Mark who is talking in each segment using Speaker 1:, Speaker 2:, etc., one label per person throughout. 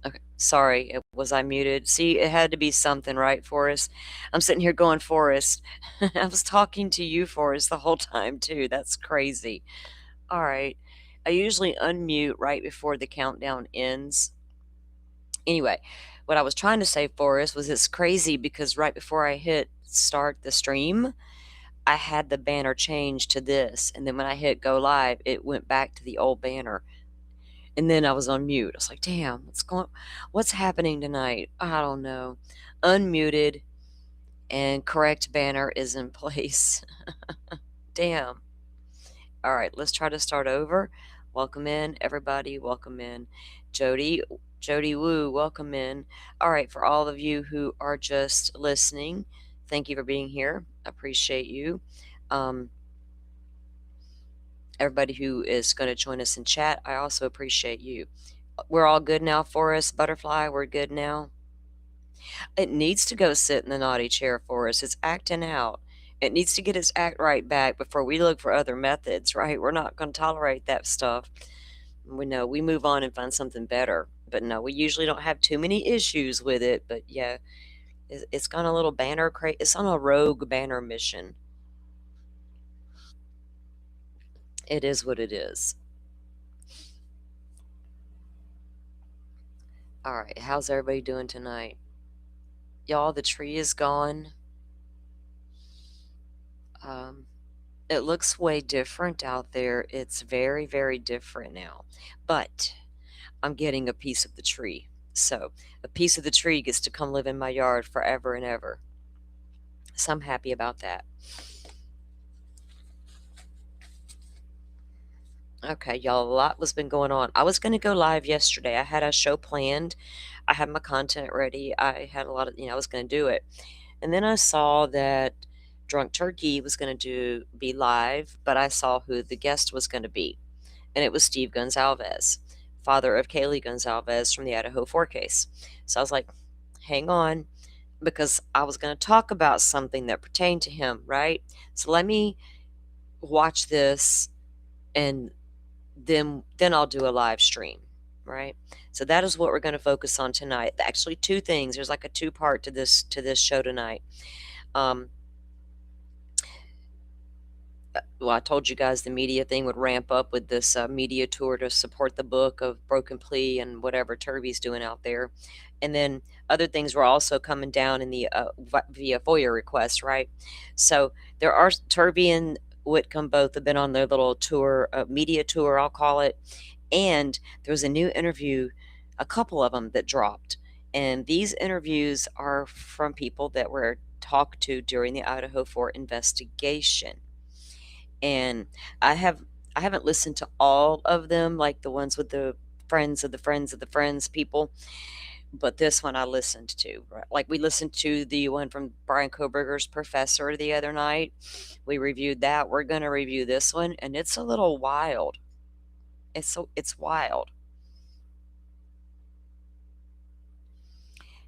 Speaker 1: Okay, sorry, was I muted? See, it had to be something, right, Forrest? I'm sitting here going, Forrest. I was talking to you, Forrest, the whole time, too. That's crazy. All right. I usually unmute right before the countdown ends. Anyway, what I was trying to say, Forrest, was it's crazy because right before I hit start the stream, I had the banner change to this. And then when I hit go live, it went back to the old banner. And then I was on mute. I was like, damn, what's happening tonight? I don't know. Unmuted and correct banner is in place. Damn. All right, let's try to start over. Welcome in, everybody. Welcome in. Jody, Jody Woo, welcome in. All right, for all of you who are just listening, thank you for being here. Appreciate you. Um, Everybody who is going to join us in chat, I also appreciate you. We're all good now, Forrest, Butterfly, we're good now. It needs to go sit in the naughty chair for us. It's acting out. It needs to get its act right back before we look for other methods, right? We're not going to tolerate that stuff. We know we move on and find something better. But no, we usually don't have too many issues with it. But yeah, it's gone a little banner it's on a rogue banner mission. It is what it is. All right, how's everybody doing tonight? Y'all, the tree is gone. Um, it looks way different out there. It's very, very different now. But I'm getting a piece of the tree. So a piece of the tree gets to come live in my yard forever and ever. So I'm happy about that. Okay, y'all, a lot was been going on. I was going to go live yesterday. I had a show planned. I had my content ready. I had a lot of, I was going to do it. And then I saw that Drunk Turkey was going to be live, but I saw who the guest was going to be. And it was Steve Goncalves, father of Kaylee Goncalves from the Idaho 4 case. So I was like, hang on, because I was going to talk about something that pertained to him, right? So let me watch this and then I'll do a live stream, right? So that is what we're going to focus on tonight. Actually, two things. There's like a two-part to this show tonight. Well, I told you guys the media thing would ramp up with this media tour to support the book of Broken Plea and whatever Turvey's doing out there. And then other things were also coming down in the via FOIA requests, right? So there are Turvey and Whitcomb both have been on their little tour, media tour, I'll call it. And there was a new interview, a couple of them that dropped. And these interviews are from people that were talked to during the Idaho 4 investigation. And I haven't listened to all of them, like the ones with the friends of the friends of the friends people, but this one I listened to. Right? Like we listened to the one from Brian Koberger's Professor the other night. We reviewed that. We're going to review this one, and it's a little wild. It's wild.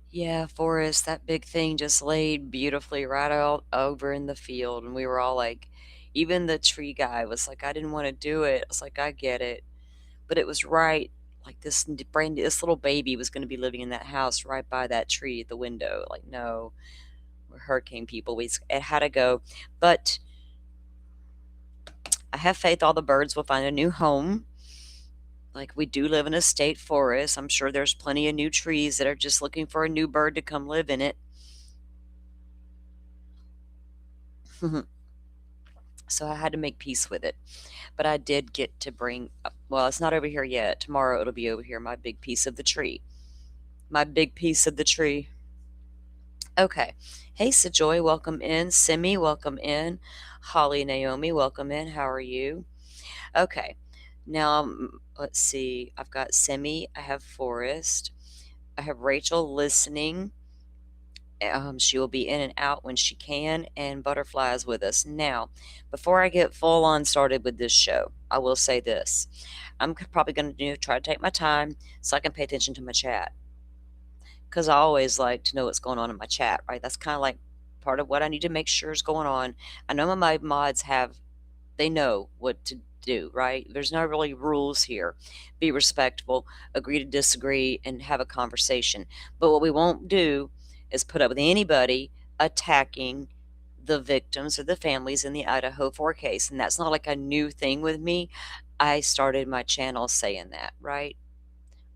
Speaker 1: Yeah, Forrest, that big thing just laid beautifully right out over in the field, and we were all like, even the tree guy was like, I didn't want to do it. I was like, I get it. But it was right, like this little baby was going to be living in that house right by that tree at the window. Like, no, we're hurricane people. It had to go. But I have faith all the birds will find a new home. Like, we do live in a state forest. I'm sure there's plenty of new trees that are just looking for a new bird to come live in it. So I had to make peace with it. But I did get to bring, well, it's not over here yet. Tomorrow it'll be over here, my big piece of the tree. My big piece of the tree. Okay. Hey, Sajoy, welcome in. Simi, welcome in. Holly, Naomi, welcome in. How are you? Okay. Now, let's see. I've got Simi. I have Forrest. I have Rachel listening. She will be in and out when she can, and Butterfly is with us. Now, before I get full on started with this show, I will say this. I'm probably going to try to take my time so I can pay attention to my chat, because I always like to know what's going on in my chat, right? That's kind of like part of what I need to make sure is going on. I know my mods they know what to do, right? There's no really rules here. Be respectful, agree to disagree, and have a conversation. But what we won't do is put up with anybody attacking the victims or the families in the Idaho 4 case. And that's not like a new thing with me. I started my channel saying that, right?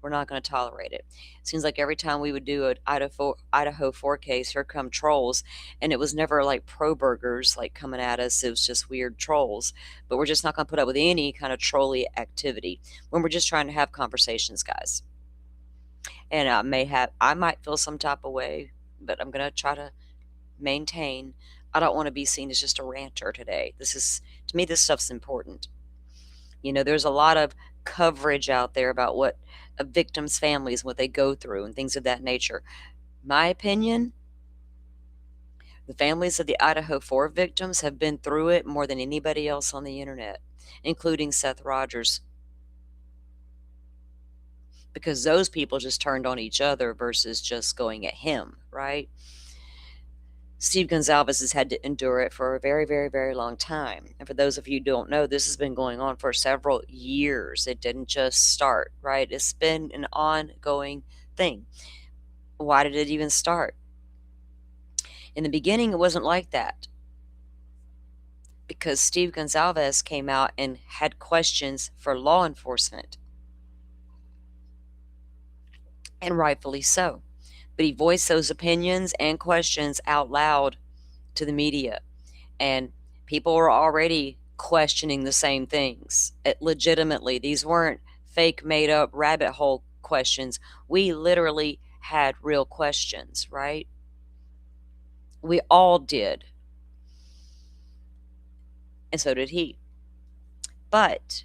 Speaker 1: We're not going to tolerate it. Seems like every time we would do an Idaho 4 case, here come trolls. And it was never like pro burgers like coming at us. It was just weird trolls. But we're just not going to put up with any kind of trolly activity when we're just trying to have conversations, guys. And I might feel some type of way, but I'm going to try to maintain. I don't want to be seen as just a ranter today. To me, this stuff's important. There's a lot of coverage out there about what a victim's families, what they go through, and things of that nature. My opinion, the families of the Idaho 4 victims have been through it more than anybody else on the internet, including Seth Rogers, because those people just turned on each other versus just going at him, right? Steve Goncalves has had to endure it for a very, very, very long time. And for those of you who don't know, this has been going on for several years. It didn't just start, right? It's been an ongoing thing. Why did it even start? In the beginning, it wasn't like that, because Steve Goncalves came out and had questions for law enforcement, and rightfully so. But he voiced those opinions and questions out loud to the media, and people were already questioning the same things. Legitimately, these weren't fake, made up rabbit hole questions. We literally had real questions, right? We all did. And so did he. But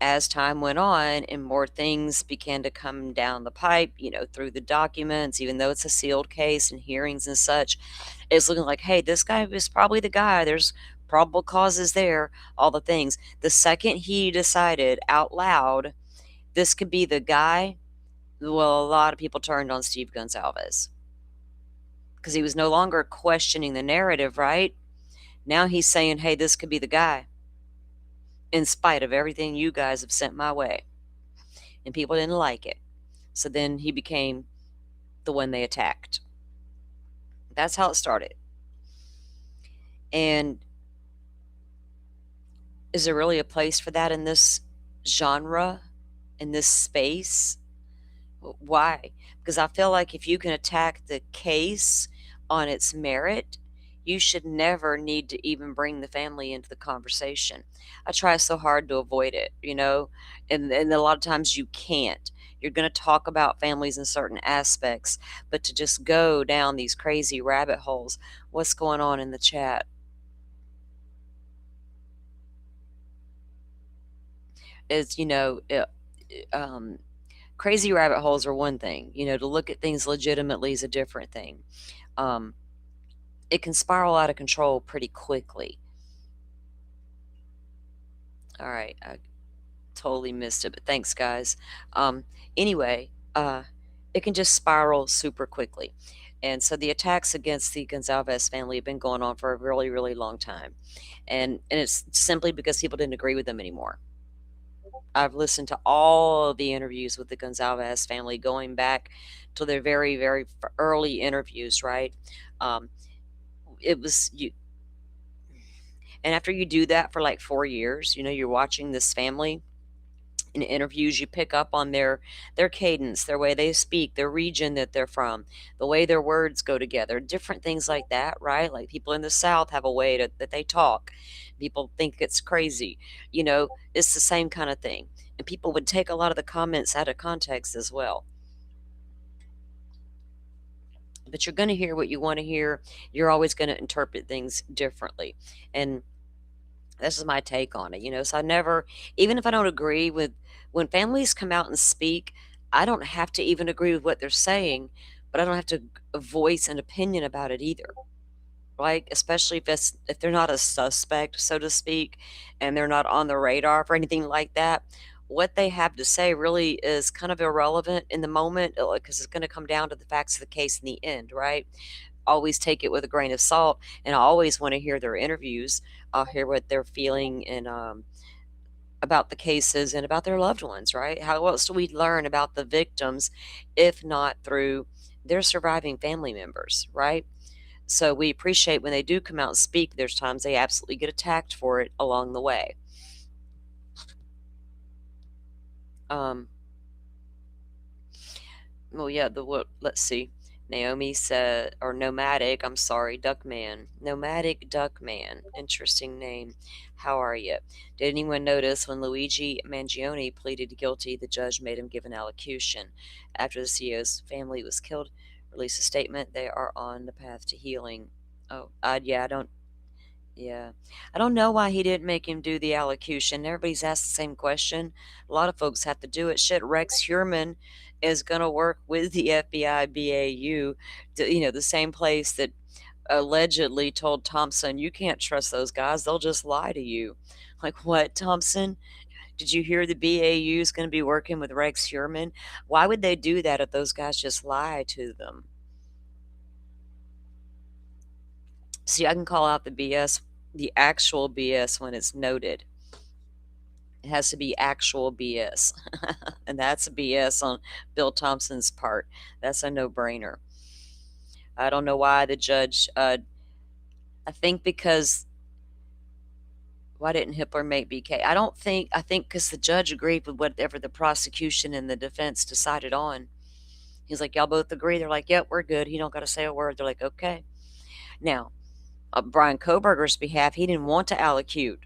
Speaker 1: as time went on and more things began to come down the pipe, through the documents, even though it's a sealed case and hearings and such, it's looking like, hey, this guy is probably the guy. There's probable causes there, all the things. The second he decided out loud this could be the guy, well, a lot of people turned on Steve Goncalves because he was no longer questioning the narrative, right? Now he's saying, hey, this could be the guy, in spite of everything you guys have sent my way. And people didn't like it. So then he became the one they attacked. That's how it started. And is there really a place for that in this genre, in this space? Why? Because I feel like if you can attack the case on its merit, you should never need to even bring the family into the conversation. I try so hard to avoid it, and a lot of times you can't. You're going to talk about families in certain aspects, but to just go down these crazy rabbit holes, what's going on in the chat? Is, crazy rabbit holes are one thing, to look at things legitimately is a different thing. It can spiral out of control pretty quickly. All right, I totally missed it, but thanks, guys. Anyway, it can just spiral super quickly. And so the attacks against the Goncalves family have been going on for a really, really long time. And it's simply because people didn't agree with them anymore. I've listened to all of the interviews with the Goncalves family going back to their very, very early interviews, right? It was you. And after you do that for like 4 years, you're watching this family in interviews, you pick up on their cadence, their way they speak, their region that they're from, the way their words go together, different things like that, right? Like people in the South have a way that they talk. People think it's crazy. It's the same kind of thing. And people would take a lot of the comments out of context as well. But you're going to hear what you want to hear. You're always going to interpret things differently. And this is my take on it. So I never, even if I don't agree with, when families come out and speak, I don't have to even agree with what they're saying, but I don't have to voice an opinion about it either. Like, especially if they're not a suspect, so to speak, and they're not on the radar for anything like that. What they have to say really is kind of irrelevant in the moment, because it's going to come down to the facts of the case in the end, right? Always take it with a grain of salt, and I always want to hear their interviews. I'll hear what they're feeling and about the cases and about their loved ones, right? How else do we learn about the victims if not through their surviving family members, right? So we appreciate when they do come out and speak. There's times they absolutely get attacked for it along the way. Um, well, yeah, let's see. Naomi said, or Nomadic, I'm sorry, Duckman. Nomadic Duckman. Interesting name. How are you? Did anyone notice when Luigi Mangione pleaded guilty, the judge made him give an allocution? After the CEO's family was killed, released a statement, they are on the path to healing. Oh, yeah, I don't Yeah. I don't know why he didn't make him do the allocution. Everybody's asked the same question. A lot of folks have to do it. Shit, Rex Heuermann is going to work with the FBI BAU, the same place that allegedly told Thompson, you can't trust those guys. They'll just lie to you. Like, what, Thompson? Did you hear the BAU is going to be working with Rex Heuermann? Why would they do that if those guys just lie to them? See, I can call out the BS, the actual BS when it's noted. It has to be actual BS. And that's a BS on Bill Thompson's part. That's a no brainer. I don't know why the judge, I think because, why didn't Hitler make BK? I think because the judge agreed with whatever the prosecution and the defense decided on. He's like, y'all both agree? They're like, yep, we're good. He don't got to say a word. They're like, okay. Now, Brian Koberger's behalf, he didn't want to allocute.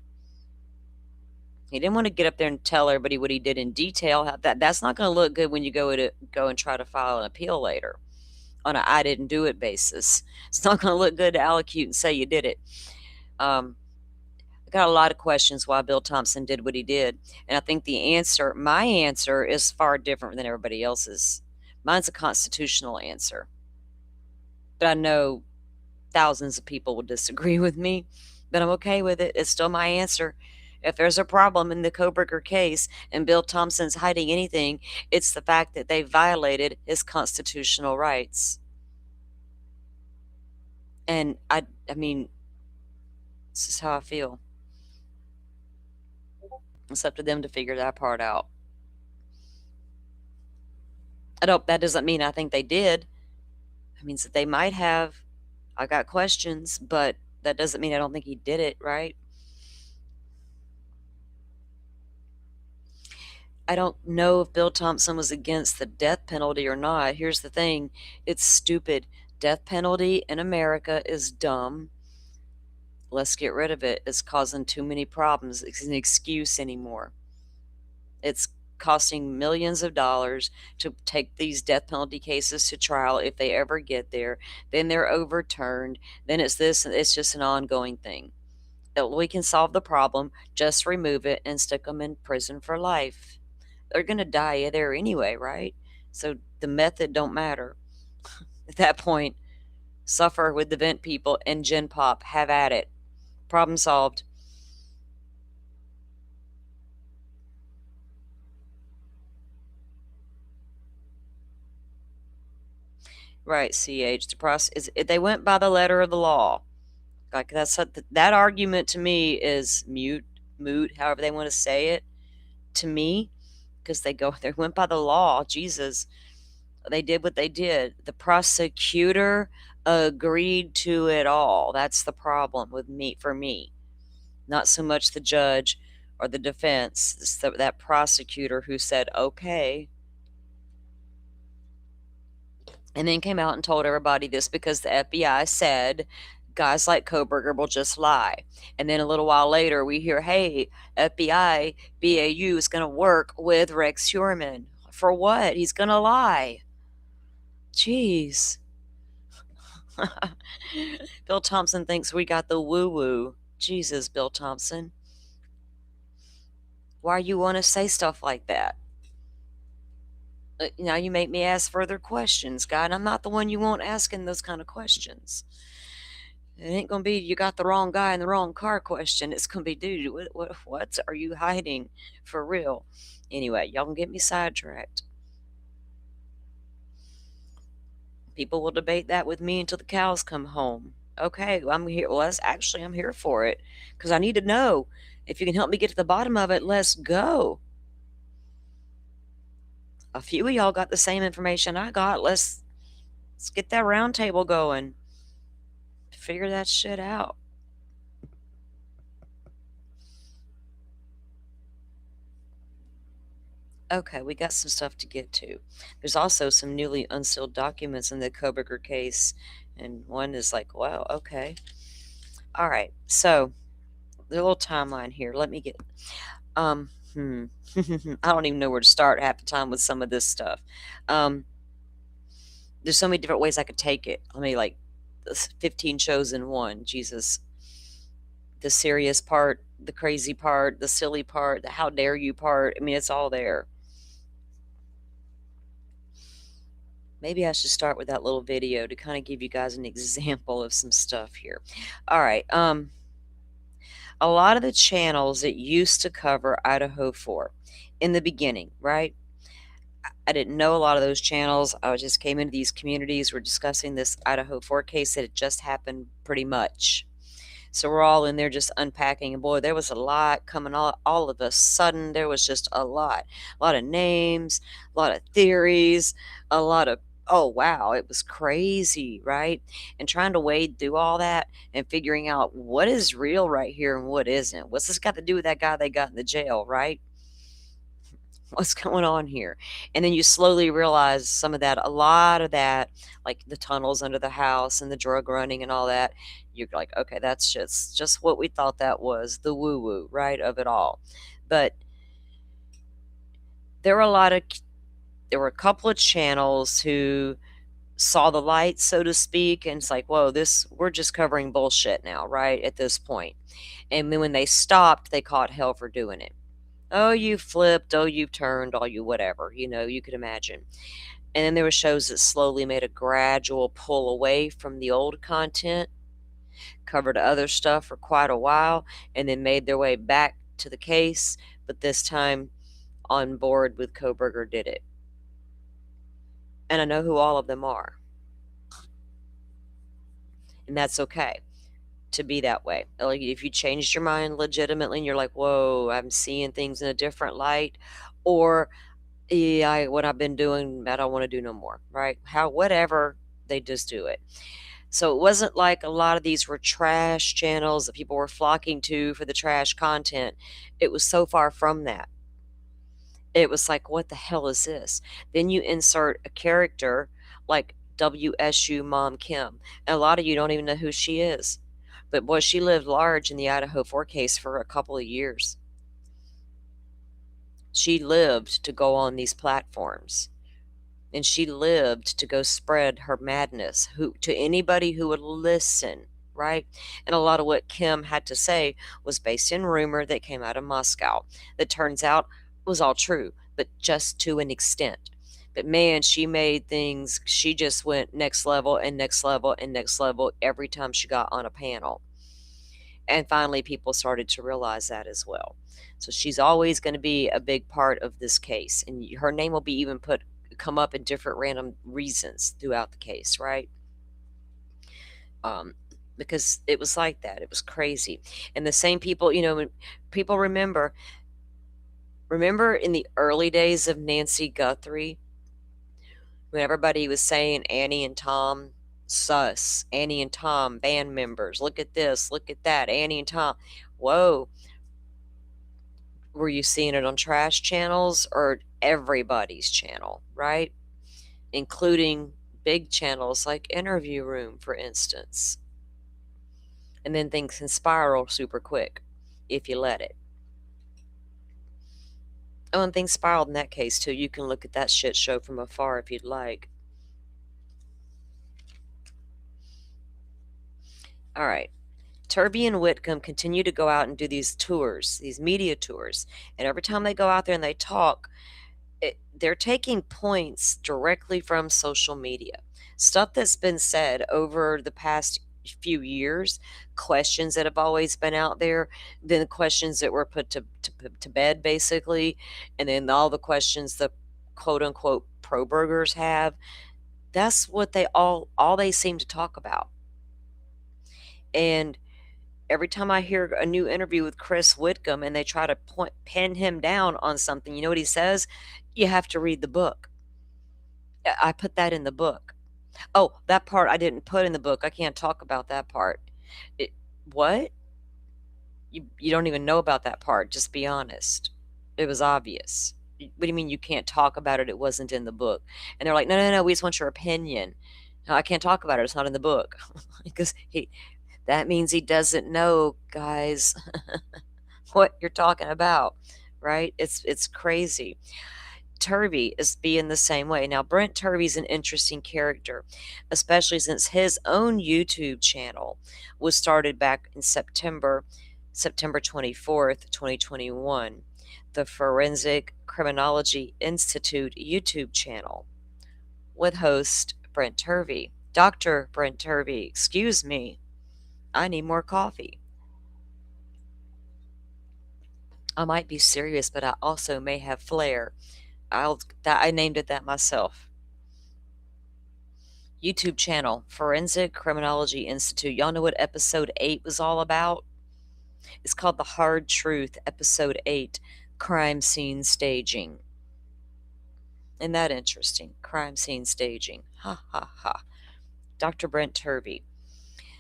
Speaker 1: He didn't want to get up there and tell everybody what he did in detail. That's not going to look good when you go and try to file an appeal later on a I didn't do it basis. It's not going to look good to allocute and say you did it. I got a lot of questions why Bill Thompson did what he did, and I think my answer, is far different than everybody else's. Mine's a constitutional answer, but I know thousands of people will disagree with me, but I'm okay with it. It's still my answer. If there's a problem in the Koberger case and Bill Thompson's hiding anything, it's the fact that they violated his constitutional rights. And I mean, this is how I feel. It's up to them to figure that part out. That doesn't mean I think they did. It means that they might have. I got questions, but that doesn't mean I don't think he did it, right? I don't know if Bill Thompson was against the death penalty or not. Here's the thing, it's stupid. Death penalty in America is dumb. Let's get rid of it. It's causing too many problems. It's an excuse anymore. It's costing millions of dollars to take these death penalty cases to trial if they ever get there. Then they're overturned. Then it's just an ongoing thing. We can solve the problem, just remove it and stick them in prison for life. They're going to die there anyway, right? So the method don't matter. At that point, suffer with the vent people and Gen Pop. Have at it. Problem solved. Right, CH. They went by the letter of the law. Like that argument to me is moot, however they want to say it. To me, because they went by the law. Jesus, they did what they did. The prosecutor agreed to it all. That's the problem for me. Not so much the judge or the defense. It's that prosecutor who said, okay. And then came out and told everybody this because the FBI said guys like Koberger will just lie. And then a little while later, we hear, hey, FBI, BAU is going to work with Rex Heuermann. For what? He's going to lie. Jeez. Bill Thompson thinks we got the woo-woo. Jesus, Bill Thompson. Why you want to say stuff like that? Now you make me ask further questions, God. I'm not the one you want asking those kind of questions. It ain't gonna be you got the wrong guy in the wrong car question. It's gonna be, dude, what are you hiding for real? Anyway, y'all can get me sidetracked. People will debate that with me until the cows come home. Okay, I'm here. Well, I'm here for it because I need to know. If you can help me get to the bottom of it, let's go. A few of y'all got the same information I got. Let's get that round table going. Figure that shit out. Okay, we got some stuff to get to. There's also some newly unsealed documents in the Koberger case, and one is like, wow, okay. All right, so the little timeline here. Let me get um hmm. I don't even know where to start half the time with some of this stuff. Um there's so many different ways I could take it. Let me like 15 shows in one. Jesus. The serious part, the crazy part, the silly part, the how dare you part. I mean, it's all there. Maybe I should start with that little video to kind of give you guys an example of some stuff here. All right. A lot of the channels that used to cover Idaho 4 in the beginning, right? I didn't know a lot of those channels. I just came into these communities. We're discussing this Idaho 4 case that had just happened pretty much. So we're all in there just unpacking. And boy, there was a lot coming all of a sudden. There was just a lot of names, a lot of theories, a lot of, oh, wow, it was crazy, right? And trying to wade through all that and figuring out what is real right here and what isn't. What's this got to do with that guy they got in the jail, right? What's going on here? And then you slowly realize some of that, a lot of that, like the tunnels under the house and the drug running and all that. You're like, okay, that's just what we thought that was, the woo woo, right, of it all. But there were a lot of, there were a couple of channels who saw the light, so to speak, and it's like, whoa, this, we're just covering bullshit now, right, at this point. And then when they stopped, they caught hell for doing it. Oh, you flipped. Oh, you turned. Oh, you whatever. You could imagine. And then there were shows that slowly made a gradual pull away from the old content, covered other stuff for quite a while, and then made their way back to the case, but this time on board with Koberger did it. And I know who all of them are. And that's okay to be that way. Like if you changed your mind legitimately and you're like, whoa, I'm seeing things in a different light, or yeah, what I've been doing, I don't want to do no more, right? Whatever, they just do it. So it wasn't like a lot of these were trash channels that people were flocking to for the trash content. It was so far from that. It was like, what the hell is this? Then you insert a character like WSU Mom Kim. And a lot of you don't even know who she is. But boy, she lived large in the Idaho 4 case for a couple of years. She lived to go on these platforms. And she lived to go spread her madness to anybody who would listen, right? And a lot of what Kim had to say was based in rumor that came out of Moscow that turns out was all true, but just to an extent. But man, she made things, she just went next level and next level and next level every time she got on a panel. And finally, people started to realize that as well. So she's always going to be a big part of this case. And her name will be even come up in different random reasons throughout the case, right? Because it was like that. It was crazy. And the same people, when people remember in the early days of Nancy Guthrie, when everybody was saying Annie and Tom sus, Annie and Tom band members, look at this, look at that, Annie and Tom. Whoa. Were you seeing it on trash channels or everybody's channel, right? Including big channels like Interview Room, for instance. And then things can spiral super quick if you let it. Oh, and things spiraled in that case too. You can look at that shit show from afar if you'd like. All right. Turvey and Whitcomb continue to go out and do these tours, these media tours. And every time they go out there and they talk, they're taking points directly from social media. Stuff that's been said over the past few years, questions that have always been out there, then the questions that were put to bed, basically, and then all the questions the quote unquote pro burgers have. That's what they all they seem to talk about. And every time I hear a new interview with Chris Whitcomb and they try to pin him down on something, you know what he says? You have to read the book. I put that in the book. Oh, that part I didn't put in the book. I can't talk about that part. It, what? You don't even know about that part. Just be honest. It was obvious. What do you mean you can't talk about it? It wasn't in the book. And they're like, no, no, no. We just want your opinion. No, I can't talk about it. It's not in the book because that means he doesn't know, guys, what you're talking about, right? It's crazy. Turvey is being the same way. Now, Brent Turvey's an interesting character, especially since his own YouTube channel was started back in September 24th, 2021, the Forensic Criminology Institute YouTube channel with host Brent Turvey. Dr. Brent Turvey, excuse me, I need more coffee. I might be serious, but I also may have flair. I named it that myself. YouTube channel, Forensic Criminology Institute. Y'all know what episode 8 was all about? It's called The Hard Truth, episode 8, Crime Scene Staging. Isn't that interesting? Crime scene staging. Ha ha ha. Dr. Brent Turvey.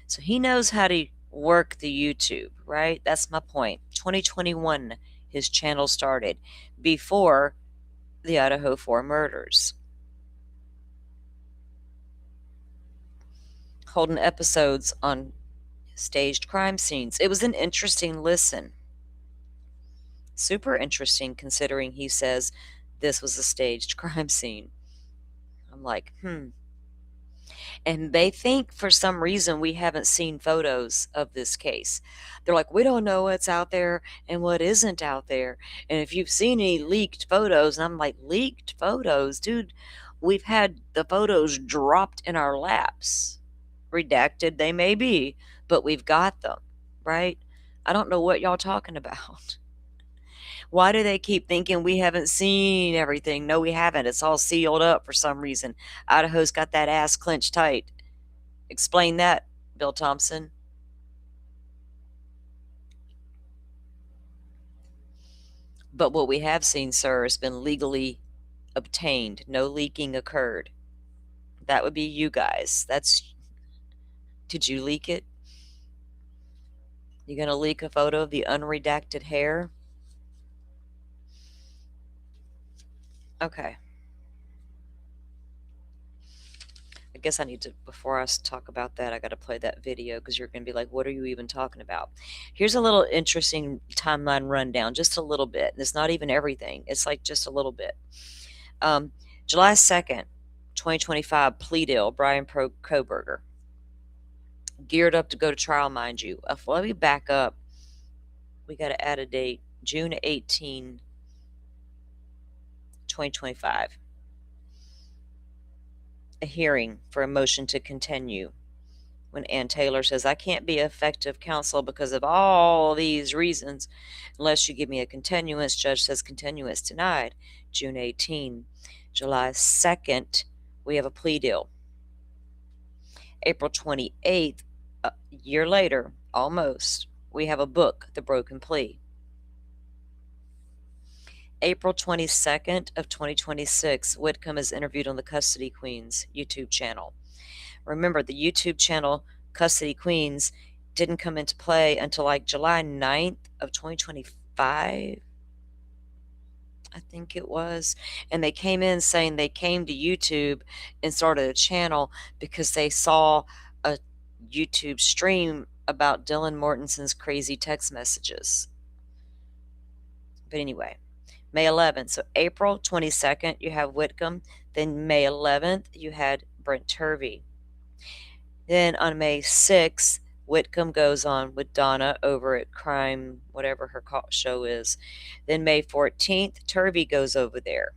Speaker 1: So he knows how to work the YouTube, right? That's my point. 2021, his channel started before the Idaho 4 murders. Holding episodes on staged crime scenes. It was an interesting listen. Super interesting considering he says this was a staged crime scene. I'm like, And they think for some reason we haven't seen photos of this case. They're like, we don't know what's out there and what isn't out there. And if you've seen any leaked photos, and I'm like, leaked photos? Dude, we've had the photos dropped in our laps. Redacted they may be, but we've got them, right? I don't know what y'all talking about. Why do they keep thinking we haven't seen everything? No, we haven't. It's all sealed up for some reason. Idaho's got that ass clenched tight. Explain that, Bill Thompson. But what we have seen, sir, has been legally obtained. No leaking occurred. That would be you guys. Did you leak it? You gonna leak a photo of the unredacted hair? Okay. I guess I need to, before I talk about that, I got to play that video because you're going to be like, what are you even talking about? Here's a little interesting timeline rundown, just a little bit. And it's not even everything, it's like just a little bit. July 2nd, 2025, plea deal, Brian Koberger. Geared up to go to trial, mind you. Let me back up. We got to add a date, June 18, 2025. A hearing for a motion to continue when Ann Taylor says, I can't be effective counsel because of all these reasons unless you give me a continuance. Judge says continuance denied. June 18. July 2nd, we have a plea deal. April 28th, a year later, almost, we have a book, The Broken Plea. April 22nd of 2026, Whitcomb is interviewed on the Custody Queens YouTube channel. Remember, the YouTube channel Custody Queens didn't come into play until like July 9th of 2025, I think it was. And they came in saying they came to YouTube and started a channel because they saw a YouTube stream about Dylan Mortenson's crazy text messages. But anyway, May 11th. So April 22nd, you have Whitcomb. Then May 11th, you had Brent Turvey. Then on May 6th, Whitcomb goes on with Donna over at Crime, whatever her show is. Then May 14th, Turvey goes over there.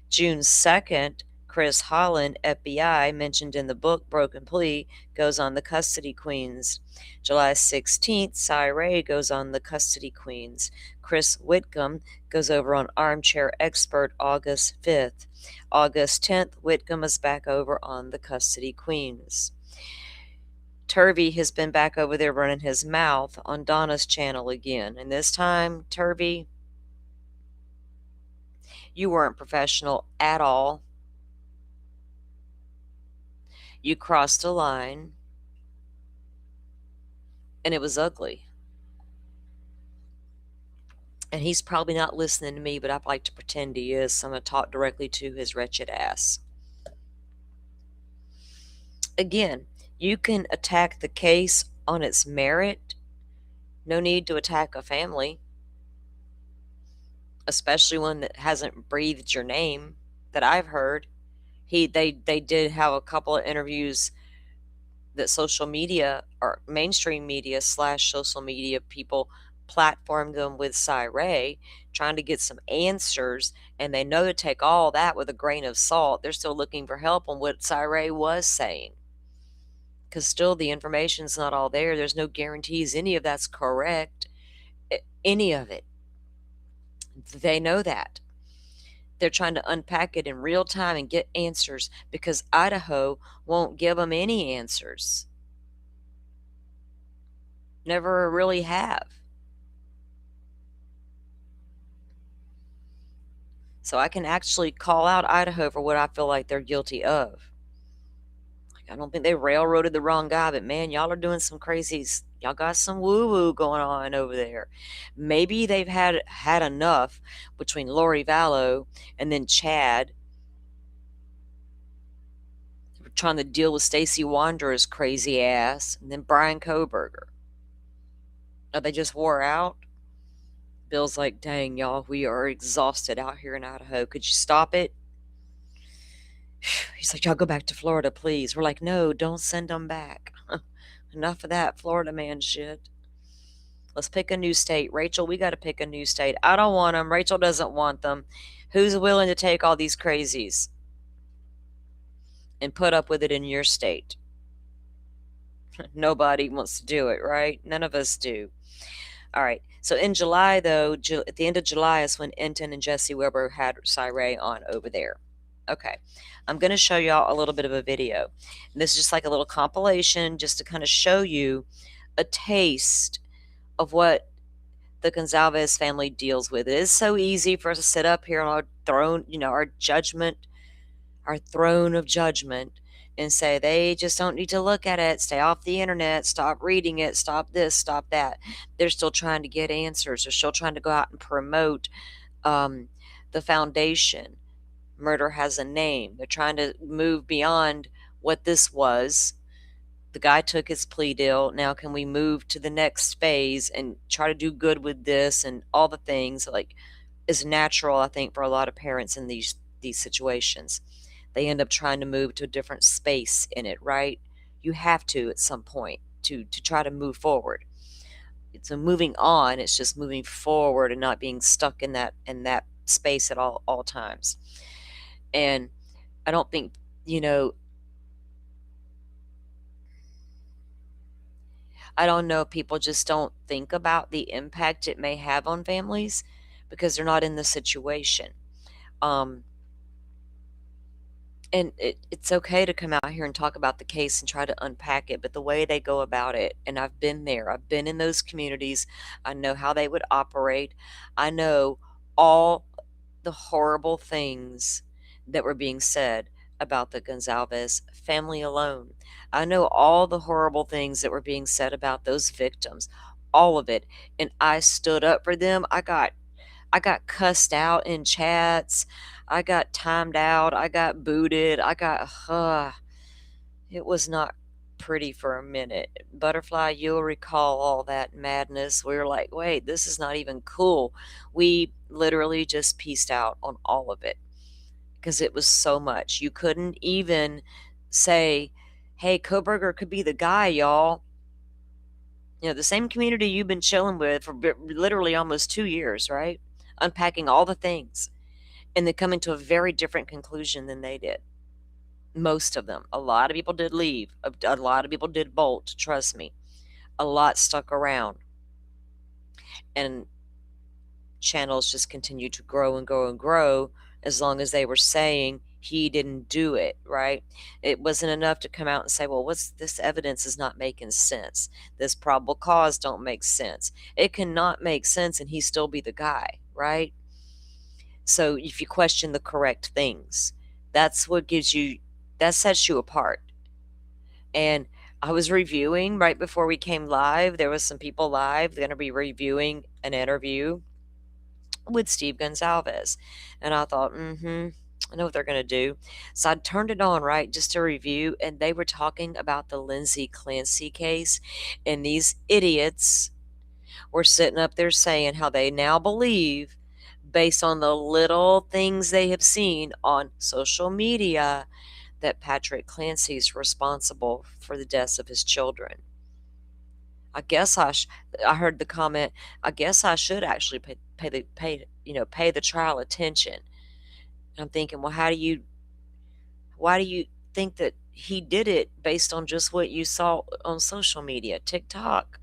Speaker 1: June 2nd, Chris Holland, FBI, mentioned in the book Broken Plea, goes on the Custody Queens. July 16th, Cy Ray goes on the Custody Queens. Chris Whitcomb goes over on Armchair Expert August 5th. August 10th, Whitcomb is back over on the Custody Queens. Turvey has been back over there running his mouth on Donna's channel again. And this time, Turvey, you weren't professional at all. You crossed a line, and it was ugly. And he's probably not listening to me, but I'd like to pretend he is, so I'm going to talk directly to his wretched ass. Again, you can attack the case on its merit. No need to attack a family, especially one that hasn't breathed your name that I've heard. They did have a couple of interviews that social media or mainstream media / social media people platformed them with Ray, trying to get some answers, and they know to take all that with a grain of salt. They're still looking for help on what Ray was saying, because still the information's not all there. There's no guarantees any of that's correct, any of it. They know that. They're trying to unpack it in real time and get answers, because Idaho won't give them any answers. Never really have. So I can actually call out Idaho for what I feel like they're guilty of. Like, I don't think they railroaded the wrong guy, but man, y'all are doing some crazies. Y'all got some woo-woo going on over there. Maybe they've had enough between Lori Vallow and then Chad. They were trying to deal with Stacey Wanderer's crazy ass, and then Brian Kohberger. Are they just wore out? Bill's like, dang, y'all, we are exhausted out here in Idaho. Could you stop it? He's like, y'all go back to Florida, please. We're like, no, don't send them back. Enough of that Florida man shit. Let's pick a new state. Rachel, we got to pick a new state. I don't want them. Rachel doesn't want them. Who's willing to take all these crazies and put up with it in your state? Nobody wants to do it, right? None of us do. All right. So in July, though, at the end of July is when Enton and Jesse Weber had Ray on over there. Okay. I'm going to show y'all a little bit of a video. And this is just like a little compilation just to kind of show you a taste of what the Goncalves family deals with. It is so easy for us to sit up here on our throne, our throne of judgment, and say they just don't need to look at it, stay off the internet, stop reading it, stop this, stop that. They're still trying to get answers. They're still trying to go out and promote the foundation. Murder has a name. They're trying to move beyond what this was. The guy took his plea deal. Now can we move to the next phase and try to do good with this and all the things like is natural, I think, for a lot of parents in these situations. They end up trying to move to a different space in it, right? You have to at some point to try to move forward. So moving on, it's just moving forward and not being stuck in that space at all times. And I don't think, I don't know if people just don't think about the impact it may have on families because they're not in the situation. And it's okay to come out here and talk about the case and try to unpack it, but the way they go about it, and I've been there, I've been in those communities, I know how they would operate. I know all the horrible things that were being said about the Goncalves family alone. I know all the horrible things that were being said about those victims, all of it, and I stood up for them. I got cussed out in chats. I got timed out. I got booted. It was not pretty for a minute. Butterfly, you'll recall all that madness. We were like, wait, this is not even cool. We literally just pieced out on all of it because it was so much. You couldn't even say, hey, Kohberger could be the guy, y'all. The same community you've been chilling with for literally almost 2 years, right? Unpacking all the things and then coming to a very different conclusion than they did. Most of them. A lot of people did leave. A lot of people did bolt, trust me. A lot stuck around. And channels just continued to grow and grow and grow as long as they were saying, he didn't do it, right? It wasn't enough to come out and say, well, what's this evidence is not making sense. This probable cause don't make sense. It cannot make sense and he still be the guy, right? So if you question the correct things, that's what gives you, that sets you apart. And I was reviewing right before we came live. There was some people live going to be reviewing an interview with Steve Goncalves. And I thought, I know what they're going to do. So I turned it on, right, just to review. And they were talking about the Lindsay Clancy case. And these idiots were sitting up there saying how they now believe, based on the little things they have seen on social media, that Patrick Clancy is responsible for the deaths of his children. I guess I heard the comment, I guess I should actually pay the trial attention. And I'm thinking, well, why do you think that he did it based on just what you saw on social media, TikTok?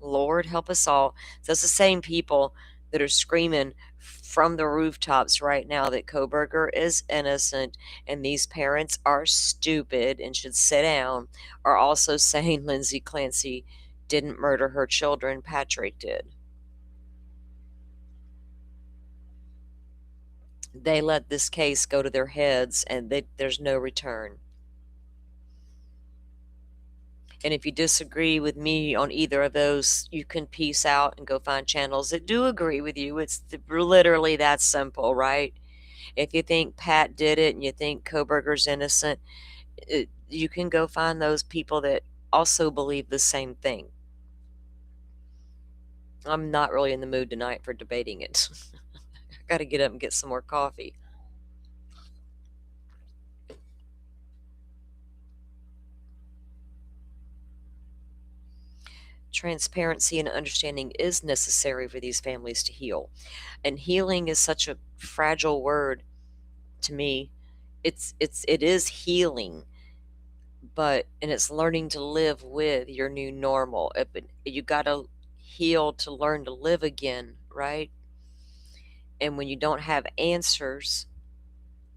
Speaker 1: Lord help us all. That's the same people that are screaming from the rooftops right now that Koberger is innocent and these parents are stupid and should sit down, are also saying Lindsay Clancy didn't murder her children, Patrick did. They let this case go to their heads and there's no return. And if you disagree with me on either of those, you can peace out and go find channels that do agree with you. It's literally that simple, right? If you think Pat did it and you think Koberger's innocent, you can go find those people that also believe the same thing. I'm not really in the mood tonight for debating it. I got to get up and get some more coffee. Transparency and understanding is necessary for these families to heal. And healing is such a fragile word to me. It is healing, and it's learning to live with your new normal. You got to heal to learn to live again, right? And when you don't have answers,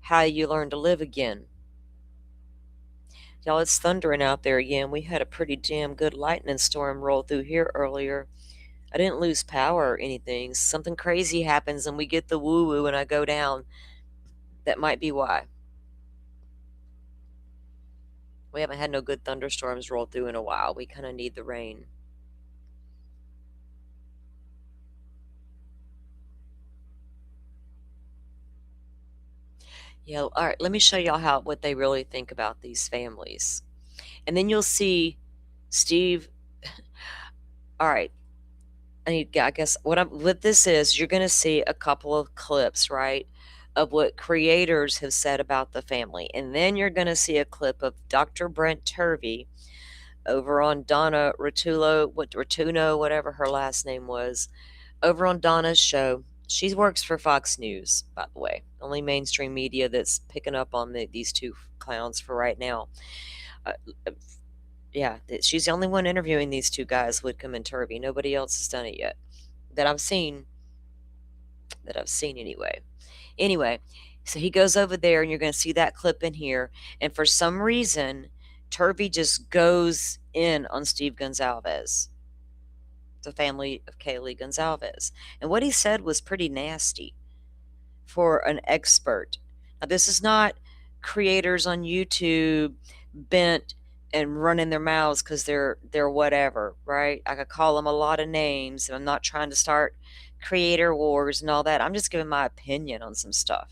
Speaker 1: how you learn to live again? Y'all, it's thundering out there again. We had a pretty damn good lightning storm roll through here earlier. I didn't lose power or anything. Something crazy happens and we get the woo woo and I go down. That might be why. We haven't had no good thunderstorms roll through in a while. We kind of need the rain. Yeah, all right, let me show y'all what they really think about these families. And then you'll see Steve. All right. I guess what this is, you're going to see a couple of clips, right, of what creators have said about the family. And then you're going to see a clip of Dr. Brent Turvey over on Donna Rotuno, whatever her last name was, over on Donna's show. She works for Fox News, by the way, only mainstream media that's picking up on these two clowns for right now. Yeah, she's the only one interviewing these two guys, Whitcomb and Turvey. Nobody else has done it yet that I've seen. Anyway, so he goes over there, and you're going to see that clip in here. And for some reason, Turvey just goes in on Steve Goncalves, the family of Kaylee Goncalves. And what he said was pretty nasty for an expert. Now, this is not creators on YouTube bent and running their mouths because they're whatever, right? I could call them a lot of names, and I'm not trying to start creator wars and all that. I'm just giving my opinion on some stuff.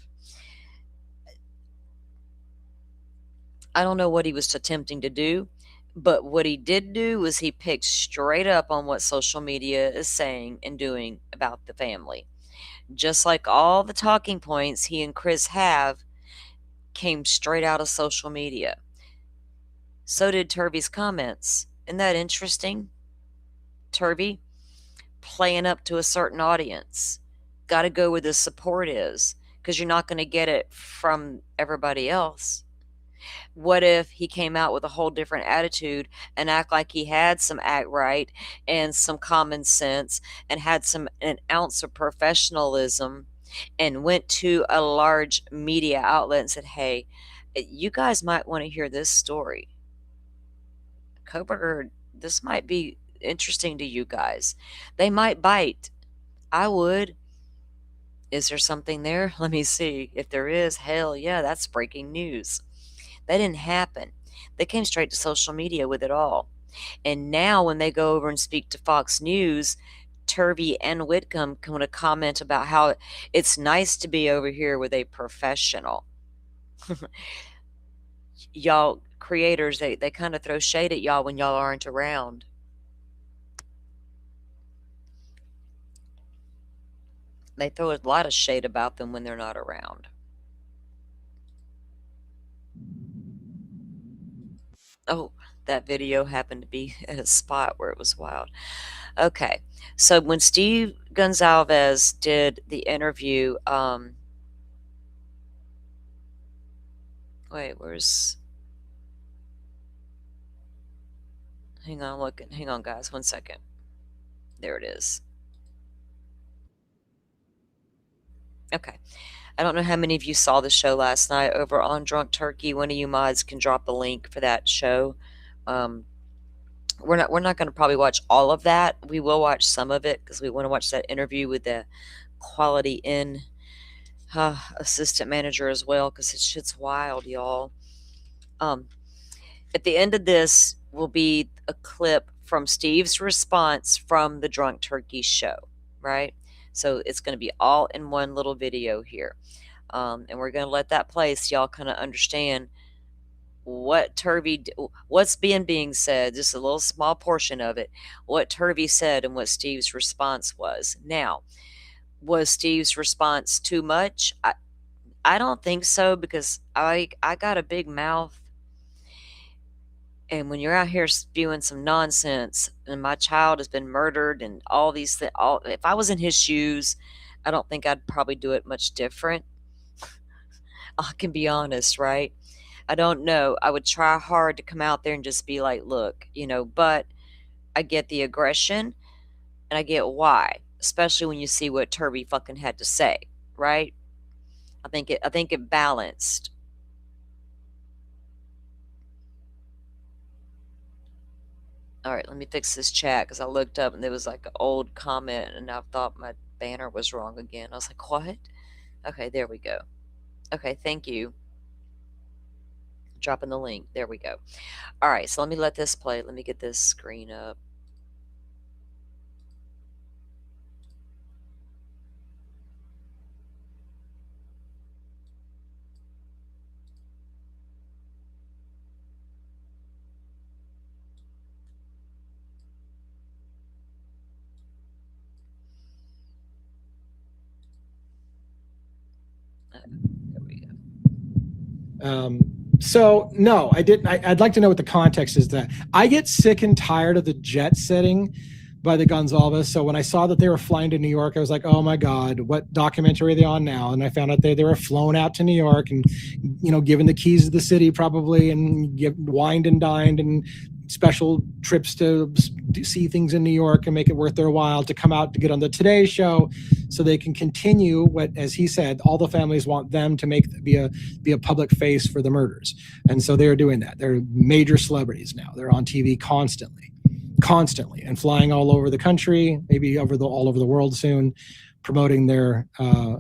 Speaker 1: I don't know what he was attempting to do, but what he did do was he picked straight up on what social media is saying and doing about the family. Just like all the talking points he and Chris have came straight out of social media. So did Turvey's comments. Isn't that interesting? Turvey, playing up to a certain audience. Got to go where the support is, because you're not going to get it from everybody else. What if he came out with a whole different attitude and act like he had some act right and some common sense and had an ounce of professionalism and went to a large media outlet and said, "Hey, you guys might want to hear this story. Coburger, this might be interesting to you guys. They might bite. I would. Is there something there? Let me see. If there is, hell yeah, that's breaking news." That didn't happen. They came straight to social media with it all. And now when they go over and speak to Fox News, Turvey and Whitcomb come to comment about how it's nice to be over here with a professional. Y'all creators, they kind of throw shade at y'all when y'all aren't around. They throw a lot of shade about them when they're not around. Oh, that video happened to be at a spot where it was wild. Okay, so when Steve Goncalves did the interview, wait, where's? Hang on, hang on, guys, 1 second. There it is. Okay. I don't know how many of you saw the show last night over on Drunk Turkey. One of you mods can drop a link for that show. Um, we're not going to probably watch all of that. We will watch some of it because we want to watch that interview with the Quality Inn assistant manager as well, because it's shit's wild, y'all. At the end of this will be a clip from Steve's response from the Drunk Turkey show, right? So it's going to be all in one little video here. And we're going to let that play so y'all kind of understand what what's being said, just a little small portion of it, what Turvey said and what Steve's response was. Now, was Steve's response too much? I don't think so, because I got a big mouth, and when you're out here spewing some nonsense and my child has been murdered and all these things, if I was in his shoes, I don't think I'd probably do it much different. I can be honest, right? I don't know. I would try hard to come out there and just be like, look, but I get the aggression and I get why, especially when you see what Turvey fucking had to say, right? I think it balanced. All right, let me fix this chat because I looked up and there was like an old comment and I thought my banner was wrong again. I was like, what? Okay, there we go. Okay, thank you. Dropping the link. There we go. All right, so let me let this play. Let me get this screen up. There we go.
Speaker 2: So no, I didn't. I'd like to know what the context is. That I get sick and tired of the jet setting by the Goncalves. So when I saw that they were flying to New York, I was like, oh my God, what documentary are they on now? And I found out they were flown out to New York and, given the keys to the city probably, and wined and dined and special trips to see things in New York and make it worth their while to come out to get on the Today Show, so they can continue what, as he said, all the families want them to be a public face for the murders. And so they're doing that. They're major celebrities now. They're on TV constantly, and flying all over the country, maybe all over the world soon, promoting their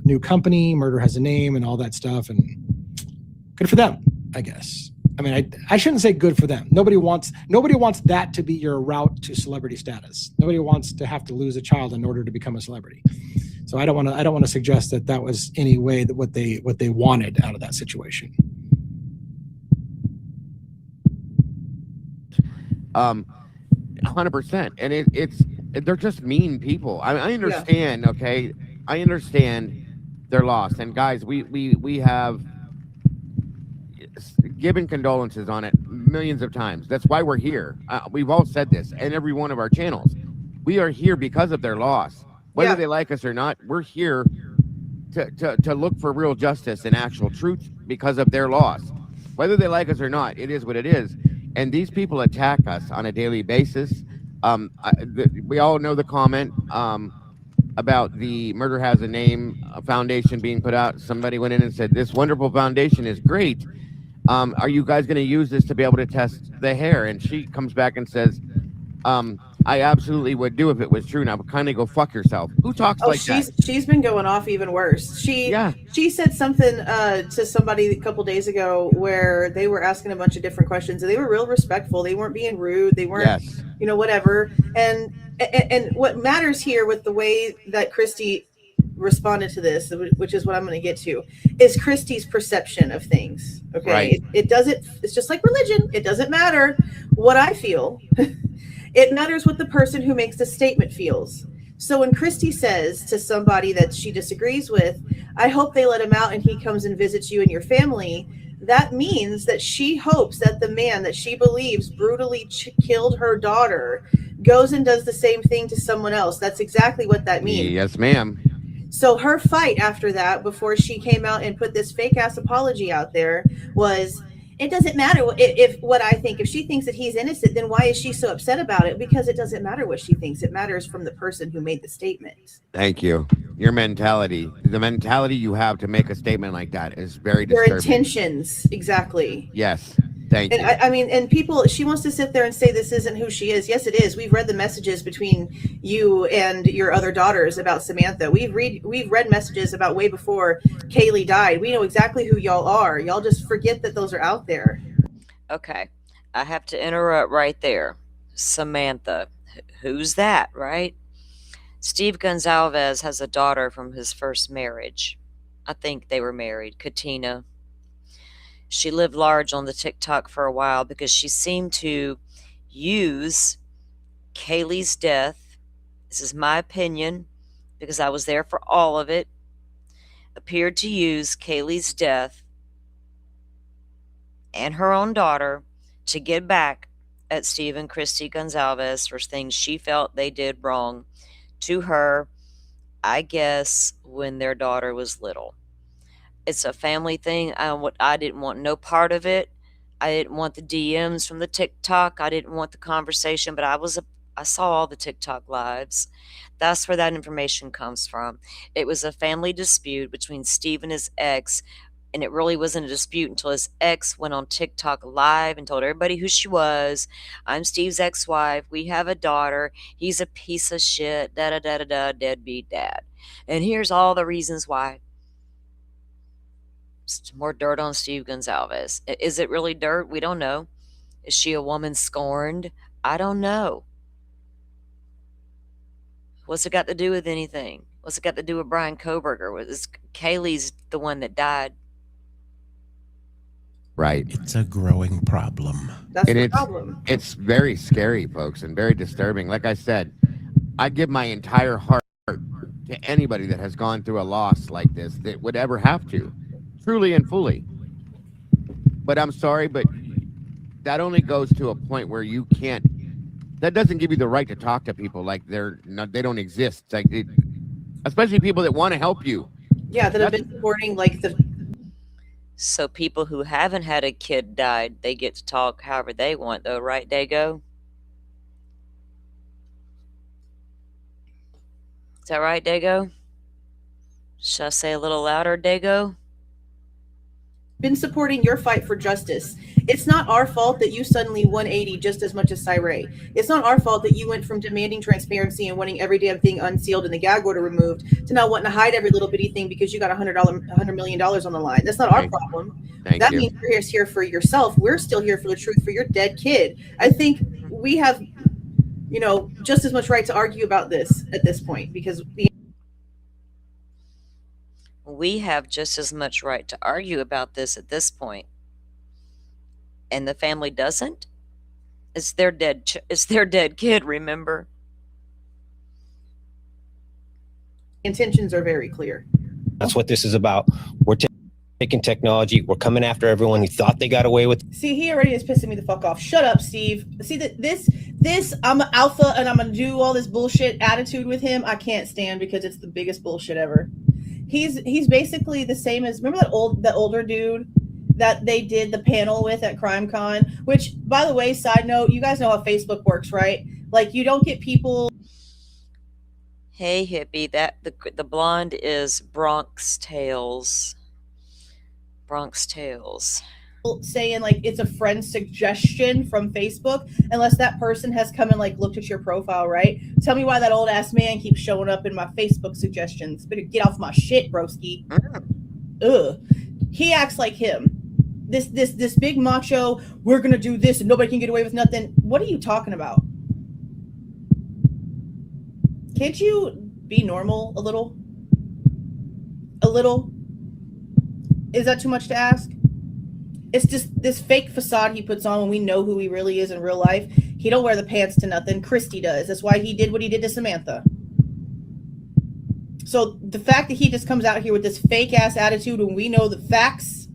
Speaker 2: new company, Murder Has a Name, and all that stuff. And good for them, I guess. I mean, I shouldn't say good for them. Nobody wants that to be your route to celebrity status. Nobody wants to have to lose a child in order to become a celebrity. So I don't want to suggest that was any way that what they wanted out of that situation.
Speaker 3: 100%, and they're just mean people. I understand. Yeah. Okay, I understand their loss, and guys, we have given condolences on it millions of times. That's why we're here. We've all said this in every one of our channels. We are here because of their loss. Whether they like us or not, we're here to look for real justice and actual truth because of their loss. Whether they like us or not, it is what it is. And these people attack us on a daily basis. We all know the comment. about the Murder Has a Name foundation being put out. Somebody went in and said, "This wonderful foundation is great. Are you guys going to use this to be able to test the hair?" And she comes back and says, "I absolutely would do if it was true. Now, kindly go fuck yourself." Who talks like that?
Speaker 4: She's been going off even worse. She said something to somebody a couple days ago where they were asking a bunch of different questions, and they were real respectful. They weren't being rude. They weren't, whatever. And what matters here with the way that Christy responded to this, which is what I'm going to get to, is Christy's perception of things. Okay,
Speaker 3: right.
Speaker 4: It doesn't. It's just like religion. It doesn't matter what I feel. It matters what the person who makes the statement feels. So when Christy says to somebody that she disagrees with, "I hope they let him out and he comes and visits you and your family," that means that she hopes that the man that she believes brutally killed her daughter goes and does the same thing to someone else. That's exactly what that means.
Speaker 3: Yes, ma'am.
Speaker 4: So her fight after that, before she came out and put this fake ass apology out there, was, it doesn't matter if what I think. If she thinks that he's innocent, then why is she so upset about it? Because it doesn't matter what she thinks. It matters from the person who made the statement.
Speaker 3: Thank you. Your mentality, the mentality you have to make a statement like that is very disturbing.
Speaker 4: Your intentions, exactly.
Speaker 3: Yes. Thank you.
Speaker 4: I mean, and people, she wants to sit there and say this isn't who she is. Yes, it is. We've read the messages between you and your other daughters about Samantha. We've read messages about way before Kaylee died. We know exactly who y'all are. Y'all just forget that those are out there.
Speaker 1: Okay. I have to interrupt right there. Samantha. Who's that, right? Steve Goncalves has a daughter from his first marriage. I think they were married, Katina. She lived large on the TikTok for a while because she seemed to use Kaylee's death. This is my opinion because I was there for all of it. Appeared to use Kaylee's death and her own daughter to get back at Steve and Christy Goncalves for things she felt they did wrong to her, I guess, when their daughter was little. It's a family thing. I didn't want no part of it. I didn't want the DMs from the TikTok. I didn't want the conversation, but I saw all the TikTok lives. That's where that information comes from. It was a family dispute between Steve and his ex, and it really wasn't a dispute until his ex went on TikTok live and told everybody who she was. "I'm Steve's ex-wife. We have a daughter. He's a piece of shit. Da-da-da-da-da, deadbeat dad. And here's all the reasons why." More dirt on Steve Goncalves. Is it really dirt? We don't know. Is she a woman scorned? I don't know. What's it got to do with anything? What's it got to do with Brian Koberger? Kaylee's the one that died.
Speaker 3: Right.
Speaker 5: It's a growing problem.
Speaker 4: That's the problem.
Speaker 3: It's very scary, folks, and very disturbing. Like I said, I give my entire heart to anybody that has gone through a loss like this that would ever have to. Truly and fully. But I'm sorry, but that only goes to a point where you can't, that doesn't give you the right to talk to people like they don't exist. Like especially people that want to help you.
Speaker 4: Yeah, that have been supporting
Speaker 1: So people who haven't had a kid died, they get to talk however they want though, right, Dago? Is that right, Dago? Should I say a little louder, Dago?
Speaker 4: been supporting your fight for justice. It's not our fault that you suddenly 180 just as much as Cyree. It's not our fault that you went from demanding transparency and wanting every damn thing unsealed and the gag order removed to now wanting to hide every little bitty thing because you got $100 million on the line. That's not our problem. That means you're here for yourself. We're still here for the truth for your dead kid. I think we have, just as much right to argue about this at this point because
Speaker 1: we have just as much right to argue about this at this point. And the family doesn't? It's their dead kid, remember?
Speaker 4: Intentions are very clear.
Speaker 6: That's what this is about. We're taking technology. We're coming after everyone who thought they got away with it.
Speaker 4: See, he already is pissing me the fuck off. Shut up, Steve. See, this I'm an alpha and I'm going to do all this bullshit attitude with him. I can't stand because it's the biggest bullshit ever. He's basically the same as, remember that older dude that they did the panel with at CrimeCon, which, by the way, side note, you guys know how Facebook works, right? Like, you don't get people.
Speaker 1: Hey hippie, that the blonde is Bronx Tales. Bronx Tales.
Speaker 4: Saying like it's a friend suggestion from Facebook, unless that person has come and like looked at your profile, right? Tell me why that old ass man keeps showing up in my Facebook suggestions. Better get off my shit, broski. Ugh. He acts like him. This big macho, we're gonna do this and nobody can get away with nothing. What are you talking about? Can't you be normal a little? A little? Is that too much to ask? It's just this fake facade he puts on when we know who he really is in real life. He don't wear the pants to nothing. Christy does. That's why he did what he did to Samantha. So the fact that he just comes out here with this fake ass attitude when we know the facts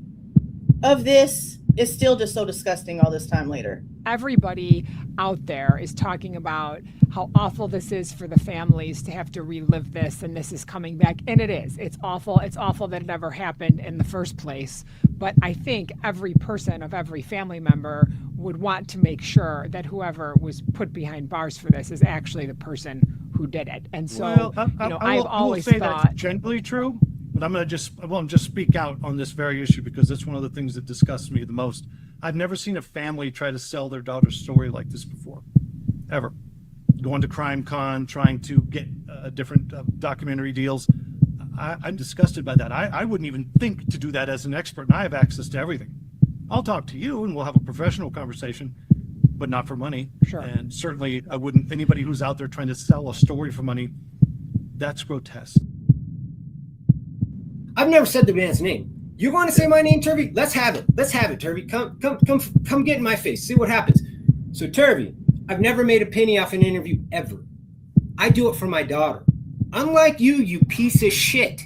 Speaker 4: of this is still just so disgusting all this time later.
Speaker 7: Everybody out there is talking about how awful this is for the families to have to relive this, and this is coming back. And it is. It's awful. It's awful that it ever happened in the first place. But I think every person of every family member would want to make sure that whoever was put behind bars for this is actually the person who did it. And so, I've always
Speaker 8: say
Speaker 7: thought
Speaker 8: that's generally true, but I won't just speak out on this very issue because it's one of the things that disgusts me the most. I've never seen a family try to sell their daughter's story like this before, ever. Going to CrimeCon, trying to get different documentary deals. I'm disgusted by that. I wouldn't even think to do that as an expert, and I have access to everything. I'll talk to you and we'll have a professional conversation, but not for money.
Speaker 7: Sure.
Speaker 8: And certainly I wouldn't, anybody who's out there trying to sell a story for money, that's grotesque.
Speaker 9: I've never said the man's name. You want to say my name, Turvey? Let's have it. Let's have it, Turvey. Come get in my face. See what happens. So, Turvey, I've never made a penny off an interview ever. I do it for my daughter. Unlike you, you piece of shit.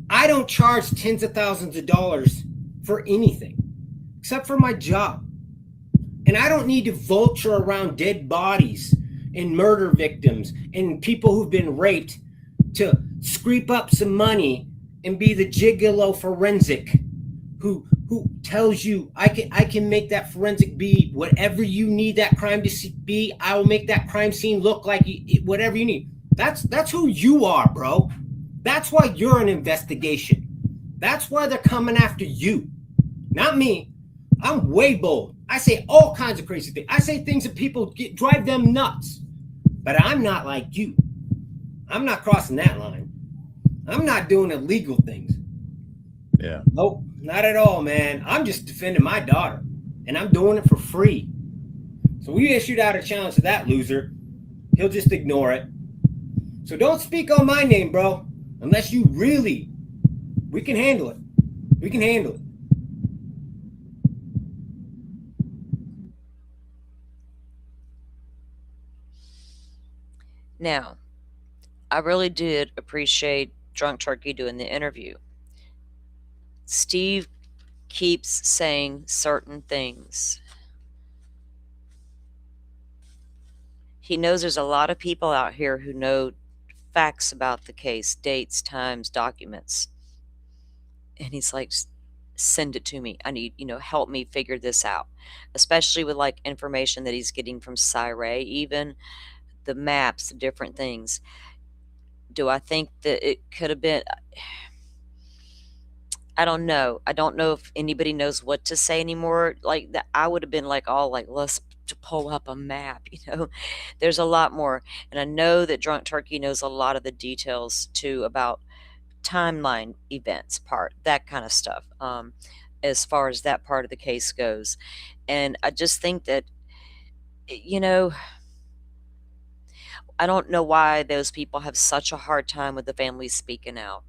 Speaker 9: I don't charge tens of thousands of dollars for anything, except for my job. And I don't need to vulture around dead bodies and murder victims and people who've been raped to scrape up some money and be the gigolo forensic who tells you I can make that forensic be whatever you need that crime to be. I will make that crime scene look like whatever you need. That's who you are, bro. That's why you're an investigation. That's why they're coming after you, not me. I'm way bold. I say all kinds of crazy things. I say things that people drive them nuts. But I'm not like you. I'm not crossing that line. I'm not doing illegal things.
Speaker 10: Yeah.
Speaker 9: Nope, not at all, man. I'm just defending my daughter, and I'm doing it for free. So we issued out a challenge to that loser. He'll just ignore it. So don't speak on my name, bro, unless you really. We can handle it. We can handle it.
Speaker 1: Now, I really did appreciate Drunk Turkey doing the interview. Steve keeps saying certain things. He knows there's a lot of people out here who know facts about the case, dates, times, documents. And he's like, send it to me. I need, help me figure this out. Especially with like information that he's getting from Cyray, even the maps, the different things. Do I think that it could have been? I don't know. I don't know if anybody knows what to say anymore. Like that, I would have been like, all like, let's to pull up a map. There's a lot more, and I know that Drunk Turkey knows a lot of the details too about timeline events part, that kind of stuff. As far as that part of the case goes, and I just think that, I don't know why those people have such a hard time with the family speaking out.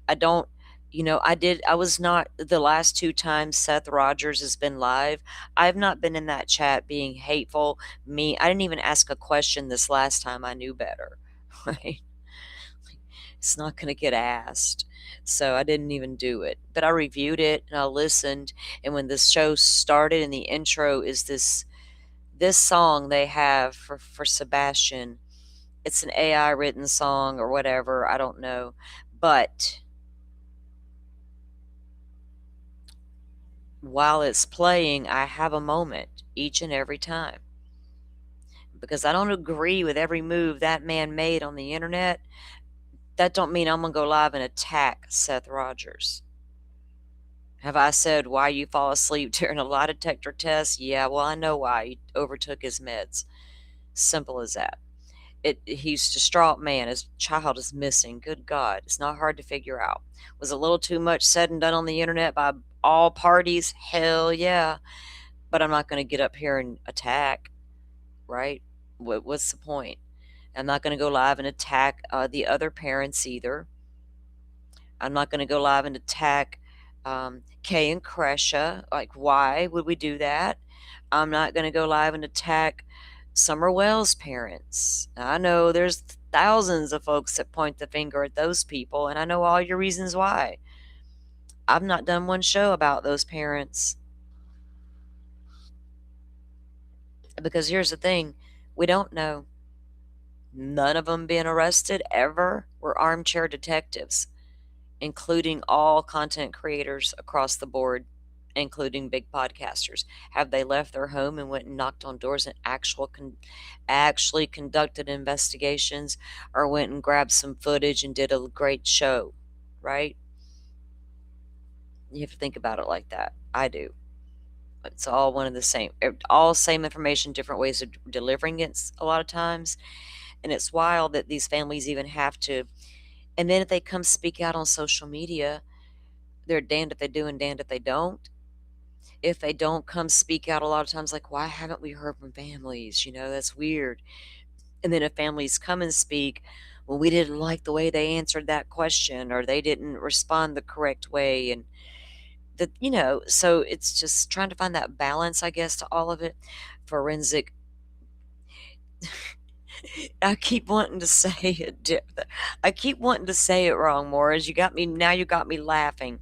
Speaker 1: I don't, I was not the last two times Seth Rogers has been live. I've not been in that chat being hateful. I didn't even ask a question this last time. I knew better, right? It's not going to get asked. So I didn't even do it. But I reviewed it and I listened. And when this show started and the intro is this song they have for Sebastian. It's an AI written song or whatever. I don't know. But while it's playing, I have a moment each and every time. because I don't agree with every move that man made on the internet, that don't mean I'm gonna go live and attack Seth Rogers. Have I said why you fall asleep during a lie detector test? Yeah, well, I know why. He overtook his meds. Simple as that. He's a distraught man. His child is missing. Good God. It's not hard to figure out. Was a little too much said and done on the internet by all parties? Hell yeah. But I'm not going to get up here and attack, right? What's the point? I'm not going to go live and attack the other parents either. I'm not going to go live and attack Kay and Kresha. Like, why would we do that? I'm not going to go live and attack Summer Wells' parents. I know there's thousands of folks that point the finger at those people, and I know all your reasons why. I've not done one show about those parents. Because here's the thing, we don't know. None of them being arrested ever were armchair detectives, including all content creators across the board, including big podcasters. Have they left their home and went and knocked on doors and actually conducted investigations, or went and grabbed some footage and did a great show, right? You have to think about it like that. I do. It's all one and the same. All same information, different ways of delivering it a lot of times. And it's wild that these families even have to. And then if they come speak out on social media, they're damned if they do and damned if they don't. If they don't come speak out a lot of times, like, why haven't we heard from families? That's weird. And then if families come and speak, well, we didn't like the way they answered that question, or they didn't respond the correct way. And so it's just trying to find that balance, I guess, to all of it. Forensic. I keep wanting to say it. I keep wanting to say it wrong, Morris. You got me laughing.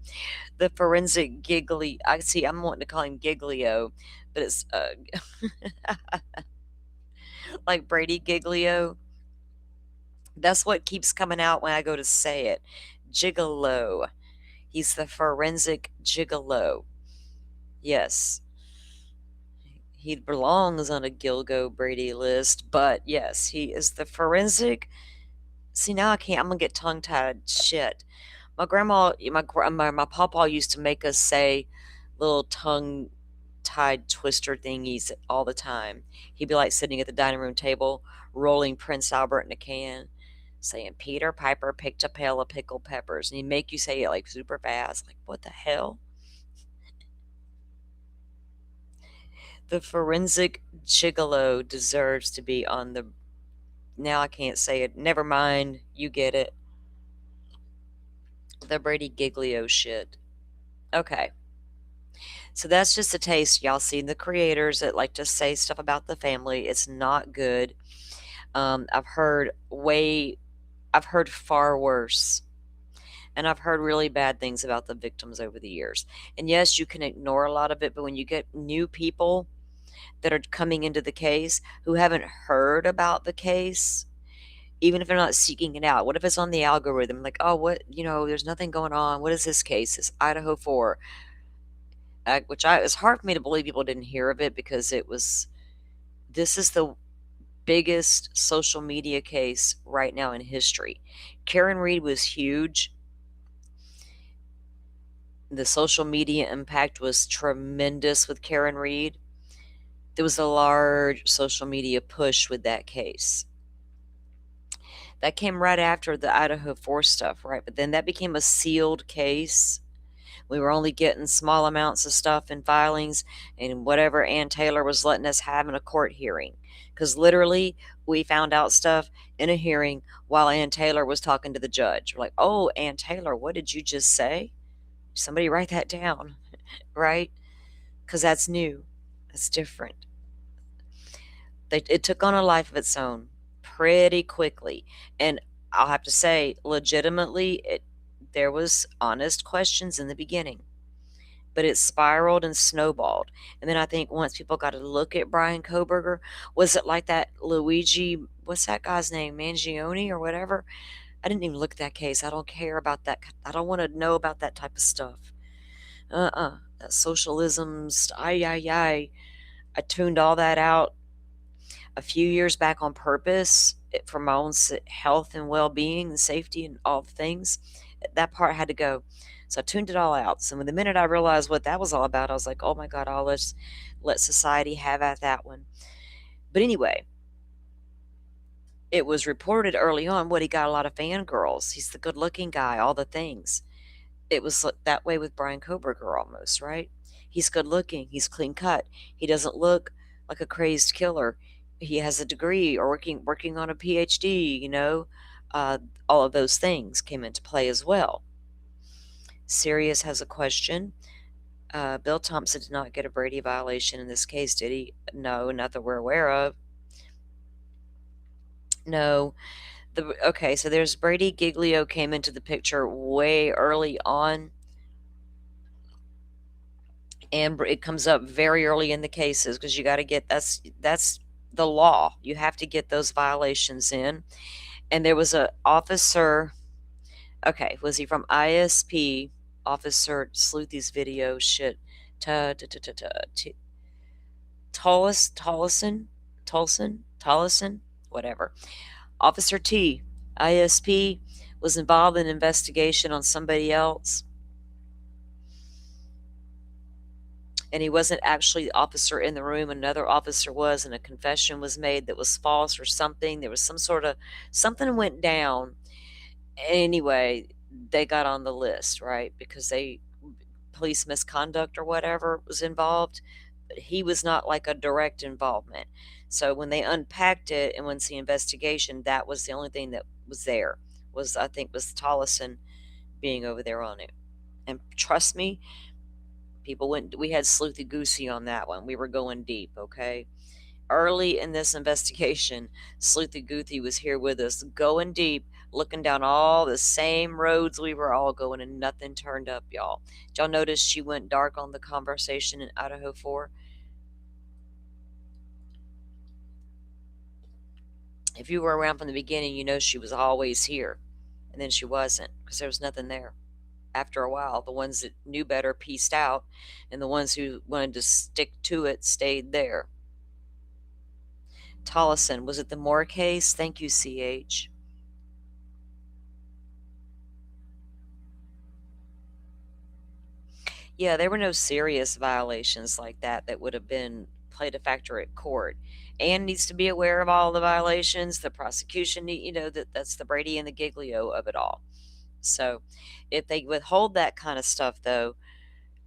Speaker 1: The forensic giggly. I see. I'm wanting to call him Giglio, but it's like Brady Giglio. That's what keeps coming out when I go to say it. Gigolo. He's the forensic gigolo. Yes. He belongs on a Gilgo Brady list, but yes, he is the forensic. See, now I can't. I'm gonna get tongue tied. Shit. My grandma, my papa used to make us say little tongue tied twister thingies all the time. He'd be like sitting at the dining room table, rolling Prince Albert in a can, saying Peter Piper picked a pail of pickled peppers, and he'd make you say it like super fast. Like, what the hell? The forensic gigolo deserves to be on the. Now I can't say it. Never mind. You get it. The Brady Giglio shit. Okay. So that's just a taste. Y'all seen the creators that like to say stuff about the family. It's not good. I've heard far worse. And I've heard really bad things about the victims over the years. And yes, you can ignore a lot of it, but when you get new people that are coming into the case who haven't heard about the case, even if they're not seeking it out, what if it's on the algorithm? Like, oh, there's nothing going on. What is this case? It's Idaho 4. It's hard for me to believe people didn't hear of it, because this is the biggest social media case right now in history. Karen Reed was huge. The social media impact was tremendous with Karen Reed. There was a large social media push with that case. That came right after the Idaho 4 stuff, right? But then that became a sealed case. We were only getting small amounts of stuff in filings and whatever Ann Taylor was letting us have in a court hearing. Because literally, we found out stuff in a hearing while Ann Taylor was talking to the judge. We're like, oh, Ann Taylor, what did you just say? Somebody write that down, right? Because that's new. That's different. It took on a life of its own pretty quickly. And I'll have to say, legitimately, there was honest questions in the beginning. But it spiraled and snowballed. And then I think once people got to look at Brian Koberger, was it like that Luigi, what's that guy's name, Mangione or whatever? I didn't even look at that case. I don't care about that. I don't want to know about that type of stuff. That socialism, I tuned all that out. a few years back on purpose for my own health and well-being and safety and all the things. That part had to go. So I tuned it all out. So the minute I realized what that was all about, I was like, oh my God, I'll let society have at that one. But anyway, it was reported early on what he got a lot of fangirls. He's the good looking guy, all the things. It was that way with Brian Koberger almost, right? He's good looking, he's clean cut. He doesn't look like a crazed killer. He has a degree or working on a PhD, uh, all of those things came into play as well. Sirius has a question. Bill Thompson did not get a Brady violation in this case, did he? No, not that we're aware of. No. Okay, so there's Brady. Giglio came into the picture way early on, and it comes up very early in the cases because you got to get that's the law. You have to get those violations in. And there was a officer. Okay, was he from ISP? Officer Sleuthy's video shit. Tollison, whatever. Officer T, ISP, was involved in an investigation on somebody else. And he wasn't actually the officer in the room. Another officer was, and a confession was made that was false or something. There was something went down. Anyway, they got on the list, right? Because police misconduct or whatever was involved. But he was not like a direct involvement. So when they unpacked it and went to the investigation, that was the only thing that was there. I think was Tollison being over there on it. And trust me, we had sleuthy goosey on that one. We were going deep, okay? Early in this investigation, Sleuthy Goothy was here with us, going deep, looking down all the same roads we were all going, and nothing turned up, y'all. Did y'all notice she went dark on the conversation in Idaho 4? If you were around from the beginning, you know she was always here. And then she wasn't, because there was nothing there. After a while, the ones that knew better pieced out, and the ones who wanted to stick to it stayed there. Tollison, was it the Moore case? Thank you, CH. Yeah, there were no serious violations like that would have been played a factor at court. Anne needs to be aware of all the violations. The prosecution, that's the Brady and the Giglio of it all. So if they withhold that kind of stuff, though,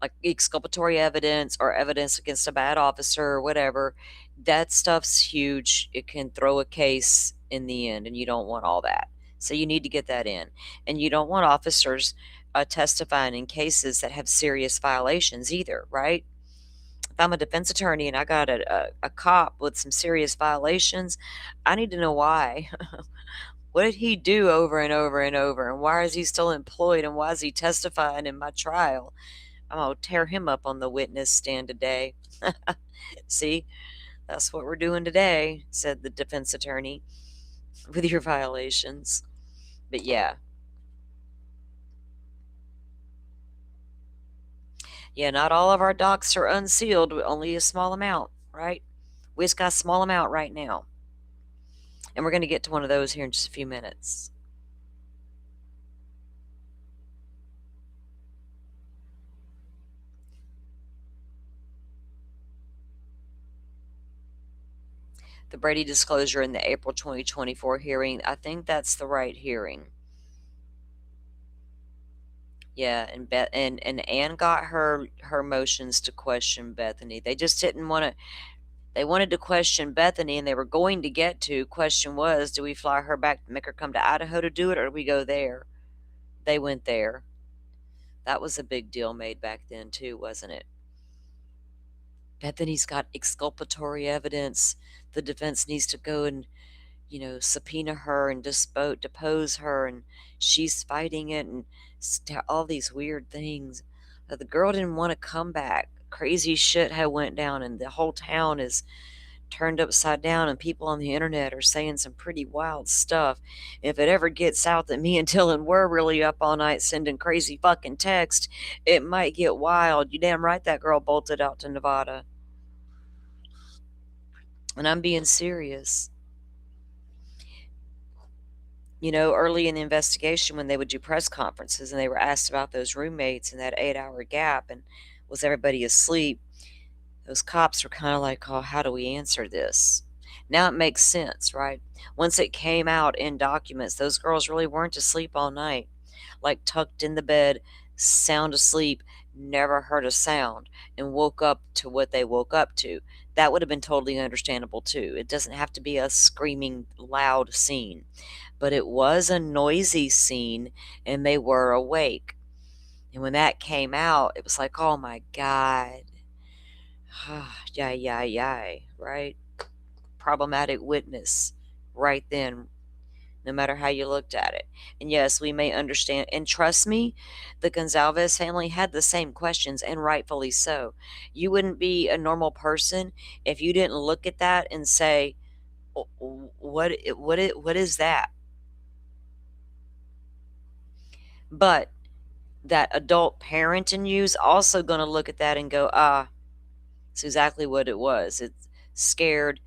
Speaker 1: like exculpatory evidence or evidence against a bad officer or whatever, that stuff's huge. It can throw a case in the end, and you don't want all that. So you need to get that in. And you don't want officers testifying in cases that have serious violations either, right? If I'm a defense attorney and I got a cop with some serious violations, I need to know why. What did he do over and over and over? And why is he still employed? And why is he testifying in my trial? I'm going to tear him up on the witness stand today. See, that's what we're doing today, said the defense attorney, with your violations. But yeah. Yeah, not all of our docks are unsealed, only a small amount, right? We just got a small amount right now. And we're going to get to one of those here in just a few minutes. The Brady disclosure in the April 2024 hearing, I think that's the right hearing. Yeah, and Anne got her motions to question Bethany. They just didn't want to. They wanted to question Bethany, and they were going to get to. Question was, do we fly her back to make her come to Idaho to do it, or do we go there? They went there. That was a big deal made back then too, wasn't it? Bethany's got exculpatory evidence. The defense needs to go and, subpoena her and depose her, and she's fighting it, and all these weird things. The girl didn't want to come back. Crazy shit had went down, and the whole town is turned upside down, and people on the internet are saying some pretty wild stuff. If it ever gets out that me and Dylan were really up all night sending crazy fucking text, it might get wild. You damn right that girl bolted out to Nevada. And I'm being serious. You know, early in the investigation, when they would do press conferences and they were asked about those roommates and that 8 hour gap and was everybody asleep, those cops were kind of like, oh, how do we answer this? Now it makes sense, right? Once it came out in documents, those girls really weren't asleep all night, like tucked in the bed, sound asleep, never heard a sound, and woke up to what they woke up to. That would have been totally understandable too. It doesn't have to be a screaming, loud scene, but it was a noisy scene and they were awake. And when that came out, it was like, oh my God. Yay, right? Problematic witness right then, no matter how you looked at it. And yes, we may understand. And trust me, the Gonzalez family had the same questions, and rightfully so. You wouldn't be a normal person if you didn't look at that and say, what is that? But that adult parent in you is also going to look at that and go, it's exactly what it was. It's scared,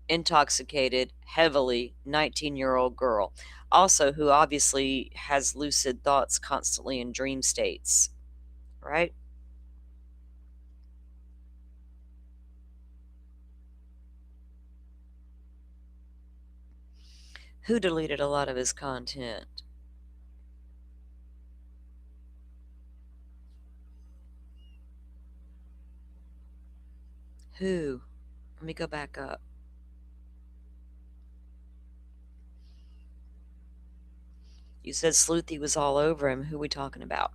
Speaker 1: intoxicated, heavily 19-year-old girl. Also, who obviously has lucid thoughts constantly in dream states, right? Who deleted a lot of his content? Who? Let me go back up. You said Sleuthy was all over him. Who are we talking about?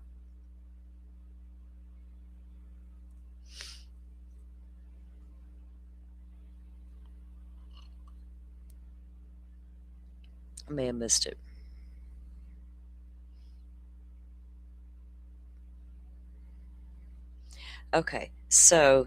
Speaker 1: I may have missed it. Okay, so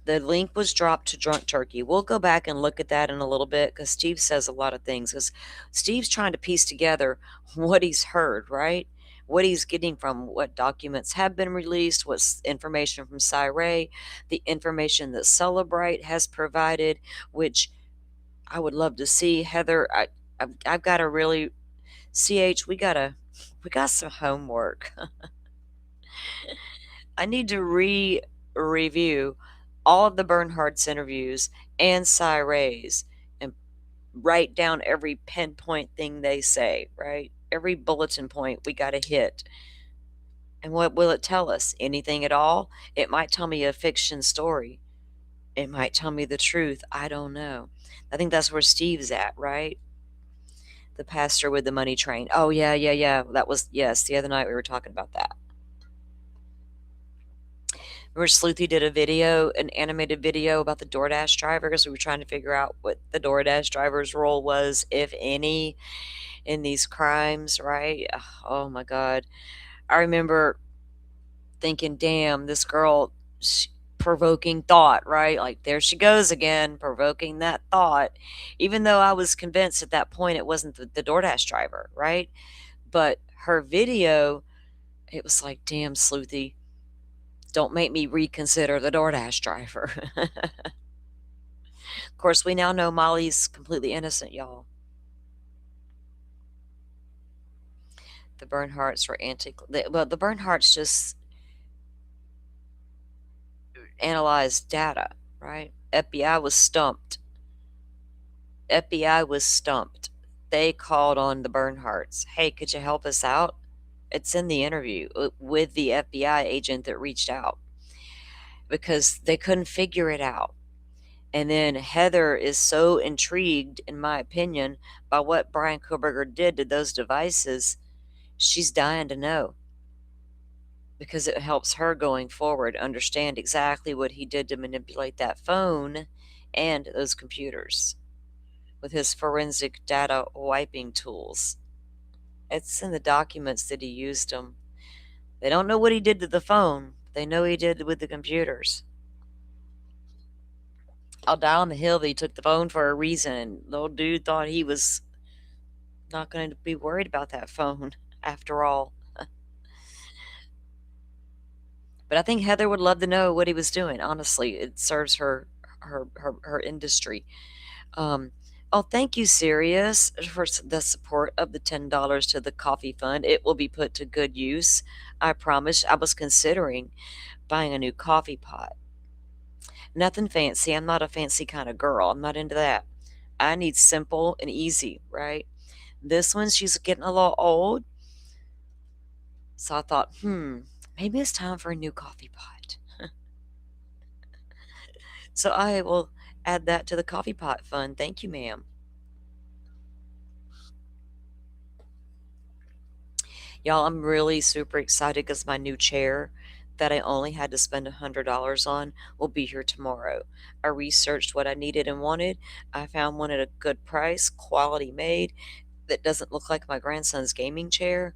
Speaker 1: the link was dropped to Drunk Turkey. We'll go back and look at that in a little bit because Steve says a lot of things. Because Steve's trying to piece together what he's heard, right? What he's getting from what documents have been released, what's information from Cyray, the information that Celebrate has provided, which I would love to see. Heather, I've got to really, CH, we got some homework. I need to review all of the Bernhardt's interviews and Cyray's and write down every pinpoint thing they say, right? Every bulletin point we got to hit. And what will it tell us? Anything at all? It might tell me a fiction story. It might tell me the truth. I don't know. I think that's where Steve's at, right? The pastor with the money train. Oh, yeah. That was, yes, the other night we were talking about that. Remember Sleuthy did a video, an animated video about the DoorDash drivers. We were trying to figure out what the DoorDash driver's role was, if any, in these crimes, right? Oh my God. I remember thinking, damn, this girl, provoking thought, right? Like, there she goes again, provoking that thought. Even though I was convinced at that point it wasn't the DoorDash driver, right? But her video, it was like, damn, Sleuthy, don't make me reconsider the DoorDash driver. Of course, we now know Molly's completely innocent, y'all. The Bernhardts were the Bernhardts just analyzed data, right? FBI was stumped. FBI was stumped. They called on the Bernhardts. Hey, could you help us out? It's in the interview with the FBI agent that reached out because they couldn't figure it out. And then Heather is so intrigued, in my opinion, by what Brian Koberger did to those devices. She's dying to know because it helps her going forward understand exactly what he did to manipulate that phone and those computers with his forensic data wiping tools. It's in the documents that he used them. They don't know what he did to the phone. They know he did with the computers. I'll die on the hill that he took the phone for a reason. The old dude thought he was not going to be worried about that phone after all. But I think Heather would love to know what he was doing. Honestly, it serves her her industry. Um, oh, thank you, Sirius, for the support of the $10 to the coffee fund. It will be put to good use. I promise. I was considering buying a new coffee pot. Nothing fancy. I'm not a fancy kind of girl. I'm not into that. I need simple and easy, right? This one, she's getting a little old. So I thought, maybe it's time for a new coffee pot. So I will add that to the coffee pot fund. Thank you, ma'am. Y'all, I'm really super excited because my new chair that I only had to spend $100 on will be here tomorrow. I researched what I needed and wanted. I found one at a good price, quality made, that doesn't look like my grandson's gaming chair.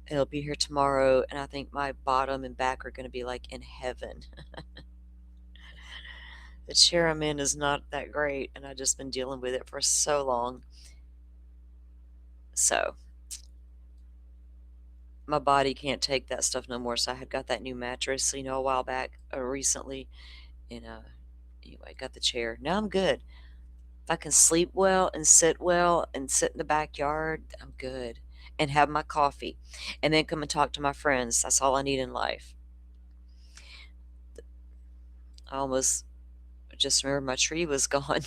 Speaker 1: It'll be here tomorrow, and I think my bottom and back are going to be like in heaven. The chair I'm in is not that great, and I've just been dealing with it for so long. So my body can't take that stuff no more. So I had got that new mattress, a while back, recently, and anyway, got the chair. Now I'm good. If I can sleep well and sit in the backyard, I'm good. And have my coffee, and then come and talk to my friends. That's all I need in life. I almost just remember my tree was gone.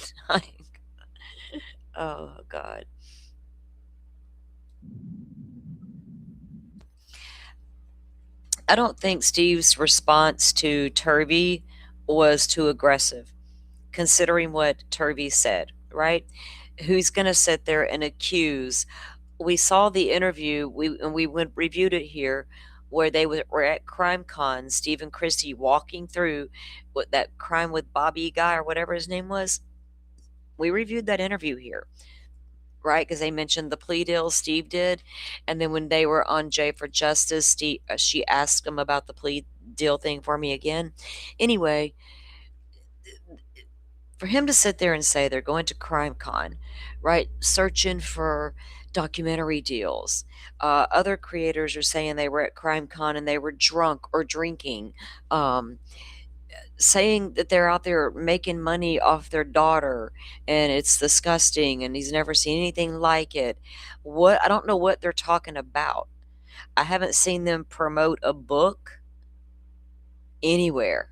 Speaker 1: Oh God. I don't think Steve's response to Turvey was too aggressive, considering what Turvey said, right? Who's going to sit there and accuse? We saw the interview, we went reviewed it here, where they were at Crime Con, Steve and Christy walking through what that crime with Bobby guy or whatever his name was. We reviewed that interview here, right? Because they mentioned the plea deal Steve did, and then when they were on Jay for Justice, Steve, she asked him about the plea deal thing for me again. Anyway, for him to sit there and say they're going to Crime Con, right, searching for documentary deals. Other creators are saying they were at Crime Con and they were drunk or drinking. Um, saying that they're out there making money off their daughter and it's disgusting and he's never seen anything like it. What, I don't know what they're talking about. I haven't seen them promote a book anywhere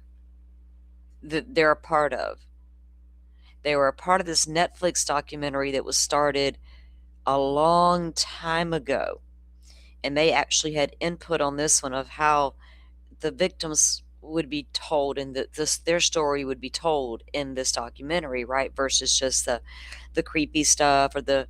Speaker 1: that they're a part of. They were a part of this Netflix documentary that was started a long time ago, and they actually had input on this one of how the victims would be told and their story would be told in this documentary, right? Versus just the creepy stuff or the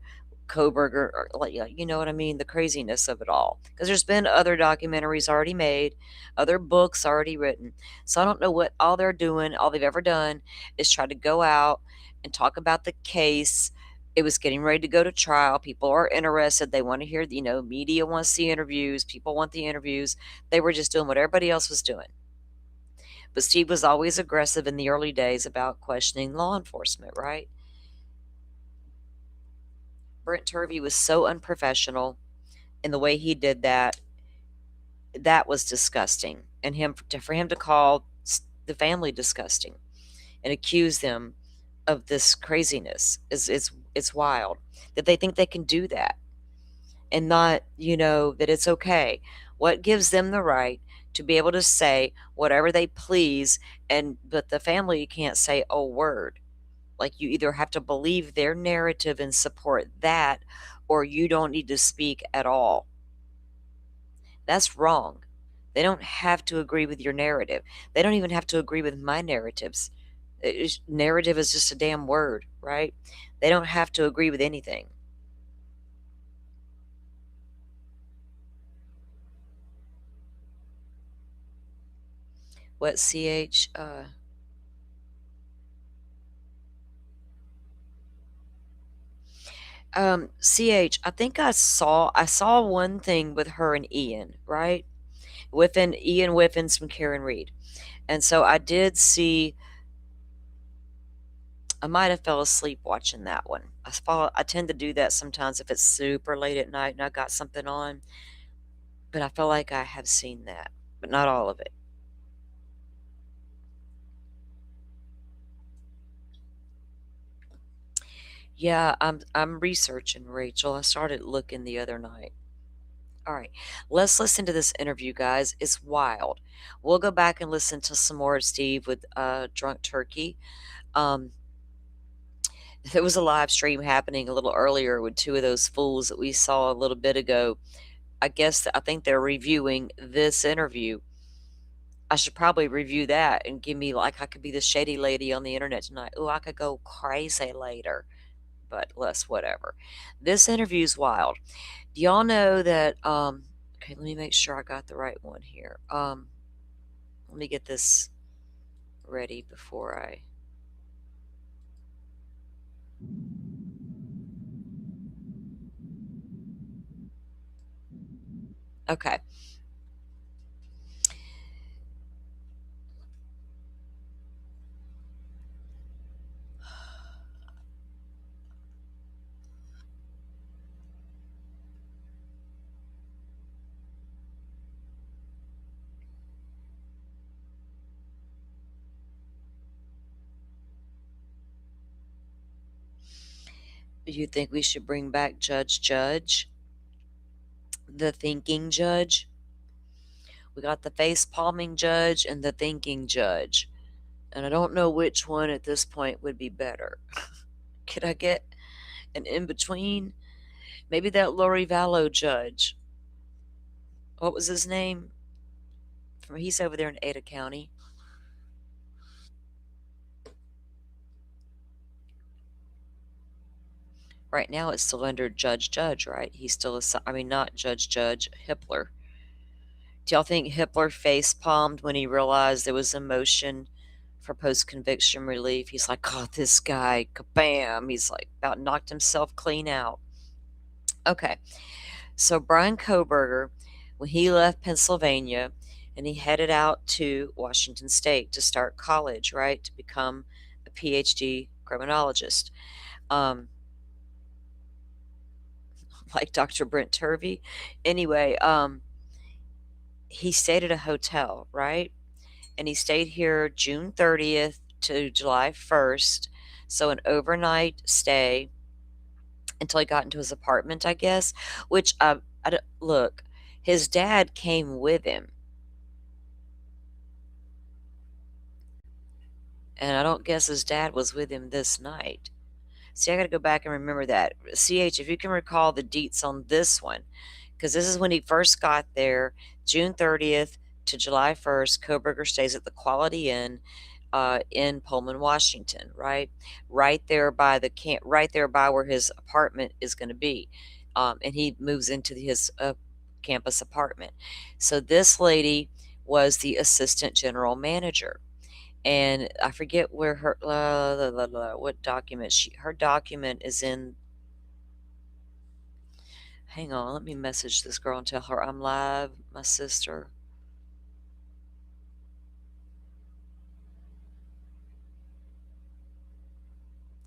Speaker 1: Coburg or like, you know what I mean? The craziness of it all. Because there's been other documentaries already made, other books already written. So I don't know what all they're doing. All they've ever done is try to go out and talk about the case. It was getting ready to go to trial. People are interested. They want to hear, media wants the interviews. People want the interviews. They were just doing what everybody else was doing. But Steve was always aggressive in the early days about questioning law enforcement, right? Brent Turvey was so unprofessional in the way he did that. That was disgusting. And for him to call the family disgusting and accuse them of this craziness is it's wild that they think they can do that and not, that it's okay. What gives them the right to be able to say whatever they please, but the family can't say a word? Like, you either have to believe their narrative and support that, or you don't need to speak at all. That's wrong. They don't have to agree with your narrative. They don't even have to agree with my narratives. Narrative is just a damn word, right? They don't have to agree with anything. What, CH? CH, I think I saw one thing with her and Ian, right? Ian Whiffins from Karen Reed. And so I did see, I might have fell asleep watching that one. I tend to do that sometimes if it's super late at night and I got something on. But I feel like I have seen that, but not all of it. Yeah, I'm researching, Rachel. I started looking the other night. All right, let's listen to this interview, guys. It's wild. We'll go back and listen to some more of Steve with Drunk Turkey. Um, there was a live stream happening a little earlier with two of those fools that we saw a little bit ago. I think they're reviewing this interview. I should probably review that and give me like I could be the shady lady on the internet tonight. Oh, I could go crazy later, but less whatever. This interview's wild. Do y'all know that? Okay, let me make sure I got the right one here. Let me get this ready before I. Okay. You think we should bring back Judge, the thinking judge? We got the face palming judge and the thinking judge. And I don't know which one at this point would be better. Could I get an in between? Maybe that Lori Vallow judge. What was his name? He's over there in Ada County. Right now it's still under Judge, right? He's still not Judge Hippler. Do y'all think Hitler face palmed when he realized there was a motion for post conviction relief? He's like, oh, this guy, kabam. He's like, about knocked himself clean out. Okay. So Brian Koberger, when he left Pennsylvania and he headed out to Washington State to start college, right, to become a PhD criminologist, like Dr. Brent Turvey. Anyway, he stayed at a hotel, right? And he stayed here June 30th to July 1st. So an overnight stay until he got into his apartment, I guess, which look, his dad came with him. And I don't guess his dad was with him this night. See, I got to go back and remember that. CH, if you can recall the deets on this one, because this is when he first got there, June 30th to July 1st, Koberger stays at the Quality Inn in Pullman, Washington, right? Right there by the camp, right there by where his apartment is going to be. And he moves into his campus apartment. So this lady was the assistant general manager. And I forget where her what document her document is in. Hang on, let me message this girl and tell her I'm live, my sister.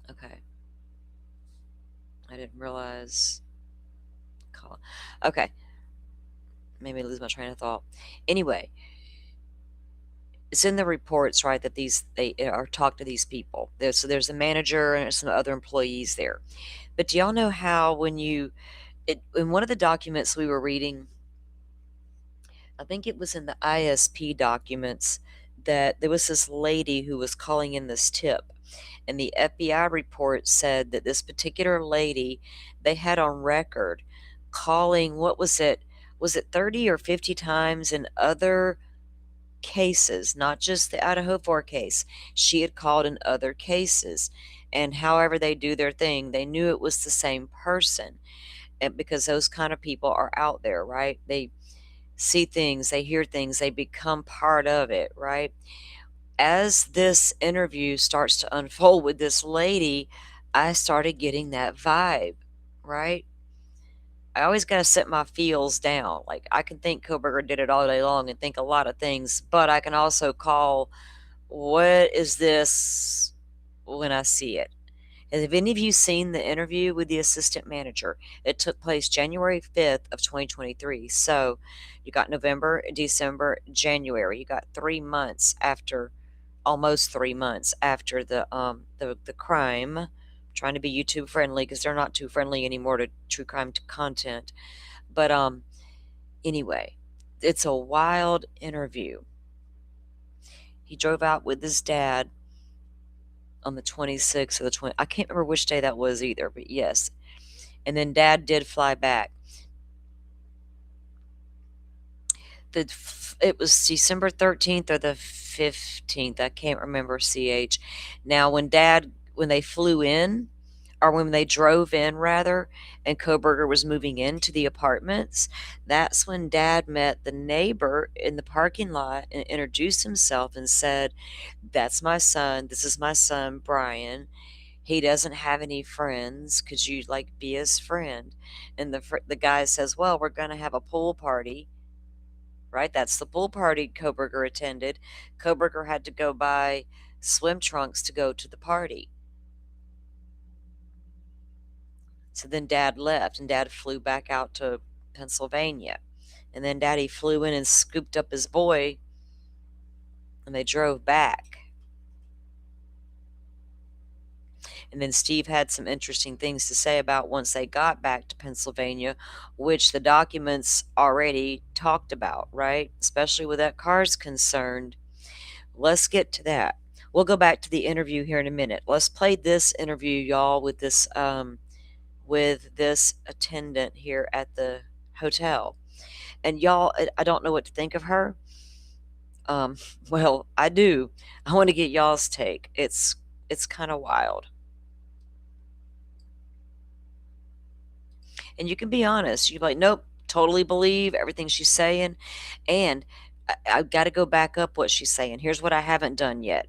Speaker 1: Okay. I didn't realize. Call. Okay. Made me lose my train of thought. Anyway, it's in the reports, right, that they are talk to these people. There's a manager and some other employees there. But do y'all know how when in one of the documents we were reading, I think it was in the ISP documents, that there was this lady who was calling in this tip. And the FBI report said that this particular lady, they had on record calling, what was it? Was it 30 or 50 times in other cases, not just the Idaho 4 case? She had called in other cases. And however they do their thing, they knew it was the same person. And because those kind of people are out there, right? They see things, they hear things, they become part of it, right? As this interview starts to unfold with this lady, I started getting that vibe, right? I always got to set my feels down. Like, I can think Koberger did it all day long and think a lot of things, but I can also call, what is this, when I see it. Have any of you seen the interview with the assistant manager? It took place January 5th of 2023. So you got November, December, January. You got 3 months after, almost 3 months after the crime, trying to be YouTube friendly because they're not too friendly anymore to true crime content. But anyway, it's a wild interview. He drove out with his dad on the 26th or the 20. I can't remember which day that was either, but yes. And then Dad did fly back. It was December 13th or the 15th. I can't remember, CH. Now, when they flew in, or when they drove in, rather, and Koberger was moving into the apartments, that's when Dad met the neighbor in the parking lot and introduced himself and said, "That's my son. This is my son, Brian. He doesn't have any friends. Could you be his friend?" And the guy says, "Well, we're going to have a pool party." Right? That's the pool party Koberger attended. Koberger had to go buy swim trunks to go to the party. So then Dad left, and Dad flew back out to Pennsylvania. And then Daddy flew in and scooped up his boy, and they drove back. And then Steve had some interesting things to say about once they got back to Pennsylvania, which the documents already talked about, right? Especially with that car's concerned. Let's get to that. We'll go back to the interview here in a minute. Let's play this interview, y'all, with this attendant here at the hotel. And y'all, I don't know what to think of her. Well, I do. I want to get y'all's take. It's kind of wild. And you can be honest. You're like, nope, totally believe everything she's saying. And I've got to go back up what she's saying. Here's what I haven't done yet.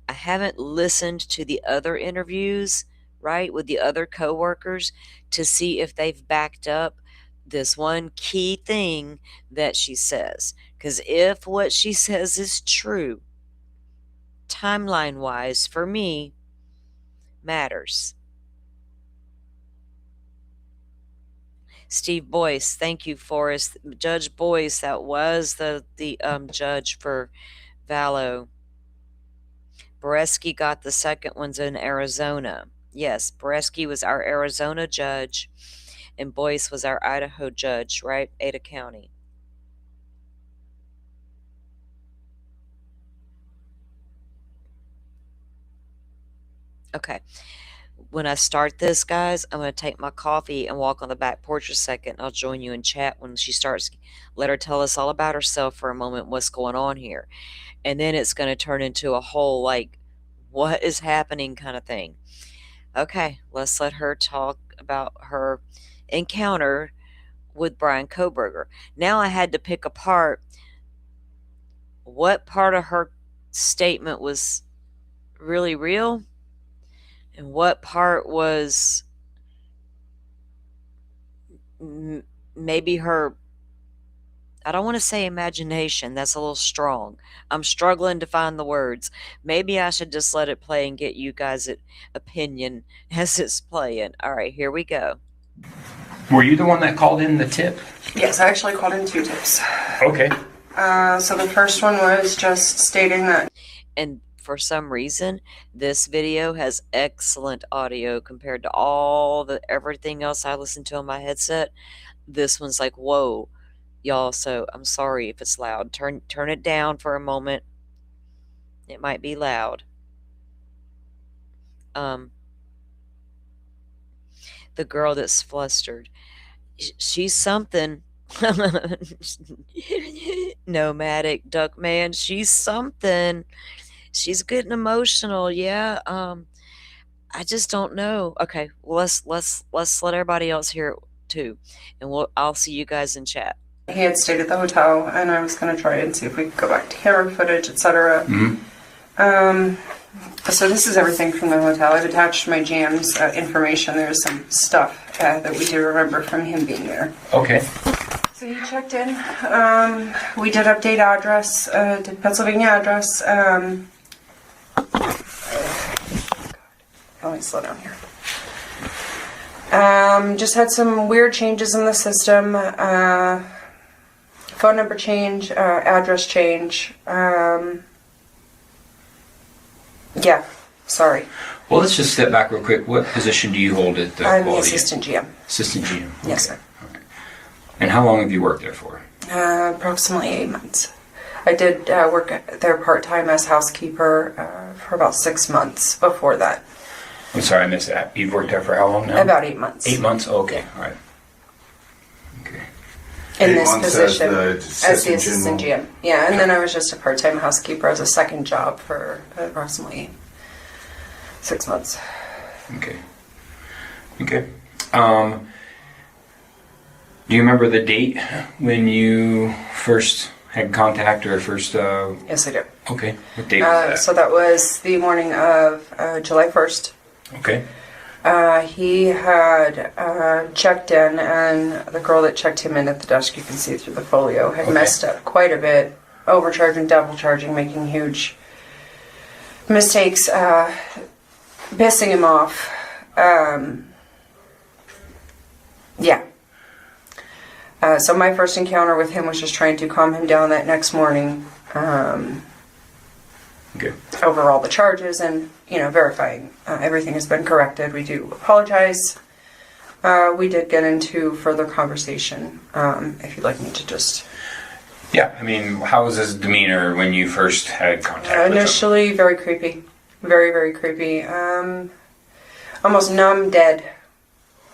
Speaker 1: I haven't listened to the other interviews, right, with the other coworkers to see if they've backed up this one key thing that she says. Because if what she says is true, timeline-wise, for me, matters. Steve Boyce, thank you, Forrest. Judge Boyce, that was the judge for Vallow. Boreski got the second ones in Arizona. Yes, Boreski was our Arizona judge, and Boyce was our Idaho judge, right? Ada County. Okay. When I start this, guys, I'm going to take my coffee and walk on the back porch a second. I'll join you in chat when she starts. Let her tell us all about herself for a moment, what's going on here. And then it's going to turn into a whole, what is happening kind of thing. Okay, let's let her talk about her encounter with Brian Koberger. Now I had to pick apart what part of her statement was really real and what part was maybe her, I don't want to say imagination. That's a little strong. I'm struggling to find the words. Maybe I should just let it play and get you guys' opinion as it's playing. All right, here we go.
Speaker 10: Were you the one that called in the tip?
Speaker 11: Yes, I actually called in 2 tips.
Speaker 10: Okay.
Speaker 11: So the first one was just stating that.
Speaker 1: And for some reason, this video has excellent audio compared to everything else I listen to on my headset. This one's like, whoa, y'all. So I'm sorry if it's loud. Turn it down for a moment. It might be loud. The girl that's flustered, she's something. Nomadic duck man, she's something. She's getting emotional. Yeah. I just don't know. Okay, well, let's let everybody else hear it too, and I'll see you guys in chat.
Speaker 11: He had stayed at the hotel, and I was going to try and see if we could go back to camera footage, etc. So this is everything from the hotel. I've attached my Jam's information. There's some stuff that we do remember from him being there.
Speaker 10: Okay.
Speaker 11: So he checked in. We did update address, did Pennsylvania address. Let me slow down here. Just had some weird changes in the system. Phone number change, address change. Yeah, sorry.
Speaker 10: Well, let's just step back real quick. What position do you hold at the
Speaker 11: I'm the
Speaker 10: quality?
Speaker 11: assistant GM.
Speaker 10: Assistant GM. Okay.
Speaker 11: Yes, sir.
Speaker 10: Okay. And how long have you worked there for?
Speaker 11: Approximately 8 months. I did work there part-time as housekeeper for about 6 months before that.
Speaker 10: I'm sorry, I missed that. You've worked there for how long now?
Speaker 11: About 8 months.
Speaker 10: 8 months? Okay, all right. Okay.
Speaker 11: In
Speaker 12: 8
Speaker 11: this
Speaker 12: months
Speaker 11: position
Speaker 12: as the
Speaker 11: assistant GM. Yeah, and then I was just a part-time housekeeper as a second job for approximately 6 months.
Speaker 10: Okay. Okay. Do you remember the date when you first had contact or first?
Speaker 11: Yes, I do.
Speaker 10: Okay. What date was that?
Speaker 11: So that was the morning of July 1st.
Speaker 10: Okay.
Speaker 11: He had checked in, and the girl that checked him in at the desk, you can see through the folio, had messed up quite a bit, overcharging, double charging, making huge mistakes, pissing him off. Yeah. So my first encounter with him was just trying to calm him down that next morning.
Speaker 10: Okay.
Speaker 11: Over all the charges and, verifying everything has been corrected. We do apologize. We did get into further conversation, if you'd like me to just...
Speaker 10: Yeah, I mean, how was his demeanor when you first had contact with him?
Speaker 11: Initially, very creepy. Very, very creepy. Almost numb, dead.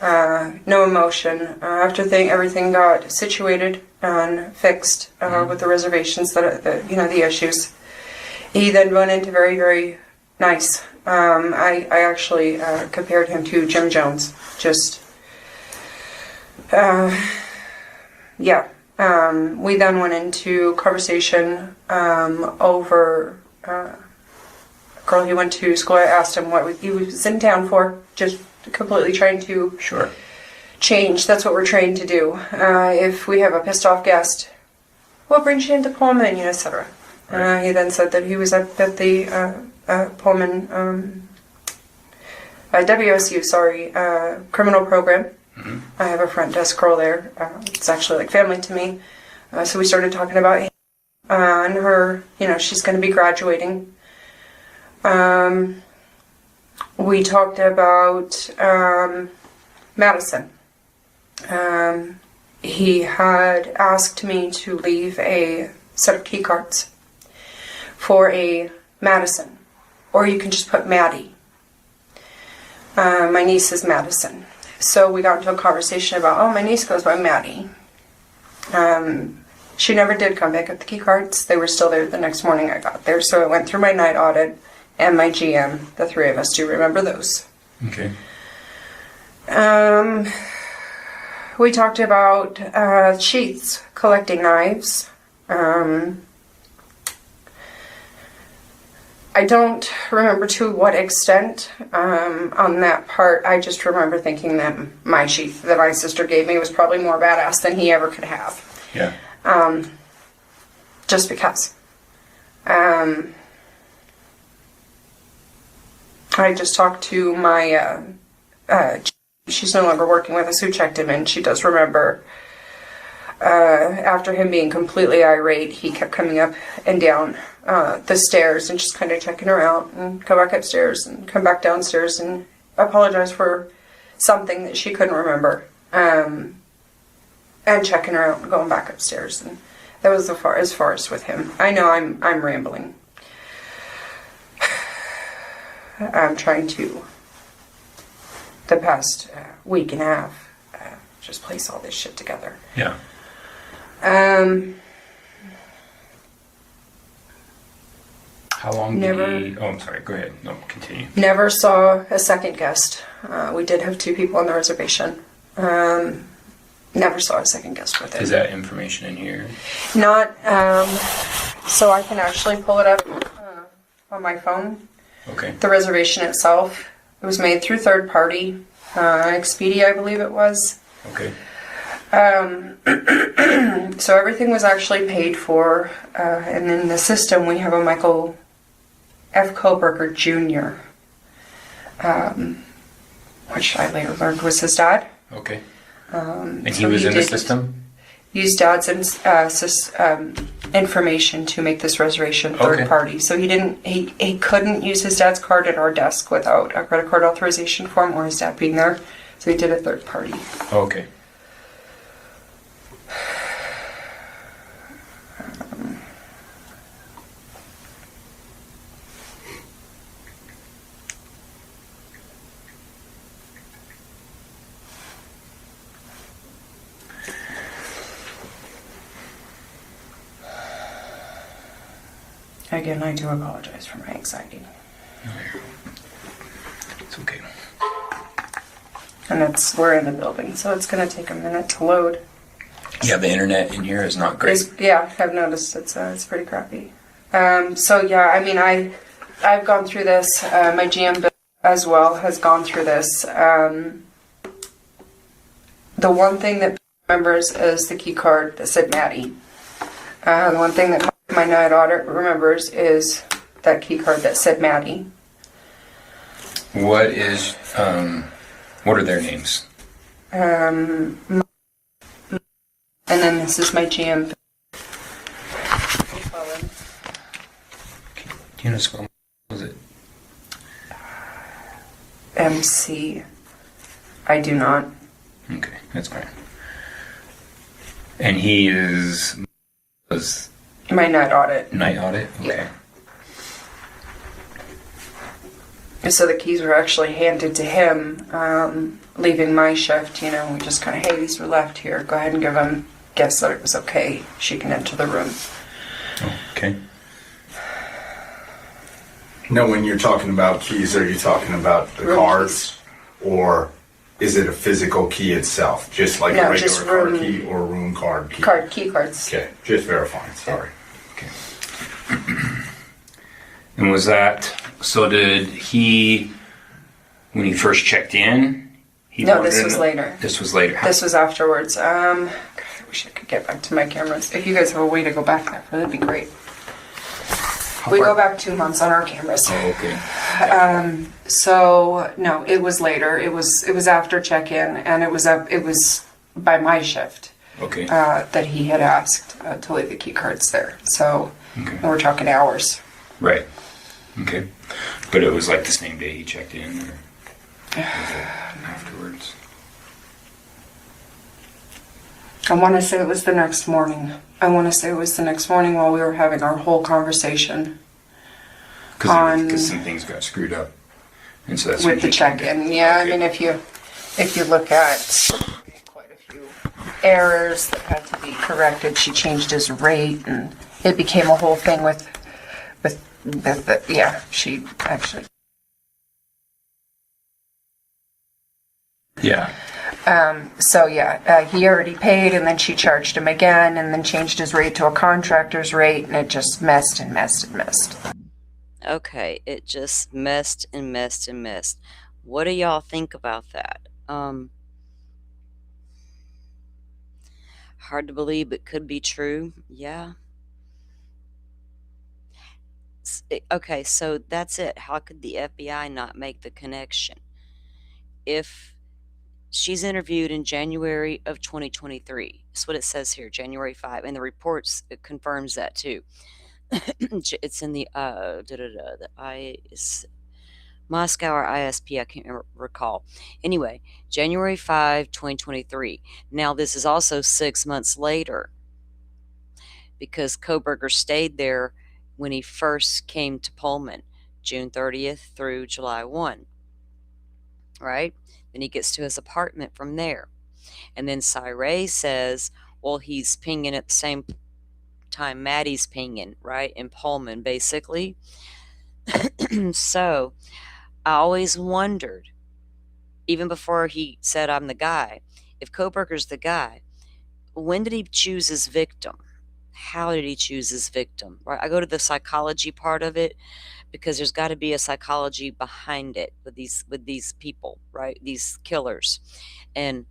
Speaker 11: No emotion. After everything got situated and fixed with the reservations, the issues, he then went into very, very nice. I actually compared him to Jim Jones. Just, yeah. We then went into conversation over a girl he went to school. I asked him what he was in town for. Just completely trying to change. That's what we're trained to do. If we have a pissed off guest, what brings you into Pullman, etc. Right. He then said that he was at the Pullman WSU, criminal program. Mm-hmm. I have a front desk girl there. It's actually like family to me. So we started talking about him and her. She's going to be graduating. We talked about Madison. He had asked me to leave a set of key cards for a Madison, or you can just put Maddie. My niece is Madison. So we got into a conversation about, my niece goes by Maddie. She never did come back at the key cards. They were still there the next morning I got there. So I went through my night audit and my GM. The three of us do remember those.
Speaker 10: Okay.
Speaker 11: We talked about sheaths, collecting knives. I don't remember to what extent on that part. I just remember thinking that my sheath that my sister gave me was probably more badass than he ever could have.
Speaker 10: Yeah.
Speaker 11: Just because. I just talked to my, she's no longer working with us, who checked him in. She does remember, after him being completely irate, he kept coming up and down the stairs and just kind of checking her out and come back upstairs and come back downstairs and apologize for something that she couldn't remember, and checking her out and going back upstairs. And that was as far as with him. I know I'm rambling. I'm trying to, the past week and a half, just place all this shit together.
Speaker 10: Yeah. How long did he... Oh, I'm sorry. Go ahead. No, continue.
Speaker 11: Never saw a second guest. We did have 2 people on the reservation. Never saw a second guest with it.
Speaker 10: Is that information in here?
Speaker 11: Not, so I can actually pull it up on my phone.
Speaker 10: Okay.
Speaker 11: The reservation itself. It was made through third party. Expedia, I believe it was.
Speaker 10: Okay.
Speaker 11: So everything was actually paid for. And in the system, we have a Michael F. Koberger Jr., which I later learned was his dad.
Speaker 10: Okay. And he was in the system?
Speaker 11: Used dad's information to make this reservation third
Speaker 10: Okay.
Speaker 11: party. So he couldn't use his dad's card at our desk without a credit card authorization form or his dad being there. So he did a third party.
Speaker 10: Okay.
Speaker 11: Again, I do apologize for my anxiety.
Speaker 10: It's okay.
Speaker 11: And we're in the building, so it's going to take a minute to load.
Speaker 10: Yeah, the internet in here is not great.
Speaker 11: Yeah, I've noticed it's pretty crappy. So yeah, I mean, I've gone through this. My GM as well has gone through this. The one thing that remembers is the key card that said Maddie. The one thing that my night audit remembers is that key card that said Maddie.
Speaker 10: What are their names?
Speaker 11: And then this is my GM.
Speaker 10: Do you know spell? Was it?
Speaker 11: MC. I do not.
Speaker 10: Okay, that's fine. And he was
Speaker 11: My night audit.
Speaker 10: night audit? Okay.
Speaker 11: Yeah. So the keys were actually handed to him, leaving my shift. You know, we just kind of, hey, these were left here. Go ahead and give him guess that it was okay. She can enter the room.
Speaker 10: Okay.
Speaker 12: Now, when you're talking about keys, are you talking about the
Speaker 11: Room
Speaker 12: cards, or is it a physical key itself, just like
Speaker 11: No,
Speaker 12: a regular
Speaker 11: just
Speaker 12: card
Speaker 11: room-
Speaker 12: key or a room card key?
Speaker 11: Key cards.
Speaker 12: Okay, just verifying. Sorry.
Speaker 10: And was that, so did he, when he first checked in,
Speaker 11: No, this was later.
Speaker 10: This was later.
Speaker 11: This was afterwards. God, I wish I could get back to my cameras. If you guys have a way to go back that far, that'd be great. We go back 2 months on our cameras.
Speaker 10: Oh, okay.
Speaker 11: So no, it was later. It was after check-in, and it was by my shift.
Speaker 10: Okay.
Speaker 11: That he had asked to leave the key cards there. So
Speaker 10: Okay.
Speaker 11: we're talking hours.
Speaker 10: Right. Okay. But it was like the same day he checked in, or was it afterwards?
Speaker 11: I want to say it was the next morning. While we were having our whole conversation
Speaker 10: Because some things got screwed up, and so that's when
Speaker 11: with the
Speaker 10: he came
Speaker 11: check-in.
Speaker 10: in.
Speaker 11: Yeah,
Speaker 10: Okay.
Speaker 11: I mean, if you look at quite a few errors that had to be corrected, she changed his rate, and it became a whole thing with yeah, she actually.
Speaker 10: Yeah.
Speaker 11: So yeah, he already paid, and then she charged him again, and then changed his rate to a contractor's rate, and it just messed and messed and messed.
Speaker 1: Okay, it just messed and messed and messed. What do y'all think about that? Hard to believe, but could be true. Yeah. Okay, so that's it. How could the FBI not make the connection? If she's interviewed in January of 2023, that's what it says here, January 5, and the reports, it confirms that too. It's in the Moscow or ISP, I can't recall. Anyway, January 5, 2023. Now, this is also 6 months later because Koberger stayed there when he first came to Pullman, June 30th through July 1, right? Then he gets to his apartment from there. And then Cyree says, well, he's pinging at the same time Maddie's pinging, right? In Pullman, basically. So I always wondered, even before he said I'm the guy, if Koberger's the guy, when did he choose his victim? How did he choose his victim? Right? I go to the psychology part of it because there's got to be a psychology behind it with these people, right? These killers. And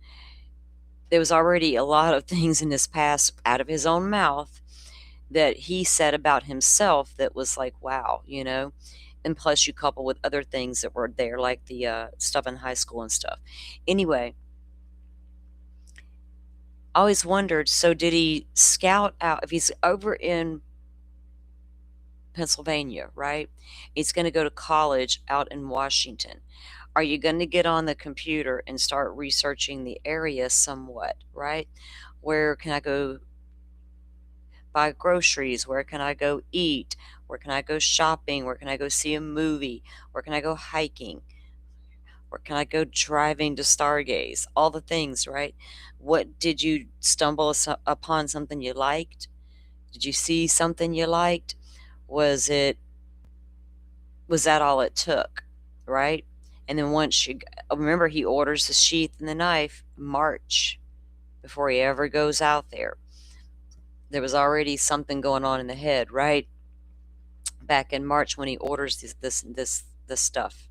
Speaker 1: there was already a lot of things in his past out of his own mouth that he said about himself that was like, wow, you know? And plus you couple with other things that were there, like the stuff in high school and stuff. Anyway, I always wondered, so did he scout out, if he's over in Pennsylvania, right? He's going to go to college out in Washington. Are you going to get on the computer and start researching the area somewhat, right? Where can I go buy groceries? Where can I go eat? Where can I go shopping? Where can I go see a movie? Where can I go hiking? Where can I go driving to stargaze? All the things, right? What did you stumble upon something you liked? Did you see something you liked? Was that all it took, right? And then once you remember, he orders the sheath and the knife March before he ever goes out there. There was already something going on in the head, right? Back in March when he orders this stuff.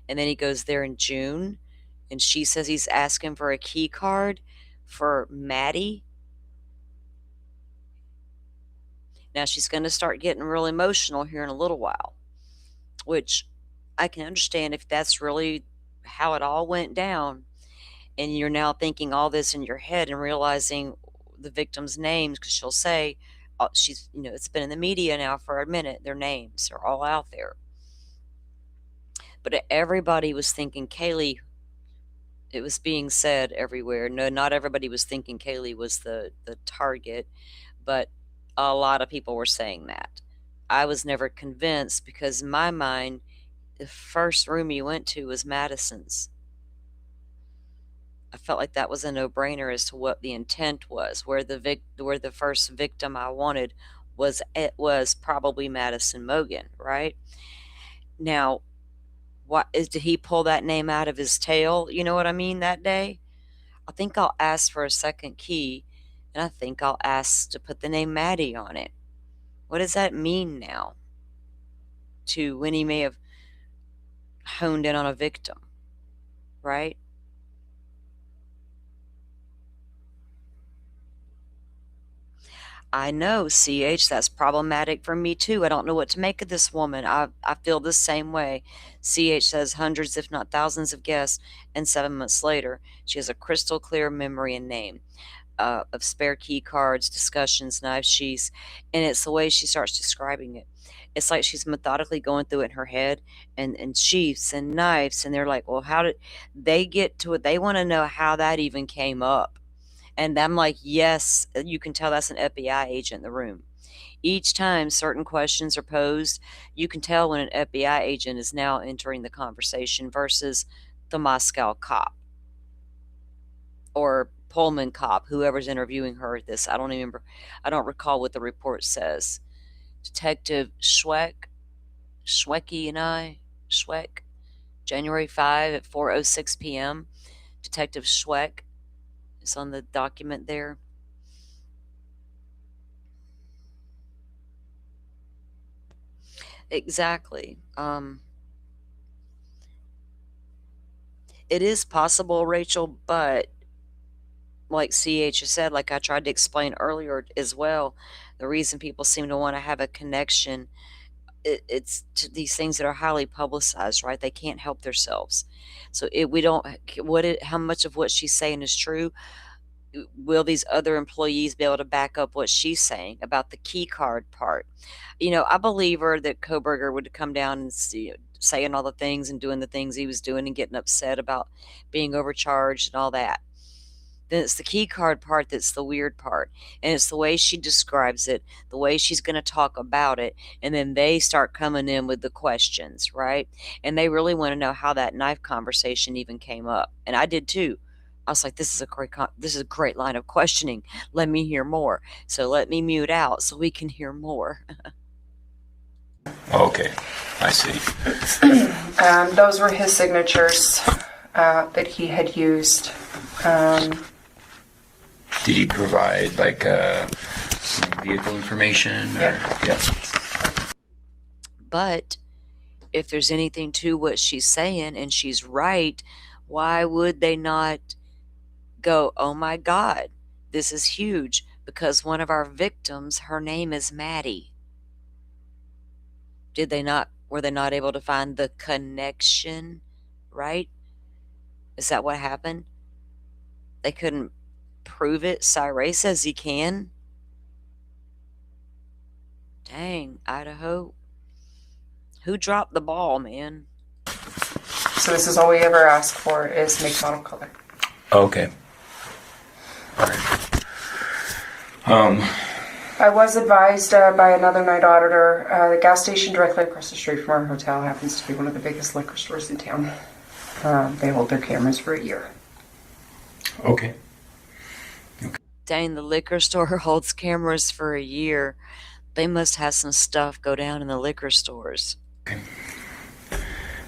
Speaker 1: And then he goes there in June, and she says he's asking for a key card for Maddie. Now she's going to start getting real emotional here in a little while, which I can understand if that's really how it all went down, and you're now thinking all this in your head and realizing the victims' names, because she'll say, she's, it's been in the media now for a minute, their names are all out there. But everybody was thinking Kaylee, it was being said everywhere. No, not everybody was thinking Kaylee was the target, but a lot of people were saying that. I was never convinced, because in my mind, the first room you went to was Madison's. I felt like that was a no-brainer as to what the intent was. Where the first victim I wanted was, it was probably Madison Mogan, right? Now, did he pull that name out of his tail? You know what I mean? That day, I think I'll ask for a second key, and I think I'll ask to put the name Maddie on it. What does that mean now? To when he may have honed in on a victim, right? I know, CH, that's problematic for me too. I don't know what to make of this woman. I feel the same way. CH says hundreds, if not thousands of guests, and 7 months later, she has a crystal clear memory and name of spare key cards, discussions, knife sheaths, and it's the way she starts describing it. It's like she's methodically going through it in her head, and sheaths and knives, and they're like, well, how did they get to it? They want to know how that even came up. And I'm like, yes, you can tell that's an FBI agent in the room. Each time certain questions are posed, you can tell when an FBI agent is now entering the conversation versus the Moscow cop or Pullman cop, whoever's interviewing her at this. I don't recall what the report says. Detective Schweck, January 5 at 4:06 p.m. Detective Schweck is on the document there. Exactly. It is possible, Rachel, but like CH has said, like I tried to explain earlier as well, the reason people seem to want to have a connection, it's to these things that are highly publicized, right? They can't help themselves. So how much of what she's saying is true? Will these other employees be able to back up what she's saying about the key card part? I believe her that Koberger would come down and saying all the things and doing the things he was doing and getting upset about being overcharged and all that. Then it's the key card part that's the weird part. And it's the way she describes it, the way she's going to talk about it. And then they start coming in with the questions, right? And they really want to know how that knife conversation even came up. And I did too. I was like, this is a great line of questioning. Let me hear more. So let me mute out so we can hear more.
Speaker 10: Okay, I see.
Speaker 11: Those were his signatures that he had used.
Speaker 10: Did he provide like some vehicle information? Yeah.
Speaker 1: But if there's anything to what she's saying and she's right, why would they not go, oh my God, this is huge, because one of our victims, her name is Maddie. Were they not able to find the connection, right? Is that what happened? They couldn't prove it. Cyree says he can. Dang, Idaho. Who dropped the ball, man?
Speaker 11: So this is all we ever ask for is make, model, color.
Speaker 10: Okay. All right.
Speaker 11: I was advised by another night auditor, the gas station directly across the street from our hotel happens to be one of the biggest liquor stores in town. They hold their cameras for a year.
Speaker 10: Okay.
Speaker 1: Dang, the liquor store holds cameras for a year. They must have some stuff go down in the liquor stores.
Speaker 10: Okay.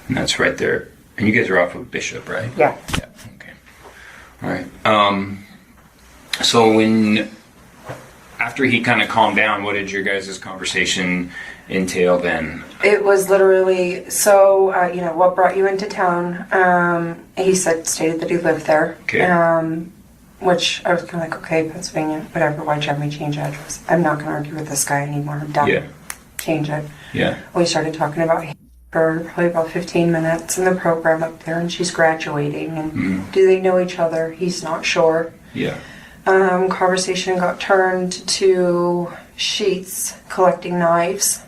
Speaker 10: And that's right there. And you guys are off of Bishop, right?
Speaker 11: Yeah.
Speaker 10: Yeah. Okay. All right. So after he kind of calmed down, what did your guys' conversation entail then?
Speaker 11: It was literally, so, what brought you into town? He stated that he lived there.
Speaker 10: Okay.
Speaker 11: Which I was kind of like, okay, Pennsylvania, whatever, why'd you have me change address? I'm not going to argue with this guy anymore. I'm done.
Speaker 10: Yeah.
Speaker 11: Change it.
Speaker 10: Yeah.
Speaker 11: We started talking about him for probably about 15 minutes in the program up there, and she's graduating, and do they know each other? He's not sure.
Speaker 10: Yeah.
Speaker 11: Conversation got turned to sheets, collecting knives.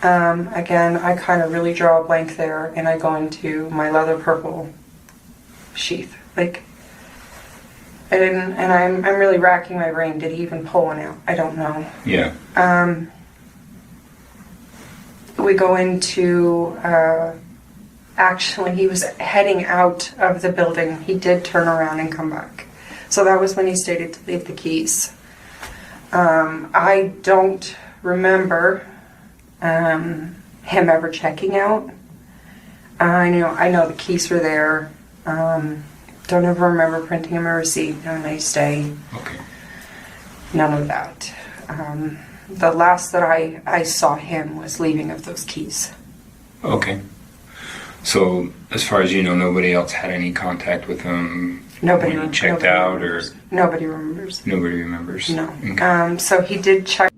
Speaker 11: Again, I kind of really draw a blank there, and I go into my leather purple sheath. Like, I didn't, and I'm really racking my brain. Did he even pull one out? I don't know.
Speaker 10: Yeah.
Speaker 11: We go into, actually, he was heading out of the building. He did turn around and come back. So that was when he stated to leave the keys. I don't remember him ever checking out. I know the keys were there. Don't ever remember printing him a receipt. Have a nice day.
Speaker 10: Okay.
Speaker 11: None of that. The last that I saw him was leaving of those keys.
Speaker 10: Okay. So, as far as you know, nobody else had any contact with him
Speaker 11: Nobody
Speaker 10: when he checked out, or
Speaker 11: nobody remembers.
Speaker 10: nobody remembers?
Speaker 11: No.
Speaker 10: Okay.
Speaker 11: So he did check.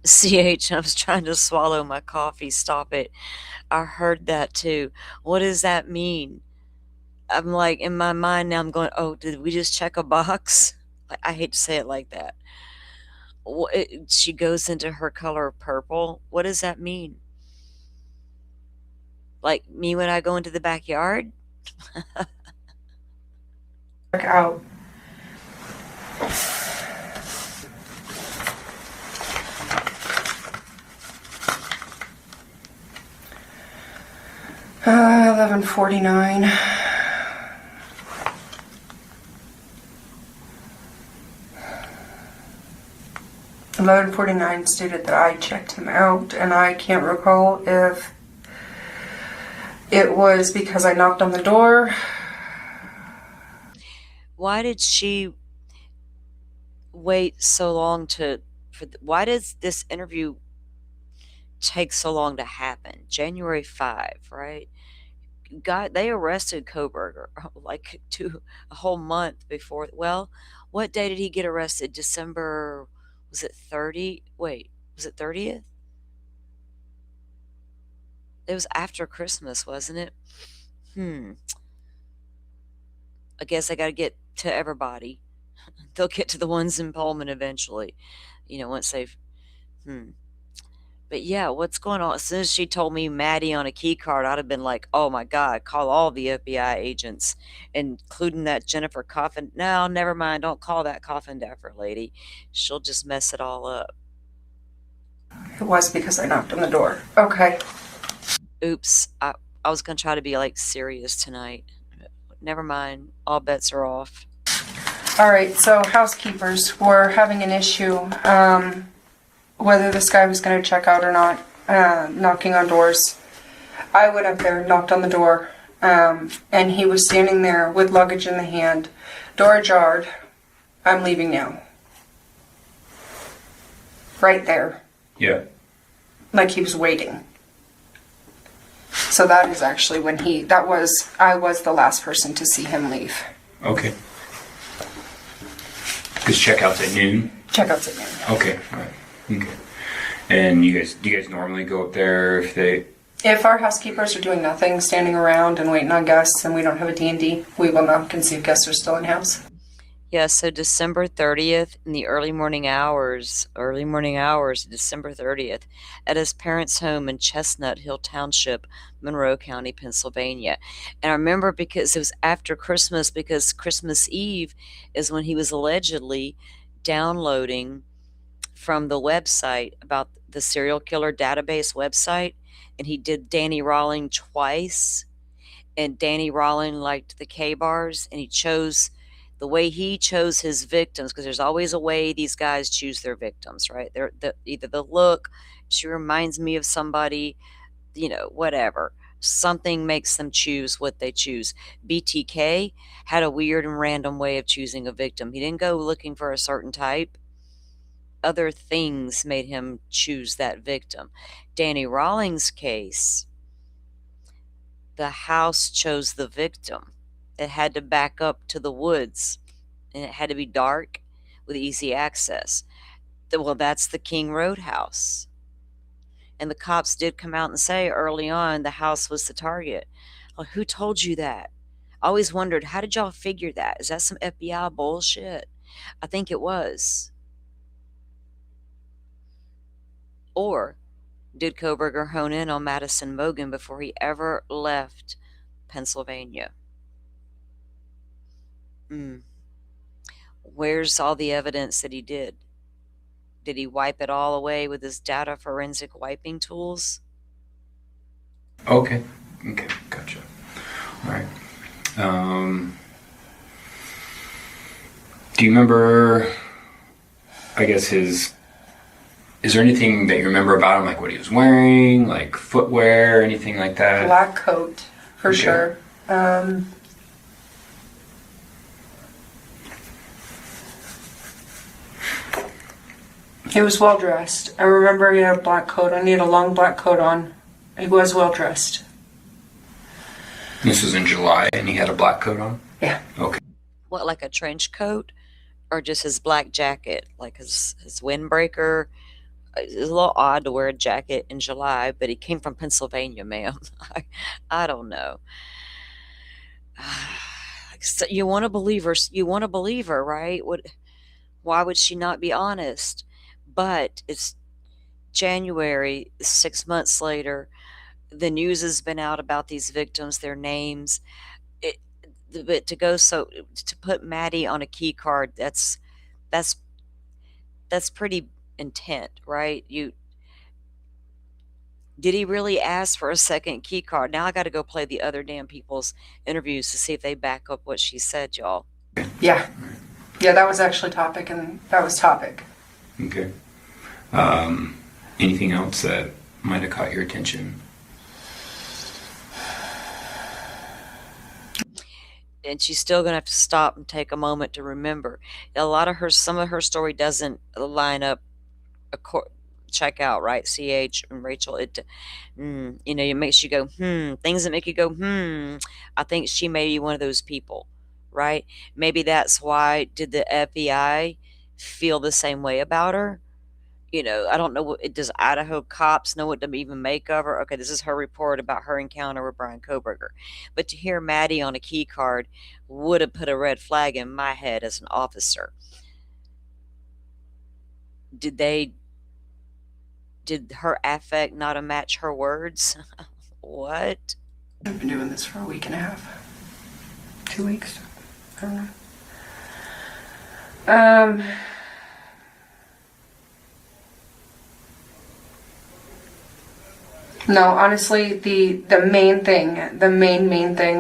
Speaker 1: CH, I was trying to swallow my coffee. Stop it. I heard that too. What does that mean? I'm like, in my mind now, I'm going, oh, did we just check a box? I hate to say it like that. She goes into her color purple. What does that mean? Like me when I go into the backyard?
Speaker 11: Check out. Uh, 11:49. (11:49) stated that I checked him out, and I can't recall if it was because I knocked on the door.
Speaker 1: Why did she wait so long why does this interview take so long to happen? January 5, right? They arrested Koberger like a whole month before. Well, what day did he get arrested? December, was it 30? Wait, was it 30th? It was after Christmas, wasn't it? I guess I got to get to everybody. They'll get to the ones in Pullman eventually, once they've, But yeah, what's going on? As soon as she told me Maddie on a key card, I'd have been like, oh my God, call all the FBI agents, including that Jennifer Coffin. No, never mind. Don't call that Coffin Daffer lady. She'll just mess it all up.
Speaker 11: It was because I knocked on the door. Okay.
Speaker 1: Oops. I was going to try to be like serious tonight. Never mind. All bets are off.
Speaker 11: All right, so housekeepers were having an issue whether this guy was going to check out or not, knocking on doors. I went up there, knocked on the door, and he was standing there with luggage in the hand, door ajar. I'm leaving now. Right there.
Speaker 10: Yeah.
Speaker 11: Like he was waiting. So that is actually when I was the last person to see him leave.
Speaker 10: Okay. Because checkout's at noon?
Speaker 11: Checkout's at noon.
Speaker 10: Okay, all right. Okay. And do you guys normally go up there
Speaker 11: If our housekeepers are doing nothing, standing around and waiting on guests, and we don't have a D&D, we will knock and see if guests are still in house.
Speaker 1: Yeah, so December 30th in the early morning hours, December 30th, at his parents' home in Chestnut Hill Township, Monroe County, Pennsylvania. And I remember because it was after Christmas, because Christmas Eve is when he was allegedly downloading from the website about the serial killer database website. And he did Danny Rawling twice, and Danny Rawling liked the K bars, and he chose the way he chose his victims, because there's always a way these guys choose their victims, right? Either the look, she reminds me of somebody, whatever. Something makes them choose what they choose. BTK had a weird and random way of choosing a victim. He didn't go looking for a certain type. Other things made him choose that victim. Danny Rawlings' case, the house chose the victim. It had to back up to the woods, and it had to be dark with easy access. Well, that's the King Road house. And the cops did come out and say early on the house was the target. Well, who told you that? I always wondered, how did y'all figure that? Is that some FBI bullshit? I think it was. Or did Koberger hone in on Madison Mogen before he ever left Pennsylvania? Where's all the evidence that he did? Did he wipe it all away with his data forensic wiping tools?
Speaker 10: Okay, gotcha. All right. Do you remember, I guess, is there anything that you remember about him, like what he was wearing, like footwear, anything like that?
Speaker 11: Black coat, for sure. He was well dressed. I remember he had a black coat on. He had a long black coat on. He was well dressed.
Speaker 10: This was in July, and he had a black coat on?
Speaker 11: Yeah.
Speaker 10: Okay.
Speaker 1: What, like a trench coat? Or just his black jacket? Like his windbreaker? It's a little odd to wear a jacket in July, but he came from Pennsylvania, ma'am. I don't know. So you want to believe her, right? Why would she not be honest? But it's January, 6 months later. The news has been out about these victims, their names. But to put Maddie on a key card, that's pretty intent, right? Did he really ask for a second key card? Now I got to go play the other damn people's interviews to see if they back up what she said, y'all.
Speaker 11: Yeah, that was actually topic, and that was topic.
Speaker 10: Okay. Anything else that might have caught your attention?
Speaker 1: And she's still going to have to stop and take a moment to remember. Some of her story doesn't line up, check out, right? CH and Rachel, it makes you go, things that make you go, I think she may be one of those people, right? Maybe that's why did the FBI feel the same way about her? I don't know. Does Idaho cops know what to even make of her? Okay, this is her report about her encounter with Brian Koberger. But to hear Maddie on a key card would have put a red flag in my head as an officer. Did her affect not match her words? What?
Speaker 11: I've been doing this for a week and a half. 2 weeks. I don't know. No, honestly, the main thing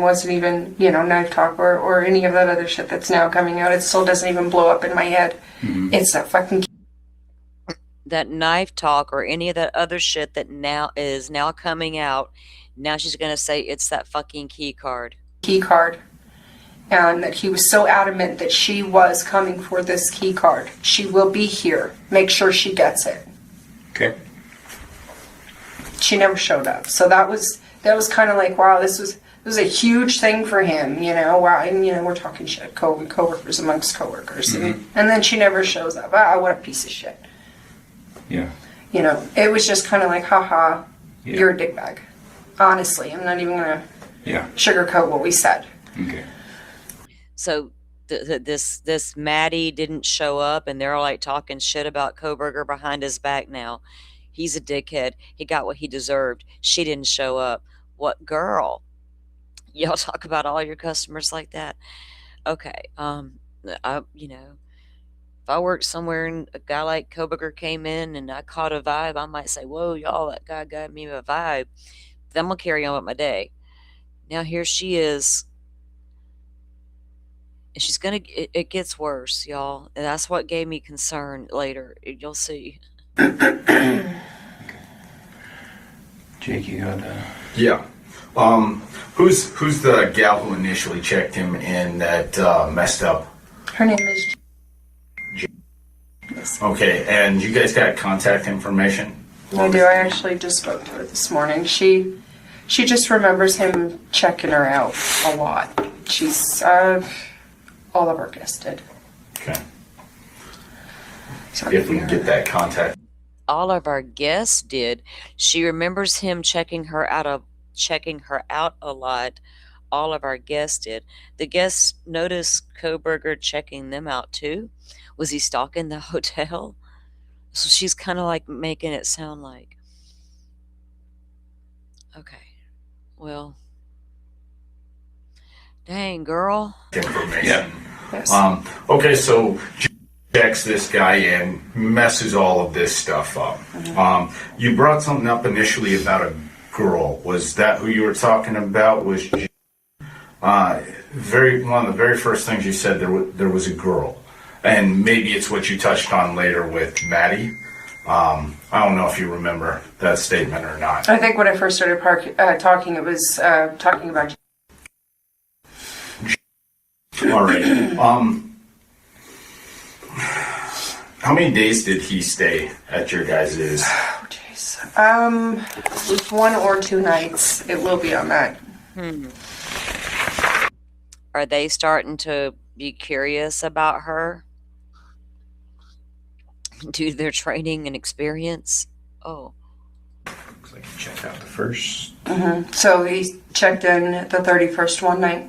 Speaker 11: wasn't even, knife talk or any of that other shit that's now coming out. It still doesn't even blow up in my head. Mm-hmm. It's that fucking...
Speaker 1: That knife talk or any of that other shit that is now coming out, now she's going to say it's that fucking key card.
Speaker 11: Key card. And that he was so adamant that she was coming for this key card. She will be here. Make sure she gets it.
Speaker 10: Okay.
Speaker 11: She never showed up. So that was kind of like, wow, this was a huge thing for him, wow, and we're talking shit, coworkers amongst coworkers, mm-hmm. and then she never shows up. What a piece of shit.
Speaker 10: Yeah.
Speaker 11: It was just kind of like, haha, yeah. You're a dickbag. Honestly, I'm not even gonna sugarcoat what we said.
Speaker 10: Okay.
Speaker 1: So this Maddie didn't show up, and they're like talking shit about Koberger behind his back now. He's a dickhead. He got what he deserved. She didn't show up. What girl? Y'all talk about all your customers like that? Okay. If I worked somewhere and a guy like Koberger came in and I caught a vibe, I might say, whoa, y'all, that guy got me a vibe. Then I'm going to carry on with my day. Now here she is. And she's going to, it gets worse, y'all. And that's what gave me concern later. You'll see.
Speaker 10: Jake, you got that?
Speaker 12: Yeah. Who's the gal who initially checked him in that messed up?
Speaker 11: Her name is.
Speaker 12: Okay, and you guys got contact information?
Speaker 11: I do. I actually just spoke to her this morning. She just remembers him checking her out a lot. She's all of our guests did.
Speaker 12: Okay.
Speaker 11: Sorry
Speaker 12: If we can get that contact.
Speaker 1: All of our guests did. She remembers him checking her out a lot. All of our guests did. The guests noticed Koberger checking them out too. Was he stalking the hotel? So she's kind of like making it sound like. Okay. Well. Dang, girl.
Speaker 12: Information.
Speaker 10: Yeah.
Speaker 11: Yes.
Speaker 12: Okay, so checks this guy in, messes all of this stuff up. You brought something up initially about a girl. Was that who you were talking about? Was one of the very first things you said there was a girl, and maybe it's what you touched on later with Maddie. I don't know if you remember that statement or not.
Speaker 11: I think when I first started talking, it was talking about.
Speaker 12: All right. How many days did he stay at your guys'?
Speaker 11: Oh, jeez. 1 or 2 nights. It will be on that.
Speaker 1: Are they starting to be curious about her due to their training and experience? Oh.
Speaker 10: Looks like you checked out the first.
Speaker 11: So he checked in the 31st one night.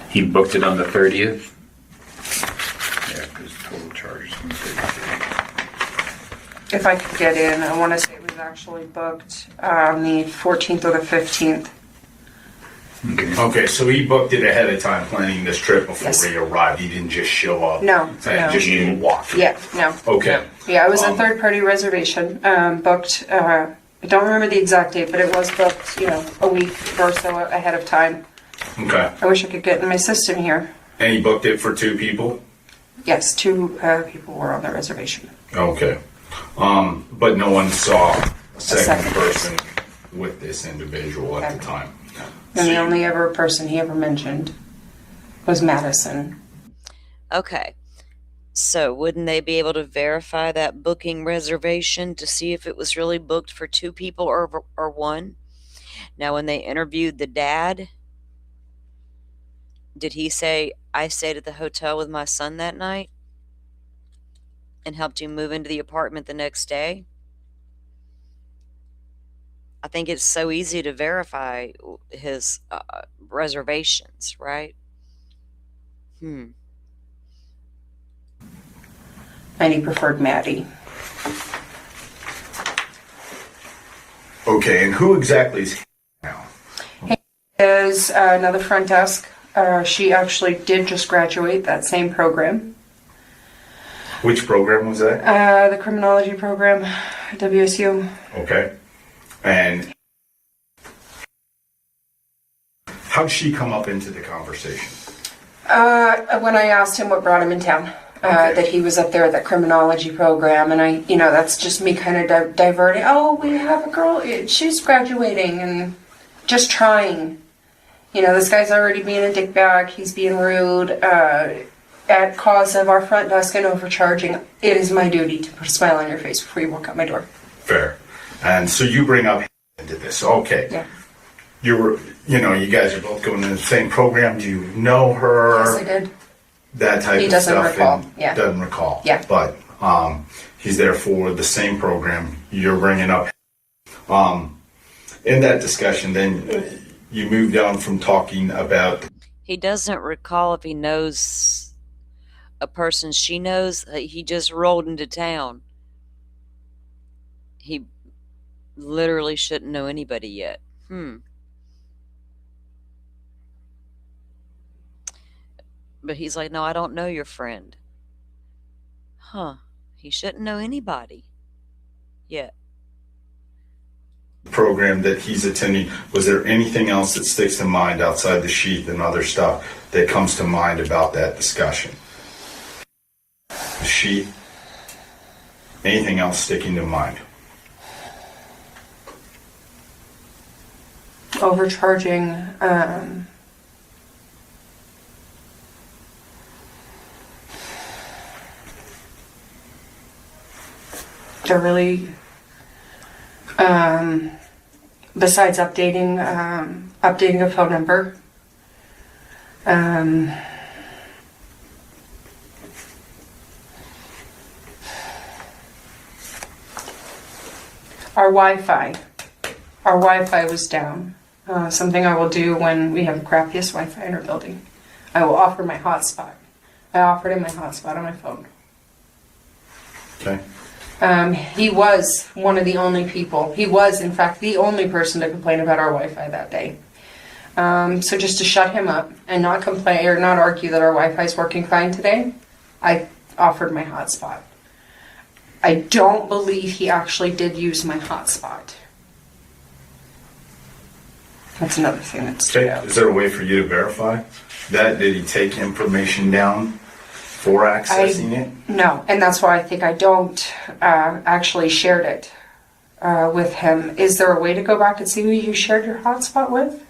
Speaker 10: He booked it on the 30th. Yeah, because total charge is on the 30th.
Speaker 11: If I could get in, I want to say it was actually booked on the 14th or the 15th.
Speaker 12: Okay, so he booked it ahead of time, planning this trip before
Speaker 11: Yes.
Speaker 12: he arrived. He didn't just show up.
Speaker 11: No,
Speaker 12: And
Speaker 11: no.
Speaker 12: just walk.
Speaker 11: Yeah, no.
Speaker 12: Okay.
Speaker 11: Yeah, it was a third-party reservation, booked, I don't remember the exact date, but it was booked, a week or so ahead of time.
Speaker 12: Okay.
Speaker 11: I wish I could get in my system here.
Speaker 12: And he booked it for 2 people?
Speaker 11: Yes, 2 people were on the reservation.
Speaker 12: Okay. But no one saw a second
Speaker 11: second
Speaker 12: person with this individual at the time.
Speaker 11: And the only ever person he ever mentioned was Madison.
Speaker 1: Okay. So wouldn't they be able to verify that booking reservation to see if it was really booked for 2 people or 1? Now, when they interviewed the dad, did he say, I stayed at the hotel with my son that night and helped him move into the apartment the next day? I think it's so easy to verify his reservations, right?
Speaker 11: And he preferred Maddie.
Speaker 12: Okay, and who exactly is he now?
Speaker 11: Is another front desk. She actually did just graduate that same program.
Speaker 12: Which program was that?
Speaker 11: The criminology program, WSU.
Speaker 12: Okay. And how'd she come up into the conversation?
Speaker 11: When I asked him what brought him in town, that he was up there at that criminology program, and that's just me kind of diverting. Oh, we have a girl, she's graduating, and just trying. This guy's already being a dickbag, he's being rude, at cause of our front desk and overcharging. It is my duty to put a smile on your face before you walk out my door.
Speaker 12: Fair. And so you bring up into this. Okay.
Speaker 11: Yeah.
Speaker 12: You guys are both going to the same program. Do you know her?
Speaker 11: Yes, I did.
Speaker 12: That type
Speaker 11: He
Speaker 12: of
Speaker 11: doesn't
Speaker 12: stuff.
Speaker 11: recall.
Speaker 12: And
Speaker 11: Yeah.
Speaker 12: Doesn't recall.
Speaker 11: Yeah.
Speaker 12: But he's there for the same program you're bringing up. In that discussion, then you moved on from talking about.
Speaker 1: He doesn't recall if he knows a person she knows. He just rolled into town. He literally shouldn't know anybody yet. But he's like, no, I don't know your friend. Huh. He shouldn't know anybody yet.
Speaker 12: Program that he's attending, was there anything else that sticks in mind outside the sheath and other stuff that comes to mind about that discussion? The sheath, anything else sticking to mind?
Speaker 11: Overcharging. They're really, besides updating a phone number, our Wi-Fi was down. Something I will do when we have the crappiest Wi-Fi in our building. I will offer my hotspot. I offered him my hotspot on my phone.
Speaker 12: Okay.
Speaker 11: He was one of the only people. He was, in fact, the only person to complain about our Wi-Fi that day. So just to shut him up and not complain or not argue that our Wi-Fi is working fine today, I offered my hotspot. I don't believe he actually did use my hotspot. That's another thing that stood out.
Speaker 12: Is there a way for you to verify that? Did he take information down for accessing it?
Speaker 11: No, and that's why I think I don't actually shared it with him. Is there a way to go back and see who you shared your hotspot with?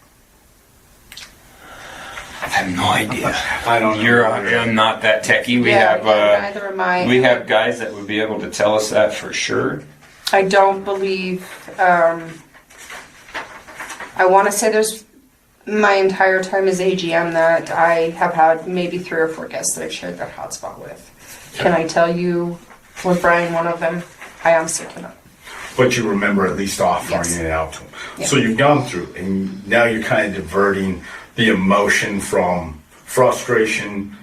Speaker 10: I have no idea.
Speaker 12: I don't know.
Speaker 10: I'm not that techie.
Speaker 11: Neither am I.
Speaker 10: We have guys that would be able to tell us that for sure.
Speaker 11: I don't believe. I want to say there's my entire time as AGM that I have had maybe 3 or 4 guests that I've shared that hotspot with. Can I tell you, with Brian, one of them, I honestly cannot.
Speaker 12: But you remember at least offering it out to him. Yeah. So you've gone through, and now you're kind of diverting the emotion from frustration.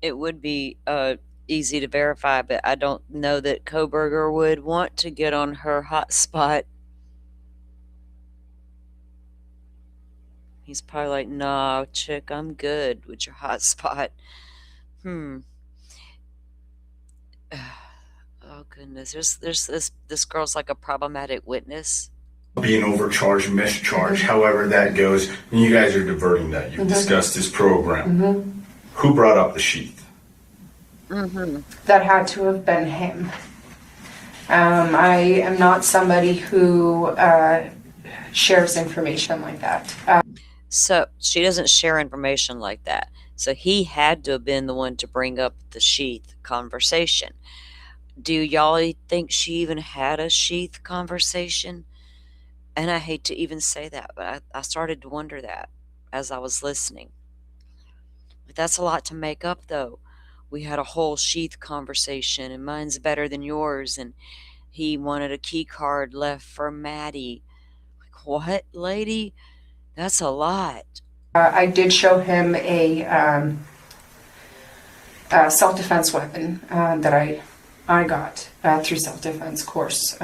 Speaker 1: It would be easy to verify, but I don't know that Koberger would want to get on her hotspot. He's probably like, nah, chick, I'm good with your hotspot. Oh goodness, there's this girl's like a problematic witness.
Speaker 12: Being overcharged, mischarged, however that goes, and you guys are diverting that. You've discussed this program. Who brought up the sheath?
Speaker 11: That had to have been him. I am not somebody who shares information like that.
Speaker 1: So she doesn't share information like that. So he had to have been the one to bring up the sheath conversation. Do y'all think she even had a sheath conversation? And I hate to even say that, but I started to wonder that as I was listening. But that's a lot to make up, though. We had a whole sheath conversation, and mine's better than yours, and he wanted a key card left for Maddie. Like, what, lady? That's a lot.
Speaker 11: I did show him a self-defense weapon that I got through self-defense course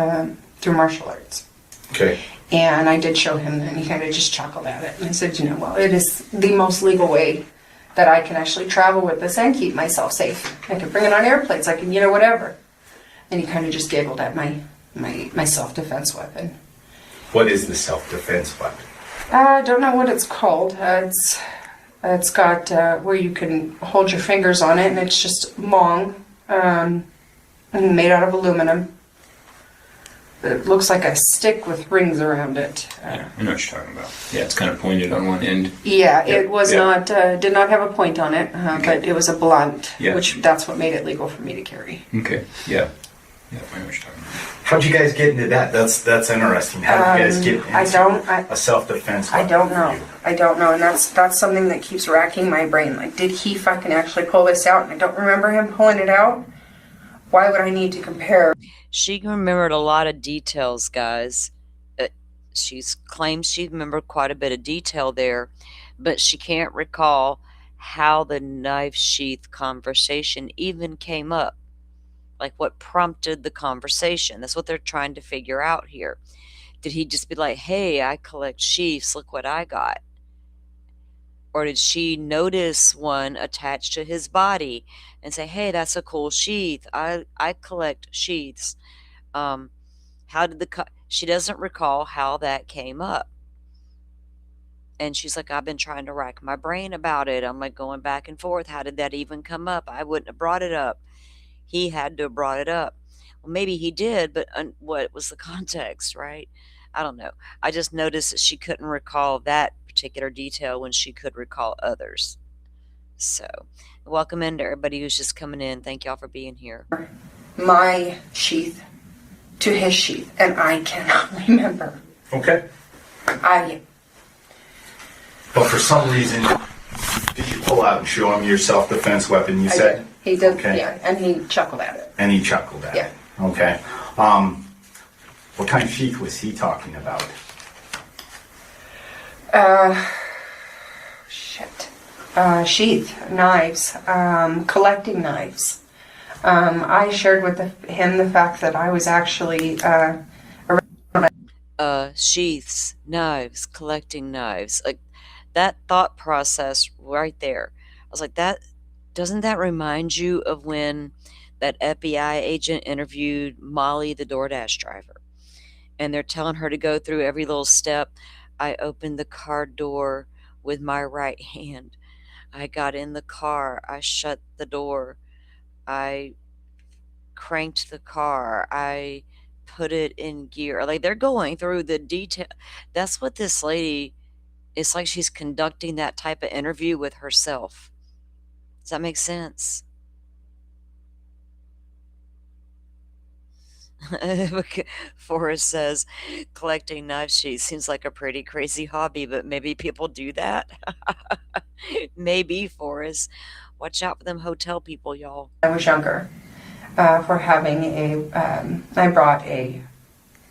Speaker 11: through martial arts.
Speaker 12: Okay.
Speaker 11: And I did show him, and he kind of just chuckled at it. And I said, well, it is the most legal way that I can actually travel with this and keep myself safe. I can bring it on airplanes. I can, whatever. And he kind of just giggled at my self-defense weapon.
Speaker 12: What is the self-defense weapon?
Speaker 11: I don't know what it's called. It's got where you can hold your fingers on it, and it's just long, and made out of aluminum. It looks like a stick with rings around it.
Speaker 10: Yeah, I know what you're talking about. Yeah, it's kind of pointed on one end.
Speaker 11: Yeah, it was not, did not have a point on it, but it was a blunt, which that's what made it legal for me to carry.
Speaker 10: Okay, yeah. Yeah, I know what you're talking about.
Speaker 12: How'd you guys get into that? That's interesting. How did you guys get into a self-defense weapon?
Speaker 11: I don't know, and that's something that keeps racking my brain. Like, did he fucking actually pull this out? And I don't remember him pulling it out. Why would I need to compare?
Speaker 1: She remembered a lot of details, guys. She's claims she remembered quite a bit of detail there, but she can't recall how the knife sheath conversation even came up. Like, what prompted the conversation? That's what they're trying to figure out here. Did he just be like, hey, I collect sheaths, look what I got? Or did she notice one attached to his body and say, hey, that's a cool sheath. I collect sheaths. How did she doesn't recall how that came up. And she's like, I've been trying to rack my brain about it. I'm like going back and forth. How did that even come up? I wouldn't have brought it up. He had to have brought it up. Well, maybe he did, but what was the context, right? I don't know. I just noticed that she couldn't recall that particular detail when she could recall others. So, welcome in to everybody who's just coming in. Thank y'all for being here.
Speaker 11: My sheath to his sheath, and I cannot remember.
Speaker 12: Okay.
Speaker 11: But
Speaker 12: for some reason, did you pull out and show him your self-defense weapon? You said
Speaker 11: did. He did.
Speaker 12: Okay.
Speaker 11: Yeah, and he chuckled at it.
Speaker 12: And he chuckled at
Speaker 11: Yeah.
Speaker 12: it. Okay. What kind of sheath was he talking about?
Speaker 11: Sheath, knives, collecting knives. I shared with him the fact that I was actually
Speaker 1: sheaths, knives, collecting knives. Like, that thought process right there. I was like, doesn't that remind you of when that FBI agent interviewed Molly, the DoorDash driver? And they're telling her to go through every little step. I opened the car door with my right hand. I got in the car. I shut the door. I cranked the car. I put it in gear. Like, they're going through the detail. That's what this lady, it's like she's conducting that type of interview with herself. Does that make sense? Forrest says, collecting knife sheaths seems like a pretty crazy hobby, but maybe people do that. Maybe, Forrest. Watch out for them hotel people, y'all.
Speaker 11: I was younger, for having I brought a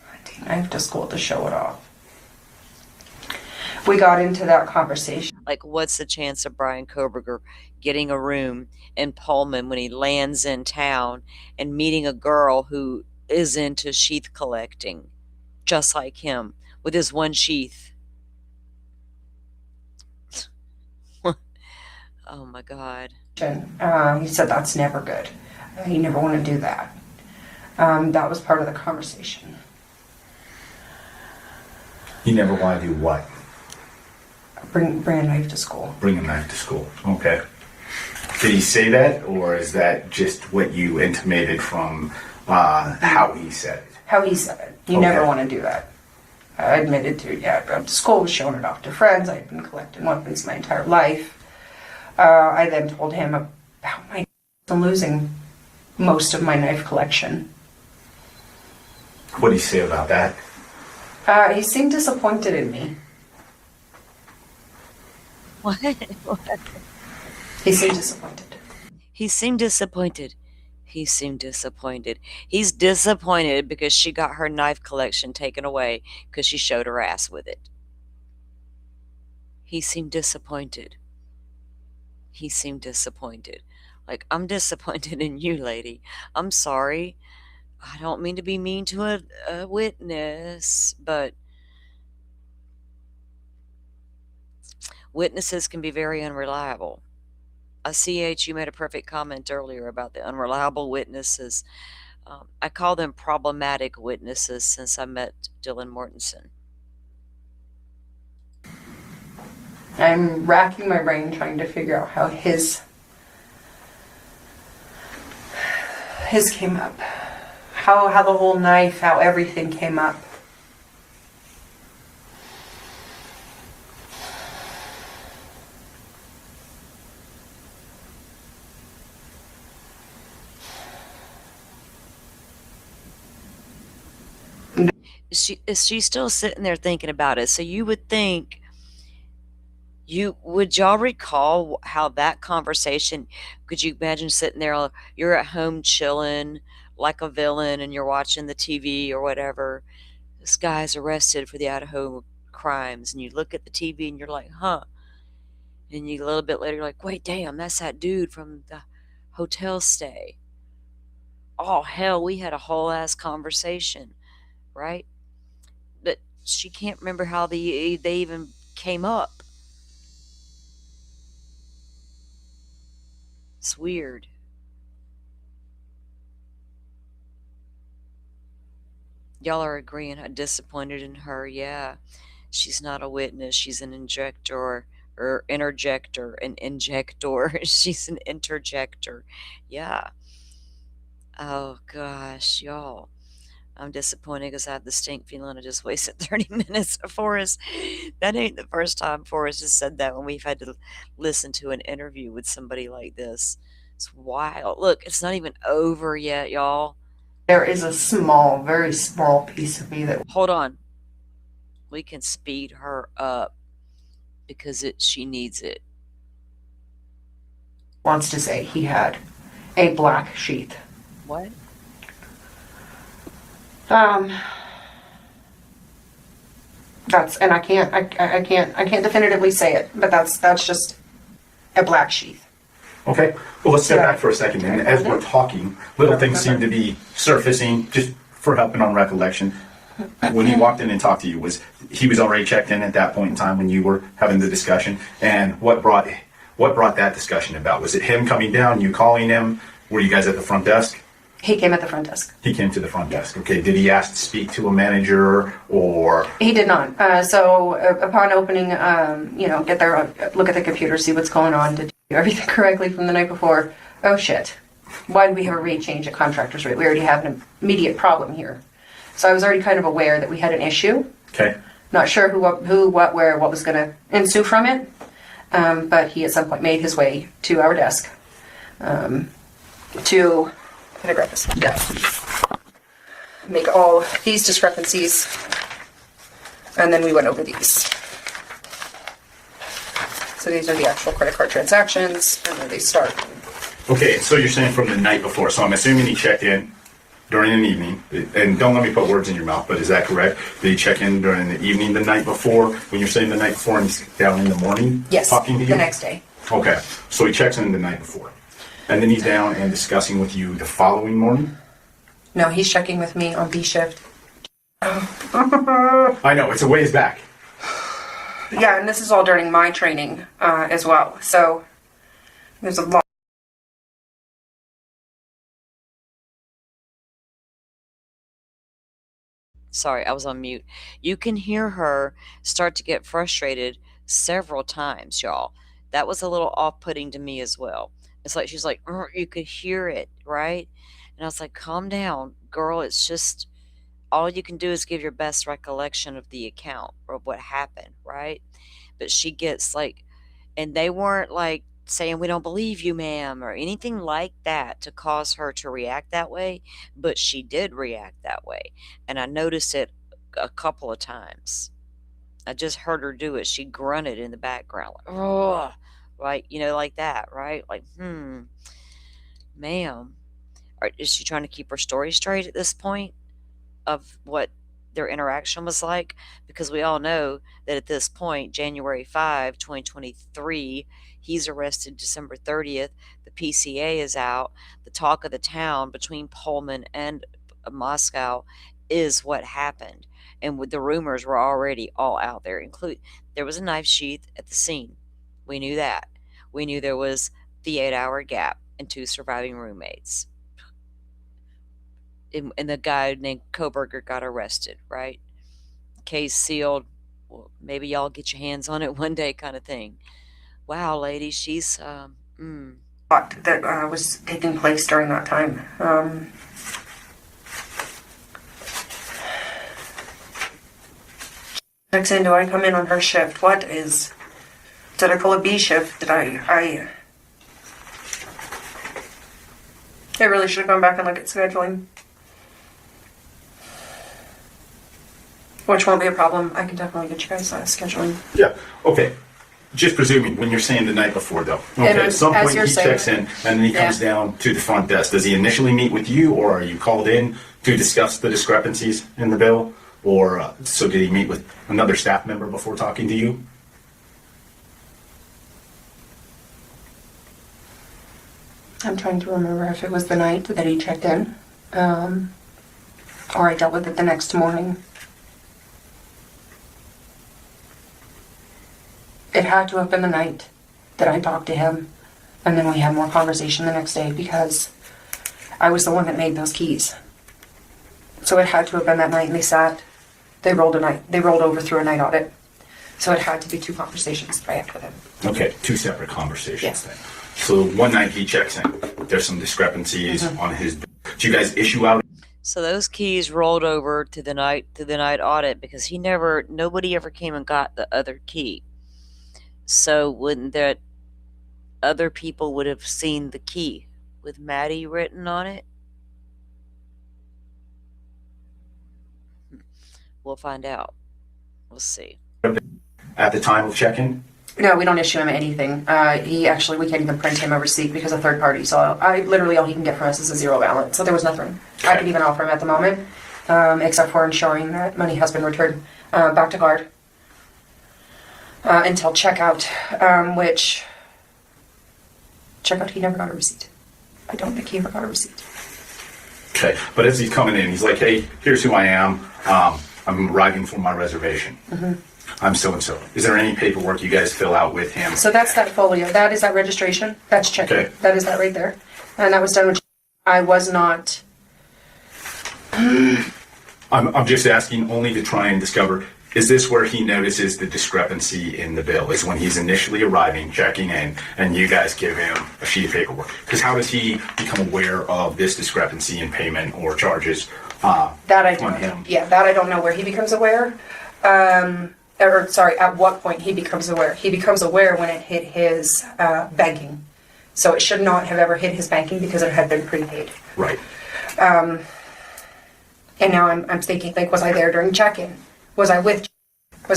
Speaker 11: hunting knife to school to show it off. We got into that conversation.
Speaker 1: Like, what's the chance of Brian Koberger getting a room in Pullman when he lands in town and meeting a girl who is into sheath collecting, just like him, with his one sheath? Oh my God.
Speaker 11: He said that's never good. You never want to do that. That was part of the conversation.
Speaker 12: You never want to do what?
Speaker 11: Bring a knife to school.
Speaker 12: Bring a knife to school. Okay. Did he say that, or is that just what you intimated from how he said it?
Speaker 11: How he said it. You never want to do that. I admitted to, I brought it to school, was showing it off to friends. I'd been collecting weapons my entire life. I then told him about my losing most of my knife collection.
Speaker 12: What did he say about that?
Speaker 11: He seemed disappointed in me.
Speaker 1: What?
Speaker 11: He seemed disappointed.
Speaker 1: He seemed disappointed. He seemed disappointed. He's disappointed because she got her knife collection taken away because she showed her ass with it. He seemed disappointed. He seemed disappointed. Like, I'm disappointed in you, lady. I'm sorry. I don't mean to be mean to a witness, but witnesses can be very unreliable. CH, you made a perfect comment earlier about the unreliable witnesses. I call them problematic witnesses since I met Dylan Mortensen.
Speaker 11: I'm racking my brain trying to figure out how his came up. How the whole knife, how everything came up.
Speaker 1: Is she still sitting there thinking about it? So you would think, would y'all recall how that conversation, could you imagine sitting there, you're at home chilling like a villain and you're watching the TV or whatever, this guy's arrested for the Idaho crimes. And you look at the TV and you're like, huh. And you a little bit later, you're like, wait, damn, that's that dude from the hotel stay. Oh, hell, we had a whole ass conversation, right? But she can't remember how they even came up. It's weird. Y'all are agreeing how disappointed in her. Yeah. She's not a witness. She's an injector or interjector, an injector. She's an interjector. Yeah. Oh gosh, y'all. I'm disappointed because I have the stink feeling I just wasted 30 minutes of Forrest. That ain't the first time Forrest has said that when we've had to listen to an interview with somebody like this. It's wild. Look, it's not even over yet, y'all.
Speaker 11: There is a small, very small piece of me that
Speaker 1: Hold on. We can speed her up because she needs it.
Speaker 11: wants to say he had a black sheath.
Speaker 1: What?
Speaker 11: That's, and I can't definitively say it, but that's just a black sheath.
Speaker 12: Okay, well, let's step back for a second. And as we're talking, little things seem to be surfacing, just for helping on recollection. When he walked in and talked to you, he was already checked in at that point in time when you were having the discussion? And what brought that discussion about? Was it him coming down, you calling him? Were you guys at the front desk?
Speaker 11: He came at the front desk.
Speaker 12: He came to the front desk. Okay, did he ask to speak to a manager or?
Speaker 11: He did not. So upon opening, get there, look at the computer, see what's going on, did do everything correctly from the night before. Oh shit. Why did we have a rate change at contractor's rate? We already have an immediate problem here. So I was already kind of aware that we had an issue.
Speaker 12: Okay.
Speaker 11: Not sure who, what, where, what was going to ensue from it. But he at some point made his way to our desk to, can I grab this? Yeah. Make all these discrepancies. And then we went over these. So these are the actual credit card transactions and where they start.
Speaker 12: Okay, so you're saying from the night before. So I'm assuming he checked in during an evening, and don't let me put words in your mouth, but is that correct? Did he check in during the evening the night before? When you're saying the night before and he's down in the morning?
Speaker 11: Yes,
Speaker 12: talking to you?
Speaker 11: the next day.
Speaker 12: Okay, so he checks in the night before. And then he's down and discussing with you the following morning?
Speaker 11: No, he's checking with me on B shift.
Speaker 12: I know, it's a ways back.
Speaker 11: Yeah, and this is all during my training as well. So there's a lot.
Speaker 1: Sorry, I was on mute. You can hear her start to get frustrated several times, y'all. That was a little off-putting to me as well. It's like she's like, you could hear it, right? And I was like, calm down, girl. It's just all you can do is give your best recollection of the account or what happened, right? But she gets like, and they weren't like saying, we don't believe you, ma'am, or anything like that to cause her to react that way. But she did react that way. And I noticed it a couple of times. I just heard her do it. She grunted in the background, like, oh, like, like that, right? Like, ma'am. Is she trying to keep her story straight at this point of what their interaction was like? Because we all know that at this point, January 5, 2023, he's arrested December 30th. The PCA is out. The talk of the town between Pullman and Moscow is what happened. And with the rumors were already all out there. There was a knife sheath at the scene. We knew that. We knew there was the 8-hour gap and 2 surviving roommates. And the guy named Koberger got arrested, right? Case sealed. Well, maybe y'all get your hands on it one day kind of thing. Wow, lady, she's,
Speaker 11: that was taking place during that time. Jackson, do I come in on her shift? Did I pull a B shift? Did I really should have gone back and looked at scheduling. Which won't be a problem. I can definitely get you guys scheduling.
Speaker 12: Yeah, okay. Just presuming, when you're saying the night before, though. Okay, at some point he checks in, and then he comes down to the front desk. Does he initially meet with you, or are you called in to discuss the discrepancies in the bill? Or so did he meet with another staff member before talking to you?
Speaker 11: I'm trying to remember if it was the night that he checked in, or I dealt with it the next morning. It had to have been the night that I talked to him, and then we had more conversation the next day because I was the one that made those keys. So it had to have been that night, and they rolled over through a night audit. So it had to be 2 conversations that I had with him.
Speaker 12: Okay, 2 separate conversations
Speaker 11: Yes.
Speaker 12: then. So one night he checks in. There's some discrepancies on his. Do you guys issue out?
Speaker 1: So those keys rolled over to the night audit because nobody ever came and got the other key. So wouldn't that other people would have seen the key with Maddie written on it? We'll find out. We'll see.
Speaker 12: At the time of check-in?
Speaker 11: No, we don't issue him anything. We can't even print him a receipt because of third party. So all he can get from us is a 0 balance. So there was nothing I could even offer him at the moment, except for ensuring that money has been returned back to guard until checkout, which checkout he never got a receipt. I don't think he ever got a receipt.
Speaker 12: Okay, but as he's coming in, he's like, hey, here's who I am. I'm arriving for my reservation. I'm so-and-so. Is there any paperwork you guys fill out with him?
Speaker 11: So that's that folio. That is that registration. That's checking.
Speaker 12: Okay.
Speaker 11: That is that right there. And that was done with. I was not.
Speaker 12: I'm just asking only to try and discover, is this where he notices the discrepancy in the bill? Is when he's initially arriving, checking in, and you guys give him a sheet of paperwork? Because how does he become aware of this discrepancy in payment or charges
Speaker 11: That I
Speaker 12: on
Speaker 11: don't.
Speaker 12: him?
Speaker 11: Yeah, that I don't know where he becomes aware. At what point he becomes aware. He becomes aware when it hit his banking. So it should not have ever hit his banking because it had been prepaid.
Speaker 12: Right.
Speaker 11: And now I'm thinking, like, was I there during check-in? Was I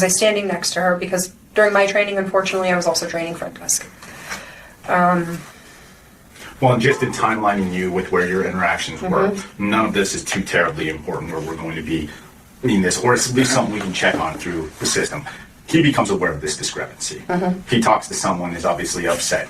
Speaker 11: standing next to her? Because during my training, unfortunately, I was also training front desk.
Speaker 12: Well, and just in timelining you with where your interactions were, none of this is too terribly important where we're going to be needing this, or it's at least something we can check on through the system. He becomes aware of this discrepancy. He talks to someone, is obviously upset.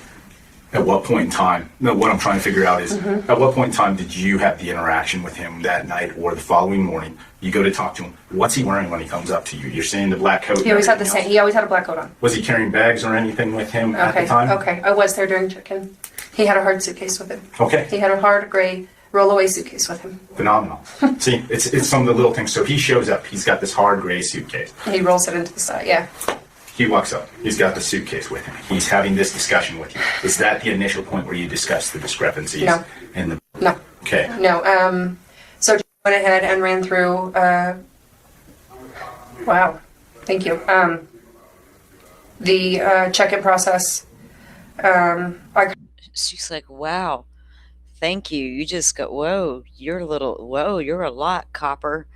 Speaker 12: At what point in time, no, what I'm trying to figure out is, at what point in time did you have the interaction with him that night or the following morning? You go to talk to him. What's he wearing when he comes up to you? You're saying the black coat.
Speaker 11: He always had the same. He always had a black coat on.
Speaker 12: Was he carrying bags or anything with him at the time?
Speaker 11: Okay. I was there during check-in. He had a hard suitcase with him.
Speaker 12: Okay.
Speaker 11: He had a hard gray roll-away suitcase with him.
Speaker 12: Phenomenal. See, it's some of the little things. So he shows up. He's got this hard gray suitcase.
Speaker 11: He rolls it into the side. Yeah.
Speaker 12: He walks up. He's got the suitcase with him. He's having this discussion with you. Is that the initial point where you discuss the discrepancies?
Speaker 11: No.
Speaker 12: In the
Speaker 11: No.
Speaker 12: Okay.
Speaker 11: No. So went ahead and ran through. Wow. Thank you. The check-in process.
Speaker 1: She's like, wow, thank you. You just go, whoa, you're a lot, copper.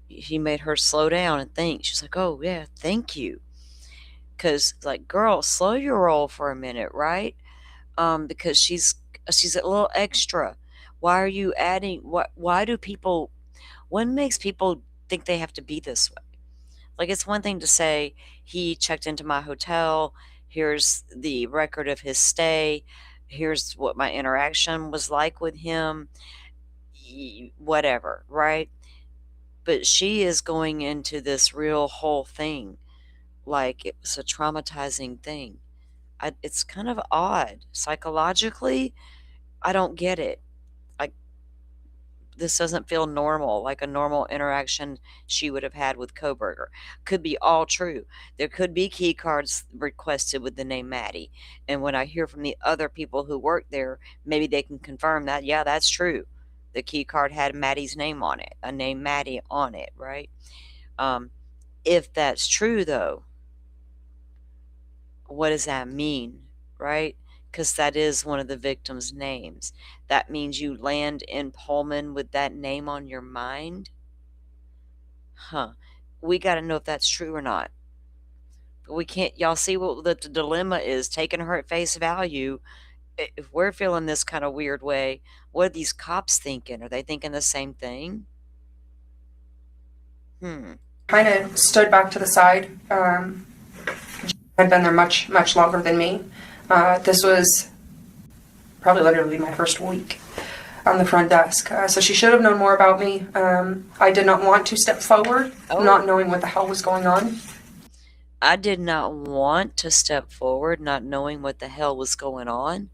Speaker 1: He made her slow down and think. She's like, oh, yeah, thank you. Because, like, girl, slow your roll for a minute, right? Because she's a little extra. Why are you adding, why do people, what makes people think they have to be this way? Like, it's one thing to say, he checked into my hotel, here's the record of his stay, here's what my interaction was like with him, whatever, right? But she is going into this real whole thing like it was a traumatizing thing. It's kind of odd. Psychologically, I don't get it. Like, this doesn't feel normal, like a normal interaction she would have had with Koberger. Could be all true. There could be key cards requested with the name Maddie. And when I hear from the other people who work there, maybe they can confirm that, yeah, that's true. The key card had Maddie's name on it, a name Maddie on it, right? If that's true, though, what does that mean, right? Because that is one of the victims' names. That means you land in Pullman with that name on your mind? Huh. We got to know if that's true or not. But we can't, y'all see what the dilemma is, taking her at face value. If we're feeling this kind of weird way, what are these cops thinking? Are they thinking the same thing?
Speaker 11: Kind of stood back to the side. I'd been there much longer than me. This was probably literally my first week on the front desk. So she should have known more about me. I did not want to step forward, not knowing what the hell was going on.
Speaker 1: I did not want to step forward, not knowing what the hell was going on.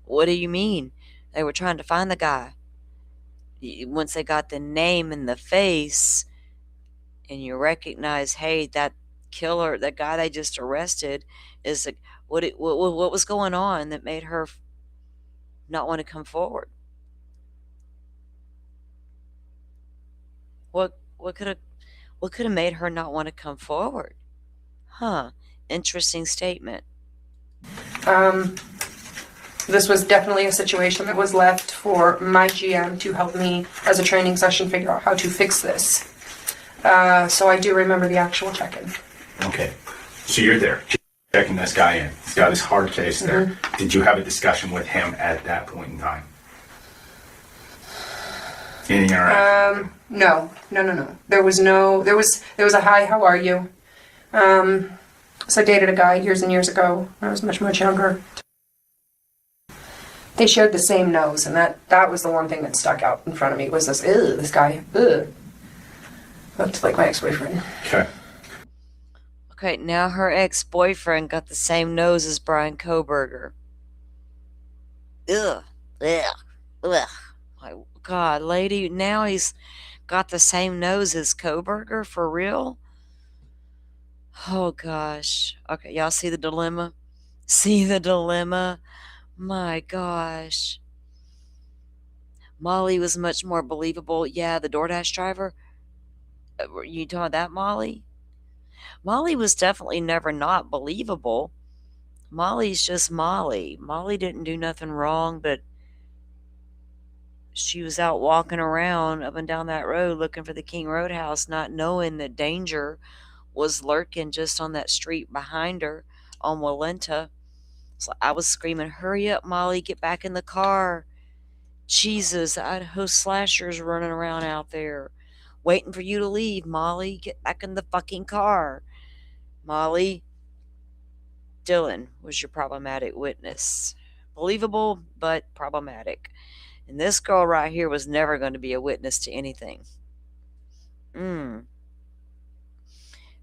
Speaker 1: What do you mean? They were trying to find the guy. Once they got the name and the face, and you recognize, hey, that killer, that guy they just arrested, is what was going on that made her not want to come forward? What could have made her not want to come forward? Huh. Interesting statement.
Speaker 11: This was definitely a situation that was left for my GM to help me as a training session figure out how to fix this. So I do remember the actual check-in.
Speaker 12: Okay. So you're there, checking this guy in. He's got his hard case there. Did you have a discussion with him at that point in time? Any interaction?
Speaker 11: No. There was a hi, how are you? So I dated a guy years and years ago when I was much younger. They shared the same nose, and that was the one thing that stuck out in front of me was this guy, looked like my ex-boyfriend.
Speaker 1: Okay, now her ex-boyfriend got the same nose as Brian Koberger. Ugh. My God, lady, now he's got the same nose as Koberger? For real? Oh, gosh. Okay, y'all see the dilemma? See the dilemma? My gosh. Molly was much more believable. Yeah, the DoorDash driver. You talking about that Molly? Molly was definitely never not believable. Molly's just Molly. Molly didn't do nothing wrong, but she was out walking around up and down that road looking for the King Roadhouse, not knowing that danger was lurking just on that street behind her on Walenta. So I was screaming, hurry up, Molly, get back in the car. Jesus, Idaho slashers running around out there waiting for you to leave, Molly. Get back in the fucking car. Molly, Dylan was your problematic witness. Believable, but problematic. And this girl right here was never going to be a witness to anything.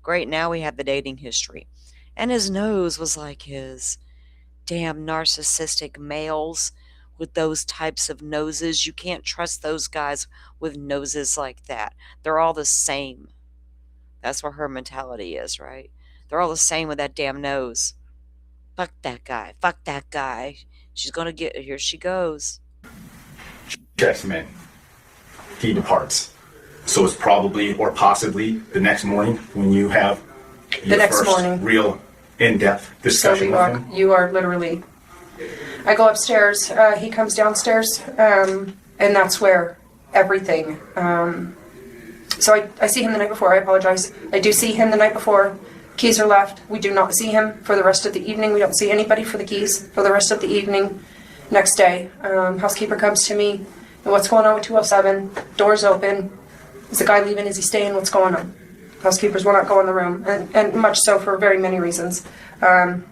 Speaker 1: Great, now we have the dating history. And his nose was like his. Damn narcissistic males with those types of noses. You can't trust those guys with noses like that. They're all the same. That's where her mentality is, right? They're all the same with that damn nose. Fuck that guy. Fuck that guy. She's gonna get. Here she goes.
Speaker 12: Checks him in. He departs. So it's probably or possibly the next morning when you have your first real in-depth discussion with him.
Speaker 11: You are literally. I go upstairs. He comes downstairs, and that's where everything. So I see him the night before. I apologize. I do see him the night before. Keys are left. We do not see him for the rest of the evening. We don't see anybody for the keys for the rest of the evening. Next day, housekeeper comes to me. What's going on with 207? Doors open. Is the guy leaving? Is he staying? What's going on? Housekeepers will not go in the room, and much so for very many reasons. I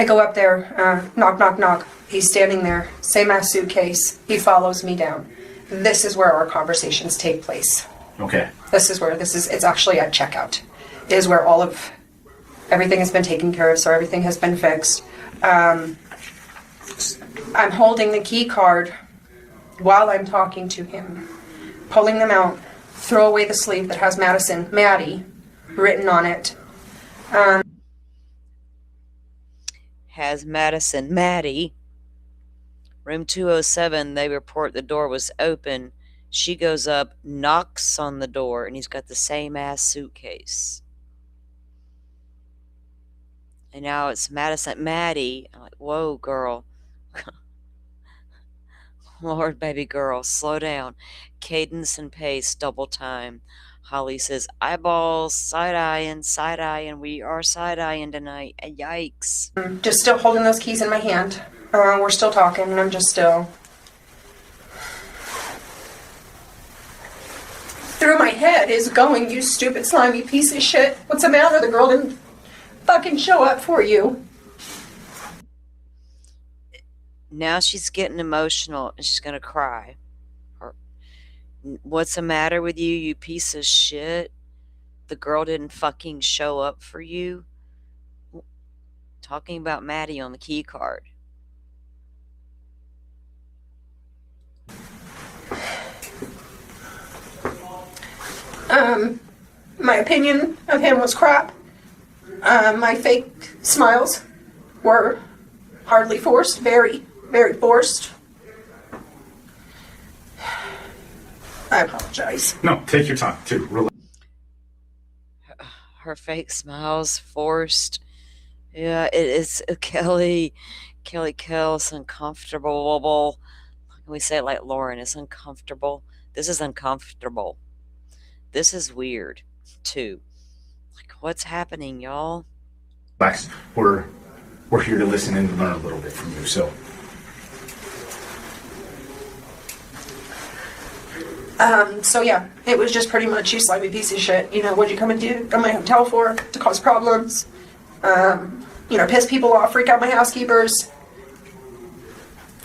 Speaker 11: go up there, knock, knock, knock. He's standing there, same ass suitcase. He follows me down. This is where our conversations take place.
Speaker 12: Okay.
Speaker 11: This is where it's actually at checkout. It is where everything has been taken care of, so everything has been fixed. I'm holding the key card while I'm talking to him, pulling them out, throw away the sleeve that has Maddie, written on it.
Speaker 1: Has Maddie. Room 207, they report the door was open. She goes up, knocks on the door, and he's got the same ass suitcase. And now it's Maddie. I'm like, whoa, girl. Lord, baby girl, slow down. Cadence and pace, double time. Holly says, eyeballs, side-eyeing. We are side-eyeing tonight. Yikes.
Speaker 11: Just still holding those keys in my hand. We're still talking, and I'm just still... through my head is going, you stupid, slimy piece of shit. What's the matter? The girl didn't fucking show up for you.
Speaker 1: Now she's getting emotional and she's going to cry. What's the matter with you, you piece of shit? The girl didn't fucking show up for you? Talking about Maddie on the key card.
Speaker 11: My opinion of him was crap. My fake smiles were hardly forced, very, very forced. I apologize.
Speaker 12: No, take your time too. Relax.
Speaker 1: Her fake smiles forced. Yeah, it is Kelly Kells uncomfortable. Can we say it like Lauren? It's uncomfortable. This is uncomfortable. This is weird too. Like, what's happening, y'all?
Speaker 12: We're here to listen and learn a little bit from you. So
Speaker 11: So yeah, it was just pretty much, you slimy piece of shit. You know, what'd you come and do at my hotel for? To cause problems. You know, piss people off, freak out my housekeepers.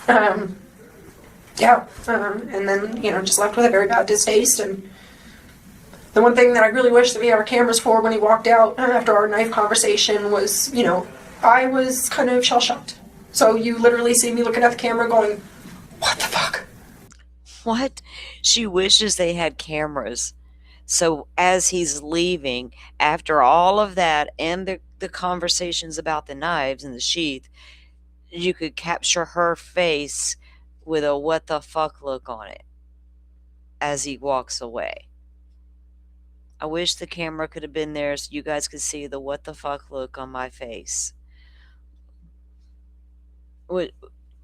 Speaker 11: Yeah, and then, you know, just left with a very bad distaste. And the one thing that I really wish that we had our cameras for when he walked out after our knife conversation was, you know, I was kind of shell-shocked. So you literally see me looking at the camera going, what the fuck?
Speaker 1: What? She wishes they had cameras. So as he's leaving, after all of that and the conversations about the knives and the sheath, you could capture her face with a what the fuck look on it as he walks away. I wish the camera could have been there so you guys could see the what the fuck look on my face. Was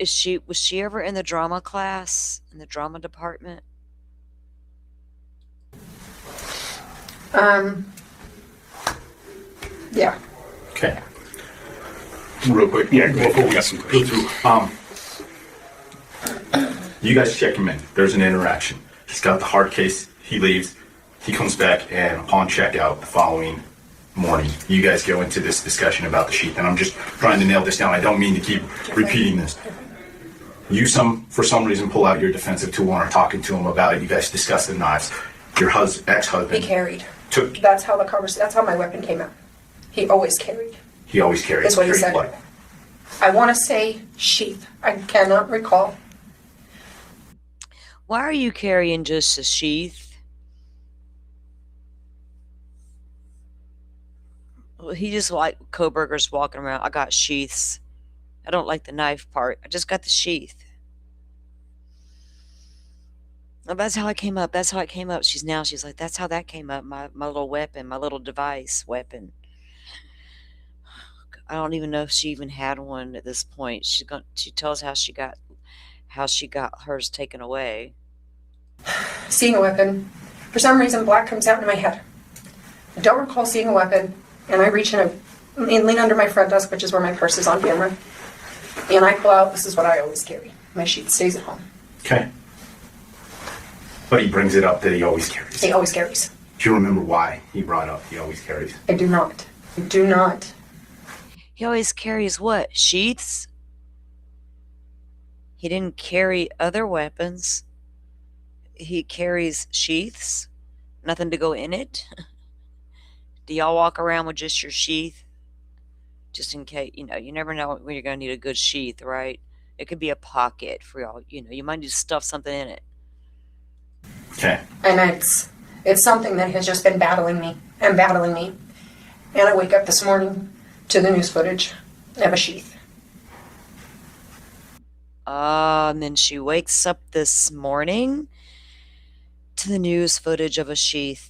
Speaker 1: she ever in the drama class, in the drama department?
Speaker 11: Yeah.
Speaker 12: okay. Real quick, yeah. Before we got some questions. You guys check him in. There's an interaction. He's got the hard case. He leaves. He comes back, and upon checkout the following morning, you guys go into this discussion about the sheath. And I'm just trying to nail this down. I don't mean to keep repeating this. You for some reason pull out your defensive tool and are talking to him about it. You guys discuss the knives. Your ex-husband.
Speaker 11: He carried. That's how that's how my weapon came out. He always carried.
Speaker 12: He always carried.
Speaker 11: That's what he said.
Speaker 12: What?
Speaker 11: I want to say sheath. I cannot recall.
Speaker 1: Why are you carrying just a sheath? Well, he just like Koberger's walking around. I got sheaths. I don't like the knife part. I just got the sheath. Oh, that's how it came up. That's how it came up. She's like, that's how that came up. My little weapon, my little device weapon. I don't even know if she even had one at this point. She tells how she got hers taken away.
Speaker 11: Seeing a weapon. For some reason, black comes out in my head. I don't recall seeing a weapon, and I reach in and lean under my front desk, which is where my purse is on camera, and I pull out, this is what I always carry. My sheath stays at home.
Speaker 12: Okay. But he brings it up that he always carries.
Speaker 11: He always carries.
Speaker 12: Do you remember why he brought up he always carries?
Speaker 11: I do not. I do not.
Speaker 1: He always carries what? Sheaths? He didn't carry other weapons. He carries sheaths? Nothing to go in it? Do y'all walk around with just your sheath? Just in case, you never know when you're going to need a good sheath, right? It could be a pocket for y'all. You might need to stuff something in it.
Speaker 12: Okay.
Speaker 11: And it's something that has just been battling me and battling me. And I wake up this morning to the news footage of a sheath.
Speaker 1: And then she wakes up this morning to the news footage of a sheath.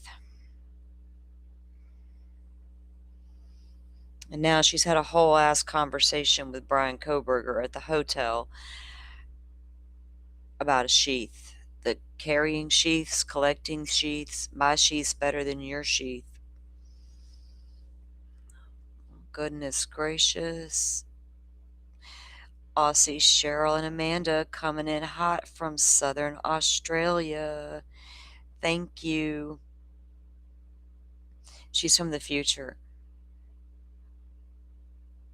Speaker 1: And now she's had a whole ass conversation with Brian Koberger at the hotel about a sheath. The carrying sheaths, collecting sheaths, my sheath's better than your sheath. Goodness gracious. Aussie Cheryl and Amanda coming in hot from Southern Australia. Thank you. She's from the future.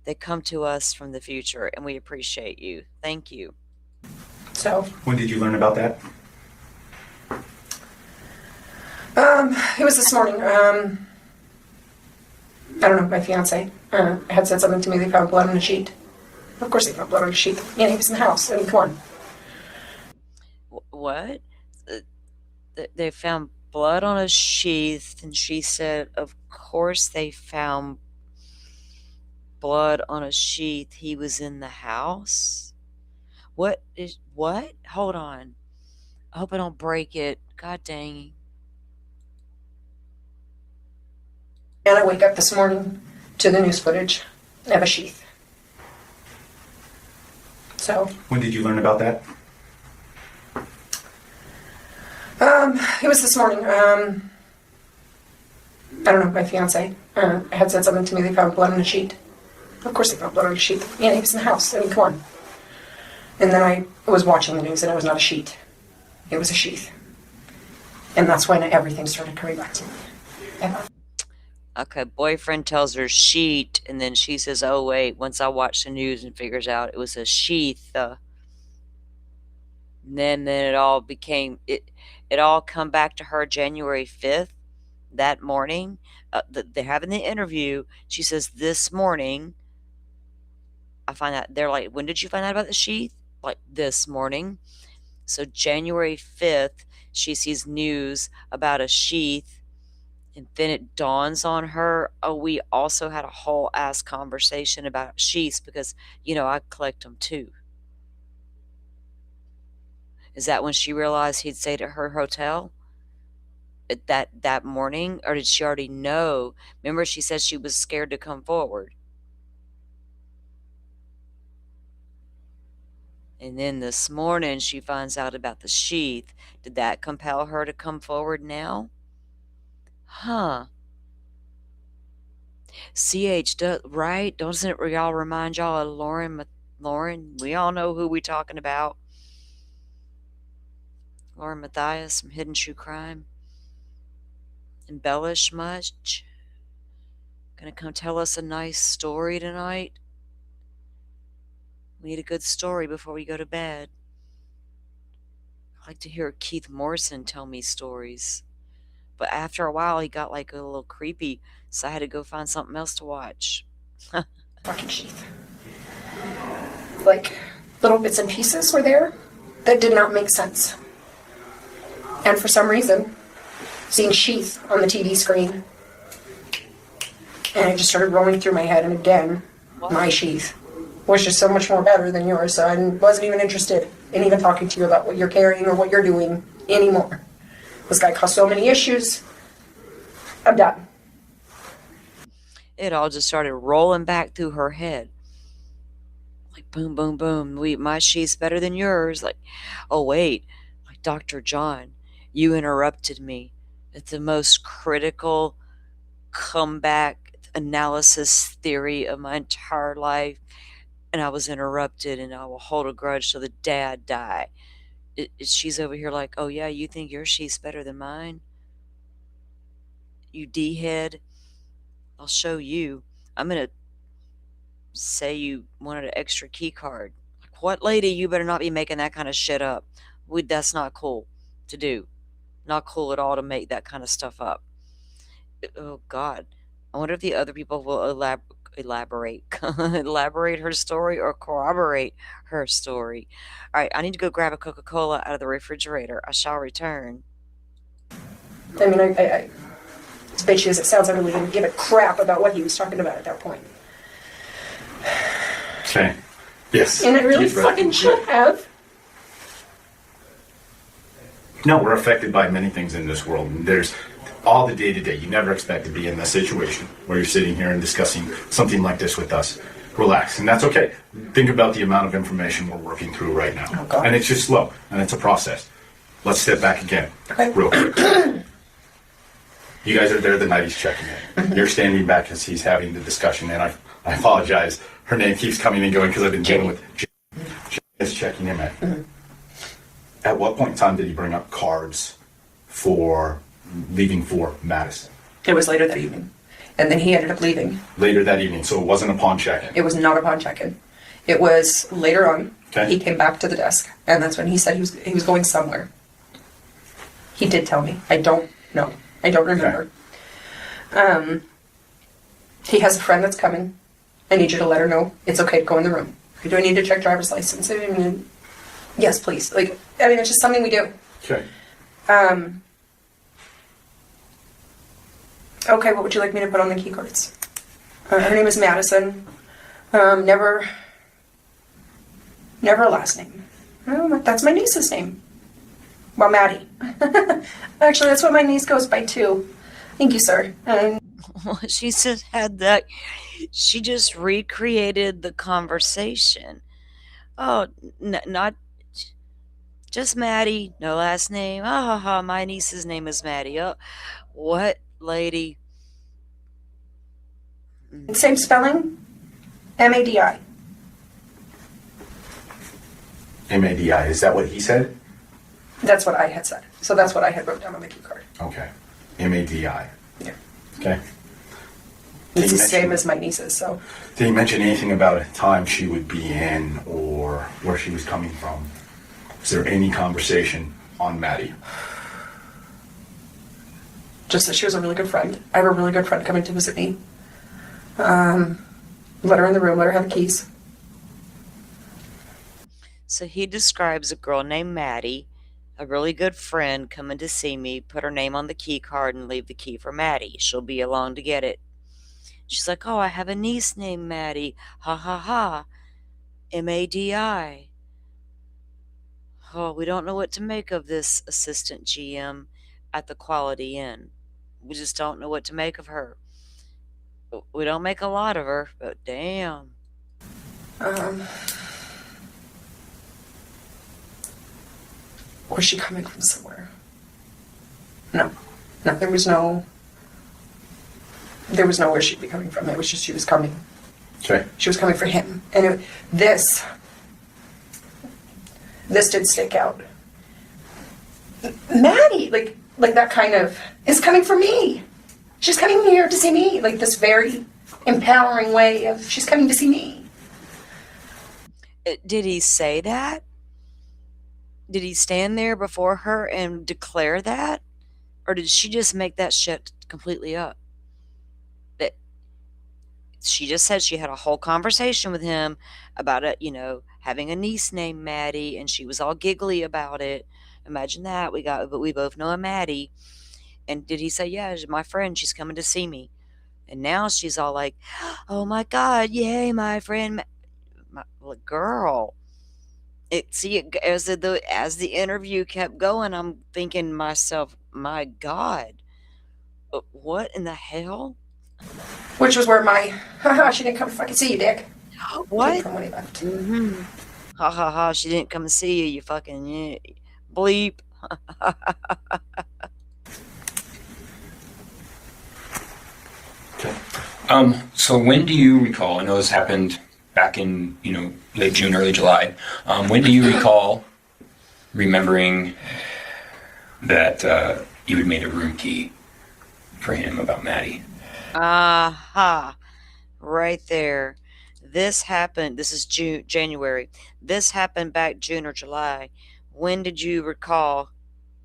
Speaker 1: They come to us from the future, and we appreciate you. Thank you.
Speaker 11: So,
Speaker 12: When did you learn about that?
Speaker 11: it was this morning. I don't know, my fiance had said something to me. They found blood on a sheet. Of course they found blood on a sheet. Yeah, he was in the house. I mean, come on.
Speaker 1: What? They found blood on a sheath, and she said, of course they found blood on a sheath. He was in the house? What? Hold on. I hope I don't break it. God dang.
Speaker 11: And I wake up this morning to the news footage of a sheath. So,
Speaker 12: When did you learn about that?
Speaker 11: it was this morning. I don't know, my fiance had said something to me. They found blood on a sheet. Of course they found blood on a sheet. Yeah, he was in the house. I mean, come on. And then I was watching the news, and it was not a sheet. It was a sheath. And that's when everything started coming back to me.
Speaker 1: Okay, boyfriend tells her sheet, and then she says, oh, wait, once I watch the news and figures out it was a sheath. And then it all became, it all come back to her January 5th, that morning. They're having the interview. She says, this morning, I find out, they're like, when did you find out about the sheath? Like, this morning. So January 5th, she sees news about a sheath, and then it dawns on her, oh, we also had a whole ass conversation about sheaths because, I collect them too. Is that when she realized he'd stayed at her hotel that morning? Or did she already know? Remember, she said she was scared to come forward. And then this morning, she finds out about the sheath. Did that compel her to come forward now? Huh. CH, right? Doesn't it y'all remind y'all of Lauren? We all know who we talking about. Lauren Matthias from Hidden True Crime. Embellish much? Gonna come tell us a nice story tonight? We need a good story before we go to bed. I like to hear Keith Morrison tell me stories. But after a while, he got like a little creepy, so I had to go find something else to watch.
Speaker 11: Fucking sheath. Like, little bits and pieces were there that did not make sense. And for some reason, seeing sheath on the TV screen, and it just started rolling through my head, and again, my sheath was just so much more better than yours, so I wasn't even interested in even talking to you about what you're carrying or what you're doing anymore. This guy caused so many issues. I'm done.
Speaker 1: It all just started rolling back through her head. Like boom, boom, boom. My sheath's better than yours. Like, oh wait, like Dr. John, you interrupted me at the most critical comeback analysis theory of my entire life. And I was interrupted, and I will hold a grudge till the day I die. She's over here like, oh yeah, you think your sheath's better than mine? You D-head. I'll show you. I'm going to say you wanted an extra key card. Like, what lady? You better not be making that kind of shit up. That's not cool to do. Not cool at all to make that kind of stuff up. Oh God. I wonder if the other people will elaborate her story or corroborate her story. All right, I need to go grab a Coca-Cola out of the refrigerator. I shall return.
Speaker 11: I mean, I as bitchy as it sounds, I really didn't give a crap about what he was talking about at that point.
Speaker 12: Okay. Yes.
Speaker 11: And I really fucking should have.
Speaker 12: No, we're affected by many things in this world. And there's all the day-to-day. You never expect to be in this situation where you're sitting here and discussing something like this with us. Relax, and that's okay. Think about the amount of information we're working through right now.
Speaker 11: Oh,
Speaker 12: and it's just slow, and it's a process. Let's step back again, real quick. You guys are there the night he's checking in. You're standing back as he's having the discussion, and I apologize. Her name keeps coming and going because I've been dealing with Jane is checking in. At what point in time did he bring up cards, for leaving for Madison?
Speaker 11: It was later that evening. And then he ended up leaving.
Speaker 12: Later that evening, so it wasn't upon check-in?
Speaker 11: It was not upon check-in. It was later on.
Speaker 12: Okay.
Speaker 11: He came back to the desk, and that's when he said he was going somewhere. He did tell me. I don't know. I don't remember. Okay. He has a friend that's coming. I need you to let her know it's okay to go in the room. Do I need to check driver's license? I mean, yes, please. Like, I mean, it's just something we do.
Speaker 12: Okay.
Speaker 11: Okay, what would you like me to put on the key cards? Her name is Madison. Never a last name. Oh, that's my niece's name. Well, Maddie. Actually, that's what my niece goes by too. Thank you, sir.
Speaker 1: Well, she just had that. She just recreated the conversation. Oh, not just Maddie, no last name. Ah, ha, ha, my niece's name is Maddie. Oh, what, lady?
Speaker 11: Same spelling? M-A-D-I.
Speaker 12: M-A-D-I, is that what he said?
Speaker 11: That's what I had said. So that's what I had wrote down on the key card.
Speaker 12: Okay. M-A-D-I.
Speaker 11: Yeah.
Speaker 12: Okay.
Speaker 11: It's the same as my niece's, so.
Speaker 12: Did he mention anything about a time she would be in or where she was coming from? Is there any conversation on Maddie?
Speaker 11: Just that she was a really good friend. I have a really good friend coming to visit me. Let her in the room, let her have the keys.
Speaker 1: So he describes a girl named Maddie, a really good friend coming to see me, put her name on the key card and leave the key for Maddie. She'll be along to get it. She's like, oh, I have a niece named Maddie. Ha ha ha. M-A-D-I. Oh, we don't know what to make of this assistant GM at the Quality Inn. We just don't know what to make of her. We don't make a lot of her, but damn.
Speaker 11: Was she coming from somewhere? No, there was no where she'd be coming from. It was just she was coming.
Speaker 12: Okay.
Speaker 11: She was coming for him. And this did stick out. Maddie, like that kind of, is coming for me. She's coming here to see me. Like this very empowering way of, she's coming to see me.
Speaker 1: Did he say that? Did he stand there before her and declare that? Or did she just make that shit completely up? That she just said she had a whole conversation with him about it, having a niece named Maddie, and she was all giggly about it. Imagine that. But we both know a Maddie. And did he say, yeah, she's my friend, she's coming to see me? And now she's all like, oh my God, yay, my friend. Girl. As the interview kept going, I'm thinking to myself, my God, what in the hell?
Speaker 11: Which was where my, haha, she didn't come fucking see you, dick.
Speaker 1: What?
Speaker 11: From when he left.
Speaker 1: Mm-hmm. Ha ha ha, she didn't come and see you, you fucking bleep.
Speaker 10: So when do you recall, I know this happened back in, late June, early July. When do you recall remembering that you had made a room key for him about Maddie?
Speaker 1: Aha. Right there. This happened, this is January. This happened back June or July. When did you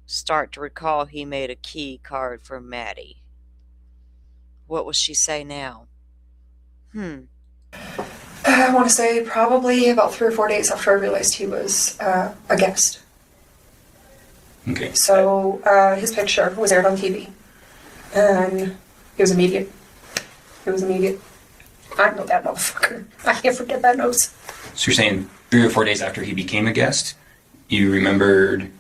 Speaker 1: start to recall he made a key card for Maddie? What will she say now?
Speaker 11: I want to say probably about 3 or 4 days after I realized he was a guest.
Speaker 10: Okay.
Speaker 11: So his picture was aired on TV. And it was immediate. I know that motherfucker. I can't forget that nose.
Speaker 10: So you're saying 3 or 4 days after he became a guest, you remembered...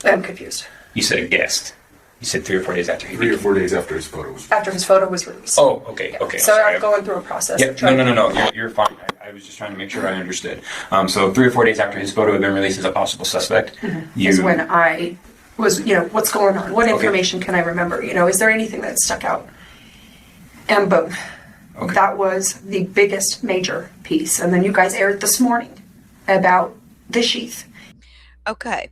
Speaker 11: I'm confused.
Speaker 10: You said a guest. You said 3 or 4 days after he
Speaker 12: 3 or 4 days after his photo was
Speaker 11: After his photo was released.
Speaker 10: Oh, okay, okay.
Speaker 11: So I'm going through a process.
Speaker 10: Yeah, no. You're fine. I was just trying to make sure I understood. So 3 or 4 days after his photo had been released as a possible suspect,
Speaker 11: is when I was, what's going on? What information can I remember? Is there anything that stuck out? And boom. Okay. That was the biggest major piece. And then you guys aired this morning about the sheath.
Speaker 1: Okay.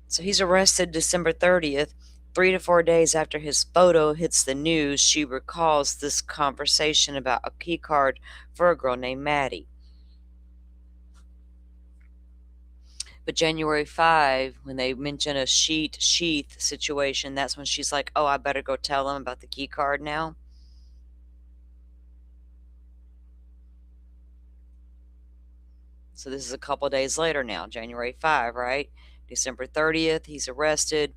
Speaker 1: So he's arrested December 30th. 3 to 4 days after his photo hits the news, she recalls this conversation about a key card for a girl named Maddie. But January 5, when they mention a sheath situation, that's when she's like, oh, I better go tell them about the key card now. So this is a couple days later now, January 5, right? December 30th, he's arrested.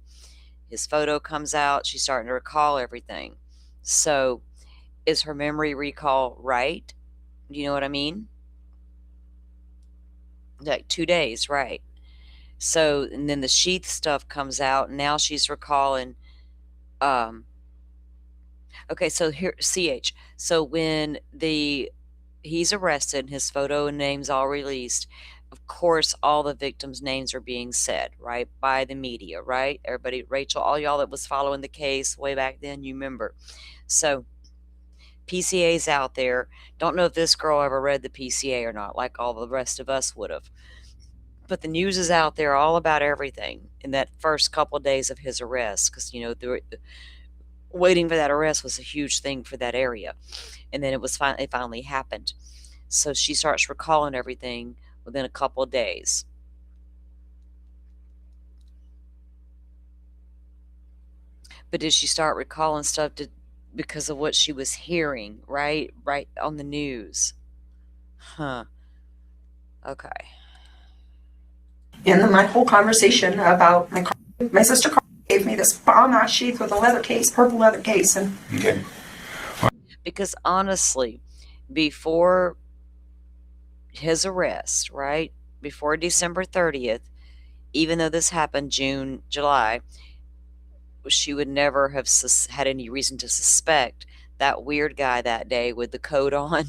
Speaker 1: His photo comes out. She's starting to recall everything. So is her memory recall right? Do you know what I mean? Like 2 days, right? So, and then the sheath stuff comes out, and now she's recalling. Okay, so here, CH. So when he's arrested, his photo and names all released. Of course, all the victims' names are being said, right, by the media, right? Everybody, Rachel, all y'all that was following the case way back then, you remember. So PCA's out there. Don't know if this girl ever read the PCA or not, like all the rest of us would have. But the news is out there all about everything in that first couple of days of his arrest, because, you know, waiting for that arrest was a huge thing for that area. And then it finally happened. So she starts recalling everything within a couple of days. But did she start recalling stuff because of what she was hearing, right on the news? Huh. Okay.
Speaker 11: And then my whole conversation about my sister gave me this bomb-ass sheath with a leather case, purple leather case. And
Speaker 10: Okay.
Speaker 1: Because honestly, before his arrest, right, before December 30th, even though this happened June, July, she would never have had any reason to suspect that weird guy that day with the coat on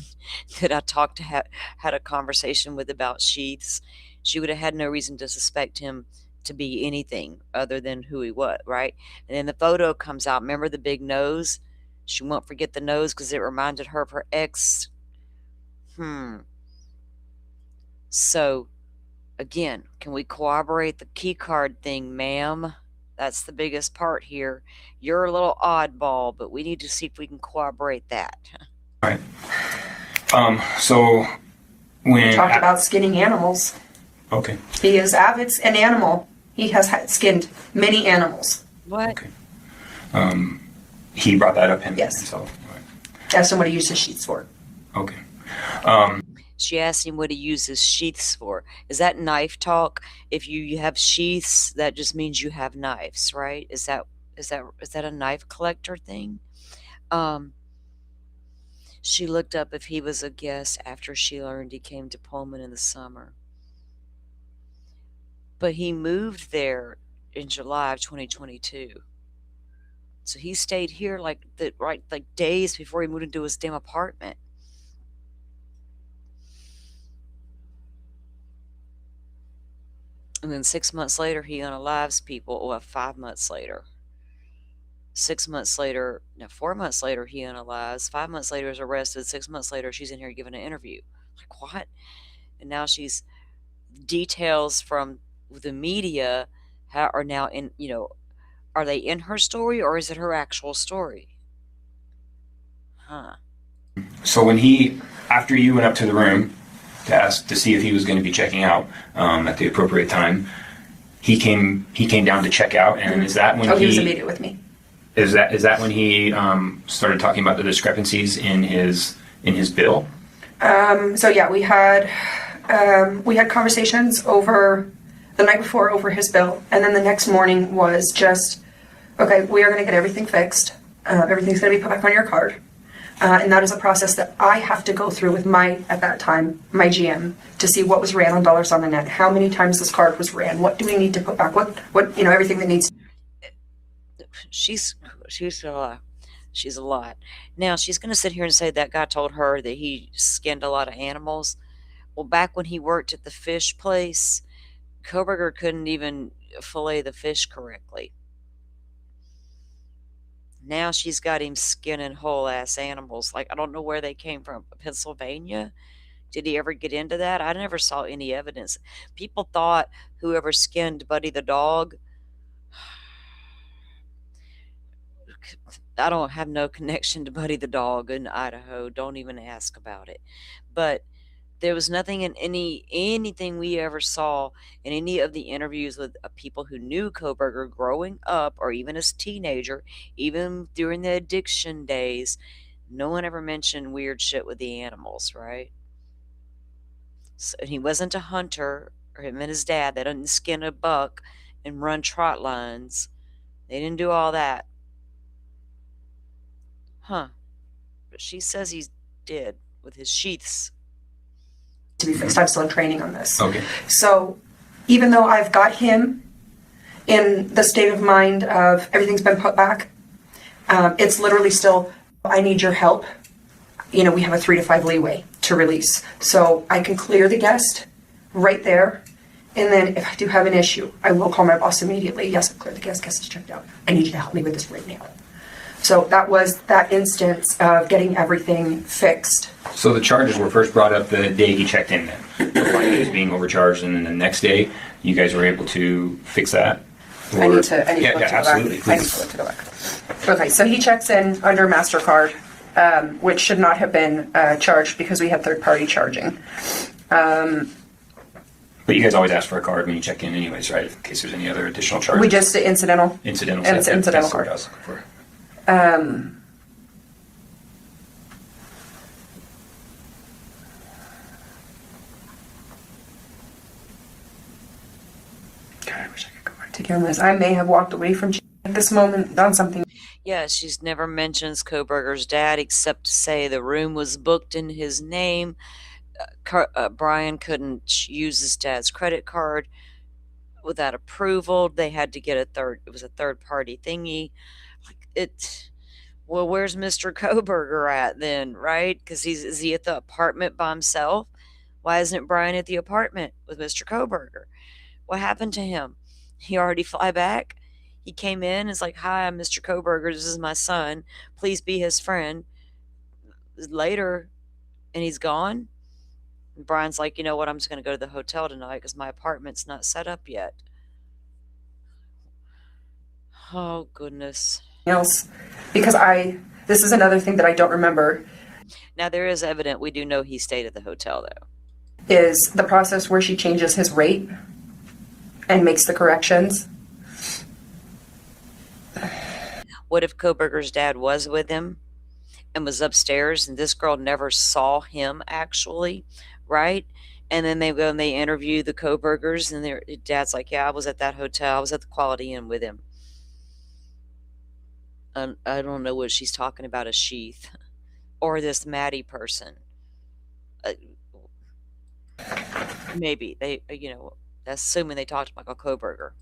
Speaker 1: that I talked to, had a conversation with about sheaths. She would have had no reason to suspect him to be anything other than who he was, right? And then the photo comes out. Remember the big nose? She won't forget the nose because it reminded her of her ex. So, again, can we corroborate the key card thing, ma'am? That's the biggest part here. You're a little oddball, but we need to see if we can corroborate that.
Speaker 10: All right. So when
Speaker 11: we talked about skinning animals.
Speaker 10: Okay.
Speaker 11: He is avid an animal. He has skinned many animals.
Speaker 1: What?
Speaker 10: Okay. He brought that up
Speaker 11: himself. Yes. Asked him what he used his sheaths for.
Speaker 10: Okay.
Speaker 1: She asked him what he uses sheaths for. Is that knife talk? If you have sheaths, that just means you have knives, right? Is that a knife collector thing? She looked up if he was a guest after she learned he came to Pullman in the summer. But he moved there in July of 2022. So he stayed here like days before he moved into his damn apartment. And then 6 months later, he unalives people. Well, 5 months later. 6 months later, no, 4 months later, he unalives. 5 months later, is arrested. 6 months later, she's in here giving an interview. Like, what? And now she's details from the media are now in, are they in her story or is it her actual story? Huh.
Speaker 10: So after you went up to the room to see if he was going to be checking out at the appropriate time, he came down to check out, and is that when
Speaker 11: he was immediate with me?
Speaker 10: Is that when he started talking about the discrepancies in his bill?
Speaker 11: So yeah, we had conversations over the night before over his bill, and then the next morning was just, okay, we are going to get everything fixed. Everything's going to be put back on your card. And that is a process that I have to go through with at that time, my GM, to see what was ran on dollars on the net, how many times this card was ran, what do we need to put back, what everything that needs.
Speaker 1: She's a lot. Now she's going to sit here and say that guy told her that he skinned a lot of animals. Well, back when he worked at the fish place, Koberger couldn't even fillet the fish correctly. Now she's got him skinning whole ass animals. Like, I don't know where they came from. Pennsylvania? Did he ever get into that? I never saw any evidence. People thought whoever skinned Buddy the dog I don't have no connection to Buddy the dog in Idaho. Don't even ask about it. But there was nothing in anything we ever saw in any of the interviews with people who knew Koberger growing up, or even as a teenager, even during the addiction days. No one ever mentioned weird shit with the animals, right? So, he wasn't a hunter, or him and his dad. They didn't skin a buck and run trot lines. They didn't do all that. Huh. But she says he's dead with his sheaths.
Speaker 11: To be fixed. I'm still in training on this.
Speaker 10: Okay.
Speaker 11: So even though I've got him in the state of mind of everything's been put back, it's literally still, I need your help. You know, we have a 3 to 5 leeway to release. So I can clear the guest right there. And then if I do have an issue, I will call my boss immediately. Yes, I've cleared the guest is checked out. I need you to help me with this right now. So that was that instance of getting everything fixed.
Speaker 10: So the charges were first brought up the day he checked in then. Like he was being overcharged, and then the next day you guys were able to fix that?
Speaker 11: I need to look to go
Speaker 10: absolutely,
Speaker 11: back. I need to look to go back. Okay, so he checks in under MasterCard, which should not have been charged because we had third-party charging.
Speaker 10: But you guys always ask for a card when you check in anyways, right? In case there's any other additional charges.
Speaker 11: We just did incidental.
Speaker 10: Incidental.
Speaker 11: And it's incidental
Speaker 10: that's what
Speaker 11: card.
Speaker 10: I was looking for. God, I wish I could go back
Speaker 11: to Cameron, I may have walked away from at this moment on something.
Speaker 1: Yeah, she's never mentions Koberger's dad except to say the room was booked in his name. Brian couldn't use his dad's credit card without approval. They had to get it was a third party thingy. Well, where's Mr. Koberger at then, right? Because is he at the apartment by himself? Why isn't Brian at the apartment with Mr. Koberger? What happened to him? He already fly back? He came in and is like, hi, I'm Mr. Koberger. This is my son. Please be his friend. Later, and he's gone. And Brian's like, you know what? I'm just going to go to the hotel tonight because my apartment's not set up yet. Oh, goodness.
Speaker 11: Else, because this is another thing that I don't remember.
Speaker 1: Now, there is evident we do know he stayed at the hotel, though.
Speaker 11: Is the process where she changes his rate and makes the corrections.
Speaker 1: What if Koberger's dad was with him and was upstairs and this girl never saw him actually, right? And then they go and they interview the Kobergers and their dad's like, yeah, I was at that hotel. I was at the Quality Inn with him. I don't know what she's talking about, a sheath or this Maddie person. Maybe they, that's assuming they talked about Michael Koberger.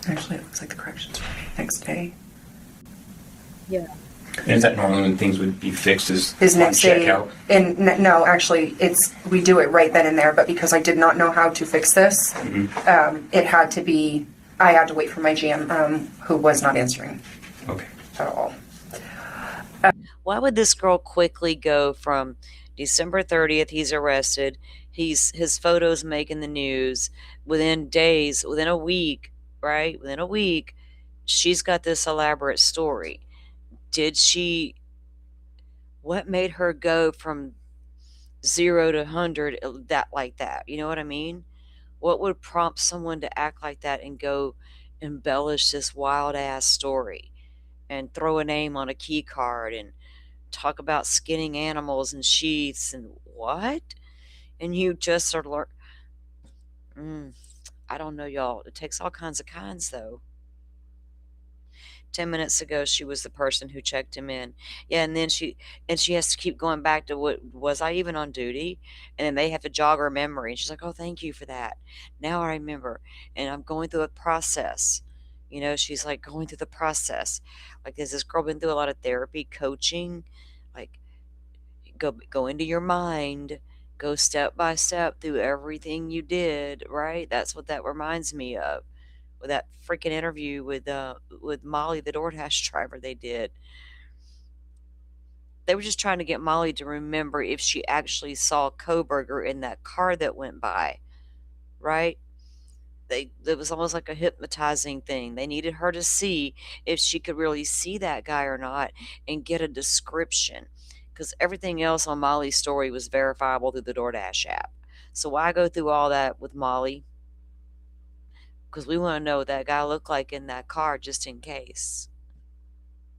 Speaker 11: Actually, it looks like the corrections were made next day.
Speaker 1: Yeah.
Speaker 10: And is that normally when things would be fixed? Is
Speaker 11: His next day.
Speaker 10: checkout?
Speaker 11: And no, actually, we do it right then and there. But because I did not know how to fix this, it had to be. I had to wait for my GM, who was not answering.
Speaker 10: Okay.
Speaker 11: At all.
Speaker 1: Why would this girl quickly go from December 30th, he's arrested, his photos making the news, within days, within a week, right? Within a week, she's got this elaborate story. What made her go from 0 to 100 like that? You know what I mean? What would prompt someone to act like that and go embellish this wild ass story and throw a name on a key card and talk about skinning animals and sheaths and what? And you just are I don't know, y'all. It takes all kinds of kinds, though. 10 minutes ago, she was the person who checked him in. Yeah, and then she has to keep going back to, what was I even on duty? And then they have to jog her memory. And she's like, oh, thank you for that. Now I remember. And I'm going through a process. She's like going through the process. Like, has this girl been through a lot of therapy, coaching? Like, go into your mind. Go step by step through everything you did, right? That's what that reminds me of. With that freaking interview with Molly, the DoorDash driver they did. They were just trying to get Molly to remember if she actually saw Koberger in that car that went by, right? it was almost like a hypnotizing thing. They needed her to see if she could really see that guy or not and get a description, because everything else on Molly's story was verifiable through the DoorDash app. So why go through all that with Molly? Because we want to know what that guy looked like in that car just in case.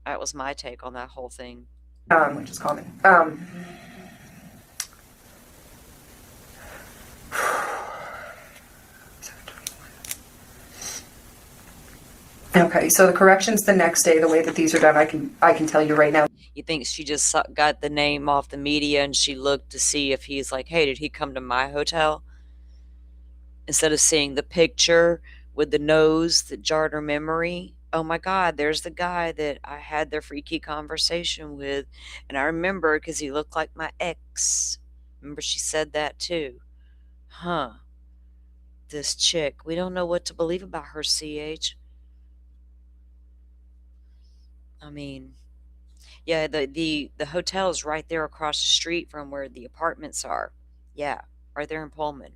Speaker 1: That was my take on that whole thing.
Speaker 11: Which is common. Okay, so the corrections the next day, the way that these are done, I can tell you right now.
Speaker 1: You think she just got the name off the media and she looked to see if he's like, hey, did he come to my hotel? Instead of seeing the picture with the nose that jarred her memory. Oh my God, there's the guy that I had the freaky conversation with. And I remember because he looked like my ex. Remember she said that too. Huh. This chick, we don't know what to believe about her, CH. I mean, yeah, the hotel is right there across the street from where the apartments are. Yeah, right there in Pullman.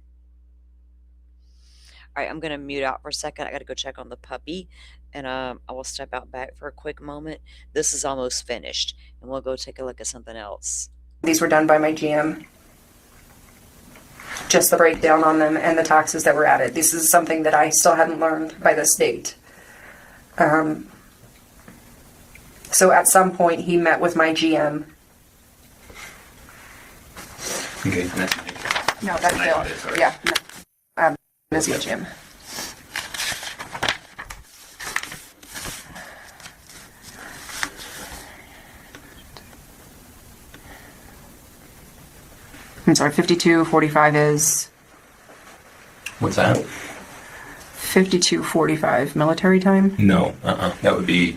Speaker 1: All right, I'm going to mute out for a second. I got to go check on the puppy, and I will step out back for a quick moment. This is almost finished, and we'll go take a look at something else.
Speaker 11: These were done by my GM. Just the breakdown on them and the taxes that were added. This is something that I still hadn't learned by this date. So at some point, he met with my GM.
Speaker 10: Okay.
Speaker 11: No, that's Bill. Yeah. No. Is my GM. I'm sorry, 52:45 is...
Speaker 10: What's that?
Speaker 11: 52:45 military time?
Speaker 10: No, that would be,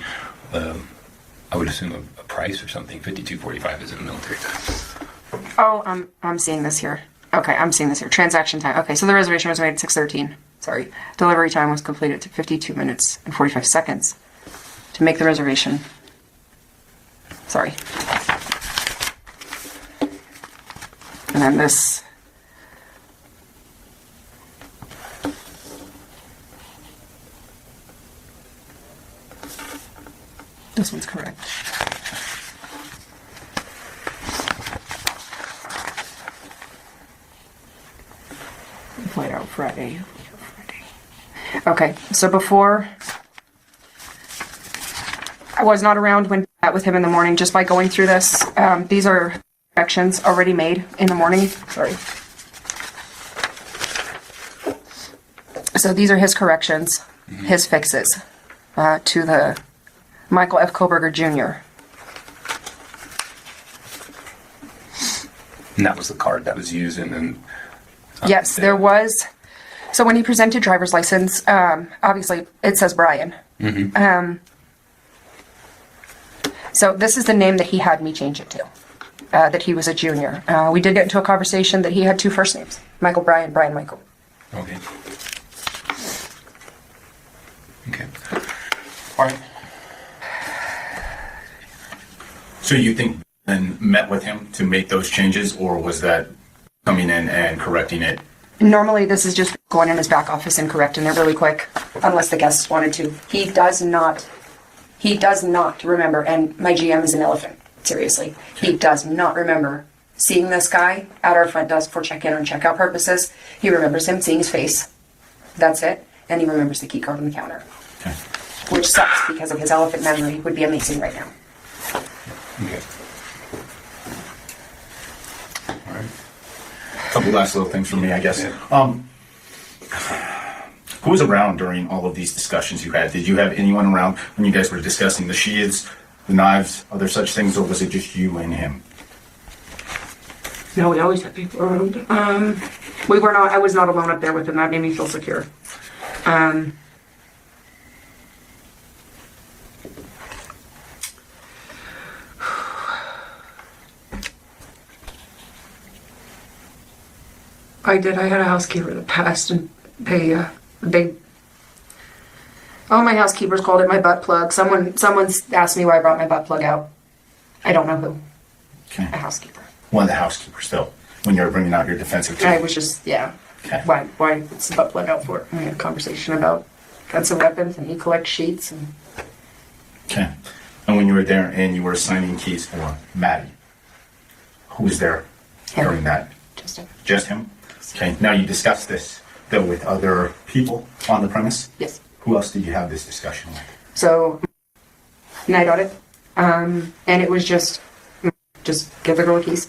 Speaker 10: I would assume a price or something. 52:45 is in military time.
Speaker 11: Oh, I'm seeing this here. Okay, I'm seeing this here. Transaction time. Okay, so the reservation was made at 6:13. Sorry. Delivery time was completed to 52 minutes and 45 seconds to make the reservation. Sorry. And then this. This one's correct. Flight out Friday. Okay, so before, I was not around when I met with him in the morning. Just by going through this, these are corrections already made in the morning. Sorry. So these are his corrections, his fixes to the Michael F. Koberger Jr.
Speaker 10: And that was the card that was used, and then...
Speaker 11: Yes, there was. So when he presented driver's license, obviously it says Brian. So this is the name that he had me change it to, that he was a junior. We did get into a conversation that he had two first names, Michael Brian, Brian Michael.
Speaker 10: Okay. Okay. All right.
Speaker 12: So you think Ben met with him to make those changes, or was that coming in and correcting it?
Speaker 11: Normally this is just going in his back office and correcting it really quick, unless the guests wanted to. He does not remember, and my GM is an elephant, seriously. He does not remember seeing this guy at our front desk for check-in and check-out purposes. He remembers him seeing his face. That's it. And he remembers the key card on the counter.
Speaker 12: Okay.
Speaker 11: Which sucks because of his elephant memory. Would be amazing right now.
Speaker 12: Okay. All right. A couple last little things from me, I guess. Who was around during all of these discussions you had? Did you have anyone around when you guys were discussing the shields, the knives, other such things, or was it just you and him?
Speaker 11: No, we always had people around. We were not. I was not alone up there with him. That made me feel secure. I did. I had a housekeeper that passed, and they all my housekeepers called it my butt plug. Someone asked me why I brought my butt plug out. I don't know who.
Speaker 12: Okay.
Speaker 11: A housekeeper.
Speaker 12: One of the housekeepers, though, when you were bringing out your defensive team.
Speaker 11: I was just, yeah.
Speaker 12: Okay.
Speaker 11: why it's the butt plug out for it. We had a conversation about guns and weapons, and he collects sheets. And
Speaker 12: Okay. And when you were there and you were assigning keys for Maddie, who was there during that?
Speaker 11: just him.
Speaker 12: Just him? Okay. Now you discussed this though with other people on the premise?
Speaker 11: Yes.
Speaker 12: Who else did you have this discussion with?
Speaker 11: So, night audit, and it was just give the girl the keys,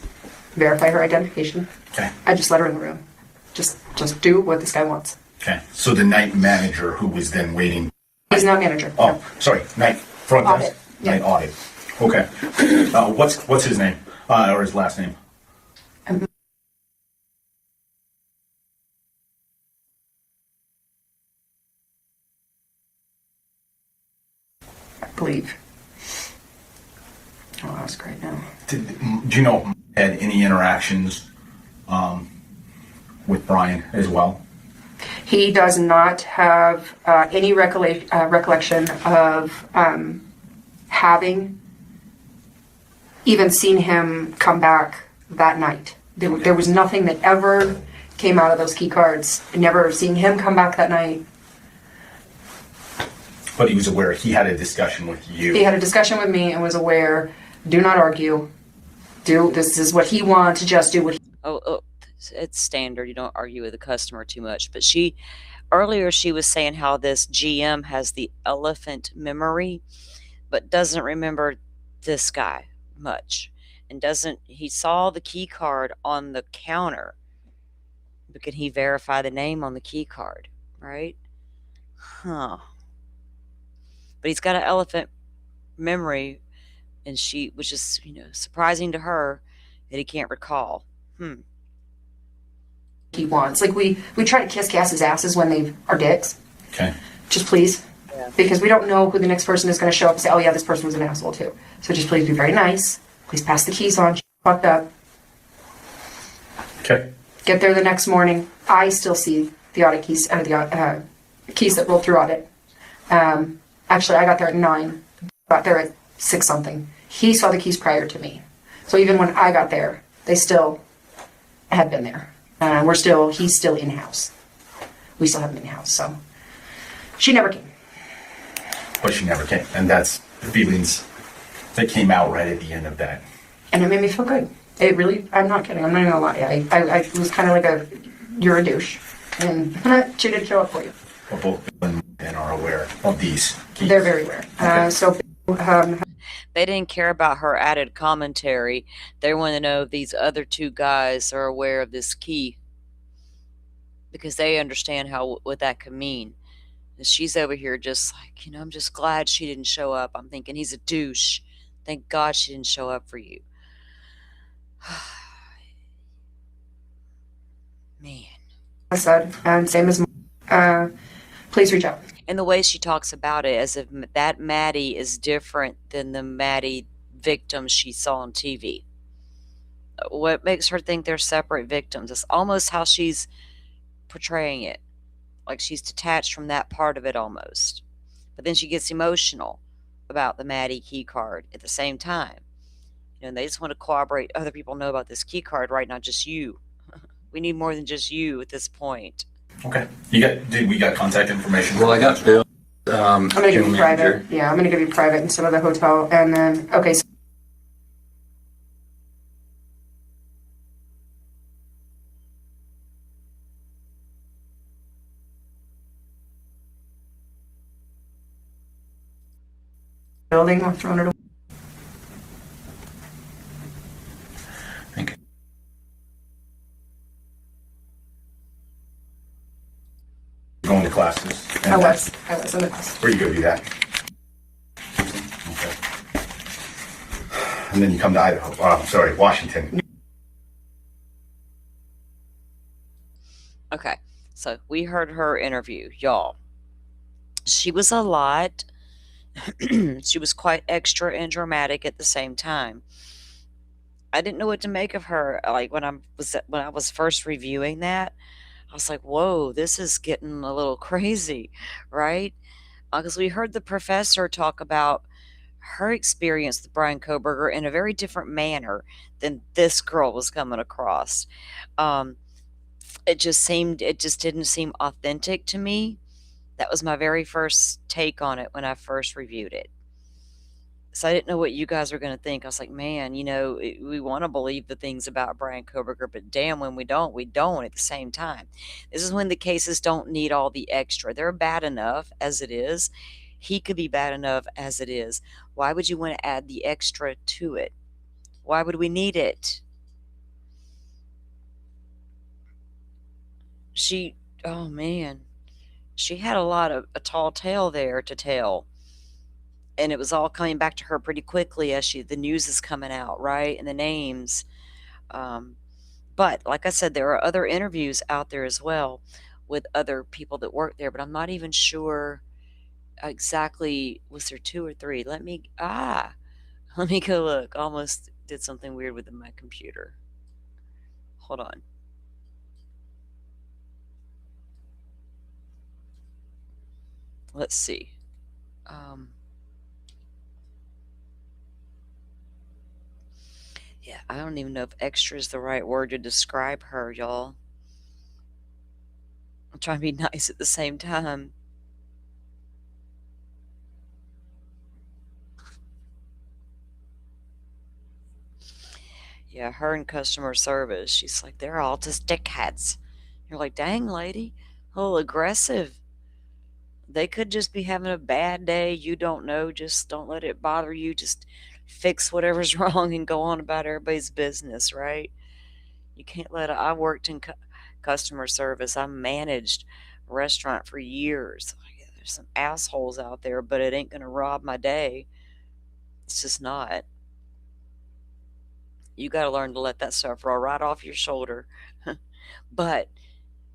Speaker 11: verify her identification.
Speaker 12: Okay.
Speaker 11: I just let her in the room. Just do what this guy wants.
Speaker 12: Okay. So the night manager who was then waiting.
Speaker 11: He's not manager.
Speaker 12: Oh, sorry. Night front
Speaker 11: Audit.
Speaker 12: desk. Night audit. Okay. What's his name? Or his last name?
Speaker 11: I believe. I'll ask right now.
Speaker 12: Do you know if had any interactions with Brian as well?
Speaker 11: He does not have any recollection of having even seen him come back that night. There was nothing that ever came out of those key cards. Never seen him come back that night.
Speaker 12: But he was aware he had a discussion with you.
Speaker 11: He had a discussion with me and was aware, do not argue. This is what he wants, just do what he
Speaker 1: it's standard. You don't argue with the customer too much. But earlier she was saying how this GM has the elephant memory, but doesn't remember this guy much. And he saw the key card on the counter, but can he verify the name on the key card, right? Huh. But he's got an elephant memory, and which is, surprising to her that he can't recall.
Speaker 11: he wants. Like we try to kiss Cass's asses when they are dicks.
Speaker 12: Okay.
Speaker 11: Just please. Yeah. Because we don't know who the next person is going to show up and say, oh yeah, this person was an asshole too. So just please be very nice. Please pass the keys on. She fucked up.
Speaker 12: Okay.
Speaker 11: Get there the next morning. I still see the audit keys, the keys that rolled through audit. Actually, I got there at 9. Got there at 6 something. He saw the keys prior to me. So even when I got there, they still had been there. He's still in-house. We still have him in-house, so. She never came.
Speaker 12: But she never came. And that's the feelings that came out right at the end of that.
Speaker 11: And it made me feel good. It really, I'm not kidding. I'm not even gonna lie. I was kind of like you're a douche. And she didn't show up for you.
Speaker 12: But both Bill and Ben are aware of these keys.
Speaker 11: They're very aware. Okay.
Speaker 1: They didn't care about her added commentary. They want to know if these other 2 guys are aware of this key, because they understand what that could mean. And she's over here just like, I'm just glad she didn't show up. I'm thinking he's a douche. Thank God she didn't show up for you. Man.
Speaker 11: I said, and same as please reach out.
Speaker 1: And the way she talks about it, as if that Maddie is different than the Maddie victim she saw on TV. What makes her think they're separate victims? It's almost how she's portraying it. Like she's detached from that part of it almost. But then she gets emotional about the Maddie key card at the same time. And they just want to corroborate other people know about this key card, right? Not just you. We need more than just you at this point.
Speaker 12: Okay. We got contact information?
Speaker 13: Well, I got Bill.
Speaker 11: I'm going to give you private. Yeah, I'm going to give you private instead of the hotel. And then, okay. So building, I'm throwing it away.
Speaker 12: Going to classes?
Speaker 11: I was in the class.
Speaker 12: Where you go do that? Okay. And then you come to Idaho. Washington.
Speaker 1: Okay, so we heard her interview, y'all. She was a lot. She was quite extra and dramatic at the same time. I didn't know what to make of her. Like when I was first reviewing that, I was like, whoa, this is getting a little crazy, right? Because we heard the professor talk about her experience with Brian Koberger in a very different manner than this girl was coming across. it just didn't seem authentic to me. That was my very first take on it when I first reviewed it. So I didn't know what you guys were going to think. I was like, man, we want to believe the things about Brian Koberger, but damn, when we don't at the same time. This is when the cases don't need all the extra. They're bad enough as it is. He could be bad enough as it is. Why would you want to add the extra to it? Why would we need it? She, oh man, she had a tall tale there to tell. And it was all coming back to her pretty quickly as the news is coming out, right? And the names. Um, but like I said, there are other interviews out there as well with other people that work there, but I'm not even sure exactly, was there two or three? Let me go look. Almost did something weird with my computer. Hold on. Let's see. Yeah, I don't even know if extra is the right word to describe her, y'all. I'm trying to be nice at the same time. Yeah, her in customer service. She's like, they're all just dickheads. You're like, dang, lady, a little aggressive. They could just be having a bad day. You don't know. Just don't let it bother you. Just fix whatever's wrong and go on about everybody's business, right? You can't let I worked in customer service. I managed a restaurant for years. There's some assholes out there, but it ain't going to rob my day. It's just not. You got to learn to let that stuff roll right off your shoulder. But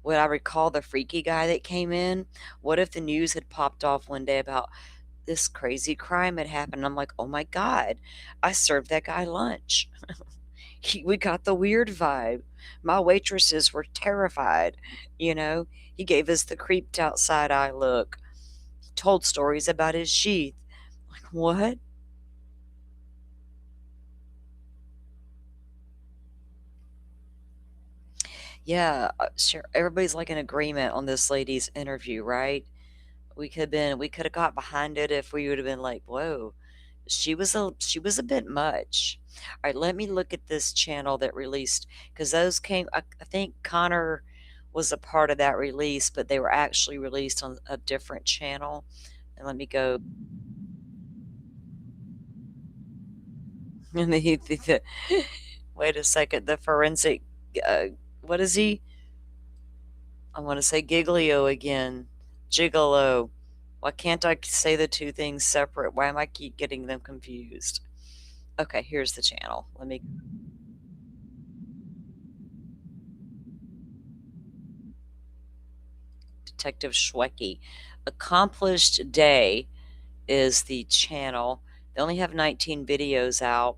Speaker 1: what I recall, the freaky guy that came in, what if the news had popped off one day about this crazy crime had happened? I'm like, oh my God, I served that guy lunch. We got the weird vibe. My waitresses were terrified. He gave us the creeped out side eye look. He told stories about his sheath. Like, what? Yeah, sure. Everybody's like in agreement on this lady's interview, right? We could have got behind it if we would have been like, whoa, she was a bit much. All right, let me look at this channel that released, because those came. I think Connor was a part of that release, but they were actually released on a different channel. And let me go. And wait a second, the forensic. What is he? I want to say Giglio again. Gigolo. Why can't I say the two things separate? Why am I keep getting them confused? Okay, here's the channel. Let me. Detective Schwecky. Accomplished Day is the channel. They only have 19 videos out.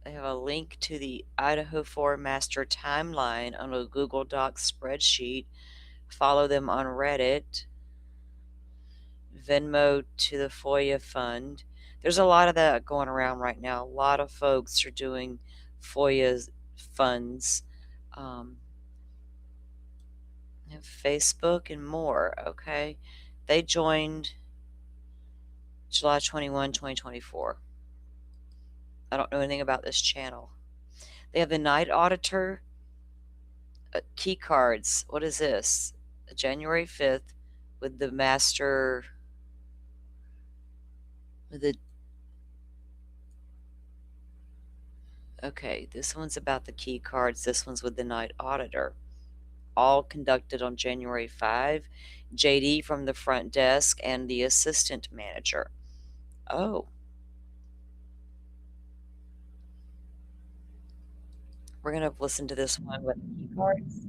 Speaker 1: They have a link to the Idaho 4 master timeline on a Google Docs spreadsheet. Follow them on Reddit. Venmo to the FOIA fund. There's a lot of that going around right now. A lot of folks are doing FOIA funds. Facebook and more. Okay. They joined July 21, 2024. I don't know anything about this channel. They have the Night Auditor key cards. What is this? January 5th with the master. Okay, this one's about the key cards. This one's with the Night Auditor. All conducted on January 5. JD from the front desk and the assistant manager. Oh. We're going to listen to this one with key cards.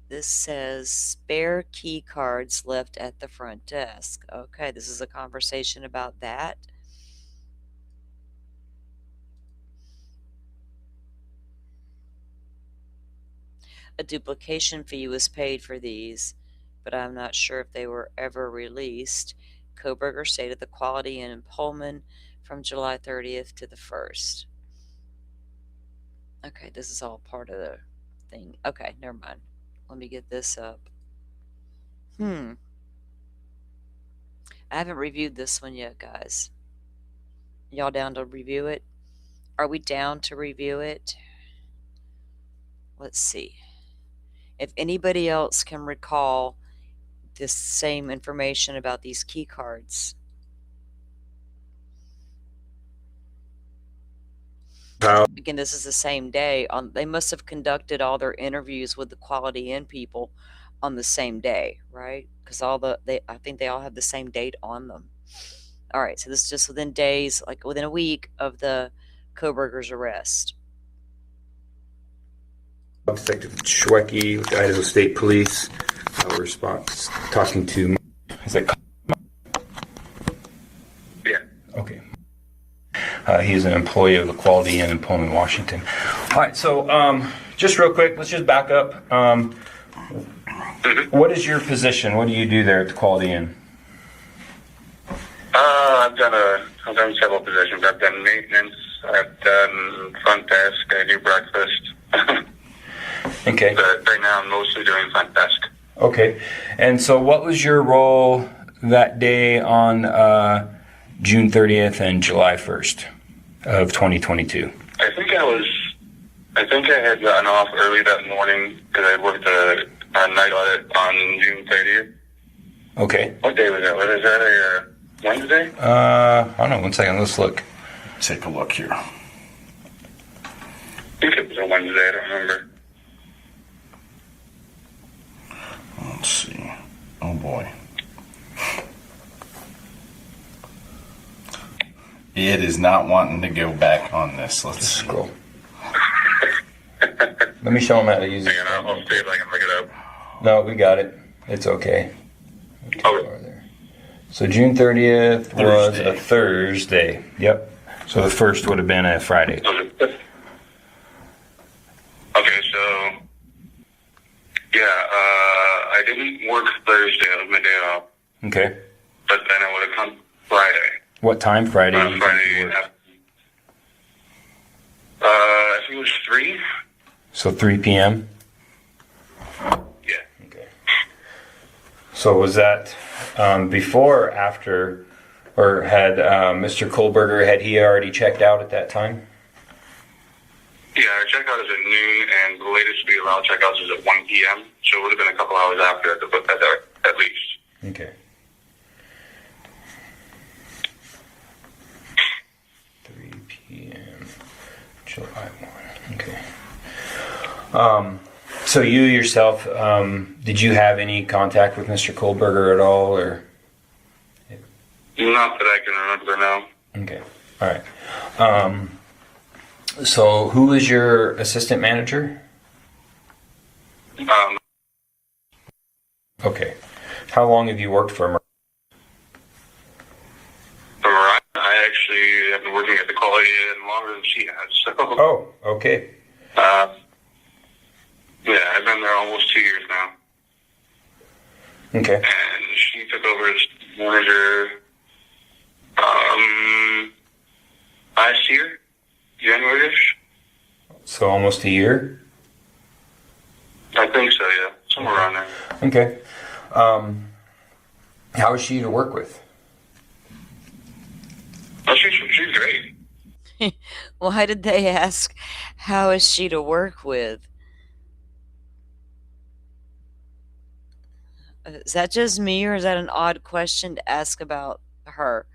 Speaker 1: This says spare key cards left at the front desk. Okay, this is a conversation about that. A duplication fee was paid for these, but I'm not sure if they were ever released. Koberger stated the quality in Pullman from July 30th to the 1st. Okay, this is all part of the thing. Okay, never mind. Let me get this up. I haven't reviewed this one yet, guys. Y'all down to review it? Are we down to review it? Let's see. If anybody else can recall this same information about these key cards. Again, this is the same day. They must have conducted all their interviews with the Quality Inn people on the same day, right? Because I think they all have the same date on them. All right, so this is just within days, like within a week of the Koberger's arrest.
Speaker 10: Detective Schwecky with the Idaho State Police. We're talking to. Is that? Yeah. Okay. He's an employee of the Quality Inn in Pullman, Washington. All right, so just real quick, let's just back up. What is your position? What do you do there at the Quality Inn?
Speaker 13: I've done several positions. I've done maintenance. I've done front desk. I do breakfast.
Speaker 10: Okay.
Speaker 13: But right now, I'm mostly doing front desk.
Speaker 10: Okay. And so, what was your role that day on June 30th and July 1st of 2022?
Speaker 13: I think I had gotten off early that morning because I worked a night audit on June 30th.
Speaker 10: Okay.
Speaker 13: What day was that? Was that a Wednesday?
Speaker 10: I don't know. 1 second. Let's look.
Speaker 12: Take a look here.
Speaker 13: I think it was a Wednesday. I don't remember.
Speaker 12: Let's see. Oh boy. It is not wanting to go back on this. Let's
Speaker 10: scroll. Let me show him how to use it.
Speaker 13: I'll see if I can look it up.
Speaker 10: No, we got it. It's okay.
Speaker 13: Okay.
Speaker 10: So June 30th was a Thursday. Yep. So the 1st would have been a Friday.
Speaker 13: Okay, so yeah, I didn't work Thursday. That was my day off.
Speaker 10: Okay.
Speaker 13: But then I would have come Friday.
Speaker 10: What time Friday?
Speaker 13: Friday. I think it was 3.
Speaker 10: So 3 p.m.?
Speaker 13: Yeah.
Speaker 10: Okay. So was that before or after, or had Mr. Kohlberger, had he already checked out at that time?
Speaker 13: Yeah, our checkout is at noon, and the latest we allow checkouts is at 1 p.m., so it would have been a couple hours after at least.
Speaker 10: Okay. 3 p.m. July 1. Okay. So you yourself, did you have any contact with Mr. Kohlberger at all, or?
Speaker 13: Not that I can remember now.
Speaker 10: Okay. All right. So who is your assistant manager? Okay. How long have you worked for him?
Speaker 13: I actually have been working at the Quality Inn longer than she has. So.
Speaker 10: Oh, okay.
Speaker 13: Yeah, I've been there almost 2 years now.
Speaker 10: Okay.
Speaker 13: And she took over as manager last year, January-ish.
Speaker 10: So almost a year?
Speaker 13: I think so, yeah. Somewhere around there.
Speaker 10: Okay. How is she to work with?
Speaker 13: Oh, she's great.
Speaker 1: Why did they ask, how is she to work with? Is that just me, or is that an odd question to ask about her?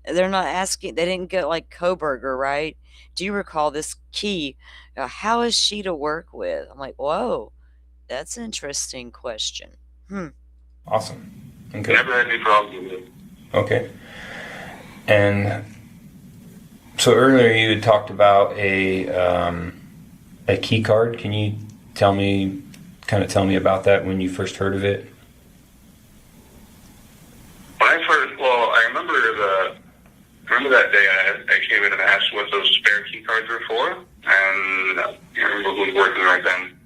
Speaker 1: They're not asking, they didn't get like Koberger, right? Do you recall this key? How is she to work with? I'm like, whoa, that's an interesting question.
Speaker 10: Awesome. Okay.
Speaker 13: Never had any problems with it.
Speaker 10: Okay. And so earlier you had talked about a key card. Can you tell me about that when you first heard of it?
Speaker 13: When I first, I remember that day I came in and asked what those spare key cards were for, and I remember who was working right then.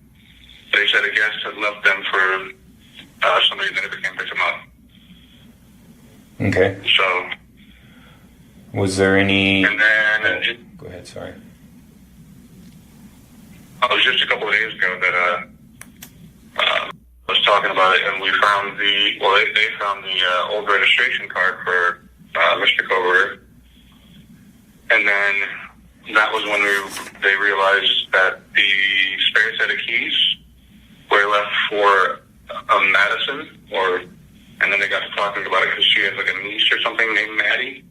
Speaker 13: They said a guest had left them for somebody that never came pick them up.
Speaker 10: Okay.
Speaker 13: So
Speaker 10: Was there any?
Speaker 13: And then
Speaker 10: Go ahead. Sorry.
Speaker 13: it was just a couple of days ago that I was talking about it, and we found they found the old registration card for Mr. Covert, and then that was when they realized that the spare set of keys were left for Madison, and then they got to talking about it because she has like a niece or something named Maddie.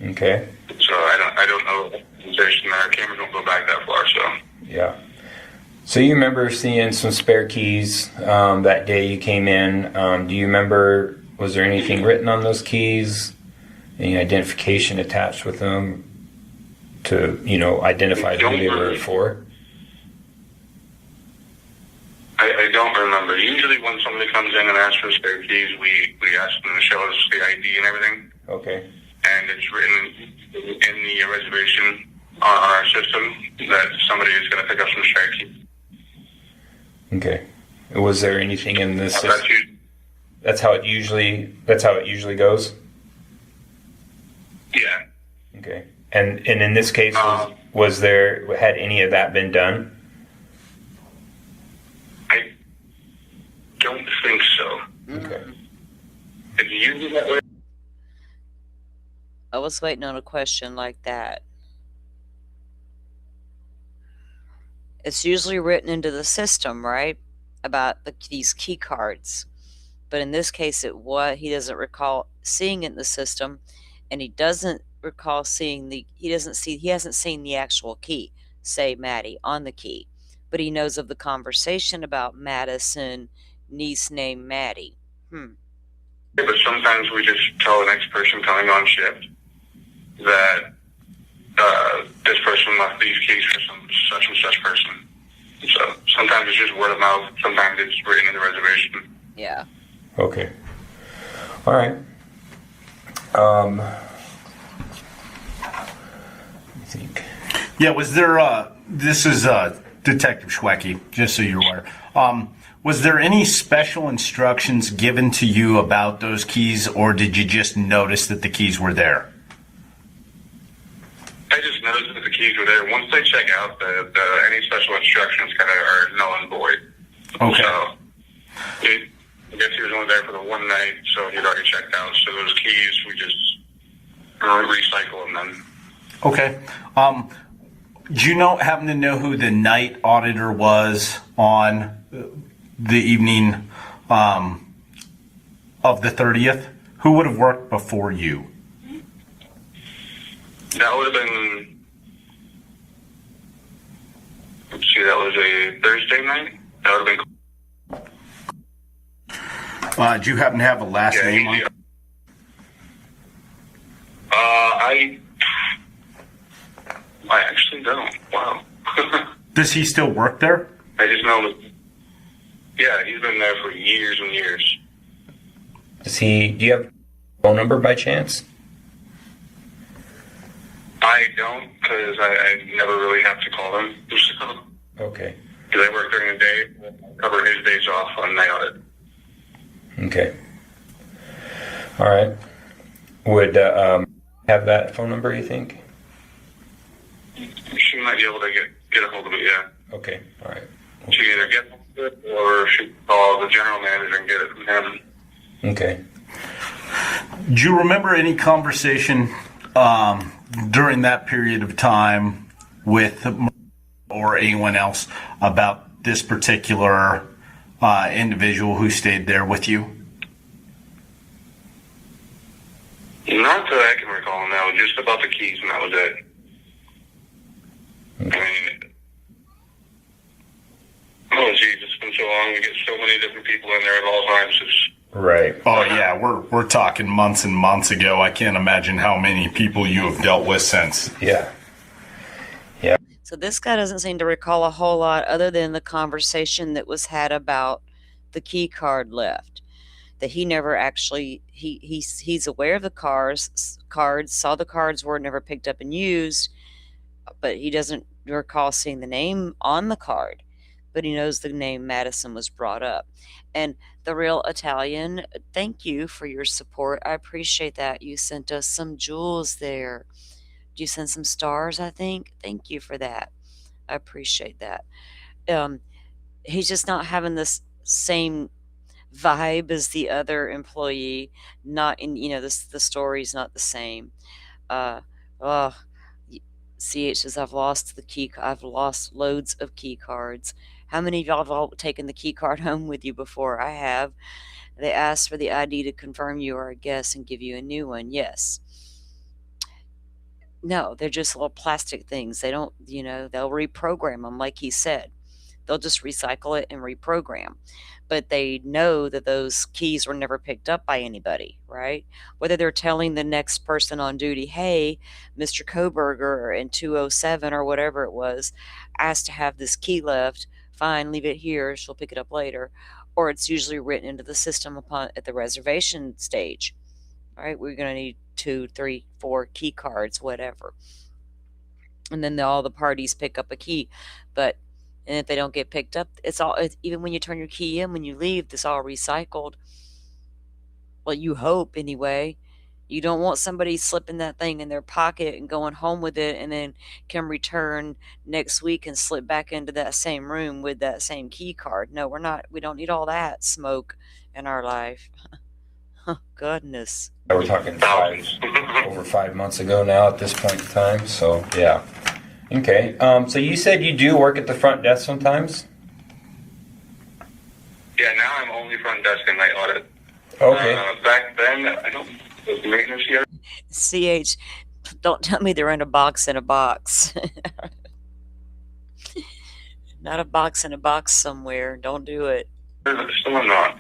Speaker 10: Okay.
Speaker 13: So I don't know if there's our cameras don't go back that far. So
Speaker 10: Yeah. So you remember seeing some spare keys that day you came in. Do you remember, was there anything written on those keys? Any identification attached with them to, identify who they were for?
Speaker 13: I don't remember. Usually when somebody comes in and asks for spare keys, we ask them to show us the ID and everything.
Speaker 10: Okay.
Speaker 13: And it's written in the reservation on our system that somebody is going to pick up some spare keys.
Speaker 10: Okay. Was there anything in this system? That's how it usually goes?
Speaker 13: Yeah.
Speaker 10: Okay. And in this case, had any of that been done?
Speaker 13: I don't think so.
Speaker 10: Okay.
Speaker 13: It's usually that way.
Speaker 1: I was waiting on a question like that. It's usually written into the system, right? About these key cards. But in this case, he doesn't recall seeing it in the system, and he doesn't recall seeing he hasn't seen the actual key, say Maddie, on the key. But he knows of the conversation about Madison, niece named Maddie.
Speaker 13: But sometimes we just tell the next person coming on shift that this person left these keys for some such and such person. So sometimes it's just word of mouth. Sometimes it's written in the reservation.
Speaker 1: Yeah.
Speaker 10: Okay. All right. I think.
Speaker 12: Yeah, was there, this is Detective Schwecky, just so you're aware. Was there any special instructions given to you about those keys, or did you just notice that the keys were there?
Speaker 13: I just noticed that the keys were there. Once they check out, any special instructions kind of are null and void.
Speaker 12: Okay.
Speaker 13: So, I guess he was only there for the one night, so he'd already checked out. So those keys, we just recycle them then.
Speaker 12: Okay. Do you happen to know who the night auditor was on the evening of the 30th? Who would have worked before you?
Speaker 13: That would have been, let's see, that was a Thursday night. That would have been.
Speaker 12: Do you happen to have a last name on?
Speaker 13: I actually don't. Wow.
Speaker 12: Does he still work there?
Speaker 13: I just know. Yeah, he's been there for years and years.
Speaker 10: Do you have a phone number by chance?
Speaker 13: I don't, because I never really have to call him. So.
Speaker 10: Okay.
Speaker 13: Because I work during the day, cover his days off on night audit.
Speaker 10: Okay. All right. Would have that phone number, you think?
Speaker 13: She might be able to get a hold of it, yeah.
Speaker 10: Okay, all right.
Speaker 13: She can either get it or she can call the general manager and get it from him.
Speaker 10: Okay.
Speaker 12: Do you remember any conversation during that period of time with or anyone else about this particular individual who stayed there with you?
Speaker 13: Not that I can recall, no. Just about the keys, and that was it. I mean, oh geez, it's been so long. We get so many different people in there at all times.
Speaker 10: Right.
Speaker 12: Oh yeah, we're talking months and months ago. I can't imagine how many people you have dealt with since.
Speaker 10: Yeah.
Speaker 1: So this guy doesn't seem to recall a whole lot other than the conversation that was had about the key card left. That he never actually he's aware of the cards, saw the cards were never picked up and used, but he doesn't recall seeing the name on the card. but he knows the name Madison was brought up. And the real Italian, thank you for your support. I appreciate that. You sent us some jewels there. You sent some stars, I think. Thank you for that. I appreciate that. Um, he's just not having this same vibe as the other employee. Not in, the story's not the same. Uh, oh, CH says I've lost I've lost loads of key cards. How many of y'all have all taken the key card home with you before? I have. They ask for the ID to confirm you are a guest and give you a new one. Yes. No, they're just little plastic things. They don't, they'll reprogram them, like he said. They'll just recycle it and reprogram. But they know that those keys were never picked up by anybody, right? Whether they're telling the next person on duty, hey, Mr. Koberger in 207 or whatever it was, asked to have this key left, fine, leave it here, she'll pick it up later. Or it's usually written into the system at the reservation stage, right? We're going to need 2, 3, 4 key cards, whatever. And then all the parties pick up a key. And if they don't get picked up, even when you turn your key in, when you leave, it's all recycled. Well, you hope anyway. You don't want somebody slipping that thing in their pocket and going home with it and then can return next week and slip back into that same room with that same key card. No, we don't need all that smoke in our life. Oh, goodness.
Speaker 10: We're talking over 5 months ago now at this point in time. So, yeah. Okay. So you said you do work at the front desk sometimes?
Speaker 13: Yeah, now I'm only front desk and night audit.
Speaker 10: Okay.
Speaker 13: Back then, I don't was maintenance here.
Speaker 1: CH, don't tell me they're in a box in a box. Not a box in a box somewhere. Don't do it.
Speaker 13: Still I'm not.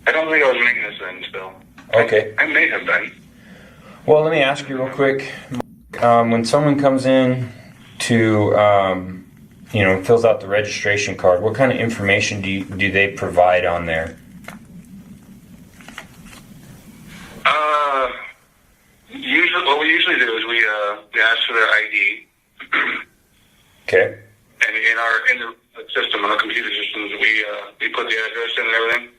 Speaker 13: I don't think I was maintenance then still.
Speaker 10: Okay.
Speaker 13: I may have been.
Speaker 10: Well, let me ask you real quick. When someone comes in to, fills out the registration card, what kind of information do they provide on there?
Speaker 13: What we usually do is we ask for their ID.
Speaker 10: Okay.
Speaker 13: And in the system, on the computer systems, we put the address in and everything,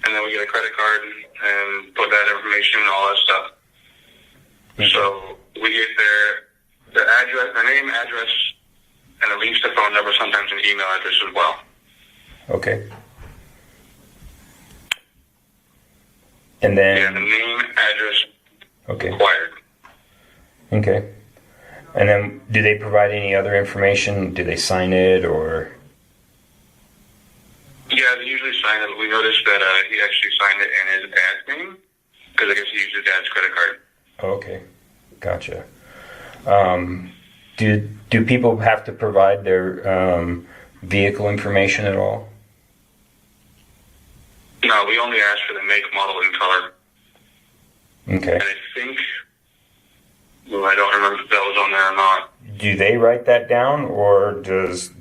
Speaker 13: and then we get a credit card and put that information and all that stuff. Okay. So we get their address, their name, address, and at least a phone number, sometimes an email address as well.
Speaker 10: Okay. And then...
Speaker 13: Yeah, the name, address,
Speaker 10: okay.
Speaker 13: Required.
Speaker 10: Okay. And then do they provide any other information? Do they sign it or...
Speaker 13: Yeah, they usually sign it. We noticed that he actually signed it in his dad's name, because I guess he used his dad's credit card.
Speaker 10: Okay. Gotcha. Do people have to provide their vehicle information at all?
Speaker 13: No, we only ask for the make, model, and color.
Speaker 10: Okay.
Speaker 13: And I think, I don't remember if that was on there or not.
Speaker 10: Do they write that down, or does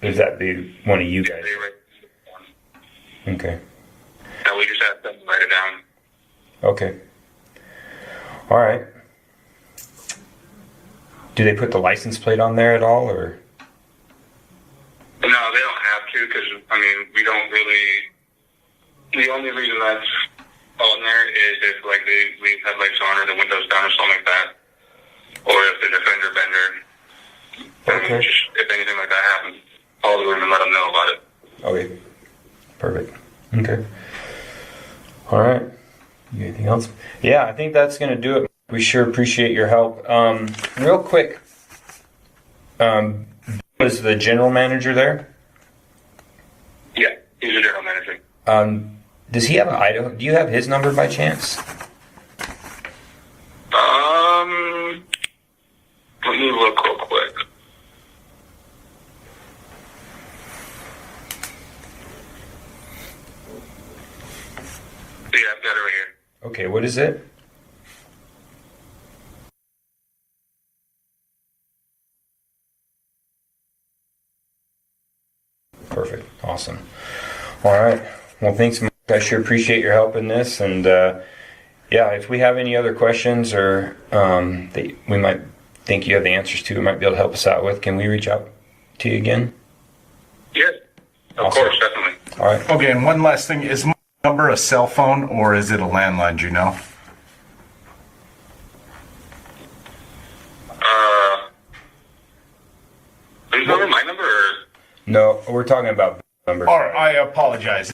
Speaker 10: that be one of you guys?
Speaker 13: They write it down.
Speaker 10: Okay.
Speaker 13: No, we just ask them to write it down.
Speaker 10: Okay. All right. Do they put the license plate on there at all, or?
Speaker 13: No, they don't have to, because, we don't really... The only reason that's on there is if, they leave headlights on or the windows down or something like that. Or if there's a fender bender.
Speaker 10: Okay.
Speaker 13: Just, if anything like that happens, call the room and let them know about it.
Speaker 10: Okay. Perfect. Okay. All right. Anything else? Yeah, I think that's going to do it. We sure appreciate your help. Real quick, was the general manager there?
Speaker 13: Yeah, he's the general manager.
Speaker 10: Does he have an Idaho? Do you have his number by chance?
Speaker 13: Let me look real quick. Yeah, I've got it right here.
Speaker 10: Okay, what is it? Perfect. Awesome. All right. Well, thanks, Mike. I sure appreciate your help in this. And if we have any other questions or that we might think you have the answers to, we might be able to help us out with, can we reach out to you again?
Speaker 13: Yeah, of course, definitely.
Speaker 10: All right.
Speaker 12: Okay, and one last thing. Is my number a cell phone or is it a landline, do you know?
Speaker 13: Whose number? My number? Or?
Speaker 10: No, we're talking about numbers.
Speaker 12: Or I apologize.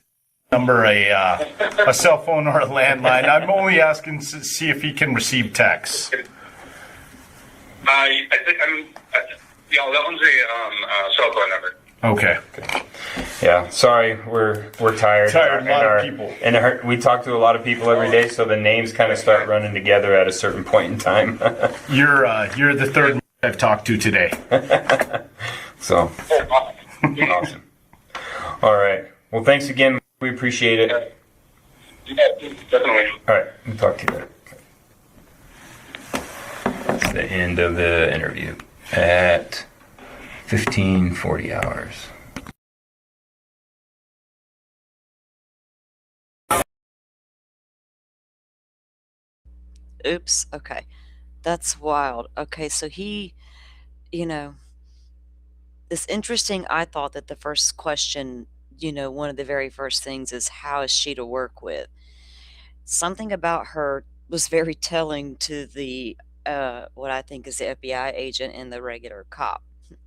Speaker 12: Number a cell phone or a landline. I'm only asking to see if he can receive texts.
Speaker 13: I think yeah, that one's a cell phone number.
Speaker 12: Okay.
Speaker 10: Yeah, sorry, we're tired.
Speaker 12: Tired, a lot of people.
Speaker 10: And we talk to a lot of people every day, so the names kind of start running together at a certain point in time.
Speaker 12: You're the third I've talked to today.
Speaker 10: So, awesome. All right. Well, thanks again. We appreciate it.
Speaker 13: Yeah, definitely.
Speaker 10: All right, we'll talk to you later. That's the end of the interview at 15:40 hours.
Speaker 1: Oops. Okay. That's wild. Okay, so he, you know, it's interesting. I thought that the first question, one of the very first things is how is she to work with? Something about her was very telling to the what I think is the FBI agent and the regular cop.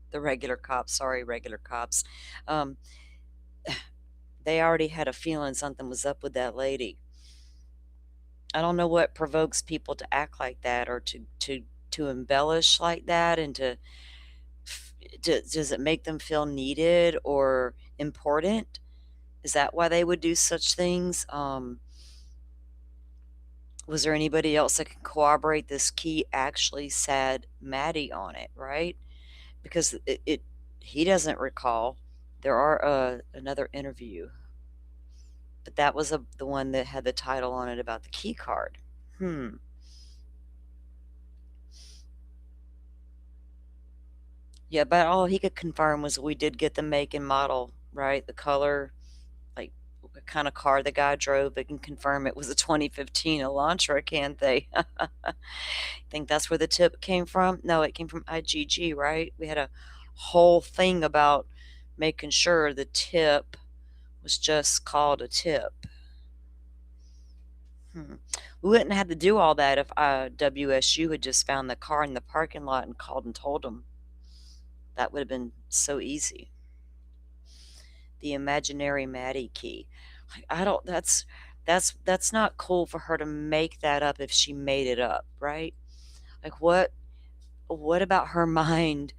Speaker 1: The regular cops, sorry, regular cops. Um, they already had a feeling something was up with that lady. I don't know what provokes people to act like that or to embellish like that and does it make them feel needed or important? Is that why they would do such things? Was there anybody else that can corroborate this key actually said Maddie on it, right? Because he doesn't recall. There are another interview, but that was the one that had the title on it about the key card. Yeah, but all he could confirm was we did get the make and model, right? The color, like what kind of car the guy drove. They can confirm it was a 2015 Elantra, can't they? Think that's where the tip came from? No, it came from IGG, right? We had a whole thing about making sure the tip was just called a tip. We wouldn't have had to do all that if WSU had just found the car in the parking lot and called and told them. That would have been so easy. The imaginary Maddie key. I don't. That's not cool for her to make that up if she made it up, right? Like what about her mind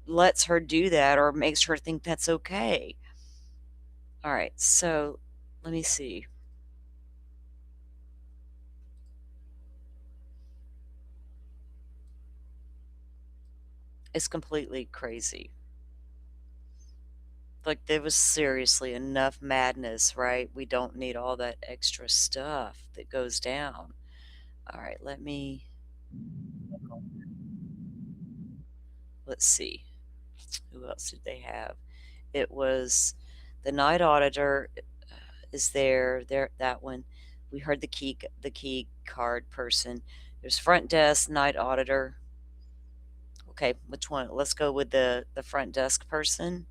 Speaker 1: lets her do that or makes her think that's okay? All right, so let me see. It's completely crazy. Like there was seriously enough madness, right? We don't need all that extra stuff that goes down. All right, let's see. Who else did they have? It was the night auditor is there. That one. We heard the key card person. There's front desk, night auditor. Okay, which one? Let's go with the front desk person.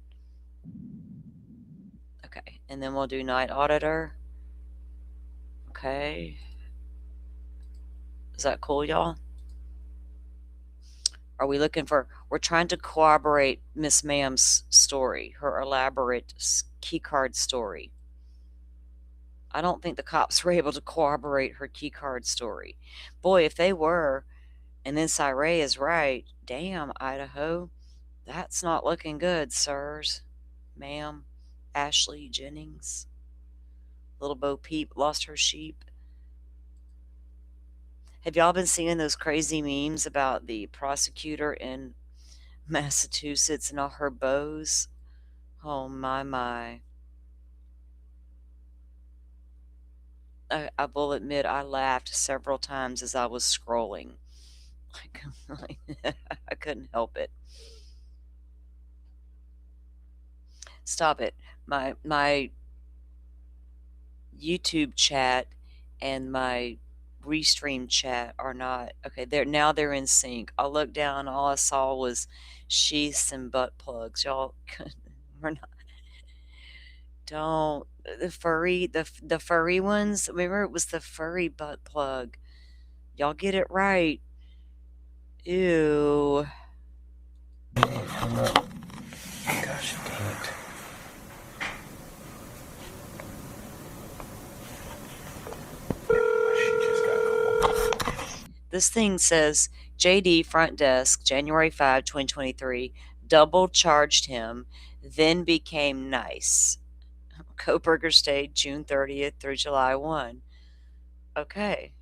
Speaker 1: Okay, and then we'll do night auditor. Okay. Is that cool, y'all? Are we looking for, we're trying to corroborate Miss Ma'am's story, her elaborate key card story. I don't think the cops were able to corroborate her key card story. Boy, if they were, and then Cyree is right, damn, Idaho, that's not looking good, sirs, ma'am, Ashley Jennings. Little Bo Peep lost her sheep. Have y'all been seeing those crazy memes about the prosecutor in Massachusetts and all her bows? Oh my. I will admit I laughed several times as I was scrolling. I couldn't help it. Stop it. My YouTube chat and my restream chat are not okay. They're in sync. I looked down, all I saw was sheaths and butt plugs. Y'all, we're not. Don't the furry ones. Remember, it was the furry butt plug. Y'all get it right. Ew.
Speaker 10: Gosh dang it.
Speaker 1: This thing says JD front desk, January 5, 2023, double charged him, then became nice. Coburger stayed June 30th through July 1. Okay.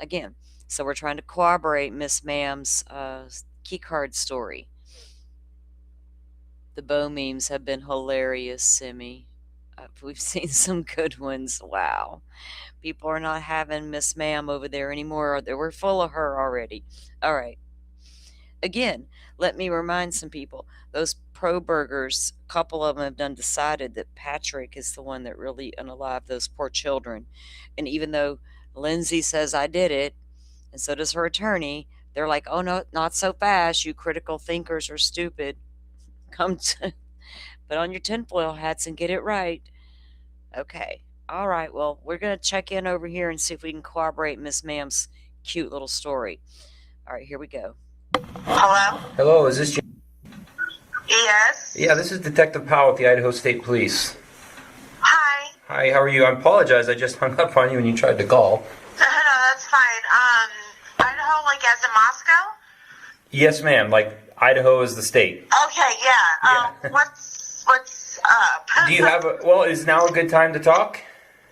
Speaker 1: Again, so we're trying to corroborate Miss Ma'am's keycard story. The Bo memes have been hilarious, Simi. We've seen some good ones. Wow. People are not having Miss Ma'am over there anymore. We're full of her already. All right. Again, let me remind some people, those pro burgers, a couple of them have done decided that Patrick is the one that really unalived those poor children. And even though Lindsay says I did it, and so does her attorney, they're like, oh no, not so fast. You critical thinkers are stupid. Come to put on your tinfoil hats and get it right. Okay. All right. Well, we're going to check in over here and see if we can corroborate Miss Ma'am's cute little story. All right, here we go.
Speaker 14: Hello?
Speaker 10: Hello, is this Jim?
Speaker 14: Yes.
Speaker 10: Yeah, this is Detective Powell with the Idaho State Police.
Speaker 14: Hi.
Speaker 10: Hi, how are you? I apologize, I just hung up on you when you tried to call.
Speaker 14: No, that's fine. Idaho, like as in Moscow?
Speaker 10: Yes, ma'am, like Idaho is the state.
Speaker 14: Okay, yeah. What's up?
Speaker 10: Do you have is now a good time to talk?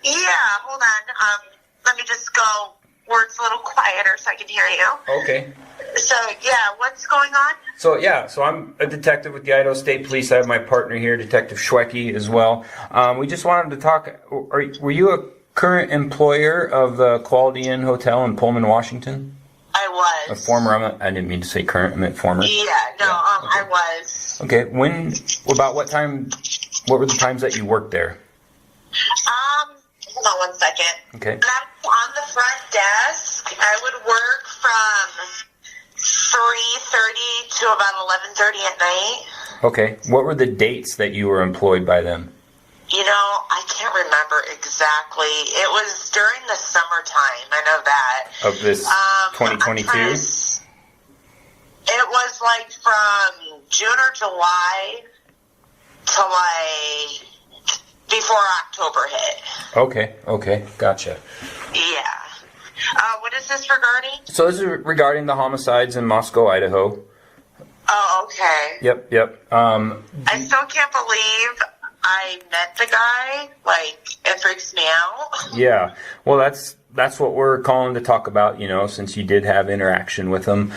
Speaker 14: Yeah, hold on. Let me just go where it's a little quieter so I can hear you.
Speaker 10: Okay.
Speaker 14: So, yeah, what's going on?
Speaker 10: So I'm a detective with the Idaho State Police. I have my partner here, Detective Schwecke, as well. We just wanted to talk. Were you a current employer of the Quality Inn Hotel in Pullman, Washington?
Speaker 14: I was.
Speaker 10: A former. I didn't mean to say current. I meant former.
Speaker 14: Yeah, no, okay. I was.
Speaker 10: Okay. About what time? What were the times that you worked there?
Speaker 14: Hold on one second.
Speaker 10: Okay.
Speaker 14: On the front desk, I would work from 3:30 to about 11:30 at night.
Speaker 10: Okay. What were the dates that you were employed by them?
Speaker 14: You know, I can't remember exactly. It was during the summertime. I know that.
Speaker 10: Of this 2022?
Speaker 14: It was like from June or July to like before October hit.
Speaker 10: Okay. Gotcha.
Speaker 14: Yeah. What is this regarding?
Speaker 10: So this is regarding the homicides in Moscow, Idaho.
Speaker 14: Oh, okay.
Speaker 10: Yep.
Speaker 14: I still can't believe I met the guy. Like, it freaks me out.
Speaker 10: Yeah. Well, that's what we're calling to talk about, since you did have interaction with him.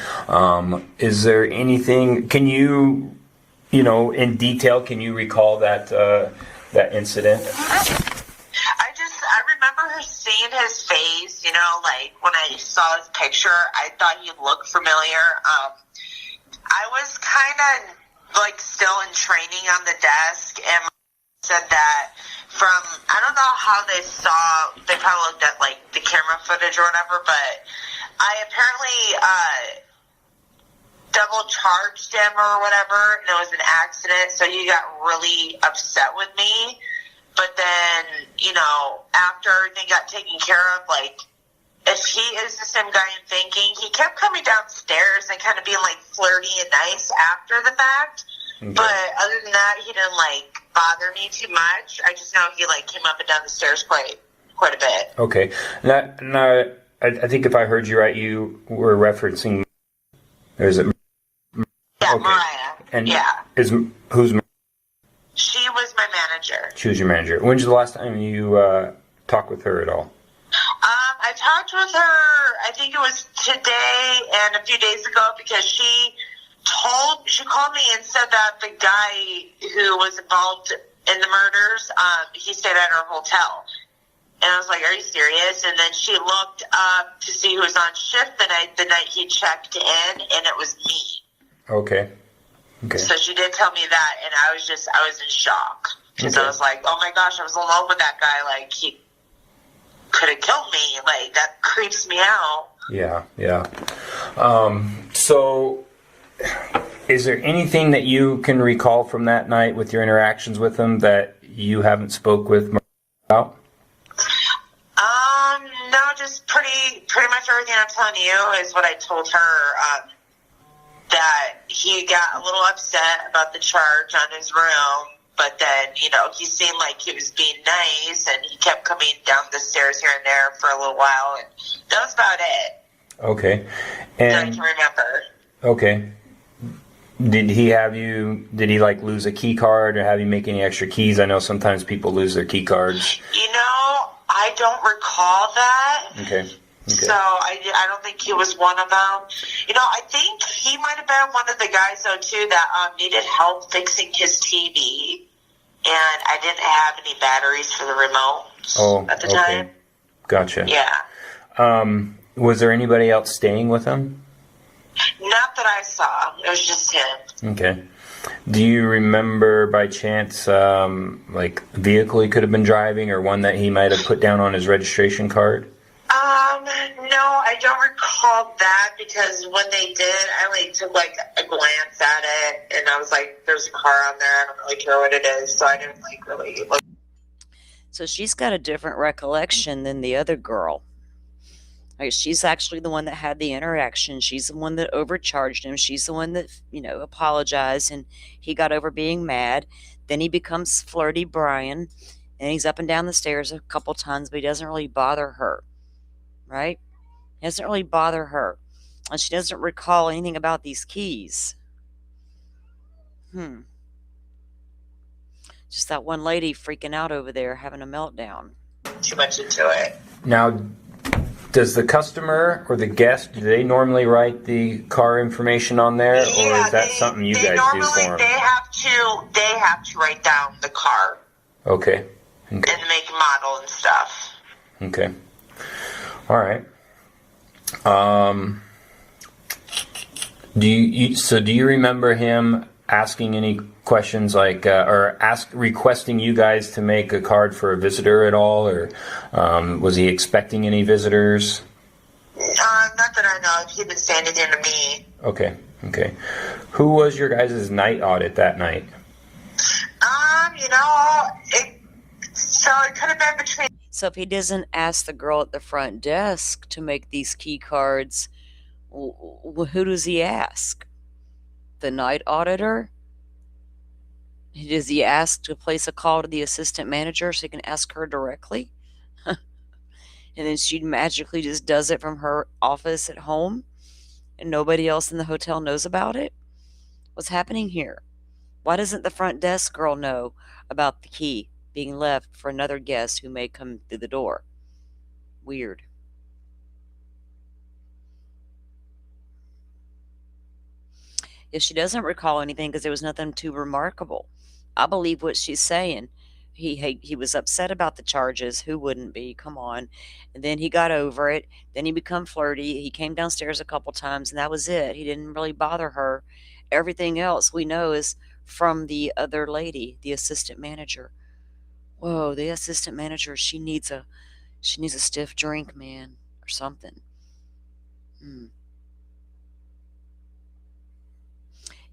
Speaker 10: Is there anything, can you, in detail, can you recall that incident?
Speaker 14: I remember seeing his face, like when I saw his picture, I thought he looked familiar. I was kind of like still in training on the desk, and said that I don't know how they probably looked at like the camera footage or whatever, but I apparently double charged him or whatever, and it was an accident, so he got really upset with me. But then, after everything got taken care of, like, if he is the same guy I'm thinking, he kept coming downstairs and kind of being, like, flirty and nice after the fact. Okay. But other than that, he didn't, like, bother me too much. I just know he, like, came up and down the stairs quite a bit.
Speaker 10: Okay. Now, I think if I heard you right, you were referencing, is it?
Speaker 14: Yeah, okay. Mariah.
Speaker 10: And
Speaker 14: yeah.
Speaker 10: Who's
Speaker 14: She was my manager.
Speaker 10: She was your manager. When's the last time you talked with her at all?
Speaker 14: I talked with her, I think it was today and a few days ago, because she called me and said that the guy who was involved in the murders, he stayed at her hotel. And I was like, are you serious? And then she looked up to see who was on shift the night he checked in, and it was me.
Speaker 10: Okay.
Speaker 14: So she did tell me that, and I was in shock. Because I was like, oh my gosh, I was alone with that guy. Like, he could have killed me. Like, that creeps me out.
Speaker 10: Yeah. So, is there anything that you can recall from that night with your interactions with him that you haven't spoke with Maria about?
Speaker 14: No, just pretty much everything I'm telling you is what I told her. That he got a little upset about the charge on his room, but then, he seemed like he was being nice, and he kept coming down the stairs here and there for a little while, and that was about it.
Speaker 10: Okay.
Speaker 14: That I can remember.
Speaker 10: Okay. Did he like lose a key card or have you make any extra keys? I know sometimes people lose their key cards.
Speaker 14: I don't recall that.
Speaker 10: Okay.
Speaker 14: So I don't think he was one of them. I think he might have been one of the guys, though, too, that needed help fixing his TV. And I didn't have any batteries for the remote at the time.
Speaker 10: Gotcha.
Speaker 14: Yeah.
Speaker 10: Was there anybody else staying with him?
Speaker 14: Not that I saw. It was just him.
Speaker 10: Okay. Do you remember by chance, vehicle he could have been driving or one that he might have put down on his registration card?
Speaker 14: No, I don't recall that because when they did, I took a glance at it and I was like, there's a car on there. I don't really care what it is. So I didn't really look.
Speaker 1: So she's got a different recollection than the other girl. She's actually the one that had the interaction. She's the one that overcharged him. She's the one that, apologized and he got over being mad. Then he becomes flirty Brian and he's up and down the stairs a couple times, but he doesn't really bother her. Right? It doesn't really bother her. And she doesn't recall anything about these keys. Just that one lady freaking out over there, having a meltdown.
Speaker 14: Too much into it.
Speaker 10: Now, does the customer or the guest, do they normally write the car information on there? Or is that something you guys do for them?
Speaker 14: They have to write down the car.
Speaker 10: Okay.
Speaker 14: And the make, model, and stuff.
Speaker 10: Okay. All right. Do you remember him asking any questions requesting you guys to make a card for a visitor at all, or was he expecting any visitors?
Speaker 14: Not that I know of. He didn't say anything to me.
Speaker 10: Okay. Who was your guys' night audit that night?
Speaker 14: It could have been between.
Speaker 1: So if he doesn't ask the girl at the front desk to make these key cards, who does he ask? The night auditor? Does he ask to place a call to the assistant manager so he can ask her directly? And then she magically just does it from her office at home and nobody else in the hotel knows about it? What's happening here? Why doesn't the front desk girl know about the key being left for another guest who may come through the door? Weird. If she doesn't recall anything because there was nothing too remarkable, I believe what she's saying. He was upset about the charges. Who wouldn't be? Come on. And then he got over it. Then he became flirty. He came downstairs a couple times, and that was it. He didn't really bother her. Everything else we know is from the other lady, the assistant manager. Whoa, the assistant manager, she needs a stiff drink, man, or something.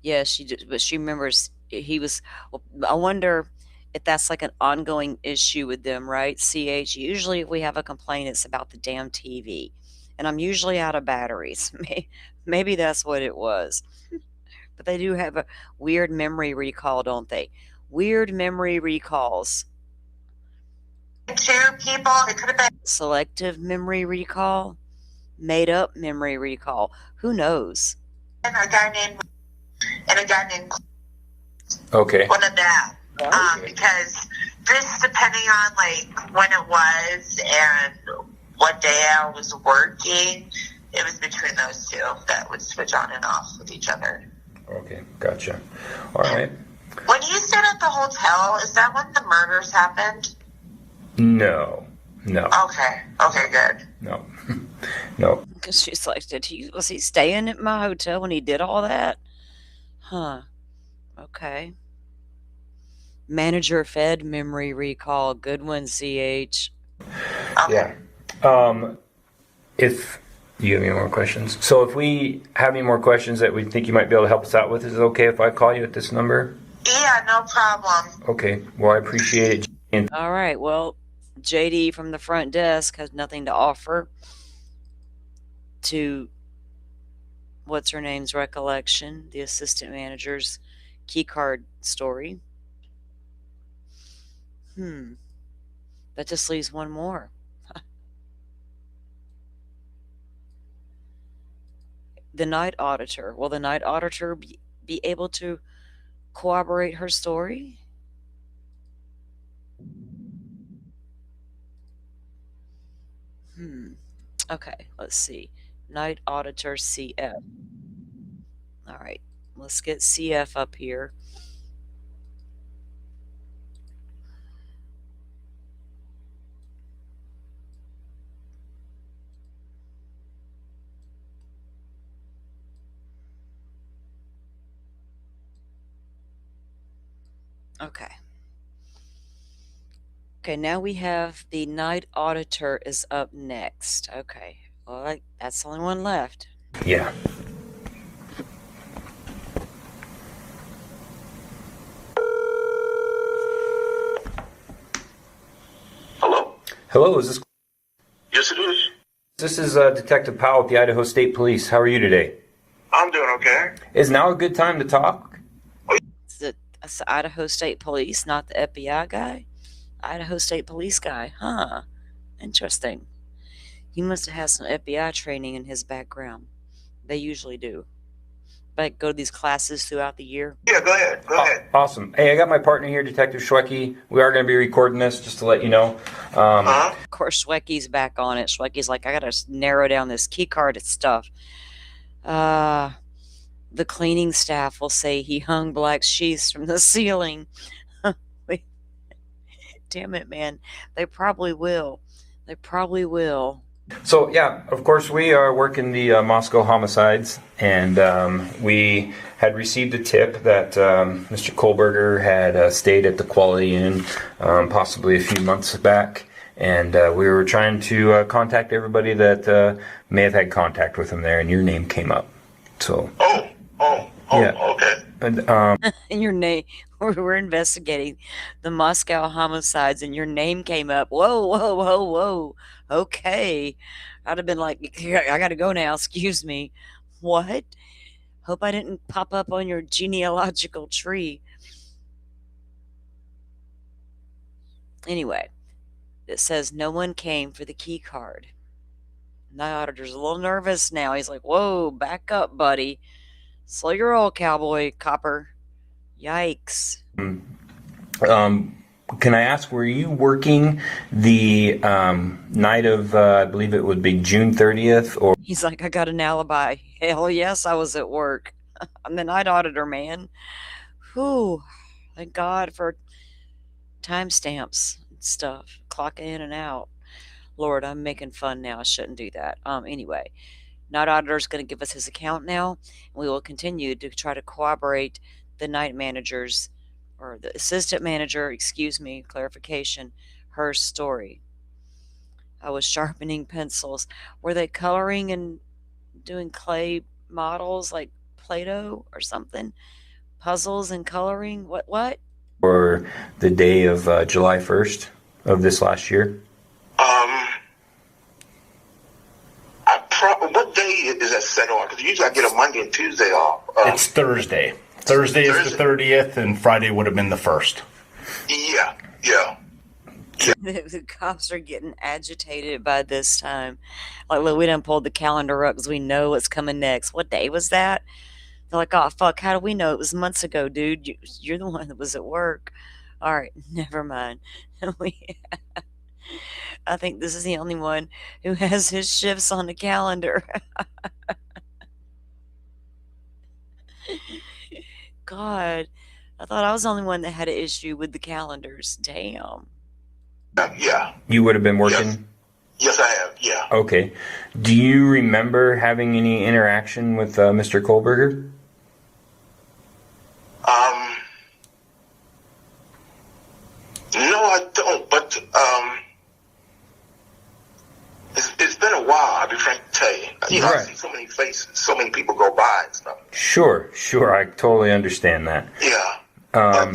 Speaker 1: Yeah, she did, but she remembers he was. Well, I wonder if that's like an ongoing issue with them, right? CH. Usually, if we have a complaint, it's about the damn TV, and I'm usually out of batteries. Maybe that's what it was. But they do have a weird memory recall, don't they? Weird memory recalls.
Speaker 14: Two people. It could have been
Speaker 1: Selective memory recall, made up memory recall. Who knows?
Speaker 14: a guy named
Speaker 10: Okay.
Speaker 14: one of that. Because this, depending on when it was and what day I was working, it was between those two that would switch on and off with each other.
Speaker 10: Okay, gotcha. All right.
Speaker 14: When you stayed at the hotel, is that when the murders happened?
Speaker 10: No.
Speaker 14: Okay, good.
Speaker 10: No.
Speaker 1: Because she's like, was he staying at my hotel when he did all that? Huh. Okay. Manager fed memory recall. Good one, CH.
Speaker 14: Okay.
Speaker 10: Yeah. If you have any more questions. So if we have any more questions that we think you might be able to help us out with, is it okay if I call you at this number?
Speaker 14: Yeah, no problem.
Speaker 10: Okay. Well, I appreciate it.
Speaker 1: All right. Well, JD from the front desk has nothing to offer to what's her name's recollection, the assistant manager's key card story. That just leaves one more. The night auditor. Will the night auditor be able to corroborate her story? Okay, let's see. Night auditor CF. All right, let's get CF up here. Okay. Okay, now we have the night auditor is up next. Okay, well, that's the only one left.
Speaker 10: Yeah.
Speaker 13: Hello?
Speaker 10: Hello, is this?
Speaker 13: Yes, it is.
Speaker 10: This is Detective Powell with the Idaho State Police. How are you today?
Speaker 13: I'm doing okay.
Speaker 10: Is now a good time to talk?
Speaker 1: It's the Idaho State Police, not the FBI guy? Idaho State Police guy, huh? Interesting. He must have had some FBI training in his background. They usually do. Like, go to these classes throughout the year.
Speaker 13: Yeah, go ahead. Go ahead.
Speaker 10: Awesome. Hey, I got my partner here, Detective Schwecke. We are going to be recording this, just to let you know.
Speaker 1: Of course, Schwecke's back on it. Schwecke's like, I got to narrow down this key card stuff. The cleaning staff will say he hung black sheets from the ceiling. Damn it, man. They probably will. They probably will.
Speaker 10: So, yeah, of course, we are working the Moscow homicides, and we had received a tip that Mr. Kohlberger had stayed at the Quality Inn possibly a few months back, and we were trying to contact everybody that may have had contact with him there, and your name came up. So. Yeah.
Speaker 13: Okay.
Speaker 10: And,
Speaker 1: And your name, we're investigating the Moscow homicides, and your name came up. Whoa, whoa, whoa, whoa. Okay. I'd have been like, I got to go now. Excuse me. What? Hope I didn't pop up on your genealogical tree. Anyway, it says no one came for the key card. Night auditor's a little nervous now. He's like, whoa, back up, buddy. Slow your roll, cowboy, copper. Yikes.
Speaker 10: Can I ask, were you working the night of, I believe it would be June 30th? Or
Speaker 1: He's like, I got an alibi. Hell yes, I was at work. I'm the night auditor, man. Whew. Thank God for timestamps and stuff. Clock in and out. Lord, I'm making fun now. I shouldn't do that. Anyway. Night auditor is going to give us his account now, and we will continue to try to corroborate the night manager's, or the assistant manager, excuse me, clarification, her story. I was sharpening pencils. Were they coloring and doing clay models like Play-Doh or something? Puzzles and coloring? What?
Speaker 10: or the day of July 1st of this last year?
Speaker 13: What day is that set on? Because usually I get a Monday and Tuesday off.
Speaker 15: It's Thursday. Thursday is the 30th, and Friday would have been the 1st.
Speaker 13: Yeah.
Speaker 1: The cops are getting agitated by this time. Like, look, we done pulled the calendar up because we know what's coming next. What day was that? They're like, oh, fuck, how do we know? It was months ago, dude. You're the one that was at work. All right, never mind. I think this is the only one who has his shifts on the calendar. God, I thought I was the only one that had an issue with the calendars. Damn.
Speaker 13: Yeah.
Speaker 10: You would have been working?
Speaker 13: Yes, I have. Yeah.
Speaker 10: Okay. Do you remember having any interaction with Mr. Kohlberger?
Speaker 13: No, I don't. But it's been a while. be frank to tell you. You know, I see so many faces, so many people go by and stuff.
Speaker 10: Sure. I totally understand that.
Speaker 13: Yeah. But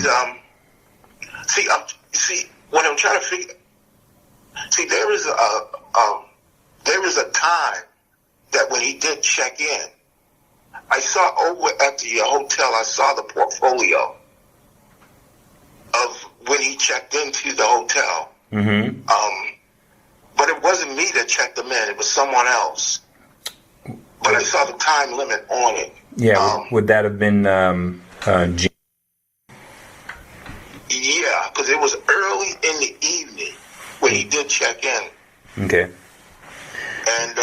Speaker 13: see, what I'm trying to figure. See, there is a time that when he did check in, I saw over at the hotel. I saw the portfolio of when he checked into the hotel.
Speaker 10: Mm-hmm.
Speaker 13: But it wasn't me that checked him in. It was someone else. But I saw the time limit on it.
Speaker 10: Yeah. Would that have been Jim?
Speaker 13: Yeah, because it was early in the evening when he did check in.
Speaker 10: Okay.
Speaker 13: And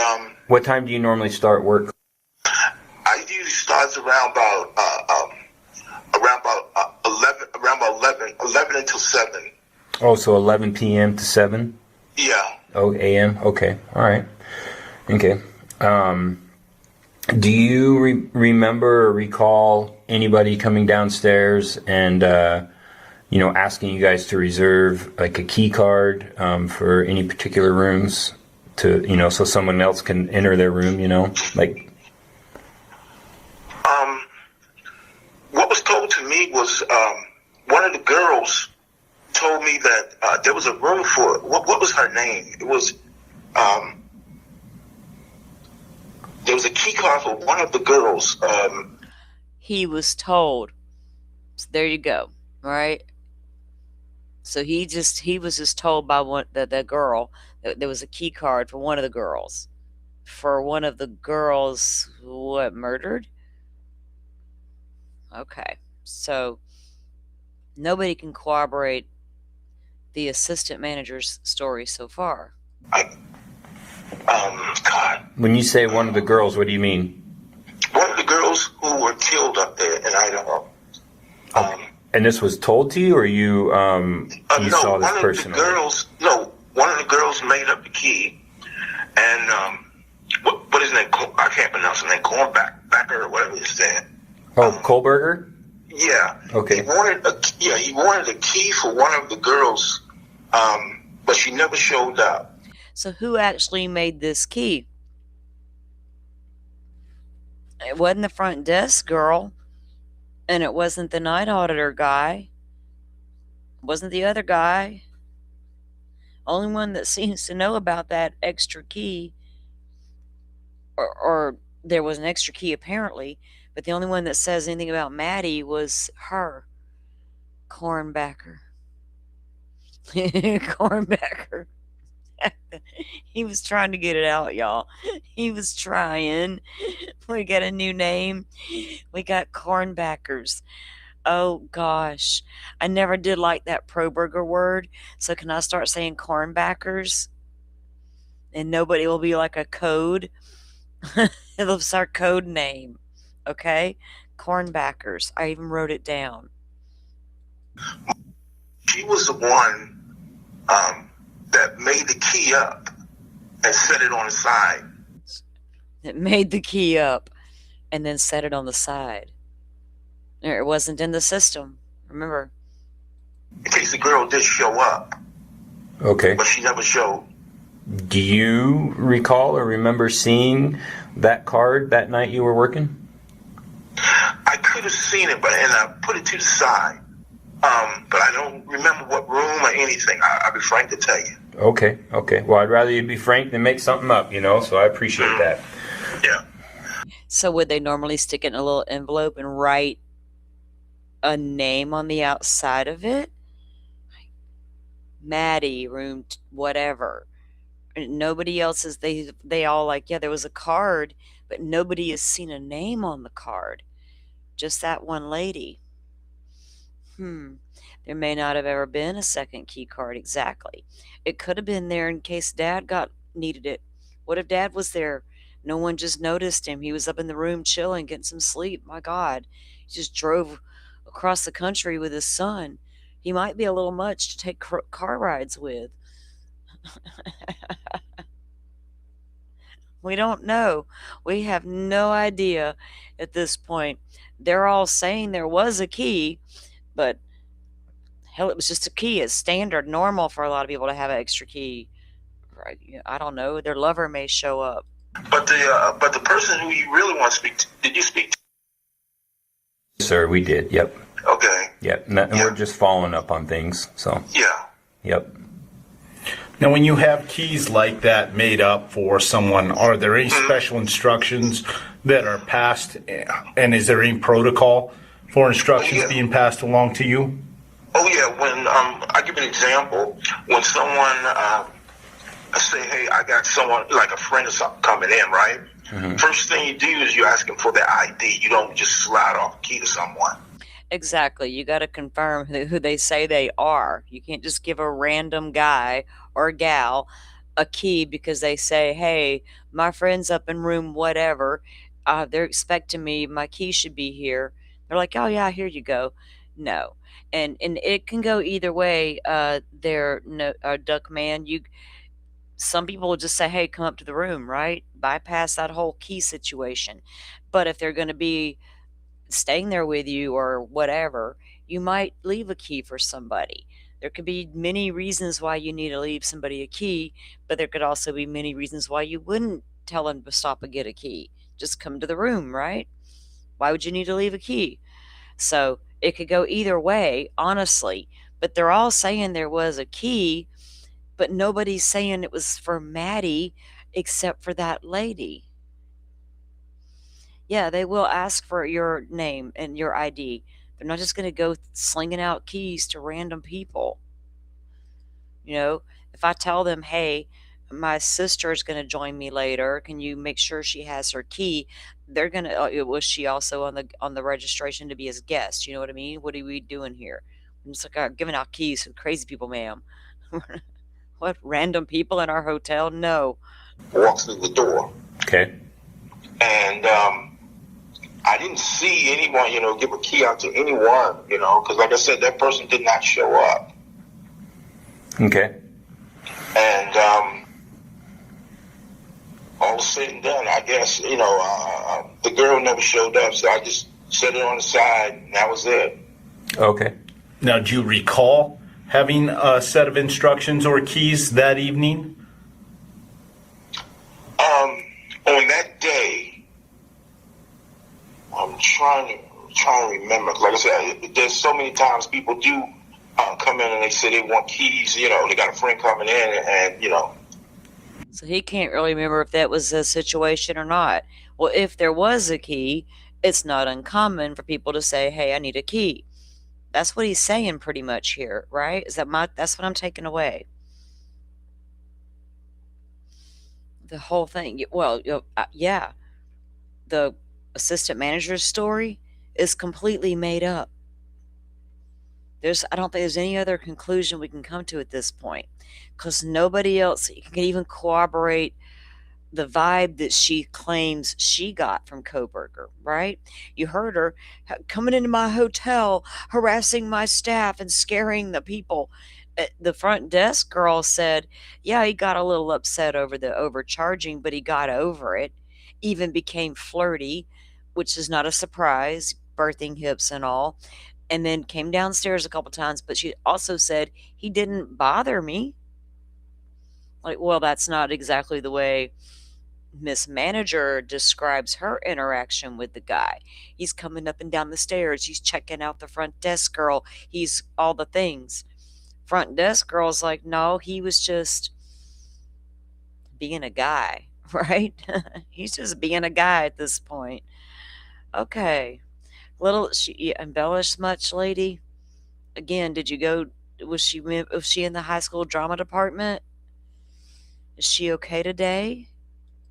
Speaker 10: what time do you normally start work?
Speaker 13: I usually starts around about 11 until 7.
Speaker 10: Oh, so 11 p.m. to 7?
Speaker 13: Yeah.
Speaker 10: Oh, a.m. Okay. All right. Okay. Do you remember or recall anybody coming downstairs and asking you guys to reserve like a key card for any particular rooms to so someone else can enter their room? Like.
Speaker 13: What was told to me was one of the girls told me that there was a room for what was her name? It was there was a key card for one of the girls.
Speaker 1: He was told. So there you go. Right. So he was just told by the girl that there was a key card for one of the girls. For one of the girls, murdered? Okay. So nobody can corroborate the assistant manager's story so far.
Speaker 13: God.
Speaker 10: When you say one of the girls, what do you mean?
Speaker 13: One of the girls who were killed up there in Idaho.
Speaker 10: And this was told to you, or you saw this person?
Speaker 13: One of the girls made up the key, and what is his name? I can't pronounce his name. Backer or whatever his name.
Speaker 10: Oh, Kohlberger?
Speaker 13: Yeah.
Speaker 10: Okay.
Speaker 13: He wanted a key for one of the girls, but she never showed up.
Speaker 1: So who actually made this key? It wasn't the front desk girl, and it wasn't the night auditor guy. It wasn't the other guy. Only one that seems to know about that extra key, or there was an extra key apparently, but the only one that says anything about Maddie was her. Cornbacker. Cornbacker. He was trying to get it out, y'all. He was trying. We got a new name. We got cornbackers. Oh gosh. I never did like that pro-burger word. So can I start saying cornbackers? And nobody will be like a code. It's our code name. Okay? Cornbackers. I even wrote it down.
Speaker 13: She was the one that made the key up and set it on the side.
Speaker 1: It made the key up and then set it on the side. It wasn't in the system. Remember?
Speaker 13: In case the girl did show up.
Speaker 10: Okay.
Speaker 13: But she never showed.
Speaker 10: Do you recall or remember seeing that card that night you were working?
Speaker 13: I could have seen it, and I put it to the side. But I don't remember what room or anything. I'll be frank to tell you.
Speaker 10: Okay. Well, I'd rather you be frank than make something up, so I appreciate that.
Speaker 13: Yeah.
Speaker 1: So would they normally stick it in a little envelope and write a name on the outside of it? Maddie, room whatever. And nobody else is, they all like, yeah, there was a card, but nobody has seen a name on the card. Just that one lady. There may not have ever been a second key card. Exactly. It could have been there in case Dad needed it. What if Dad was there? No one just noticed him. He was up in the room chilling, getting some sleep. My God. He just drove across the country with his son. He might be a little much to take car rides with. We don't know. We have no idea at this point. They're all saying there was a key, but hell, it was just a key. It's standard, normal for a lot of people to have an extra key. Right? I don't know. Their lover may show up.
Speaker 13: But the person who you really want to speak to, did you speak to?
Speaker 10: Sir, we did. Yep.
Speaker 13: Okay.
Speaker 10: Yep. And we're just following up on things. So.
Speaker 13: Yeah.
Speaker 10: Yep.
Speaker 15: Now, when you have keys like that made up for someone, are there any special instructions that are passed, and is there any protocol for instructions being passed along to you?
Speaker 13: Oh yeah. When I give an example, when someone say, hey, I got someone like a friend or something coming in, right?
Speaker 10: Mm-hmm.
Speaker 13: First thing you do is you ask them for their ID. You don't just slide off a key to someone.
Speaker 1: Exactly. You got to confirm who they say they are. You can't just give a random guy or gal a key because they say, hey, my friend's up in room whatever. They're expecting me. My key should be here. They're like, oh, yeah, here you go. No. And it can go either way. Duck man, some people will just say, hey, come up to the room, right? Bypass that whole key situation. But if they're going to be staying there with you or whatever, you might leave a key for somebody. There could be many reasons why you need to leave somebody a key, but there could also be many reasons why you wouldn't tell them to stop and get a key. Just come to the room, right? Why would you need to leave a key? So it could go either way, honestly, but they're all saying there was a key, but nobody's saying it was for Maddie except for that lady. Yeah, they will ask for your name and your ID. They're not just going to go slinging out keys to random people. You know, if I tell them, hey, my sister is going to join me later, can you make sure she has her key? They're going to, was she also on the registration to be his guest? You know what I mean? What are we doing here? I'm just like, giving out keys to crazy people, ma'am. What, random people in our hotel? No.
Speaker 13: Walks through the door.
Speaker 10: Okay.
Speaker 13: And I didn't see anyone, give a key out to anyone, because like I said, that person did not show up.
Speaker 10: Okay.
Speaker 13: And all said and done, I guess, the girl never showed up, so I just set it on the side, and that was it.
Speaker 10: Okay.
Speaker 15: Now, do you recall having a set of instructions or keys that evening?
Speaker 13: On that day, I'm trying to remember. Like I said, there's so many times people do come in and they say they want keys. They got a friend coming in, and
Speaker 1: So he can't really remember if that was a situation or not. Well, if there was a key, it's not uncommon for people to say, hey, I need a key. That's what he's saying pretty much here, right? That's what I'm taking away. The whole thing. Well, yeah. The assistant manager's story is completely made up. I don't think there's any other conclusion we can come to at this point, because nobody else can even corroborate the vibe that she claims she got from Koberger, right? You heard her coming into my hotel, harassing my staff and scaring the people. The front desk girl said, yeah, he got a little upset over the overcharging, but he got over it. Even became flirty, which is not a surprise, birthing hips and all. And then came downstairs a couple times, but she also said he didn't bother me. Like, well, that's not exactly the way Miss Manager describes her interaction with the guy. He's coming up and down the stairs. He's checking out the front desk girl. He's all the things. Front desk girl's like, no, he was just being a guy, right? He's just being a guy at this point. Okay. She embellished much, lady? Again, was she in the high school drama department? Is she okay today?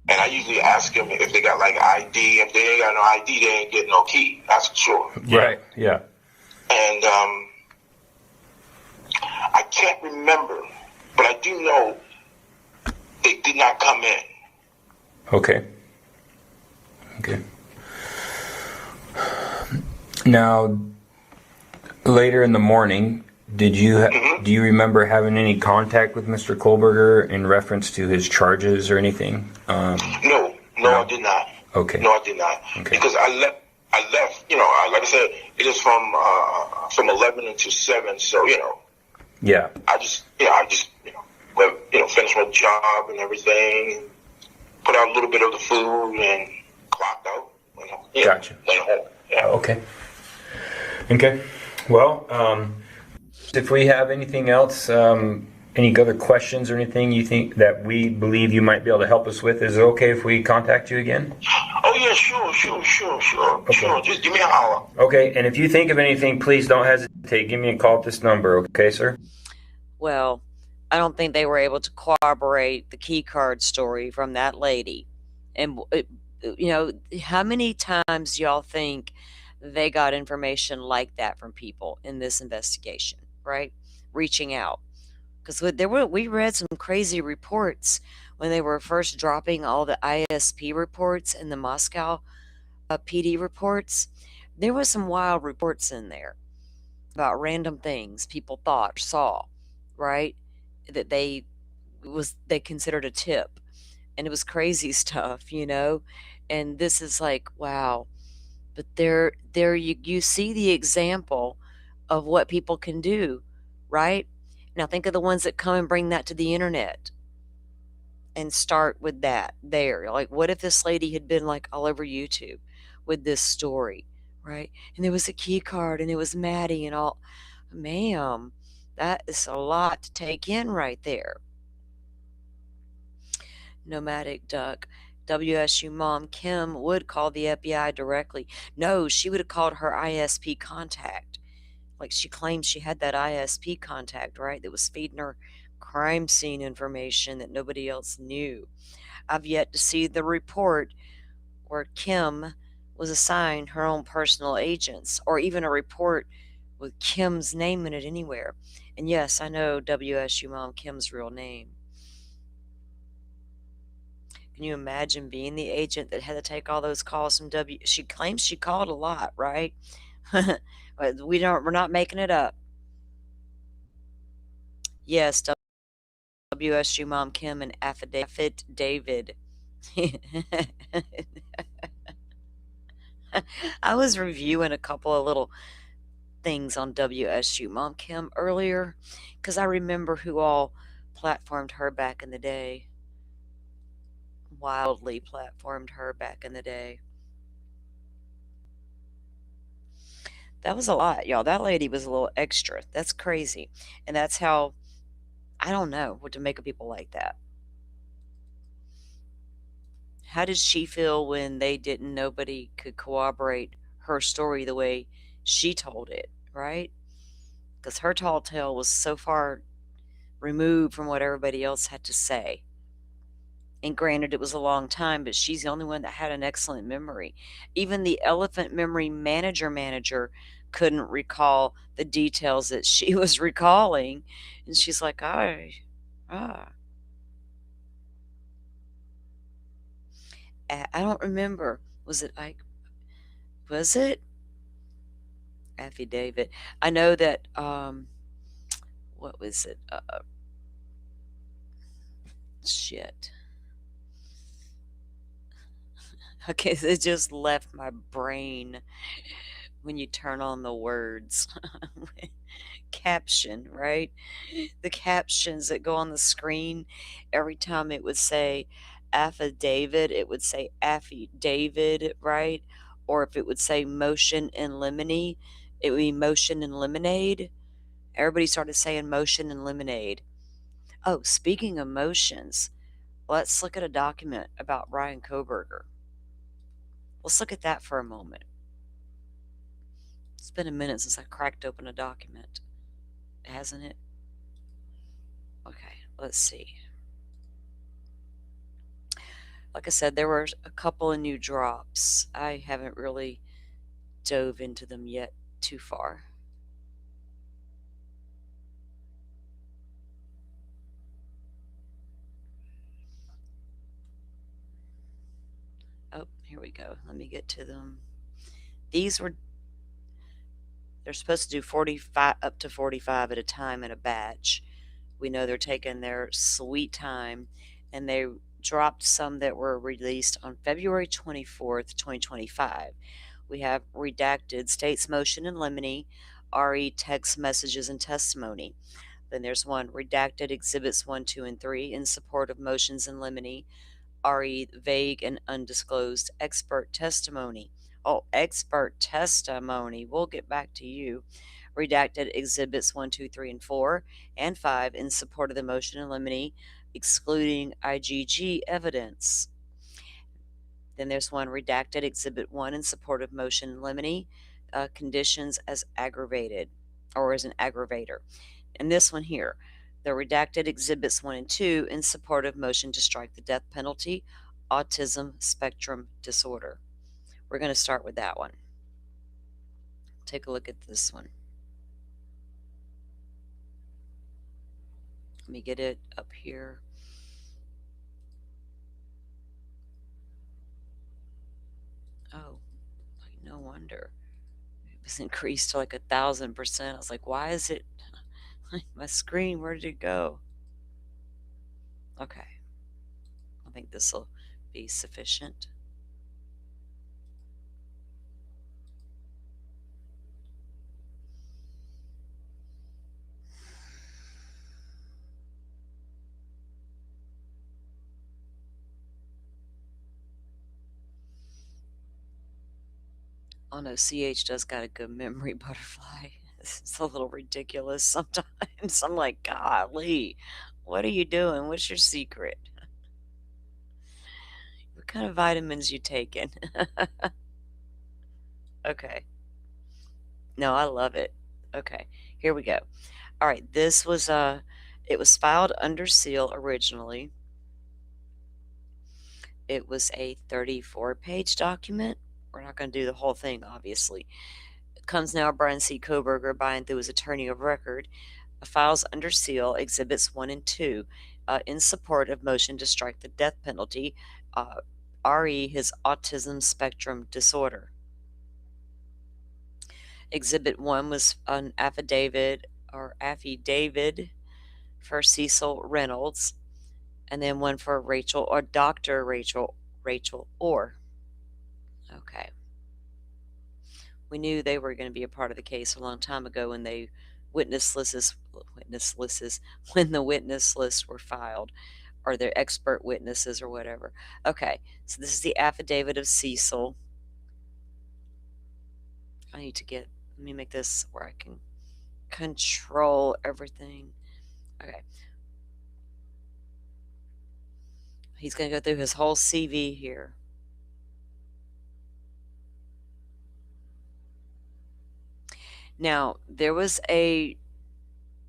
Speaker 13: And I usually ask them if they got like ID. If they ain't got no ID, they ain't getting no key. That's for sure.
Speaker 10: Right. Yeah.
Speaker 13: And I can't remember, but I do know they did not come in.
Speaker 10: Okay. Now, later in the morning, do you remember having any contact with Mr. Kohlberger in reference to his charges or anything?
Speaker 13: No, I did not.
Speaker 10: Okay.
Speaker 13: No, I did not. Okay. Because I left. Like I said, it is from 11 until 7. So
Speaker 10: Yeah.
Speaker 13: I just finished my job and everything. put out a little bit of the food and clocked out. You know, yeah,
Speaker 10: Gotcha.
Speaker 13: went home. Yeah.
Speaker 10: Okay. Okay. Well, if we have anything else, any other questions or anything you think that we believe you might be able to help us with, is it okay if we contact you again?
Speaker 13: Oh yeah, sure. Sure. Just give me a holler.
Speaker 10: Okay. And if you think of anything, please don't hesitate. Give me a call at this number. Okay, sir?
Speaker 1: Well, I don't think they were able to corroborate the key card story from that lady. And, how many times y'all think they got information like that from people in this investigation, right? Reaching out. Because we read some crazy reports when they were first dropping all the ISP reports and the Moscow PD reports. There was some wild reports in there about random things people thought or saw, right? That they considered a tip, and it was crazy stuff. And this is like, wow. But there you see the example of what people can do, right? Now think of the ones that come and bring that to the internet and start with that there. Like, what if this lady had been like all over YouTube with this story, right? And there was a key card and it was Maddie and all. Ma'am, that is a lot to take in right there. Nomadic Duck. WSU mom Kim would call the FBI directly. No, she would have called her ISP contact. Like, she claimed she had that ISP contact, right? That was feeding her crime scene information that nobody else knew. I've yet to see the report where Kim was assigned her own personal agents, or even a report with Kim's name in it anywhere. And yes, I know WSU mom Kim's real name. Can you imagine being the agent that had to take all those calls from She claims she called a lot, right? But we're not making it up. Yes, WSU mom Kim and Affidavit David. I was reviewing a couple of little things on WSU mom Kim earlier because I remember who all platformed her back in the day. Wildly platformed her back in the day. That was a lot, y'all. That lady was a little extra. That's crazy. And that's how, I don't know what to make of people like that. How did she feel when nobody could corroborate her story the way she told it, right? Because her tall tale was so far removed from what everybody else had to say. And granted, it was a long time, but she's the only one that had an excellent memory. Even the elephant memory manager couldn't recall the details that she was recalling. And she's like, I don't remember. Was it affidavit? I know that, what was it? Shit. Okay, it just left my brain when you turn on the words. Caption, right? The captions that go on the screen, every time it would say affidavit, it would say affidavit, right? Or if it would say motion and lemonade, it would be motion and lemonade. Everybody started saying motion and lemonade. Oh, speaking of motions, let's look at a document about Ryan Koberger. Let's look at that for a moment. It's been a minute since I cracked open a document, hasn't it? Okay, let's see. Like I said, there were a couple of new drops. I haven't really dove into them yet too far. Oh, here we go. Let me get to them. They're supposed to do 45 up to 45 at a time in a batch. We know they're taking their sweet time, and they dropped some that were released on February 24th, 2025. We have redacted states motion and limine, RE text messages and testimony. Then there's one redacted exhibits 1, 2, and 3 in support of motions and limine, RE vague and undisclosed expert testimony. Oh, expert testimony. We'll get back to you. Redacted exhibits 1, 2, 3, and 4, and 5 in support of the motion in limine, excluding IgG evidence. Then there's one redacted exhibit 1 in support of motion in limine, conditions as aggravated or as an aggravator. And this one here, the redacted exhibits 1 and 2 in support of motion to strike the death penalty, autism spectrum disorder. We're going to start with that one. Take a look at this one. Let me get it up here. Oh, no wonder. It was increased to like 1,000%. I was like, why is it my screen? Where did it go? Okay. I think this will be sufficient. Oh no, CH does got a good memory, Butterfly. It's a little ridiculous sometimes. I'm like, golly, what are you doing? What's your secret? What kind of vitamins you taking? Okay. No, I love it. Okay, here we go. All right, this was it was filed under seal originally. It was a 34-page document. We're not going to do the whole thing, obviously. It comes now Brian C. Koberger by and through his attorney of record. Files under seal exhibits 1 and 2 in support of motion to strike the death penalty, RE his autism spectrum disorder. Exhibit 1 was an affidavit for Cecil Reynolds, and then one for Rachel or Dr. Rachel Orr. Okay. We knew they were going to be a part of the case a long time ago when they when the witness lists were filed, or their expert witnesses or whatever. Okay, so this is the affidavit of Cecil. Let me make this where I can control everything. Okay. He's going to go through his whole CV here. Now, there was a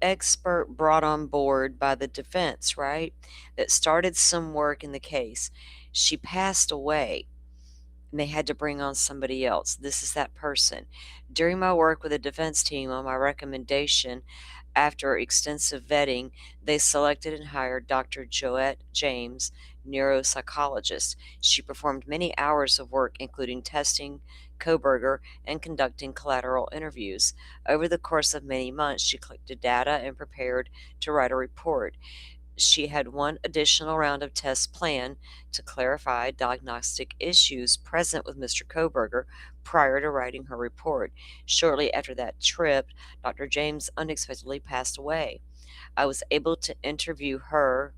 Speaker 1: expert brought on board by the defense, right, that started some work in the case. She passed away, and they had to bring on somebody else. This is that person. During my work with the defense team on my recommendation, after extensive vetting, they selected and hired Dr. Joette James, neuropsychologist. She performed many hours of work, including testing Koberger and conducting collateral interviews. Over the course of many months, she collected data and prepared to write a report. She had one additional round of tests planned to clarify diagnostic issues present with Mr. Koberger prior to writing her report. Shortly after that trip, Dr. James unexpectedly passed away. I was able to interview her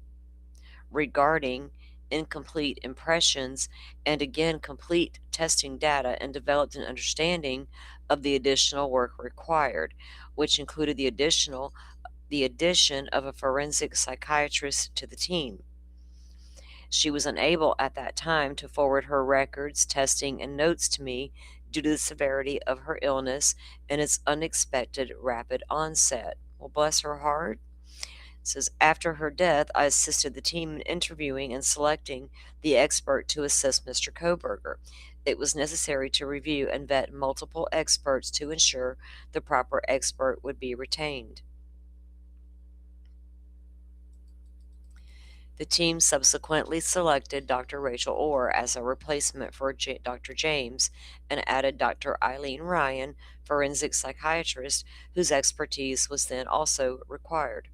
Speaker 1: regarding incomplete impressions and again complete testing data, and developed an understanding of the additional work required, which included the addition of a forensic psychiatrist to the team. She was unable at that time to forward her records, testing, and notes to me due to the severity of her illness and its unexpected rapid onset. Well, bless her heart. It says, after her death, I assisted the team in interviewing and selecting the expert to assist Mr. Koberger. It was necessary to review and vet multiple experts to ensure the proper expert would be retained. The team subsequently selected Dr. Rachel Orr as a replacement for Dr. James and added Dr. Eileen Ryan, forensic psychiatrist, whose expertise was then also required.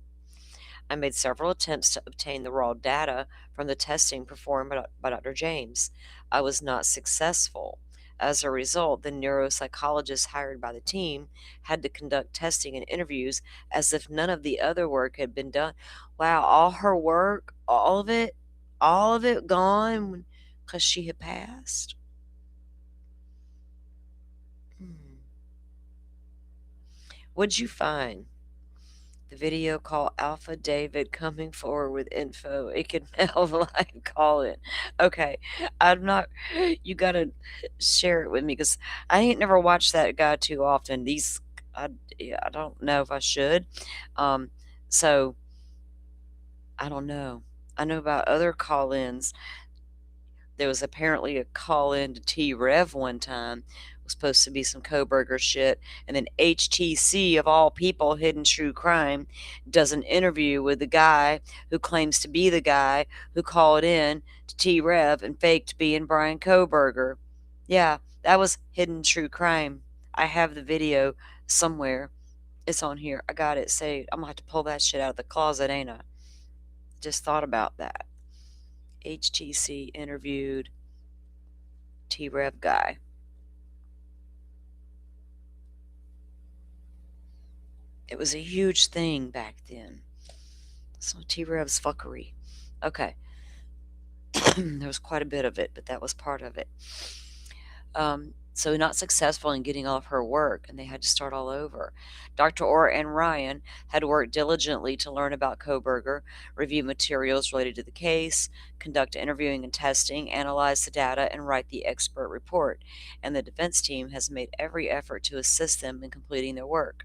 Speaker 1: I made several attempts to obtain the raw data from the testing performed by Dr. James. I was not successful. As a result, the neuropsychologist hired by the team had to conduct testing and interviews as if none of the other work had been done. Wow, all her work, all of it, all of it gone because she had passed? What'd you find? The video called Alpha David coming forward with info. It could mail live call it. Okay. I'm not, you gotta share it with me because I ain't never watched that guy too often. I don't know if I should. So I don't know. I know about other call ins. There was apparently a call in to T Rev one time. It was supposed to be some Koberger shit. And then HTC, of all people, Hidden True Crime, does an interview with the guy who claims to be the guy who called in to T Rev and faked being Brian Koberger. Yeah, that was Hidden True Crime. I have the video somewhere. It's on here. I got it saved. I'm going to have to pull that shit out of the closet, ain't I? Just thought about that. HTC interviewed T-Rev guy. It was a huge thing back then. So T-Rev's fuckery. Okay. There was quite a bit of it, but that was part of it. So not successful in getting off her work, and they had to start all over. Dr. Orr and Ryan had worked diligently to learn about Koberger, review materials related to the case, conduct interviewing and testing, analyze the data, and write the expert report. And the defense team has made every effort to assist them in completing their work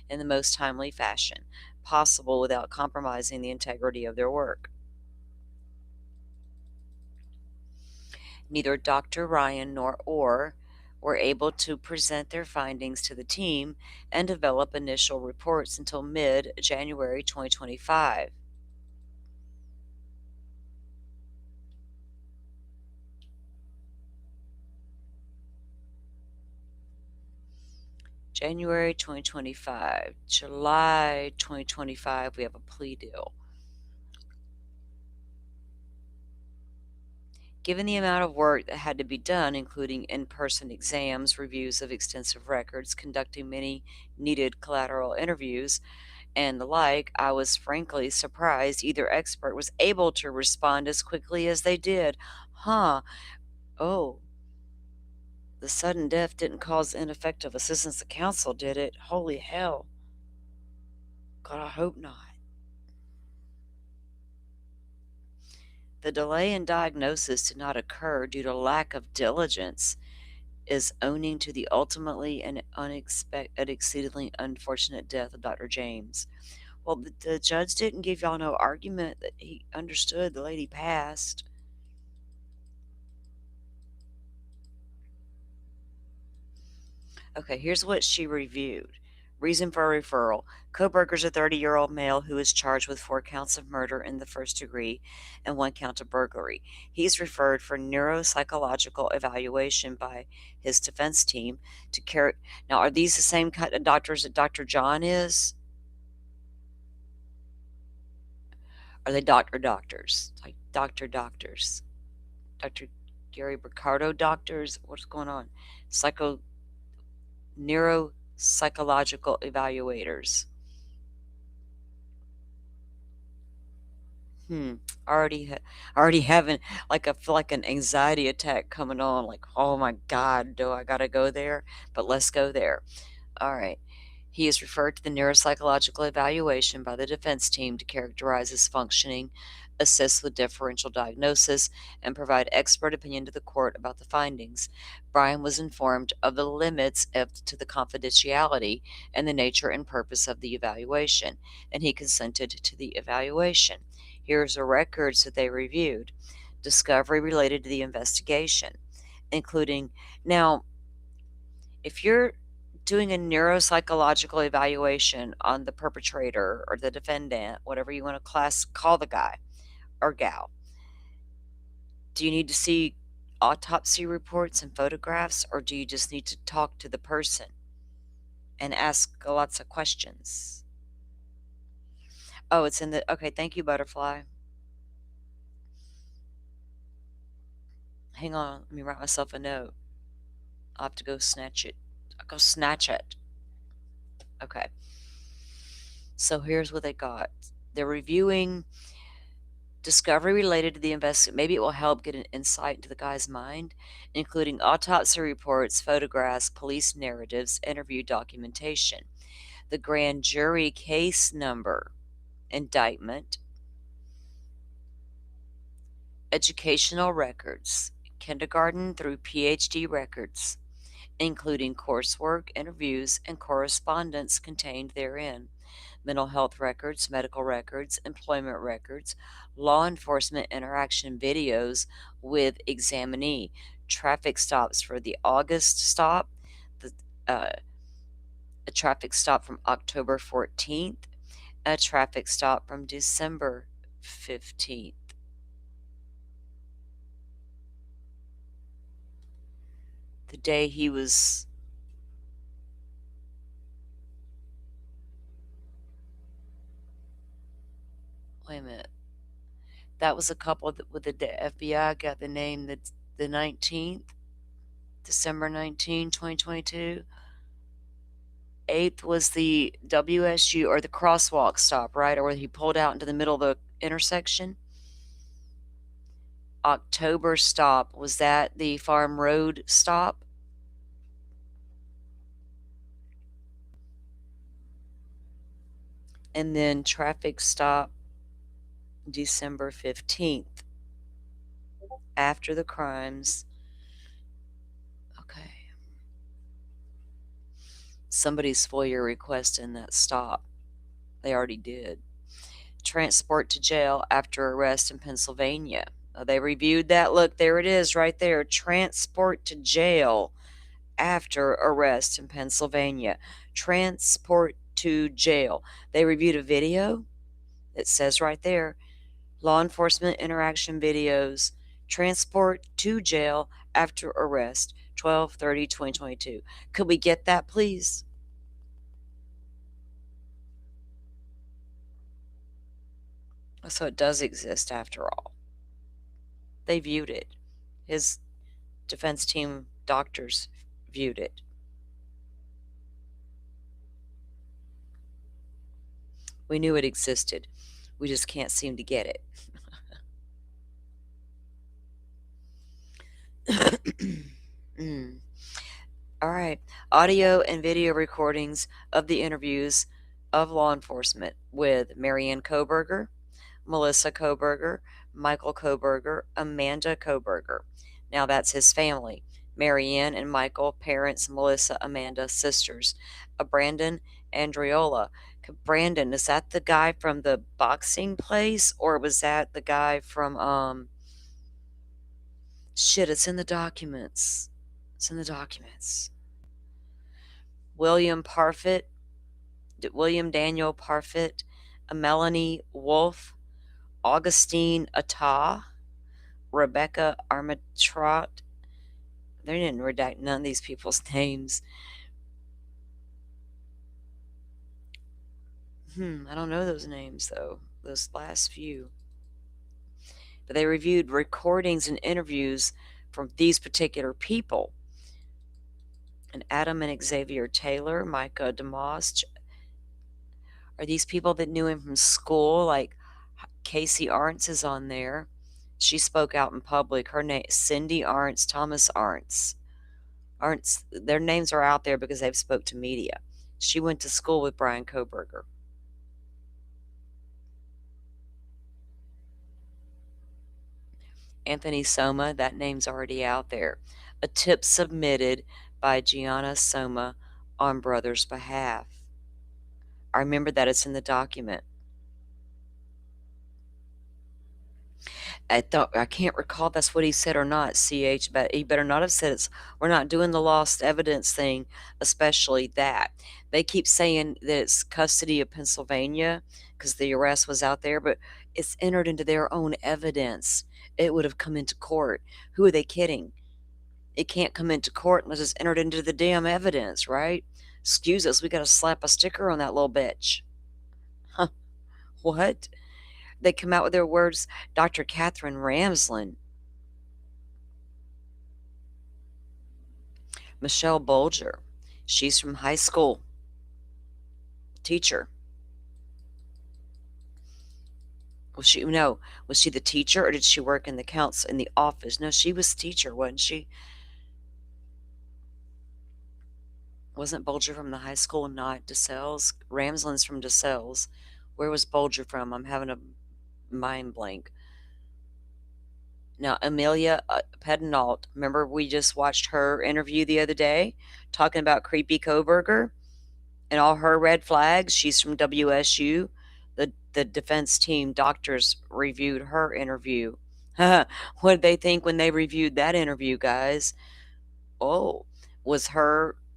Speaker 1: in the most timely fashion possible without compromising the integrity of their work. Neither Dr. Ryan nor Orr were able to present their findings to the team and develop initial reports until mid-January 2025. January 2025. July 2025, we have a plea deal. Given the amount of work that had to be done, including in-person exams, reviews of extensive records, conducting many needed collateral interviews, and the like, I was frankly surprised either expert was able to respond as quickly as they did. Oh, the sudden death didn't cause ineffective assistance to counsel, did it? Holy hell. God, I hope not. The delay in diagnosis did not occur due to lack of diligence, is owing to the ultimately and unexpected, exceedingly unfortunate death of Dr. James. Well, the judge didn't give y'all no argument that he understood the lady passed. Okay, here's what she reviewed. Reason for referral. Koberger's a 30-year-old male who is charged with 4 counts of murder in the first degree and 1 count of burglary. He's referred for neuropsychological evaluation by his defense team to care. Now, are these the same kind of doctors that Dr. John is? Are they doctors? Like doctors? Dr. Gary Ricardo doctors? What's going on? Neuropsychological evaluators. Already having, like, I feel like an anxiety attack coming on, like, oh my God, do I gotta go there? But let's go there. All right. He is referred to the neuropsychological evaluation by the defense team to characterize his functioning, assist with differential diagnosis, and provide expert opinion to the court about the findings. Brian was informed of the limits to the confidentiality and the nature and purpose of the evaluation, and he consented to the evaluation. Here's the records that they reviewed. Discovery related to the investigation, including, now, if you're doing a neuropsychological evaluation on the perpetrator or the defendant, whatever you want to call the guy or gal, do you need to see autopsy reports and photographs, or do you just need to talk to the person and ask lots of questions? Oh, it's in the, okay, thank you, Butterfly. Hang on, let me write myself a note. I'll have to go snatch it. I'll go snatch it. Okay. So here's what they got. They're reviewing Discovery related to the investigation. Maybe it will help get an insight into the guy's mind, including autopsy reports, photographs, police narratives, interview documentation, the grand jury case number, indictment, educational records, kindergarten through PhD records, including coursework, interviews, and correspondence contained therein, mental health records, medical records, employment records, law enforcement interaction videos with examinee, traffic stops for the August stop, the, a traffic stop from October 14th, a traffic stop from December 15th. The day he was wait a minute. That was a couple that with the FBI got the name that the 19th, December 19, 2022. 8th was the WSU or the crosswalk stop, right? Or where he pulled out into the middle of the intersection. October stop, was that the Farm Road stop? And then traffic stop December 15th. After the crimes. Okay. Somebody's FOIA request in that stop. They already did. Transport to jail after arrest in Pennsylvania. They reviewed that. Look, there it is right there. Transport to jail after arrest in Pennsylvania. Transport to jail. They reviewed a video. It says right there, law enforcement interaction videos, transport to jail after arrest, 12/30/2022. Could we get that, please? So it does exist after all. They viewed it. His defense team doctors viewed it. We knew it existed. We just can't seem to get it. All right. Audio and video recordings of the interviews of law enforcement with Marianne Koberger, Melissa Koberger, Michael Koberger, Amanda Koberger. Now that's his family. Marianne and Michael, parents, Melissa, Amanda, sisters. Brandon, Andreola. Brandon, is that the guy from the boxing place, or was that the guy from shit, it's in the documents. It's in the documents. William Parfit, William Daniel Parfit, Melanie Wolf, Augustine Atah, Rebecca Armitrot. They didn't redact none of these people's names. I don't know those names, though, those last few. But they reviewed recordings and interviews from these particular people. And Adam and Xavier Taylor, Micah DeMoss. Are these people that knew him from school? Like Casey Arntz is on there. She spoke out in public. Her name, Cindy Arntz, Thomas Arntz. Arntz, their names are out there because they've spoke to media. She went to school with Brian Koberger. Anthony Soma, that name's already out there. A tip submitted by Gianna Soma on brother's behalf. I remember that it's in the document. I can't recall if that's what he said or not, CH, but he better not have said we're not doing the lost evidence thing, especially that. They keep saying that it's custody of Pennsylvania because the arrest was out there, but it's entered into their own evidence. It would have come into court. Who are they kidding? It can't come into court unless it's entered into the damn evidence, right? Excuse us, we got to slap a sticker on that little bitch. Huh. What? They come out with their words. Dr. Catherine Ramsland. Michelle Bolger. She's from high school. Teacher. Was she no? Was she the teacher, or did she work in the council in the office? No, she was the teacher, wasn't she? Wasn't Bolger from the high school, not DeSales? Ramsland's from DeSales. Where was Bolger from? I'm having a mind blank. Now, Amelia Pedinault, remember we just watched her interview the other day talking about Creepy Coburger and all her red flags? She's from WSU. The defense team doctors reviewed her interview. What did they think when they reviewed that interview, guys? Oh, was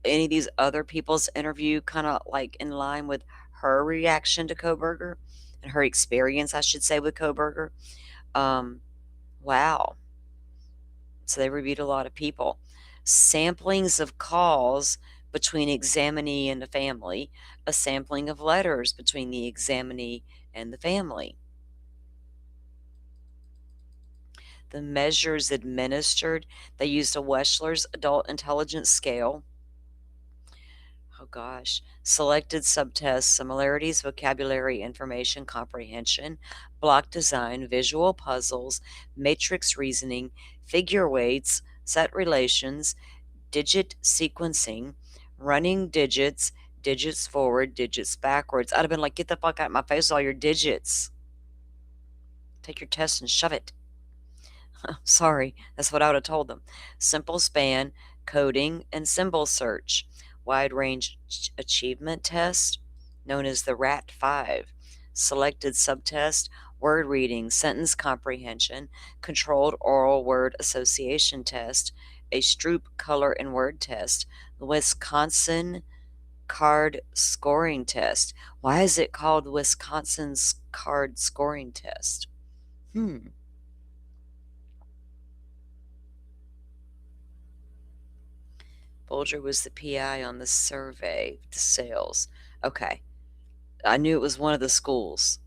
Speaker 1: any of these other people's interview kind of like in line with her reaction to Coburger and her experience, I should say, with Coburger? Wow. So they reviewed a lot of people. Samplings of calls between examinee and the family, a sampling of letters between the examinee and the family. The measures administered, they used a Wechsler's Adult Intelligence Scale. Oh gosh. Selected subtests, similarities, vocabulary, information comprehension, block design, visual puzzles, matrix reasoning, figure weights, set relations, digit sequencing, running digits, digits forward, digits backwards. I'd have been like, get the fuck out of my face with all your digits. Take your test and shove it. Sorry, that's what I would have told them. Simple span, coding, and symbol search. Wide range achievement test, known as the RAT-5. Selected subtest, word reading, sentence comprehension, controlled oral word association test, a Stroop color and word test, the Wisconsin card scoring test. Why is it called Wisconsin's card scoring test? Bolger was the PI on the survey, the sales. Okay. I knew it was one of the schools.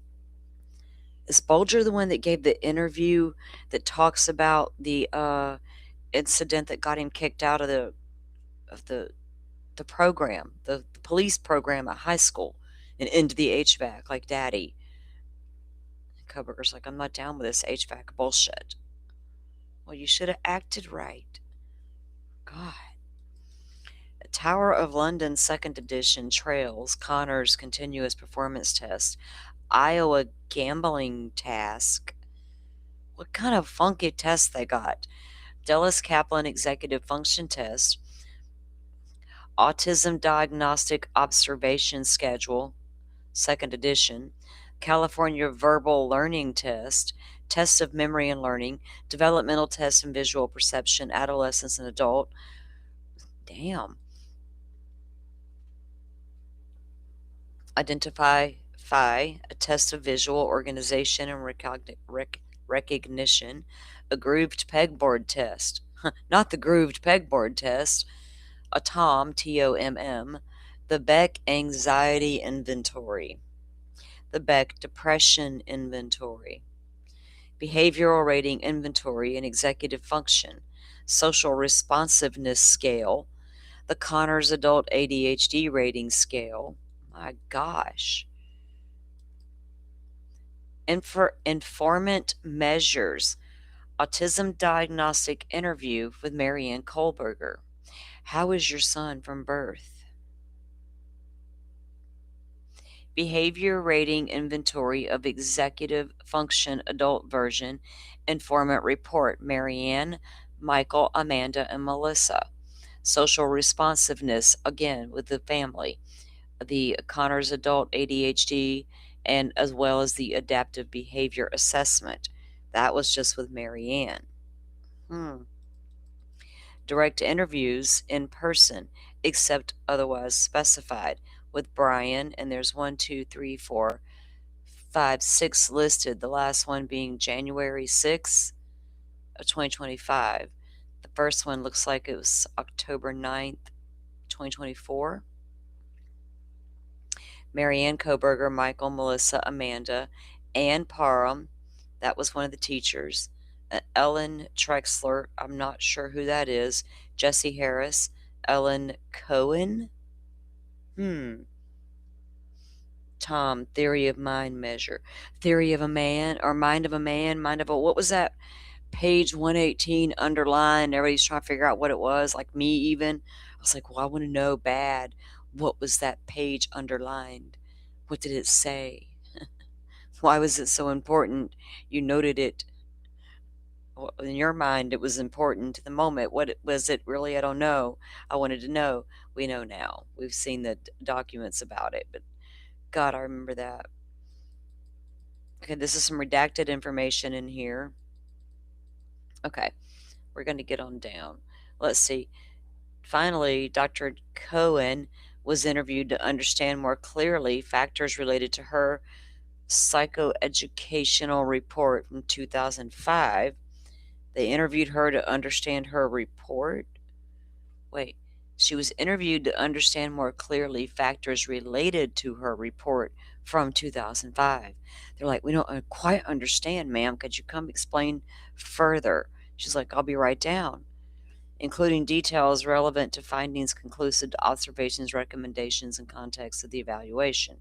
Speaker 1: Is Bolger the one that gave the interview that talks about the incident that got him kicked out of the program, the police program at high school, and into the HVAC like daddy? Coburger's like, I'm not down with this HVAC bullshit. Well, you should have acted right. God. Tower of London 2nd edition Trails, Connor's continuous performance test, Iowa gambling task. What kind of funky test they got? Dallas Kaplan executive function test, autism diagnostic observation schedule, 2nd edition, California verbal learning test, test of memory and learning, developmental test and visual perception, adolescence and adult. Damn. Identify a test of visual organization and recognition, a grooved pegboard test, not the grooved pegboard test, a TOM, TOMM, the Beck anxiety inventory, the Beck depression inventory, behavioral rating inventory and executive function, social responsiveness scale, the Connors adult ADHD rating scale. My gosh. Informant measures, autism diagnostic interview with Marianne Kohlberger. How is your son from birth? Behavior rating inventory of executive function adult version, informant report, Marianne, Michael, Amanda, and Melissa. Social responsiveness, again, with the family. The Connors adult ADHD, and as well as the adaptive behavior assessment. That was just with Marianne. Direct interviews in person, except otherwise specified, with Brian, and there's 1, 2, 3, 4, 5, 6 listed, the last one being January 6th of 2025. The first one looks like it was October 9th, 2024. Marianne Koberger, Michael, Melissa, Amanda, Ann Parham, that was one of the teachers, Ellen Trexler, I'm not sure who that is, Jesse Harris, Ellen Cohen, Tom, theory of mind measure. Theory of a man, or mind of a man, mind of a, what was that? Page 118 underlined. Everybody's trying to figure out what it was, like me even. I was like, well, I want to know bad. What was that page underlined? What did it say? Why was it so important? You noted it. Well, in your mind, it was important to the moment. What was it really? I don't know. I wanted to know. We know now. We've seen the documents about it, but God, I remember that. Okay, this is some redacted information in here. Okay, we're going to get on down. Let's see. Finally, Dr. Cohen was interviewed to understand more clearly factors related to her psychoeducational report from 2005. They interviewed her to understand her report. Wait, she was interviewed to understand more clearly factors related to her report from 2005. They're like, we don't quite understand, ma'am. Could you come explain further? She's like, I'll be right down. Including details relevant to findings, conclusive to observations, recommendations, and context of the evaluation.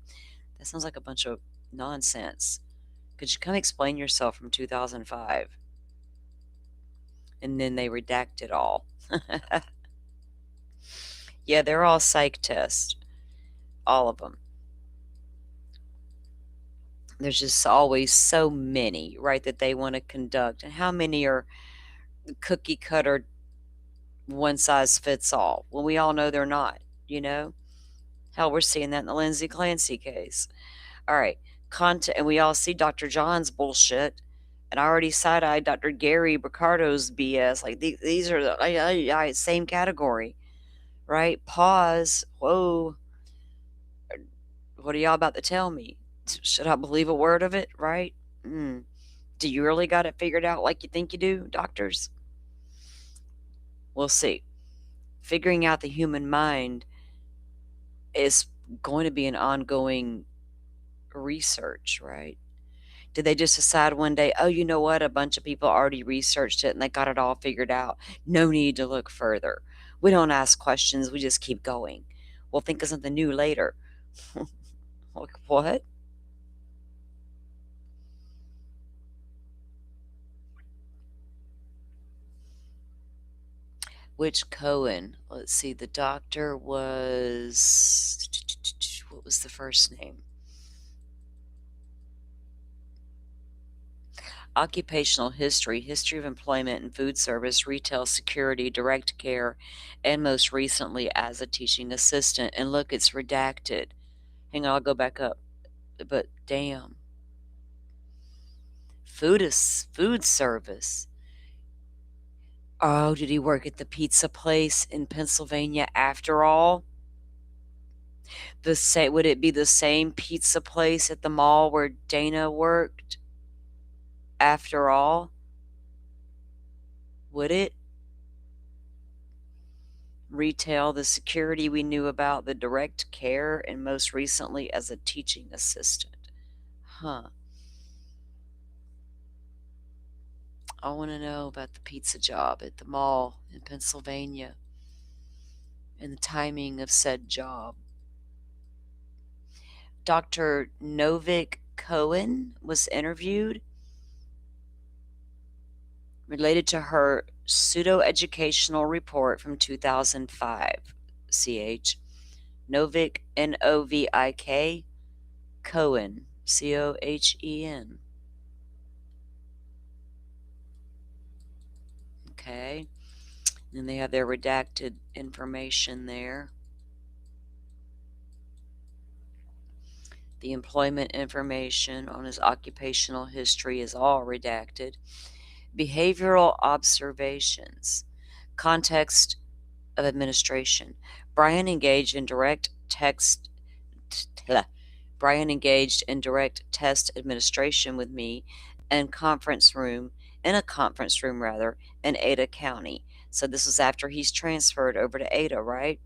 Speaker 1: That sounds like a bunch of nonsense. Could you come explain yourself from 2005? And then they redact it all. Yeah, they're all psych tests. All of them. There's just always so many, right, that they want to conduct. And how many are cookie cutter, one size fits all? Well, we all know they're not, you know? Hell, we're seeing that in the Lindsay Clancy case. All right. And we all see Dr. John's bullshit. And I already side-eyed Dr. Gary Ricardo's BS. Like, these are the same category, right? Pause. Whoa. What are y'all about to tell me? Should I believe a word of it, right? Do you really got it figured out like you think you do, doctors? We'll see. Figuring out the human mind is going to be an ongoing research, right? Did they just decide one day, oh, you know what? A bunch of people already researched it and they got it all figured out. No need to look further. We don't ask questions. We just keep going. We'll think of something new later. Like, what? Which Cohen? Let's see. The doctor was, what was the first name? Occupational history, history of employment in food service, retail, security, direct care, and most recently as a teaching assistant. And look, it's redacted. Hang on, I'll go back up. But damn. Food service. Oh, did he work at the pizza place in Pennsylvania after all? Would it be the same pizza place at the mall where Dana worked? After all? Would it? Retail, the security we knew about, the direct care, and most recently as a teaching assistant. Huh. I want to know about the pizza job at the mall in Pennsylvania and the timing of said job. Dr. Novik Cohen was interviewed related to her pseudo-educational report from 2005. CH. Novik, Novik, Cohen, Cohen. Okay. And they have their redacted information there. The employment information on his occupational history is all redacted. Behavioral observations. Context of administration. Brian engaged in direct test administration with me in a conference room in Ada County. So this was after he's transferred over to Ada, right?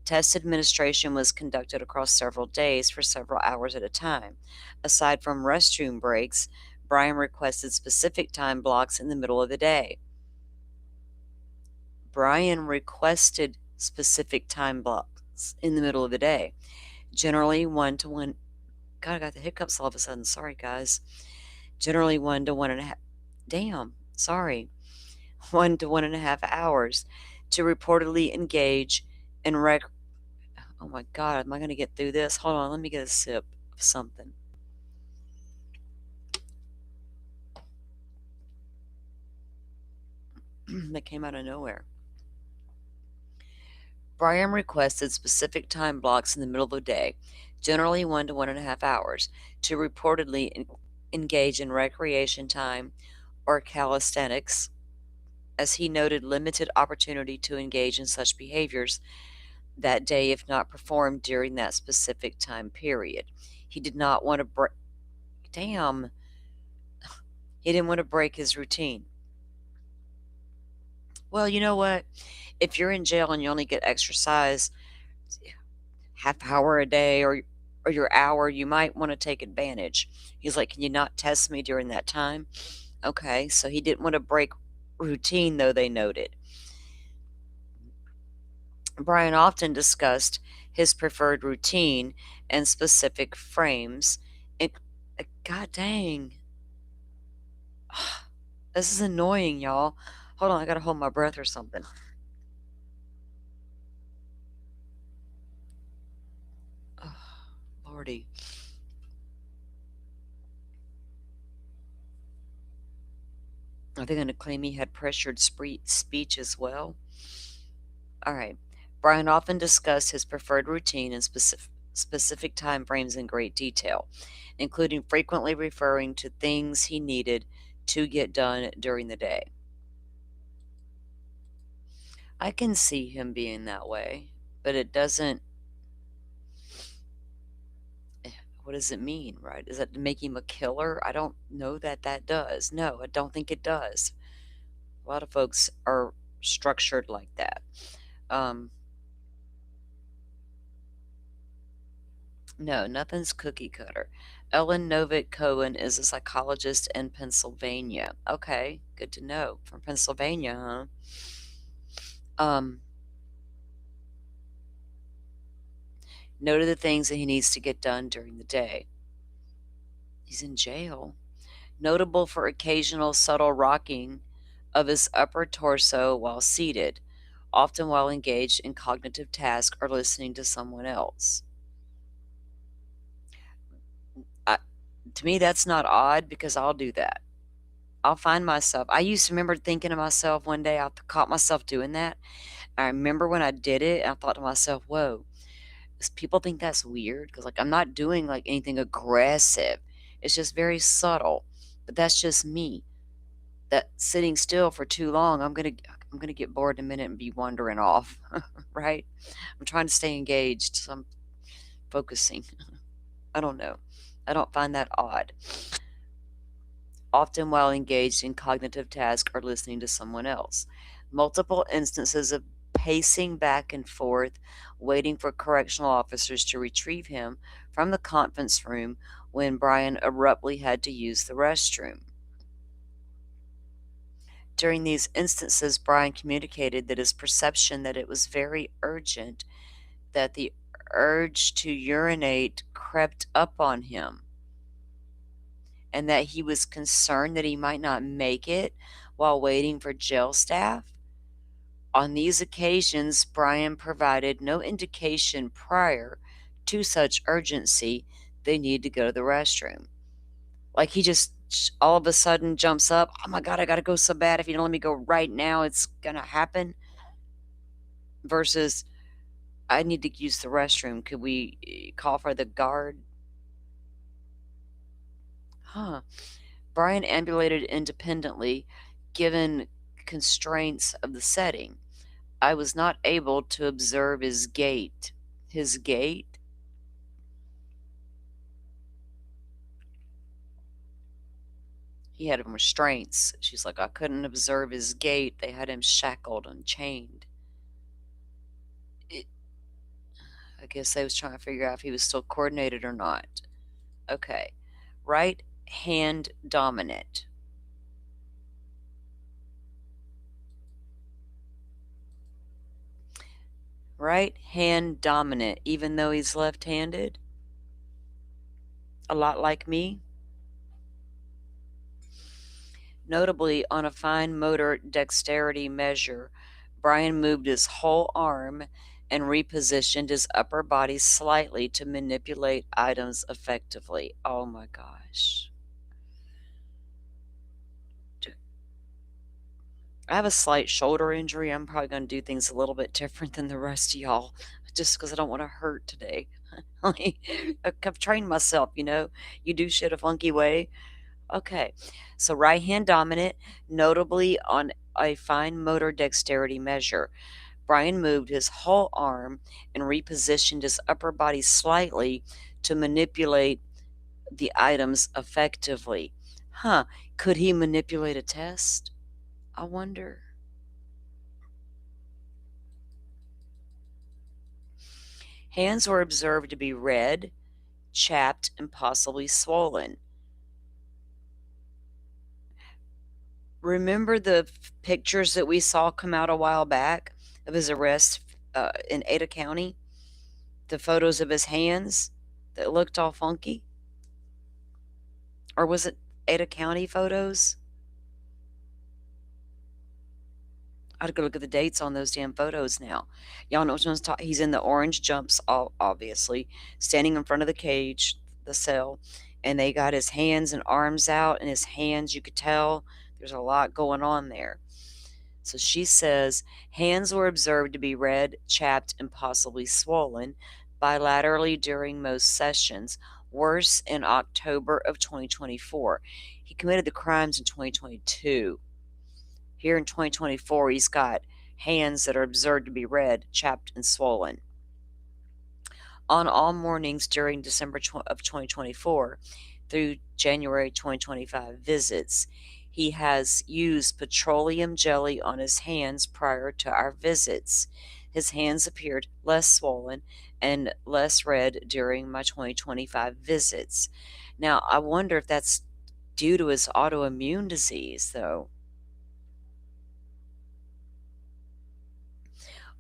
Speaker 1: Test administration was conducted across several days for several hours at a time. Aside from restroom breaks, Brian requested specific time blocks in the middle of the day. Generally 1 to 1 God, I got the hiccups all of a sudden. Sorry, guys. Generally 1 to 1.5. Damn, sorry. 1 to 1.5 hours to reportedly engage in Oh my God, am I going to get through this? Hold on, let me get a sip of something. That came out of nowhere. Brian requested specific time blocks in the middle of the day, generally 1 to 1.5 hours, to reportedly engage in recreation time or calisthenics, as he noted limited opportunity to engage in such behaviors that day if not performed during that specific time period. He did not want to break. Damn. He didn't want to break his routine. Well, you know what? If you're in jail and you only get exercise half hour a day or your hour, you might want to take advantage. He's like, can you not test me during that time? Okay, so he didn't want to break routine, though, they noted. Brian often discussed his preferred routine and specific frames. And, God dang. This is annoying, y'all. Hold on, I gotta hold my breath or something. Oh, Lordy. Are they going to claim he had pressured speech as well? All right. Brian often discussed his preferred routine and specific time frames in great detail, including frequently referring to things he needed to get done during the day. I can see him being that way, but it doesn't. What does it mean, right? Does that make him a killer? I don't know that does. No, I don't think it does. A lot of folks are structured like that. No, nothing's cookie cutter. Ellen Novick Cohen is a psychologist in Pennsylvania. Okay, good to know. From Pennsylvania, huh? Noted the things that he needs to get done during the day. He's in jail. Notable for occasional subtle rocking of his upper torso while seated, often while engaged in cognitive task or listening to someone else. To me, that's not odd because I'll do that. I'll find myself. I used to remember thinking to myself one day, I caught myself doing that. I remember when I did it, and I thought to myself, whoa, does people think that's weird? Because, like, I'm not doing, like, anything aggressive. It's just very subtle. But that's just me. That sitting still for too long, I'm gonna get bored in a minute and be wandering off, right? I'm trying to stay engaged, so I'm focusing. I don't know. I don't find that odd. Often while engaged in cognitive task or listening to someone else. Multiple instances of pacing back and forth, waiting for correctional officers to retrieve him from the conference room when Brian abruptly had to use the restroom. During these instances, Brian communicated that his perception that it was very urgent, that the urge to urinate crept up on him, and that he was concerned that he might not make it while waiting for jail staff. On these occasions, Brian provided no indication prior to such urgency they need to go to the restroom. Like he just all of a sudden jumps up, oh my God, I gotta go so bad. If you don't let me go right now, it's gonna happen. Versus, I need to use the restroom. Could we call for the guard? Huh. Brian ambulated independently, given constraints of the setting. I was not able to observe his gait. His gait? He had him restraints. She's like, I couldn't observe his gait. They had him shackled and chained. I guess they was trying to figure out if he was still coordinated or not. Okay. Right hand dominant. Right hand dominant, even though he's left-handed? a lot like me. Notably, on a fine motor dexterity measure, Brian moved his whole arm and repositioned his upper body slightly to manipulate items effectively. Oh my gosh. I have a slight shoulder injury. I'm probably going to do things a little bit different than the rest of y'all just because I don't want to hurt today. I've trained myself, you do shit a funky way. Okay, so right hand dominant, notably on a fine motor dexterity measure. Brian moved his whole arm and repositioned his upper body slightly to manipulate the items effectively. Huh, could he manipulate a test? I wonder. Hands were observed to be red, chapped, and possibly swollen. Remember the pictures that we saw come out a while back of his arrest in Ada County? The photos of his hands that looked all funky? Or was it Ada County photos? I'd go look at the dates on those damn photos now. Y'all know what I'm talking. He's in the orange jumps, obviously, standing in front of the cage, the cell, and they got his hands and arms out, and his hands, you could tell there's a lot going on there. So she says hands were observed to be red, chapped, and possibly swollen bilaterally during most sessions, worse in October of 2024. He committed the crimes in 2022. Here in 2024, he's got hands that are observed to be red, chapped, and swollen. On all mornings during December of 2024 through January 2025 visits, he has used petroleum jelly on his hands prior to our visits. His hands appeared less swollen and less red during my 2025 visits. Now, I wonder if that's due to his autoimmune disease, though.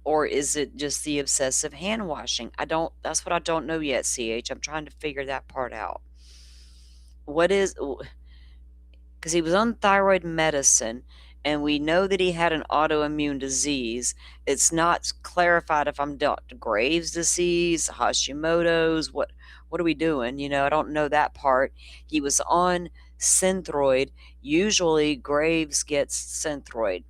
Speaker 1: Or is it just the obsessive hand washing? That's what I don't know yet, CH. I'm trying to figure that part out. Because he was on thyroid medicine, and we know that he had an autoimmune disease. It's not clarified if I'm Dr. Graves' disease, Hashimoto's, what are we doing? I don't know that part. He was on Synthroid. Usually Graves gets Synthroid.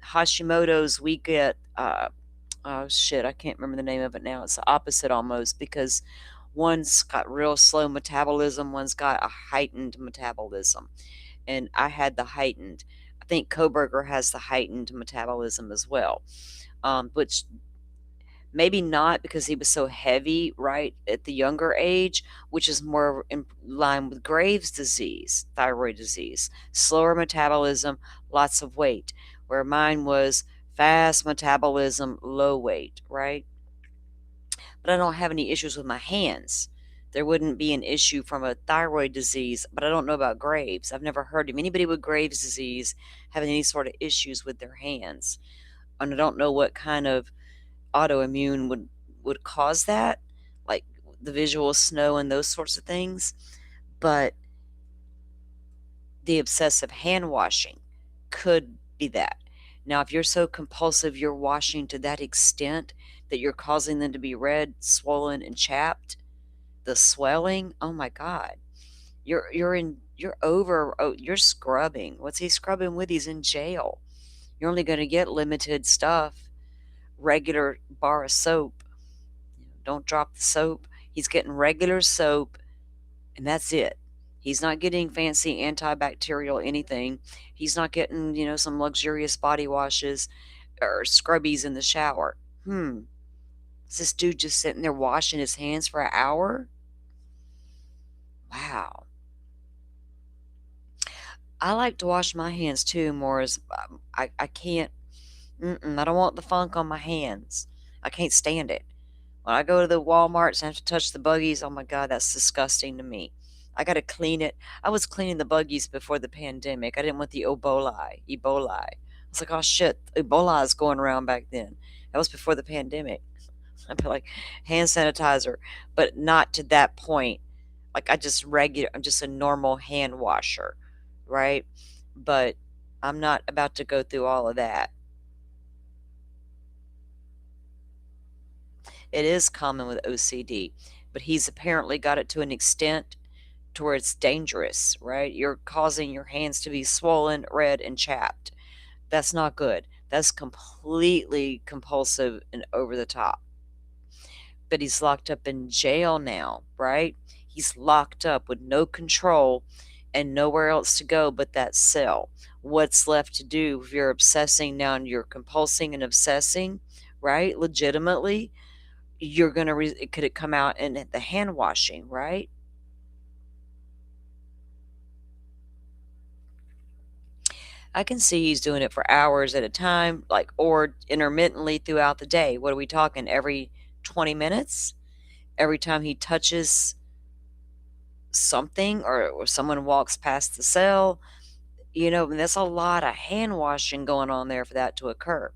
Speaker 1: Hashimoto's, we get, oh shit, I can't remember the name of it now. It's the opposite almost, because one's got real slow metabolism, one's got a heightened metabolism. And I had the heightened. I think Koberger has the heightened metabolism as well, which maybe not because he was so heavy right at the younger age, which is more in line with Graves' disease, thyroid disease. Slower metabolism, lots of weight, where mine was fast metabolism, low weight, right? But I don't have any issues with my hands. There wouldn't be an issue from a thyroid disease, but I don't know about Graves'. I've never heard of anybody with Graves' disease having any sort of issues with their hands. And I don't know what kind of autoimmune would cause that, like the visual snow and those sorts of things. But the obsessive hand washing could be that. Now, if you're so compulsive, you're washing to that extent that you're causing them to be red, swollen, and chapped, the swelling, oh my God, you're scrubbing. What's he scrubbing with? He's in jail. You're only going to get limited stuff, regular bar of soap. Don't drop the soap. He's getting regular soap, and that's it. He's not getting fancy antibacterial anything. He's not getting, some luxurious body washes or scrubbies in the shower. Is this dude just sitting there washing his hands for an hour? Wow. I like to wash my hands too, more as I can't, I don't want the funk on my hands. I can't stand it. When I go to the Walmarts and have to touch the buggies, oh my God, that's disgusting to me. I got to clean it. I was cleaning the buggies before the pandemic. I didn't want the Ebola. I was like, oh shit, Ebola is going around back then. That was before the pandemic. I'd be like, hand sanitizer, but not to that point Like I'm just a normal hand washer, right? But I'm not about to go through all of that. It is common with OCD, but he's apparently got it to an extent to where it's dangerous, right? You're causing your hands to be swollen, red, and chapped. That's not good. That's completely compulsive and over the top. But he's locked up in jail now, right? He's locked up with no control and nowhere else to go but that cell. What's left to do if you're obsessing now and you're compulsing and obsessing, right? Legitimately, you're going to, could it come out in the hand washing, right? I can see he's doing it for hours at a time, like, or intermittently throughout the day. What are we talking? Every 20 minutes? Every time he touches something or someone walks past the cell, and that's a lot of hand washing going on there for that to occur.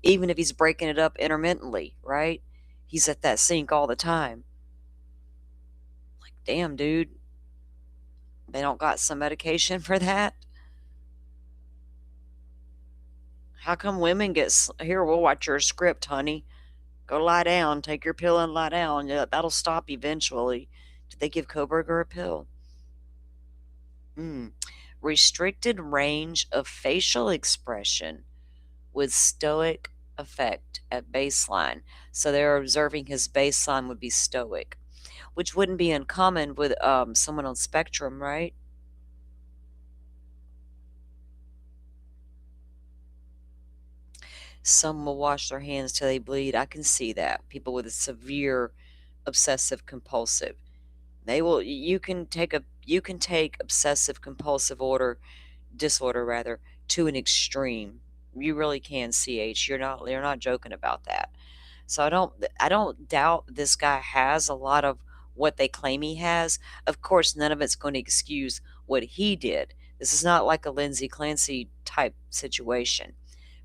Speaker 1: Even if he's breaking it up intermittently, right? He's at that sink all the time. Like, damn, dude, they don't got some medication for that? How come women get, here, we'll watch your script, honey. Go lie down, take your pill and lie down. Yeah, that'll stop eventually. Did they give Koberger a pill? Restricted range of facial expression with stoic effect at baseline. So they're observing his baseline would be stoic, which wouldn't be uncommon with someone on spectrum, right? Some will wash their hands till they bleed. I can see that. People with a severe obsessive compulsive. They will you can take obsessive compulsive disorder rather to an extreme. You really can, CH. You're not joking about that. So I don't doubt this guy has a lot of what they claim he has. Of course, none of it's going to excuse what he did. This is not like a Lindsay Clancy type situation.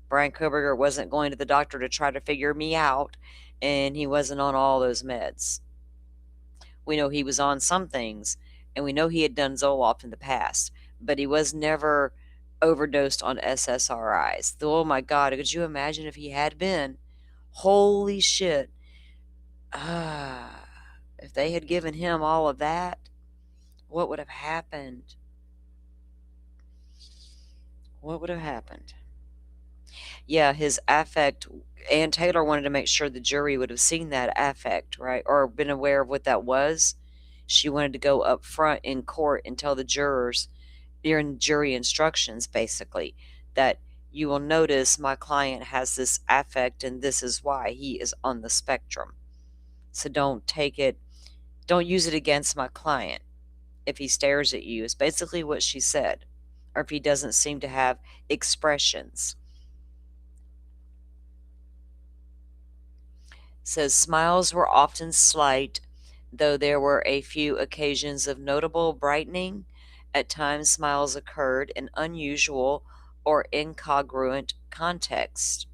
Speaker 1: Brian Koberger wasn't going to the doctor to try to figure me out, and he wasn't on all those meds. We know he was on some things, and we know he had done Zoloft in the past, but he was never overdosed on SSRIs. Oh my God, could you imagine if he had been? Holy shit. If they had given him all of that, what would have happened? What would have happened? Yeah, his affect. Ann Taylor wanted to make sure the jury would have seen that affect, right? Or been aware of what that was. She wanted to go up front in court and tell the jurors, during jury instructions, basically, that you will notice my client has this affect and this is why he is on the spectrum. So don't use it against my client if he stares at you, is basically what she said. Or if he doesn't seem to have expressions. Says smiles were often slight, though there were a few occasions of notable brightening. At times, smiles occurred in unusual or incongruent context.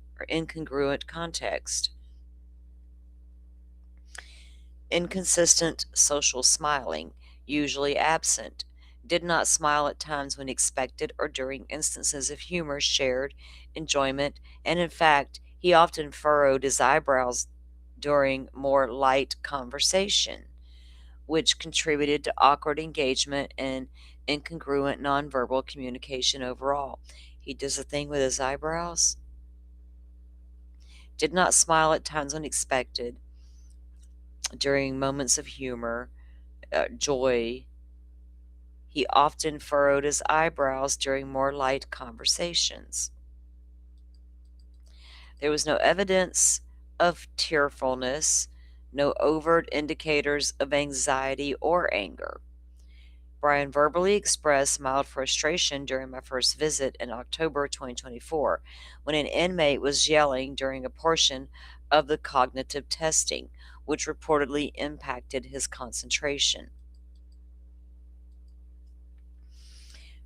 Speaker 1: Inconsistent social smiling, usually absent. Did not smile at times when expected or during instances of humor, shared enjoyment, and in fact, he often furrowed his eyebrows during more light conversation, which contributed to awkward engagement and incongruent nonverbal communication overall. He does a thing with his eyebrows. Did not smile at times when expected, during moments of humor, joy. He often furrowed his eyebrows during more light conversations. There was no evidence of tearfulness, no overt indicators of anxiety or anger. Brian verbally expressed mild frustration during my first visit in October 2024 when an inmate was yelling during a portion of the cognitive testing, which reportedly impacted his concentration.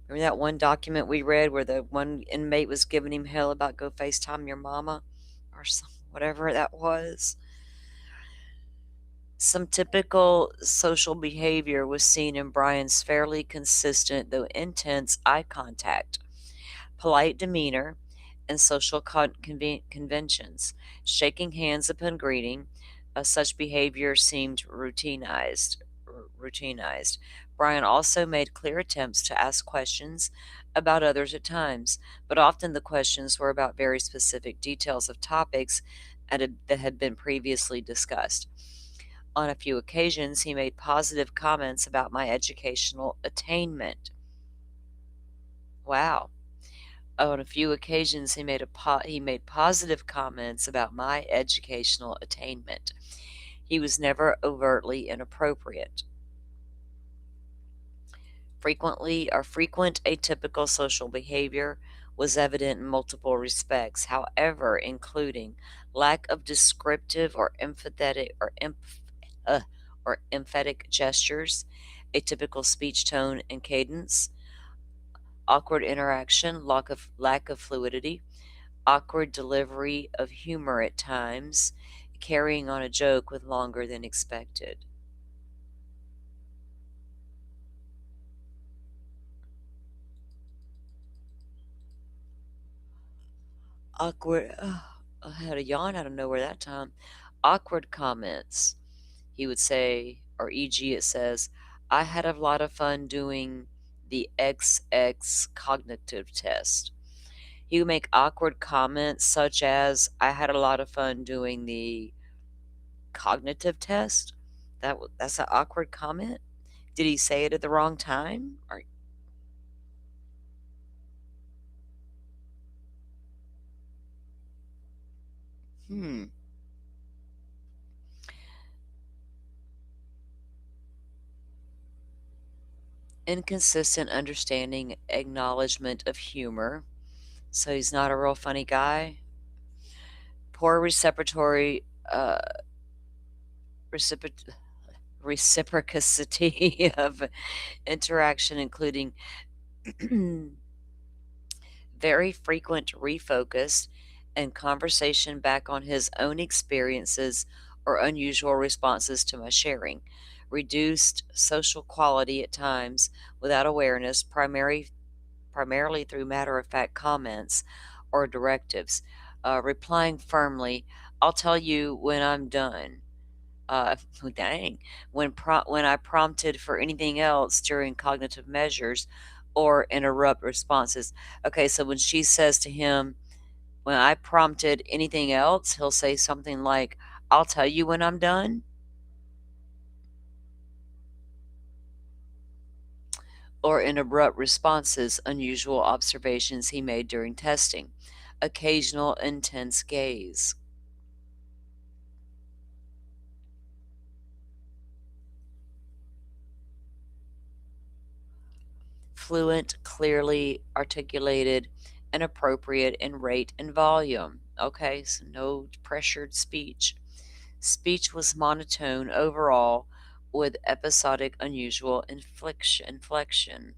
Speaker 1: Remember that one document we read where the one inmate was giving him hell about go FaceTime your mama or whatever that was? Some typical social behavior was seen in Brian's fairly consistent, though intense, eye contact, polite demeanor, and social conventions. Shaking hands upon greeting, such behavior seemed routinized. Brian also made clear attempts to ask questions about others at times, but often the questions were about very specific details of topics that had been previously discussed. On a few occasions, he made positive comments about my educational attainment. Wow. On a few occasions, he made positive comments about my educational attainment. He was never overtly inappropriate. Frequent atypical social behavior was evident in multiple respects, however, including lack of descriptive or emphatic gestures, atypical speech tone and cadence, awkward interaction, lack of fluidity, awkward delivery of humor at times, carrying on a joke with longer than expected. Awkward. I had a yawn out of nowhere that time. Awkward comments. He would say, or e.g., it says, I had a lot of fun doing the XX cognitive test. He would make awkward comments such as, I had a lot of fun doing the cognitive test. That's an awkward comment. Did he say it at the wrong time? Or hmm. Inconsistent understanding, acknowledgement of humor. So he's not a real funny guy. Poor uh, reciprocity of interaction, including very frequent refocus and conversation back on his own experiences or unusual responses to my sharing. Reduced social quality at times without awareness, primarily through matter of fact comments or directives. Replying firmly, I'll tell you when I'm done. Dang. When I prompted for anything else during cognitive measures or interrupt responses. Okay, so when she says to him, when I prompted anything else, he'll say something like, I'll tell you when I'm done. Or in abrupt responses, unusual observations he made during testing. Occasional intense gaze. Fluent, clearly articulated, and appropriate in rate and volume. Okay, so no pressured speech. Speech was monotone overall with episodic unusual inflection.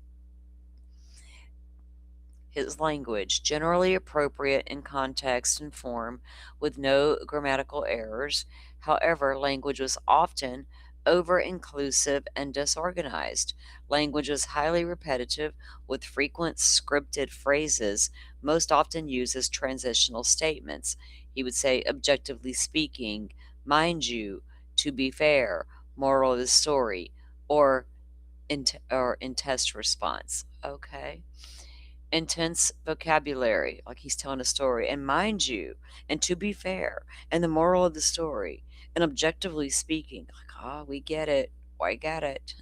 Speaker 1: His language, generally appropriate in context and form, with no grammatical errors. However, language was often over inclusive and disorganized. Language was highly repetitive, with frequent scripted phrases, most often used as transitional statements. He would say, objectively speaking, mind you, to be fair, moral of the story, or in test response. Okay, intense vocabulary, like he's telling a story. And mind you, and to be fair, and the moral of the story, and objectively speaking, like, oh, we get it. I got it.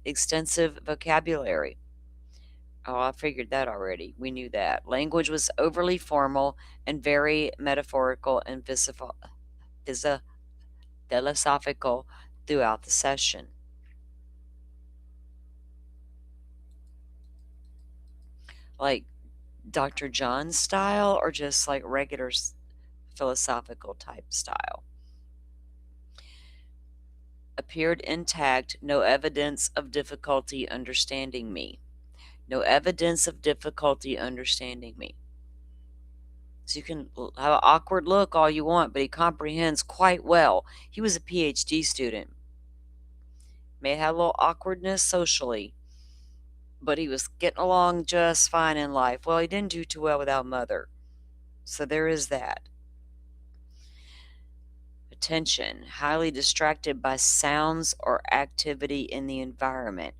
Speaker 1: Extensive vocabulary. Oh, I figured that already. We knew that. Language was overly formal and very metaphorical and philosophical throughout the session. Like Dr. John's style, or just like regular philosophical type style. Appeared intact, no evidence of difficulty understanding me. No evidence of difficulty understanding me. So you can have an awkward look all you want, but he comprehends quite well. He was a PhD student. May have had a little awkwardness socially, but he was getting along just fine in life. Well, he didn't do too well without mother. So there is that. Attention, highly distracted by sounds or activity in the environment,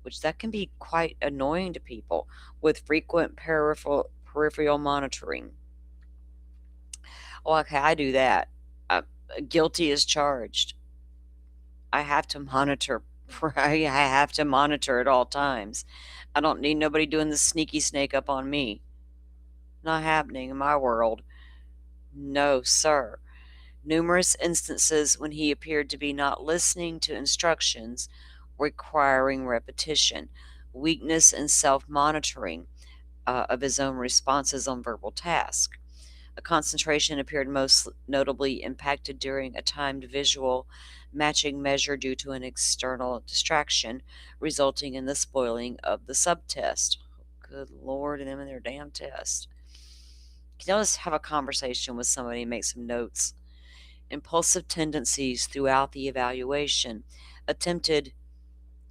Speaker 1: which that can be quite annoying to people with frequent peripheral monitoring. Oh, okay, I do that. Guilty as charged. I have to monitor. I have to monitor at all times. I don't need nobody doing the sneaky snake up on me. Not happening in my world. No, sir. Numerous instances when he appeared to be not listening to instructions, requiring repetition, weakness in self monitoring of his own responses on verbal tasks. A concentration appeared most notably impacted during a timed visual matching measure due to an external distraction, resulting in the spoiling of the subtest. Good Lord, and them and their damn test. Can you just have a conversation with somebody and make some notes? Impulsive tendencies throughout the evaluation, attempted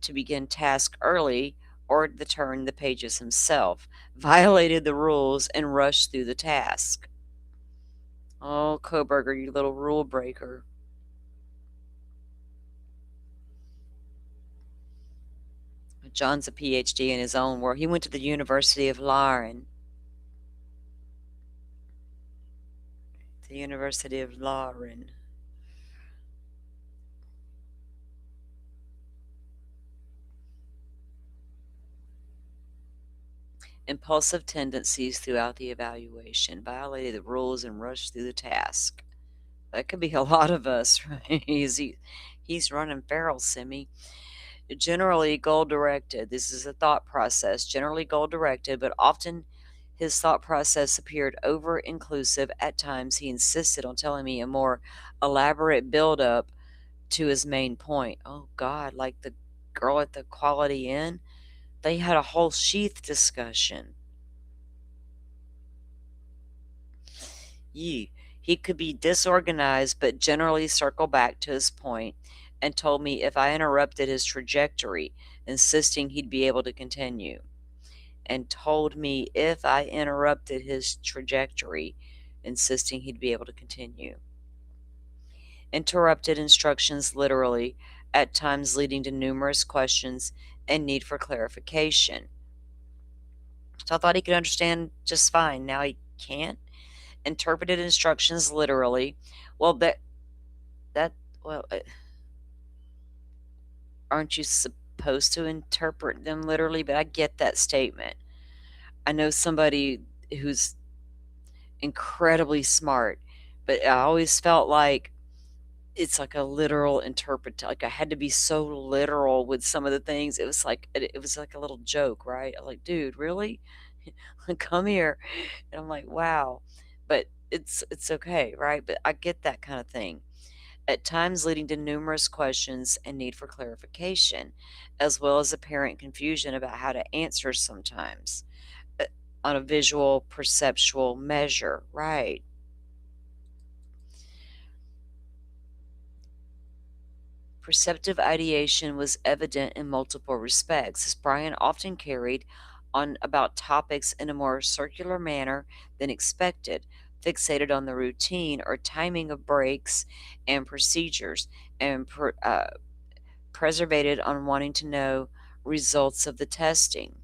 Speaker 1: to begin task early or to turn the pages himself, violated the rules and rushed through the task. Oh, Koberger, you little rule breaker. John's a PhD in his own work. He went to the University of Lauren. The University of Lauren. Impulsive tendencies throughout the evaluation, violated the rules and rushed through the task. That could be a lot of us, right? He's running feral, Simi. Generally goal directed. This is a thought process, generally goal directed, but often his thought process appeared over inclusive. At times, he insisted on telling me a more elaborate build up to his main point. Oh, God, like the girl at the Quality Inn. They had a whole sheath discussion. He could be disorganized, but generally circle back to his point and told me if I interrupted his trajectory, insisting he'd be able to continue. And told me if I interrupted his trajectory, insisting he'd be able to continue. Interrupted instructions literally, at times leading to numerous questions and need for clarification. So I thought he could understand just fine. Now he can't. Interpreted instructions literally. Well, aren't you supposed to interpret them literally? But I get that statement. I know somebody who's incredibly smart, but I always felt like it's like a literal interpret. Like I had to be so literal with some of the things. It was like a little joke, right? I'm like, dude, really? Come here. And I'm like, wow. But it's okay, right? But I get that kind of thing. At times leading to numerous questions and need for clarification, as well as apparent confusion about how to answer sometimes on a visual perceptual measure, right? Perceptive ideation was evident in multiple respects, as Brian often carried on about topics in a more circular manner than expected, fixated on the routine or timing of breaks and procedures, and preservated on wanting to know results of the testing.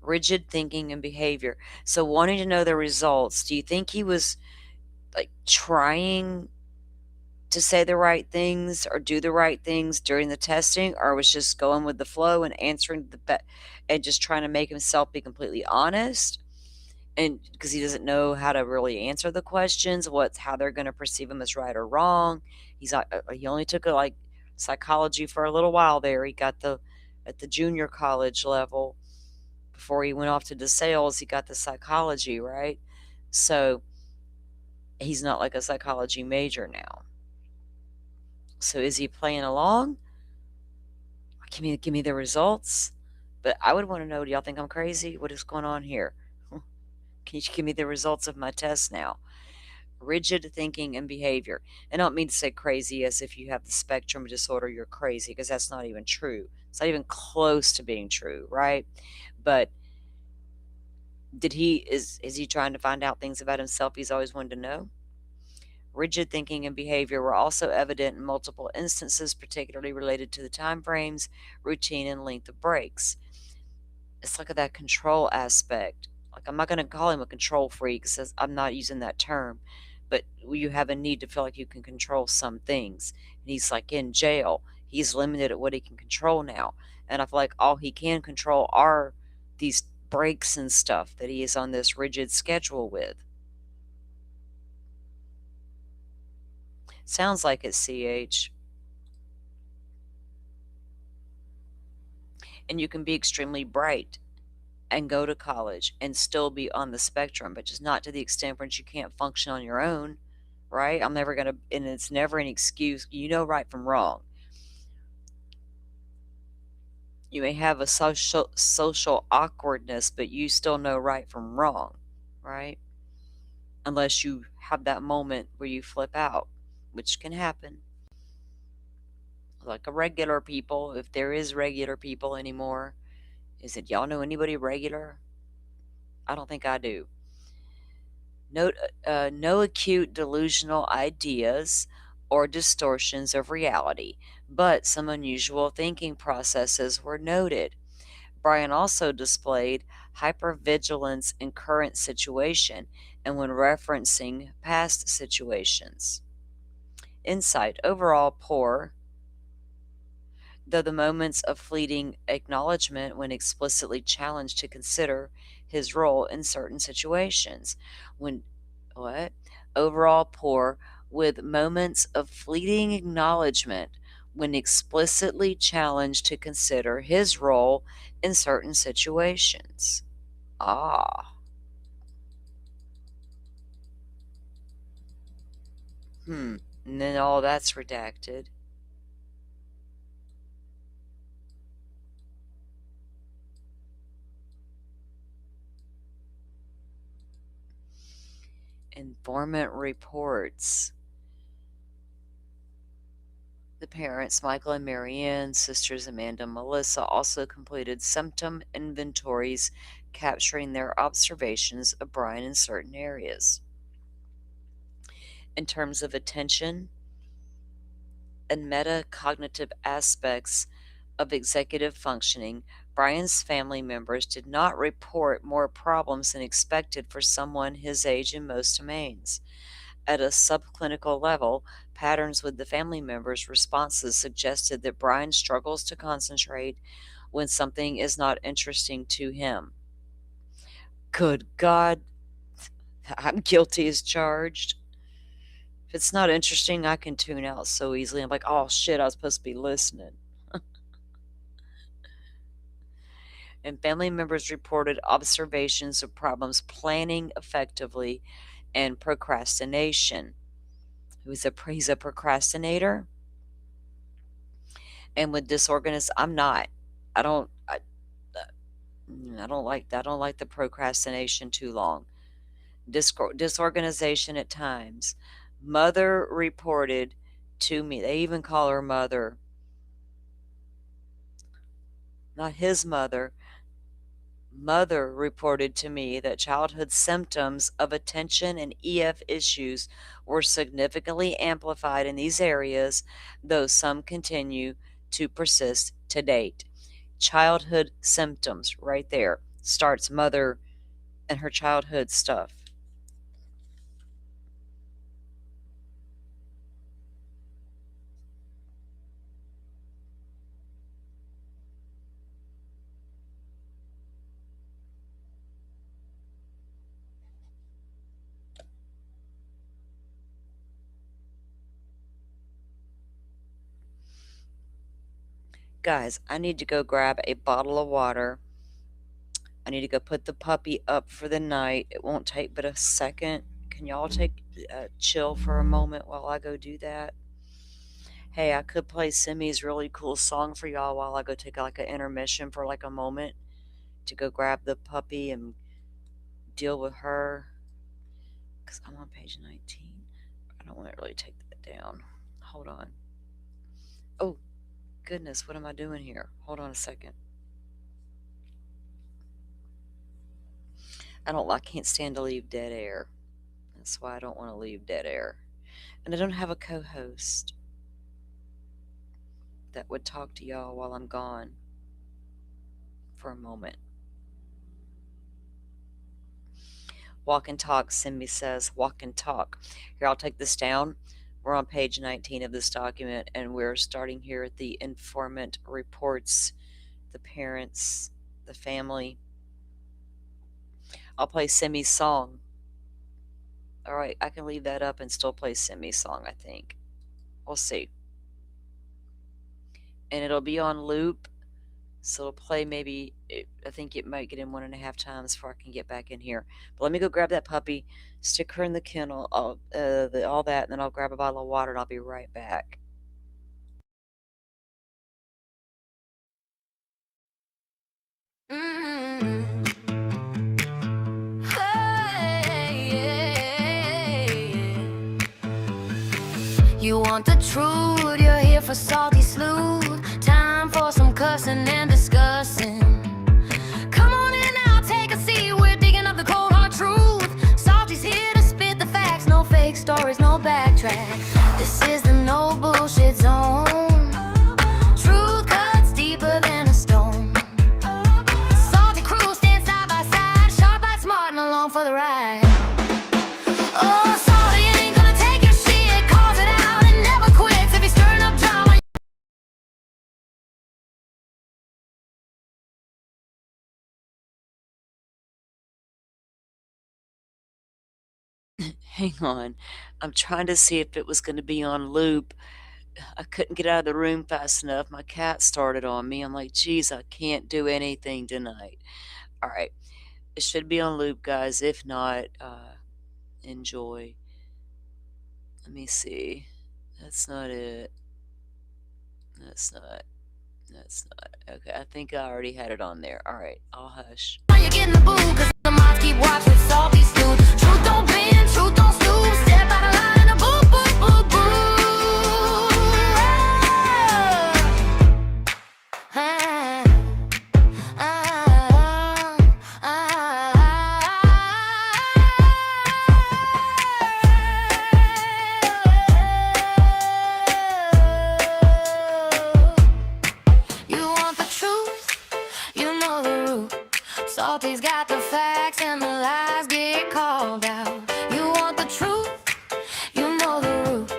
Speaker 1: Rigid thinking and behavior. So wanting to know the results, do you think he was like trying to say the right things or do the right things during the testing, or was just going with the flow and answering and just trying to make himself be completely honest? And because he doesn't know how to really answer the questions, how they're going to perceive him as right or wrong. He only took like psychology for a little while there. He got at the junior college level before he went off to DeSales. He got the psychology, right? So he's not like a psychology major now. So is he playing along? Give me the results. But I would want to know, do y'all think I'm crazy? What is going on here? Can you give me the results of my test now? Rigid thinking and behavior. And I don't mean to say crazy as if you have the spectrum disorder, you're crazy, because that's not even true. It's not even close to being true, right? But is he trying to find out things about himself he's always wanted to know? Rigid thinking and behavior were also evident in multiple instances, particularly related to the time frames, routine, and length of breaks. It's like that control aspect. Like, I'm not going to call him a control freak, because I'm not using that term, but you have a need to feel like you can control some things. And he's like in jail. He's limited at what he can control now. And I feel like all he can control are these breaks and stuff that he is on this rigid schedule with. Sounds like it's CH. And you can be extremely bright and go to college and still be on the spectrum, but just not to the extent where you can't function on your own, right? I'm never going to, and it's never an excuse. You know right from wrong. You may have a social awkwardness, but you still know right from wrong, right? Unless you have that moment where you flip out, which can happen. Like a regular people, if there is regular people anymore, is it y'all know anybody regular? I don't think I do. No acute delusional ideas or distortions of reality, but some unusual thinking processes were noted. Brian also displayed hypervigilance in current situation and when referencing past situations. Insight overall poor, though the moments of fleeting acknowledgement when explicitly challenged to consider his role in certain situations. When what? Overall poor, with moments of fleeting acknowledgement when explicitly challenged to consider his role in certain situations. Ah. And then all that's redacted. Informant reports. The parents, Michael and Marianne, sisters Amanda and Melissa, also completed symptom inventories capturing their observations of Brian in certain areas. In terms of attention and metacognitive aspects of executive functioning, Brian's family members did not report more problems than expected for someone his age in most domains. At a subclinical level, patterns with the family members' responses suggested that Brian struggles to concentrate when something is not interesting to him. Good God, I'm guilty as charged. If it's not interesting, I can tune out so easily. I'm like, oh shit, I was supposed to be listening. And family members reported observations of problems planning effectively and procrastination. He's a procrastinator. And with disorganized, I'm not. I don't. I don't like that. I don't like the procrastination too long. Disorganization at times. Mother reported to me. They even call her mother. Not his mother. Mother reported to me that childhood symptoms of attention and EF issues were significantly amplified in these areas, though some continue to persist to date. Childhood symptoms, right there, starts mother and her childhood stuff. Guys, I need to go grab a bottle of water. I need to go put the puppy up for the night. It won't take but a second. Can y'all take chill for a moment while I go do that? Hey, I could play Simi's really cool song for y'all while I go take like an intermission for like a moment to go grab the puppy and deal with her, because I'm on page 19. I don't want to really take that down. Hold on. Oh, goodness, what am I doing here? Hold on a second. I can't stand to leave dead air. That's why I don't want to leave dead air. And I don't have a co-host that would talk to y'all while I'm gone for a moment. Walk and talk, Simbi says. Walk and talk. Here, I'll take this down. We're on page 19 of this document, and we're starting here at the informant reports, the parents, the family. I'll play Simi's song. All right, I can leave that up and still play Simi's song, I think. We'll see. And it'll be on loop, so it'll play maybe, I think it might get in 1.5 times before I can get back in here. But let me go grab that puppy, stick her in the kennel, all that, and then I'll grab a bottle of water and I'll be right back.
Speaker 16: You want the truth, you're here for salty sleuth. Time for some cussing and discussing. Come on in now, take a seat, we're digging up the cold hard truth. Salty's here to spit the facts, no fake stories, no backtrack. This is the no bullshit zone. Truth cuts deeper than a stone. Salty crew stand side by side, sharp like smart and along for the ride. Oh, salty ain't gonna take your shit, calls it out and never quits. If he's stirring up drama.
Speaker 1: Hang on. I'm trying to see if it was going to be on loop. I couldn't get out of the room fast enough. My cat started on me. I'm like, geez, I can't do anything tonight. All right. It should be on loop, guys. If not, enjoy. Let me see. That's not it. That's not. Okay, I think I already had it on there. All right, I'll hush.
Speaker 16: You get in the booth, cause the moms keep watch with salty stew. Truth don't bend, truth don't stoop. Step out of line and a boo, boo, boo, boo. You want the truth, you know the root. Salty's got the facts and the lies get called out. You want the truth, you know the root.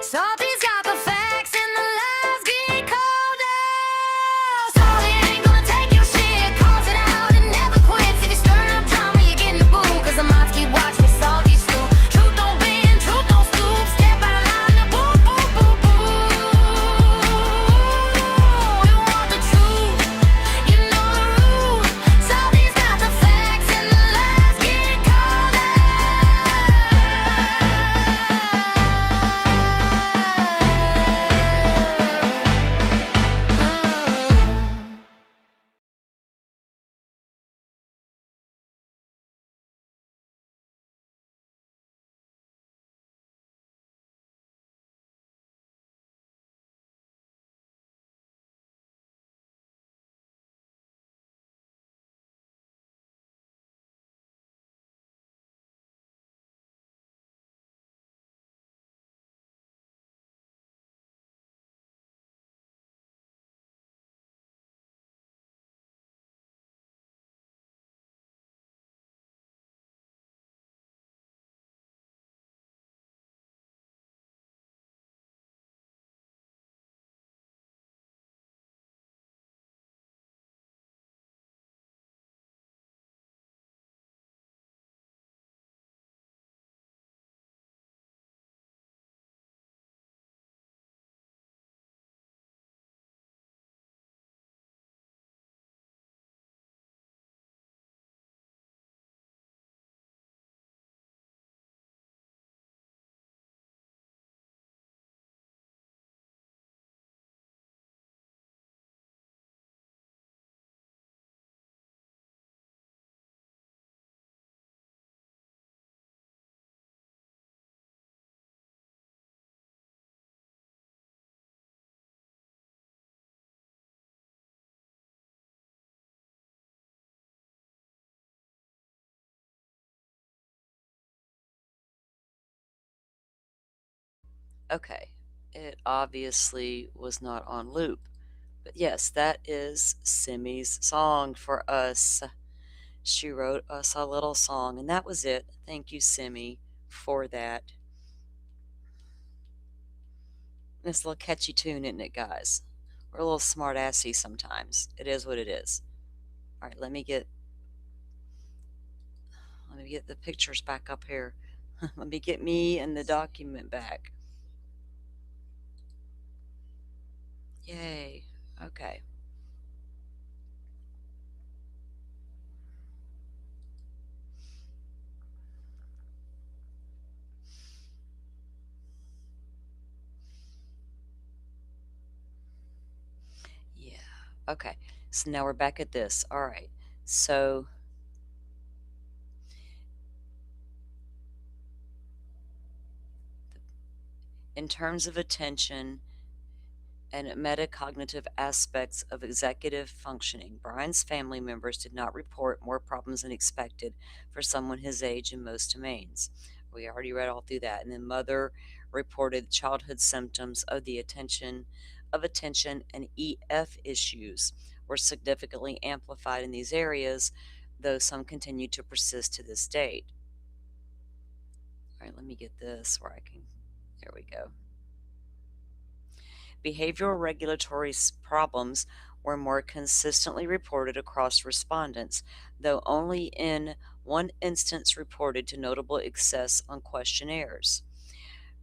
Speaker 16: Salty's got the facts and the lies get called out. Salty ain't gonna take your shit, calls it out and never quits. If you're stirring up drama, you get in the booth, cause the moms keep watching salty stew. Truth don't bend, truth don't stoop. Step out of line and boo, boo, boo, boo. You want the truth, you know the root. Salty's got the facts and
Speaker 1: Okay, it obviously was not on loop. But yes, that is Simi's song for us. She wrote us a little song, and that was it. Thank you, Simi, for that. It's a little catchy tune, isn't it, guys? We're a little smart assy sometimes. It is what it is. All right, let me get the pictures back up here. Let me get me and the document back. Yay. Okay. Yeah. Okay. So now we're back at this. All right. So in terms of attention and metacognitive aspects of executive functioning, Brian's family members did not report more problems than expected for someone his age in most domains. We already read all through that. And then mother reported childhood symptoms of attention and EF issues were significantly amplified in these areas, though some continue to persist to this date. All right, let me get this where I can. There we go. Behavioral regulatory problems were more consistently reported across respondents, though only in one instance reported to notable excess on questionnaires.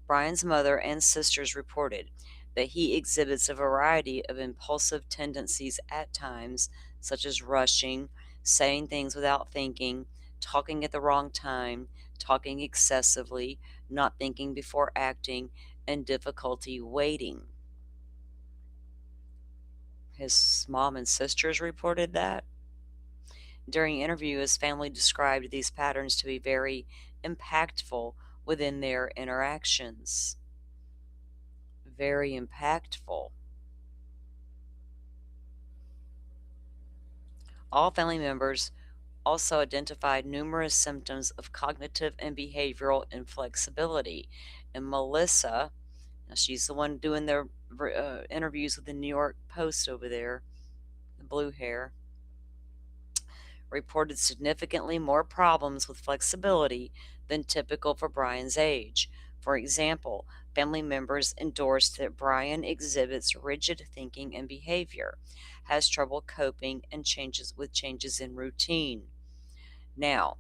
Speaker 1: Brian's mother and sisters reported that he exhibits a variety of impulsive tendencies at times, such as rushing, saying things without thinking, talking at the wrong time, talking excessively, not thinking before acting, and difficulty waiting. His mom and sisters reported that. During interview, his family described these patterns to be very impactful within their interactions. Very impactful. All family members also identified numerous symptoms of cognitive and behavioral inflexibility. And Melissa, now she's the one doing the interviews with the New York Post over there, the blue hair, reported significantly more problems with flexibility than typical for Brian's age. For example, family members endorsed that Brian exhibits rigid thinking and behavior, has trouble coping, and changes in routine. Now,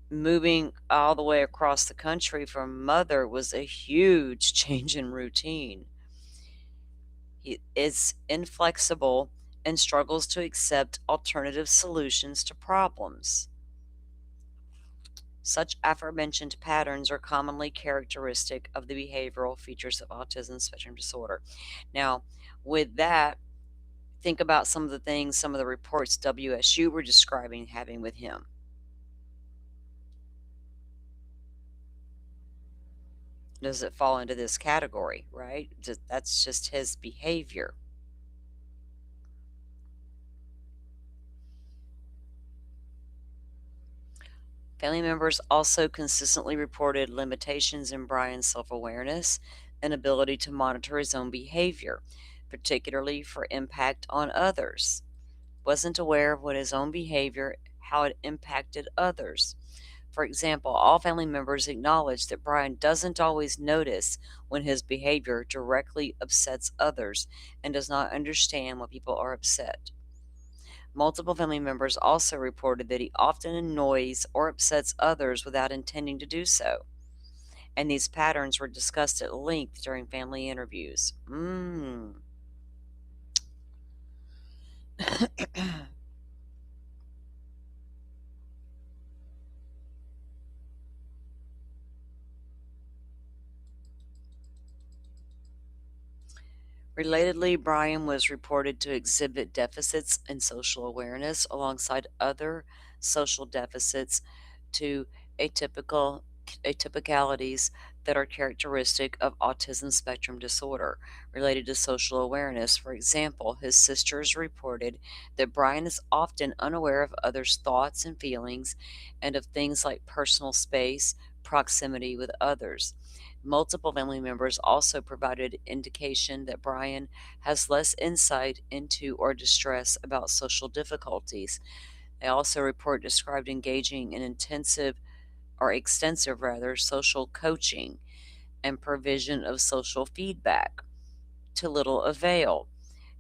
Speaker 1: moving all the way across the country from mother was a huge change in routine. He is inflexible and struggles to accept alternative solutions to problems. Such aforementioned patterns are commonly characteristic of the behavioral features of autism spectrum disorder. Now, with that, think about some of the things, some of the reports WSU were describing having with him. Does it fall into this category, right? That's just his behavior. Family members also consistently reported limitations in Brian's self-awareness and ability to monitor his own behavior, particularly for impact on others. Wasn't aware of what his own behavior, how it impacted others. For example, all family members acknowledge that Brian doesn't always notice when his behavior directly upsets others and does not understand why people are upset. Multiple family members also reported that he often annoys or upsets others without intending to do so. And these patterns were discussed at length during family interviews. Relatedly, Brian was reported to exhibit deficits in social awareness alongside other social deficits to atypicalities that are characteristic of autism spectrum disorder related to social awareness. For example, his sisters reported that Brian is often unaware of others' thoughts and feelings and of things like personal space, proximity with others. Multiple family members also provided indication that Brian has less insight into or distress about social difficulties. They also report described engaging in extensive social coaching and provision of social feedback to little avail.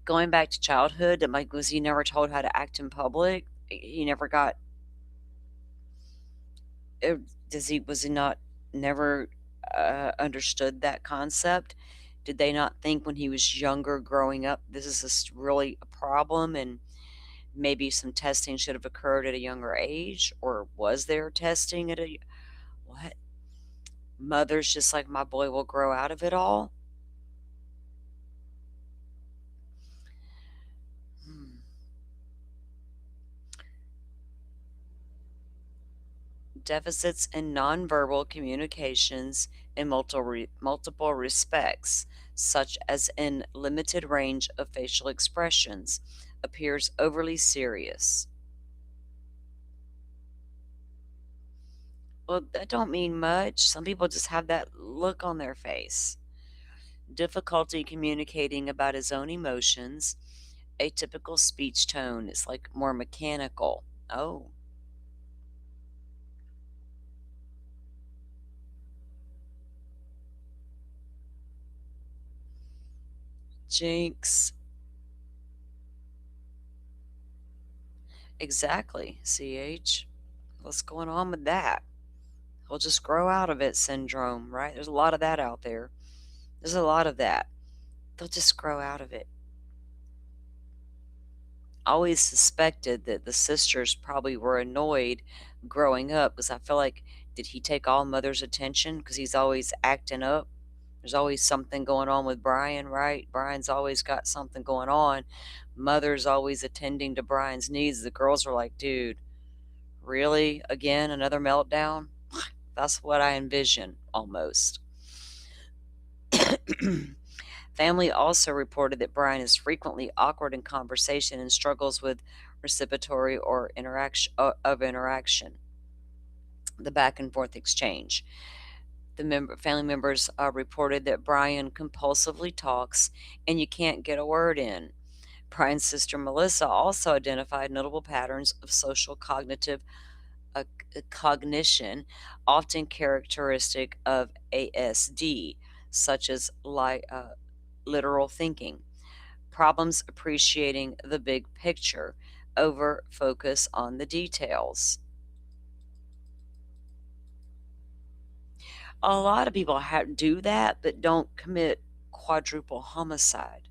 Speaker 1: Going back to childhood, like, was he never told how to act in public? He never got. Was he not never understood that concept? Did they not think when he was younger, growing up, this is really a problem, and maybe some testing should have occurred at a younger age? Or was there testing at a what? Mother's just like, my boy will grow out of it all. Deficits in nonverbal communications in multiple respects, such as in limited range of facial expressions, appears overly serious. Well, that don't mean much. Some people just have that look on their face. Difficulty communicating about his own emotions. Atypical speech tone is like more mechanical. Oh. Jinx. Exactly, CH. What's going on with that? He'll just grow out of it syndrome, right? There's a lot of that out there. There's a lot of that. They'll just grow out of it. I always suspected that the sisters probably were annoyed growing up because I feel like, did he take all Mother's attention because he's always acting up? There's always something going on with Brian, right? Brian's always got something going on. Mother's always attending to Brian's needs. The girls are like, dude, really? Again, another meltdown? That's what I envision, almost. Family also reported that Brian is frequently awkward in conversation and struggles with reciprocity or interaction, the back and forth exchange. The family members reported that Brian compulsively talks and you can't get a word in. Brian's sister Melissa also identified notable patterns of social cognition, often characteristic of ASD, such as literal thinking, problems appreciating the big picture, over focus on the details. A lot of people do that, but don't commit quadruple homicide.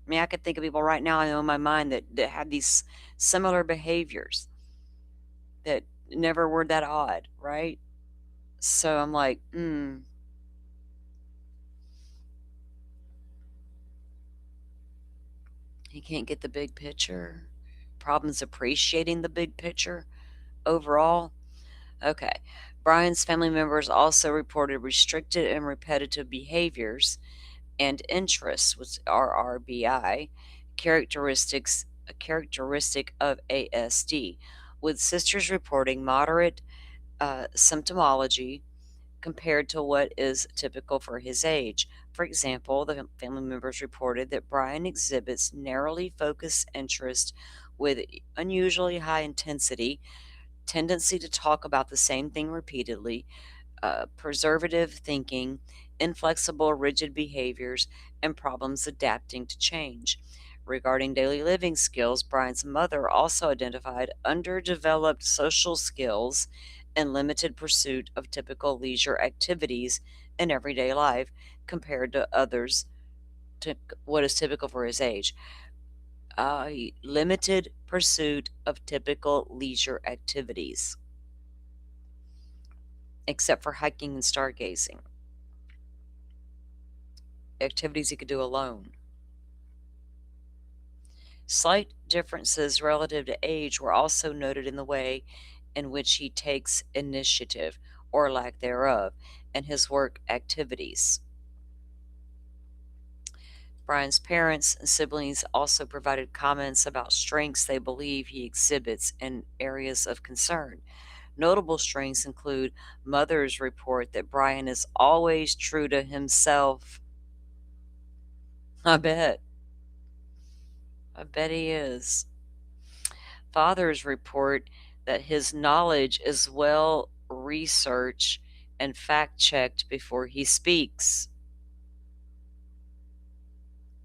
Speaker 1: I mean, I could think of people right now I know in my mind that have these similar behaviors that never were that odd, right? So I'm like, he can't get the big picture. Problems appreciating the big picture overall. Okay. Brian's family members also reported restricted and repetitive behaviors and interests, which are RBI, a characteristic of ASD, with sisters reporting moderate symptomology compared to what is typical for his age. For example, the family members reported that Brian exhibits narrowly focused interest with unusually high intensity, tendency to talk about the same thing repeatedly, preservative thinking, inflexible, rigid behaviors, and problems adapting to change. Regarding daily living skills, Brian's mother also identified underdeveloped social skills and limited pursuit of typical leisure activities in everyday life compared to others, to what is typical for his age. Limited pursuit of typical leisure activities, except for hiking and stargazing. Activities he could do alone. Slight differences relative to age were also noted in the way in which he takes initiative, or lack thereof, in his work activities. Brian's parents and siblings also provided comments about strengths they believe he exhibits in areas of concern. Notable strengths include mother's report that Brian is always true to himself. I bet. I bet he is. Father's report that his knowledge is well researched and fact checked before he speaks.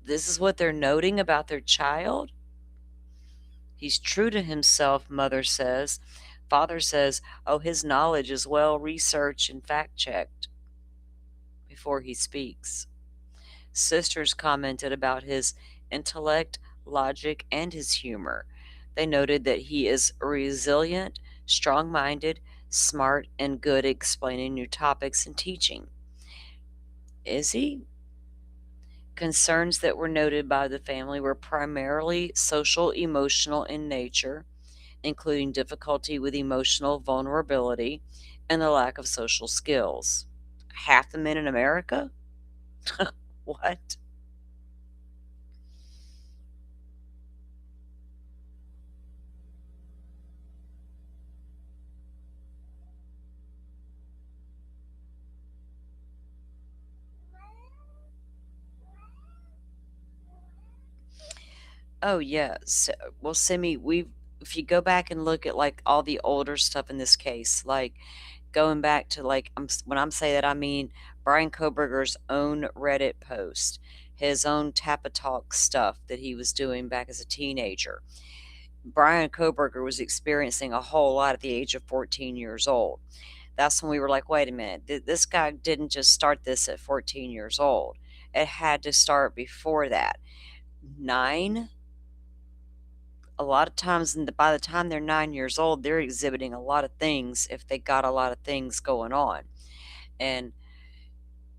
Speaker 1: This is what they're noting about their child? He's true to himself, mother says. Father says, oh, his knowledge is well researched and fact checked before he speaks. Sisters commented about his intellect, logic, and his humor. They noted that he is resilient, strong minded, smart, and good at explaining new topics and teaching. Is he? Concerns that were noted by the family were primarily social emotional in nature, including difficulty with emotional vulnerability and the lack of social skills. Half the men in America? What? Oh, yeah. So, well, Simi, if you go back and look at like all the older stuff in this case, like going back to like when I'm saying that, I mean Brian Koberger's own Reddit post, his own Tappa Talk stuff that he was doing back as a teenager. Brian Koberger was experiencing a whole lot at the age of 14 years old. That's when we were like, wait a minute, this guy didn't just start this at 14 years old. It had to start before that. 9, a lot of times by the time they're 9 years old, they're exhibiting a lot of things if they got a lot of things going on. And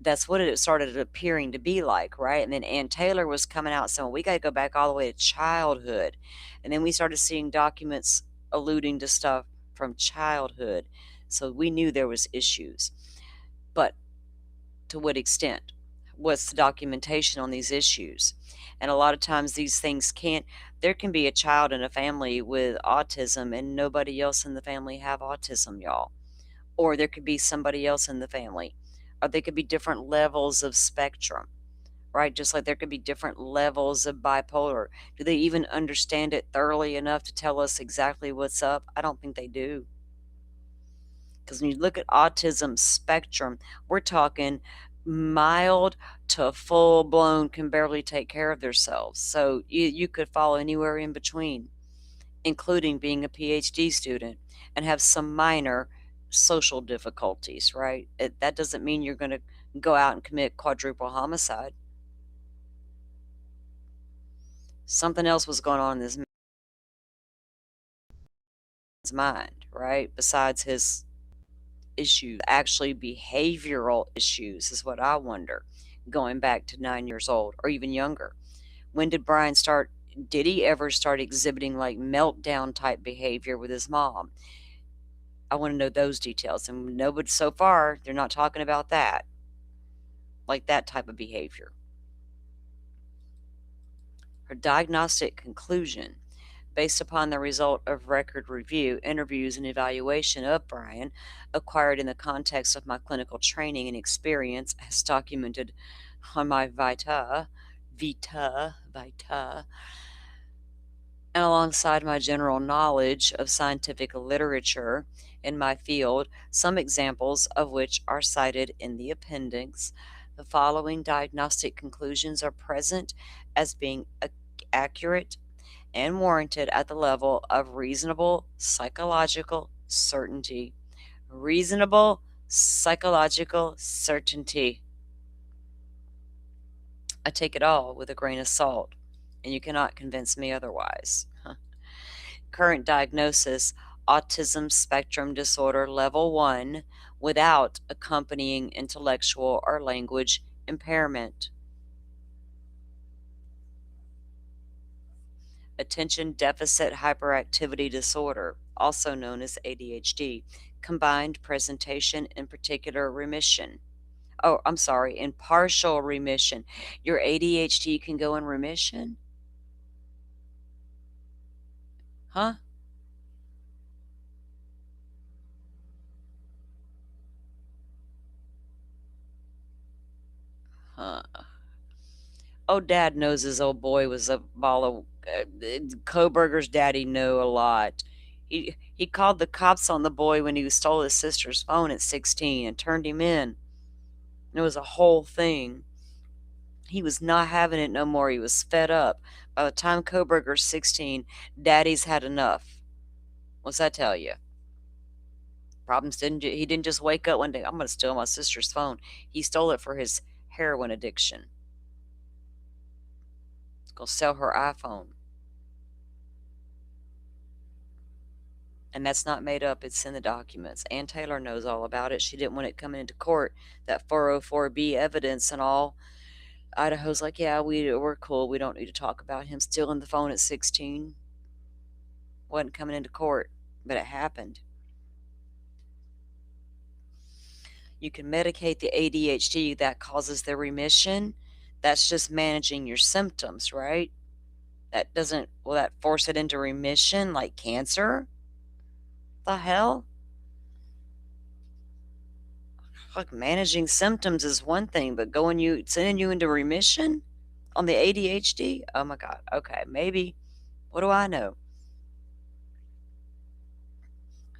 Speaker 1: that's what it started appearing to be like, right? And then Ann Taylor was coming out saying, we got to go back all the way to childhood. And then we started seeing documents alluding to stuff from childhood. So we knew there was issues. But to what extent? What's the documentation on these issues? And a lot of times these things there can be a child in a family with autism and nobody else in the family have autism, y'all. Or there could be somebody else in the family. Or they could be different levels of spectrum, right? Just like there could be different levels of bipolar. Do they even understand it thoroughly enough to tell us exactly what's up? I don't think they do. Because when you look at autism spectrum, we're talking mild to full blown, can barely take care of themselves. So you could fall anywhere in between, including being a PhD student and have some minor social difficulties, right? That doesn't mean you're going to go out and commit quadruple homicide. Something else was going on in this man's mind, right? Besides his issues, actually behavioral issues is what I wonder, going back to 9 years old or even younger. When did Brian did he ever start exhibiting like meltdown type behavior with his mom? I want to know those details. And nobody, so far, they're not talking about that, like that type of behavior. Her diagnostic conclusion, based upon the result of record review, interviews, and evaluation of Brian, acquired in the context of my clinical training and experience as documented on my Vita, and alongside my general knowledge of scientific literature in my field, some examples of which are cited in the appendix. The following diagnostic conclusions are present as being accurate and warranted at the level of reasonable psychological certainty. Reasonable psychological certainty. I take it all with a grain of salt, and you cannot convince me otherwise. Current diagnosis, autism spectrum disorder level 1 without accompanying intellectual or language impairment. Attention deficit hyperactivity disorder, also known as ADHD, combined presentation in particular remission. Oh, I'm sorry, in partial remission. Your ADHD can go in remission? Huh? Oh, Dad knows his old boy was a ball of. Koberger's daddy knew a lot. He called the cops on the boy when he stole his sister's phone at 16 and turned him in. It was a whole thing. He was not having it no more. He was fed up. By the time Koberger's 16, Daddy's had enough. What's that tell you? He didn't just wake up one day, I'm going to steal my sister's phone. He stole it for his heroin addiction. He's going to sell her iPhone. And that's not made up, it's in the documents. Ann Taylor knows all about it. She didn't want it coming into court, that 404B evidence and all. Idaho's like, yeah, we're cool. We don't need to talk about him stealing the phone at 16. Wasn't coming into court, but it happened. You can medicate the ADHD that causes the remission. That's just managing your symptoms, right? Will that force it into remission like cancer? The hell? Like, managing symptoms is one thing, but sending you into remission on the ADHD? Oh my God. Okay, maybe. What do I know?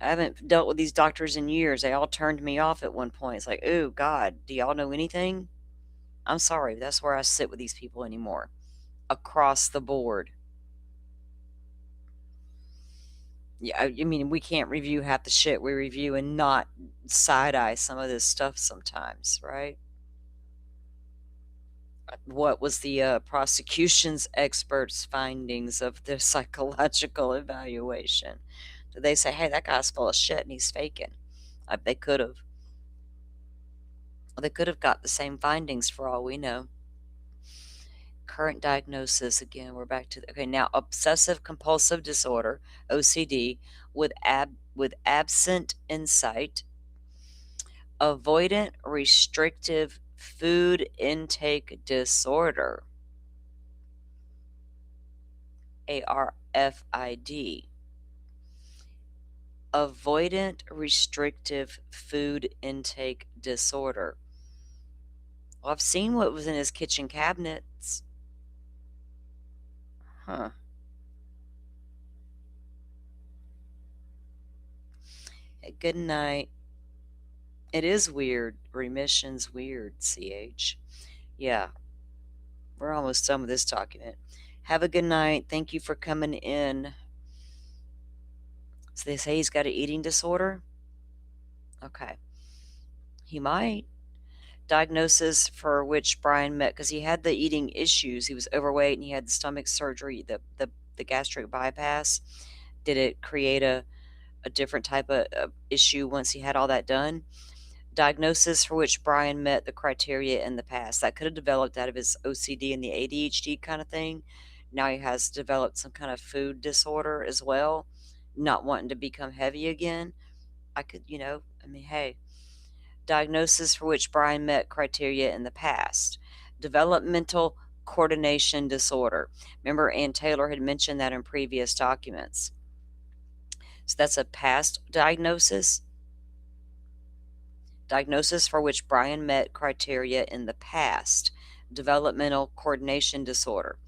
Speaker 1: I haven't dealt with these doctors in years. They all turned me off at one point. It's like, oh God, do y'all know anything? I'm sorry, that's where I sit with these people anymore. Across the board. Yeah, I mean, we can't review half the shit we review and not side-eye some of this stuff sometimes, right? What was the prosecution's experts' findings of the psychological evaluation? Did they say, hey, that guy's full of shit and he's faking? They could have. They could have got the same findings for all we know. Current diagnosis, again, we're back to okay, now obsessive compulsive disorder, OCD, with absent insight, avoidant restrictive food intake disorder, ARFID, avoidant restrictive food intake disorder. Well, I've seen what was in his kitchen cabinets. Huh. Good night. It is weird. Remission's weird, CH. Yeah. We're almost done with this document. Have a good night. Thank you for coming in. So they say he's got an eating disorder? Okay. He might. Diagnosis for which Brian met, because he had the eating issues. He was overweight and he had the stomach surgery, the gastric bypass. Did it create a different type of issue once he had all that done? Diagnosis for which Brian met the criteria in the past. That could have developed out of his OCD and the ADHD kind of thing. Now he has developed some kind of food disorder as well, not wanting to become heavy again. Hey. Diagnosis for which Brian met criteria in the past. Developmental coordination disorder. Remember, Ann Taylor had mentioned that in previous documents. So that's a past diagnosis. Diagnosis for which Brian met criteria in the past. Developmental coordination disorder.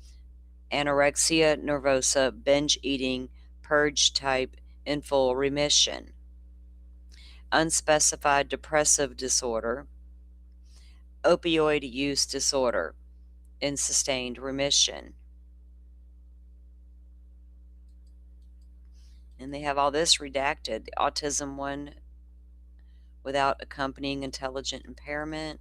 Speaker 1: Anorexia nervosa, binge eating, purge type, in full remission. Unspecified depressive disorder. Opioid use disorder, in sustained remission. And they have all this redacted. The autism one without accompanying intelligent impairment.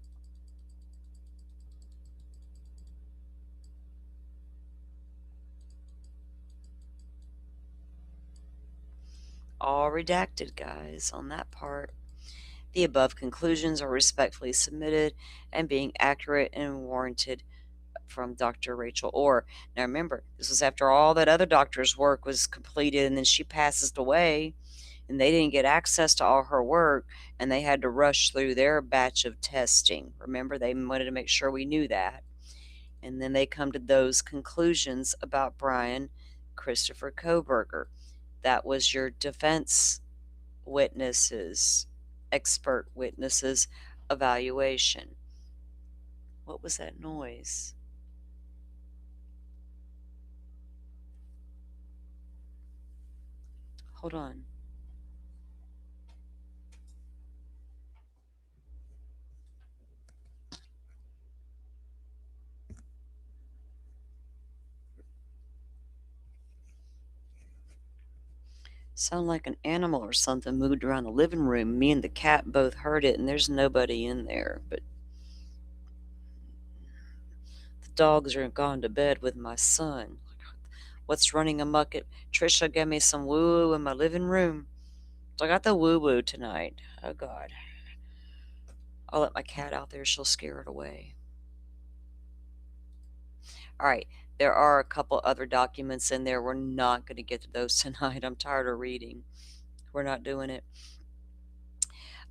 Speaker 1: All redacted, guys, on that part. The above conclusions are respectfully submitted and being accurate and warranted from Dr. Rachel Orr. Now remember, this was after all that other doctor's work was completed and then she passes away and they didn't get access to all her work and they had to rush through their batch of testing. Remember, they wanted to make sure we knew that. And then they come to those conclusions about Brian Christopher Koberger. That was your defense witnesses, expert witnesses evaluation. What was that noise? Hold on. Sound like an animal or something moved around the living room. Me and the cat both heard it, and there's nobody in there. But the dogs are gone to bed with my son. What's running amok at Trisha gave me some woo woo in my living room. So I got the woo woo tonight. Oh God. I'll let my cat out there, she'll scare it away. Alright, there are a couple other documents in there. We're not going to get to those tonight. I'm tired of reading. We're not doing it.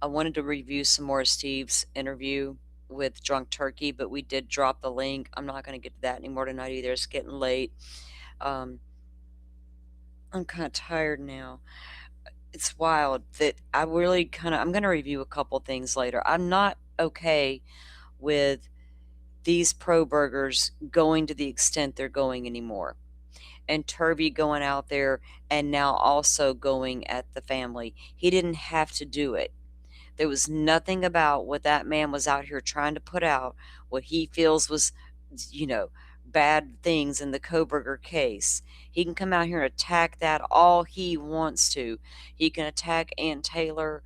Speaker 1: I wanted to review some more of Steve's interview with Drunk Turkey, but we did drop the link. I'm not going to get to that anymore tonight either. It's getting late. I'm kind of tired now. It's wild that I'm going to review a couple things later. I'm not okay with these pro burgers going to the extent they're going anymore. And Turvey going out there and now also going at the family. He didn't have to do it. There was nothing about what that man was out here trying to put out, what he feels was, bad things in the Koberger case. He can come out here and attack that all he wants to. He can attack Aunt Taylor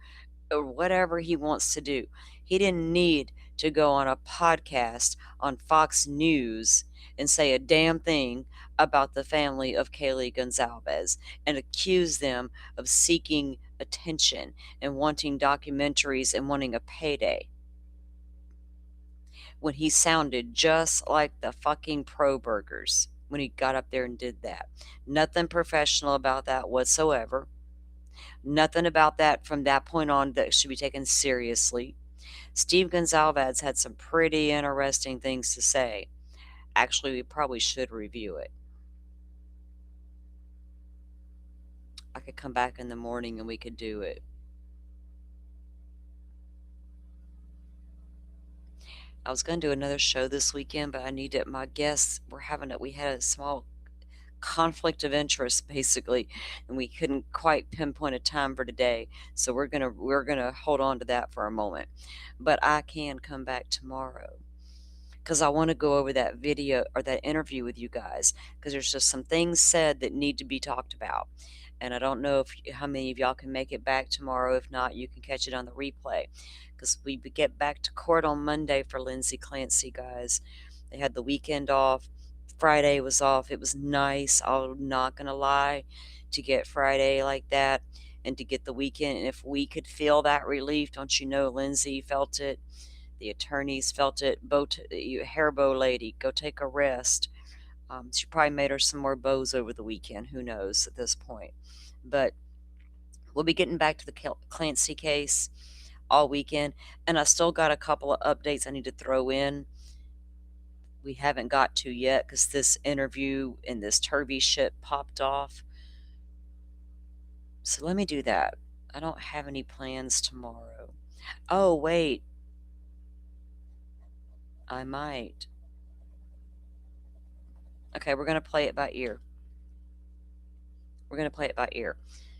Speaker 1: or whatever he wants to do. He didn't need to go on a podcast on Fox News and say a damn thing about the family of Kaylee Goncalves and accuse them of seeking attention and wanting documentaries and wanting a payday, when he sounded just like the fucking pro burgers when he got up there and did that. Nothing professional about that whatsoever. Nothing about that from that point on that should be taken seriously. Steve Goncalves had some pretty interesting things to say. Actually, we probably should review it. I could come back in the morning and we could do it. I was going to do another show this weekend, but I needed my guests. We had a small conflict of interest basically, and we couldn't quite pinpoint a time for today. So we're gonna hold on to that for a moment. But I can come back tomorrow because I want to go over that video or that interview with you guys, because there's just some things said that need to be talked about. And I don't know how many of y'all can make it back tomorrow. If not, you can catch it on the replay, because we get back to court on Monday for Lindsay Clancy, guys. They had the weekend off. Friday was off. It was nice. I'm not going to lie, to get Friday like that and to get the weekend. And if we could feel that relief, don't you know, Lindsay felt it. The attorneys felt it. Hair bow lady, go take a rest. She probably made her some more bows over the weekend. Who knows at this point. But we'll be getting back to the Clancy case all weekend. And I still got a couple of updates I need to throw in. We haven't got to yet because this interview and this Turvey shit popped off. So let me do that. I don't have any plans tomorrow. Oh, wait. I might. Okay, we're going to play it by ear. We're going to play it by ear.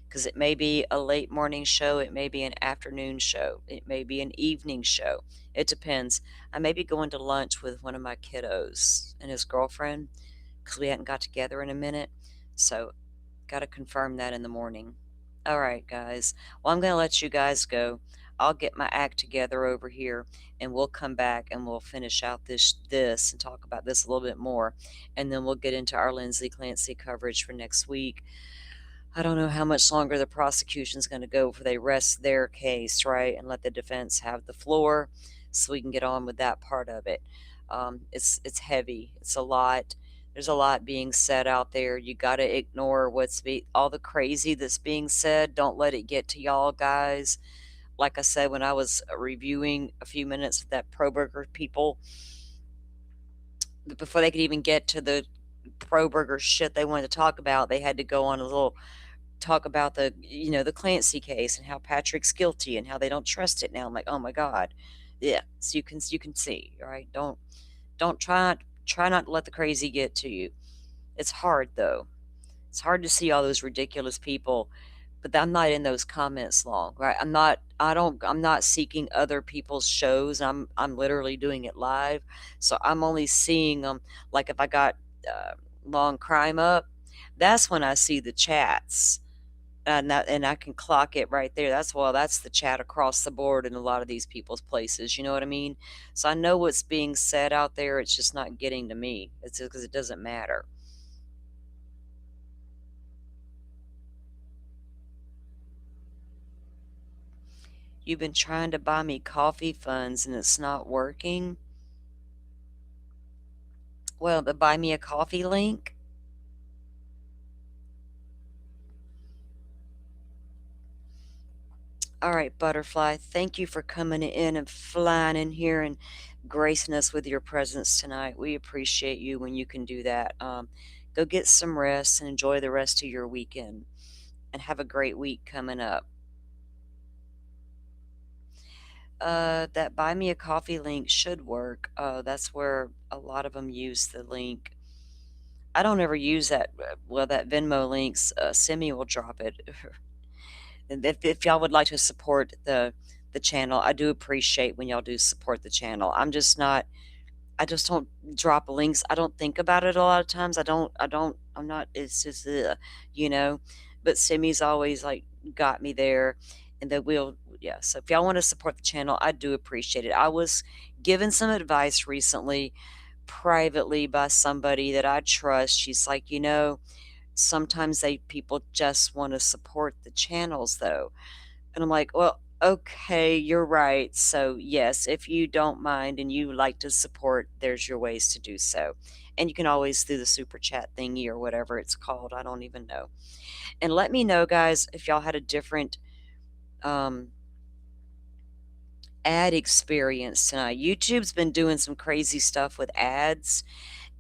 Speaker 1: Because it may be a late morning show. It may be an afternoon show. It may be an evening show. It depends. I may be going to lunch with one of my kiddos and his girlfriend, because we hadn't got together in a minute. So, got to confirm that in the morning. All right, guys. Well, I'm going to let you guys go. I'll get my act together over here, and we'll come back and we'll finish out this and talk about this a little bit more. And then we'll get into our Lindsay Clancy coverage for next week. I don't know how much longer the prosecution's going to go before they rest their case, right, and let the defense have the floor so we can get on with that part of it. It's heavy. It's a lot. There's a lot being said out there. You got to ignore all the crazy that's being said. Don't let it get to y'all, guys. Like I said, when I was reviewing a few minutes of that pro burger people, before they could even get to the pro burger shit they wanted to talk about, they had to go on a little talk about the Clancy case and how Patrick's guilty and how they don't trust it now. I'm like, oh my God. Yeah. So you can see, right? Don't try not to let the crazy get to you. It's hard though. It's hard to see all those ridiculous people but I'm not in those comments long, right? I'm not seeking other people's shows. I'm literally doing it live. So I'm only seeing them, like if I got long crime up, that's when I see the chats. And I can clock it right there. That's the chat across the board in a lot of these people's places. You know what I mean? So I know what's being said out there. It's just not getting to me. It's just because it doesn't matter. You've been trying to buy me coffee funds and it's not working. Well, the buy me a coffee link. All right, Butterfly, thank you for coming in and flying in here and gracing us with your presence tonight. We appreciate you when you can do that. Go get some rest and enjoy the rest of your weekend and have a great week coming up. That buy me a coffee link should work. That's where a lot of them use the link. I don't ever use that. Well, that Venmo links, Simi will drop it. And if y'all would like to support the channel, I do appreciate when y'all do support the channel. I just don't drop links. I don't think about it a lot of times. I'm not, it's just, you know, but Simi's always like got me there and that will, yeah. So if y'all want to support the channel, I do appreciate it. I was given some advice recently privately by somebody that I trust. She's like, sometimes people just want to support the channels though. And I'm like, well, okay, you're right. So yes, if you don't mind and you like to support, there's your ways to do so. And you can always do the super chat thingy or whatever it's called. I don't even know. And let me know, guys, if y'all had a different ad experience tonight. YouTube's been doing some crazy stuff with ads,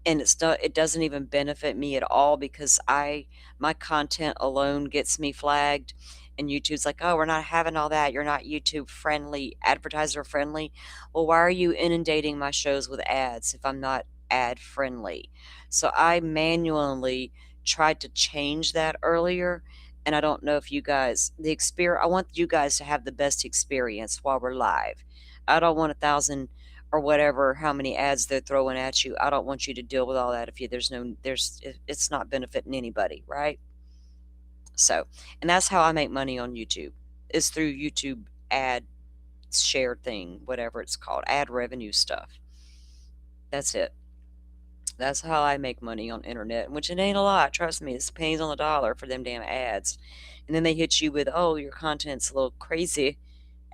Speaker 1: and it doesn't even benefit me at all because my content alone gets me flagged, and YouTube's like, oh, we're not having all that, you're not YouTube friendly, advertiser friendly. Well, why are you inundating my shows with ads if I'm not ad friendly? So I manually tried to change that earlier, and I don't know if you guys, I want you guys to have the best experience while we're live. I don't want 1,000 or whatever, how many ads they're throwing at you. I don't want you to deal with all that if it's not benefiting anybody, right? So, and that's how I make money on YouTube, is through YouTube ad share thing, whatever it's called, ad revenue stuff. That's it. That's how I make money on internet, which it ain't a lot. Trust me, it's pennies on the dollar for them damn ads. And then they hit you with, oh, your content's a little crazy,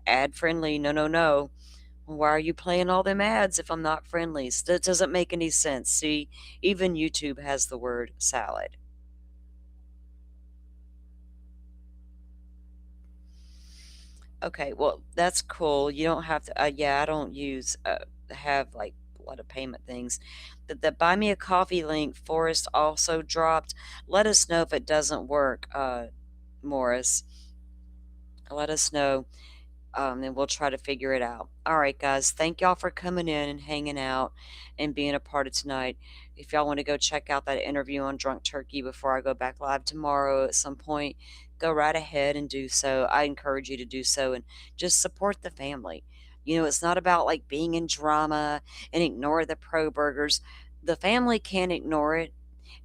Speaker 1: ad friendly. No, no, no. Why are you playing all them ads if I'm not friendly? That doesn't make any sense. See, even YouTube has the word salad. Okay, well, that's cool. You don't have to, yeah, I don't have like a lot of payment things. The buy me a coffee link, Forrest also dropped. Let us know if it doesn't work, Morris. Let us know. And we'll try to figure it out. All right, guys. Thank y'all for coming in and hanging out and being a part of tonight. If y'all want to go check out that interview on Drunk Turkey before I go back live tomorrow at some point, go right ahead and do so. I encourage you to do so and just support the family. It's not about like being in drama and ignore the pro burgers. The family can't ignore it,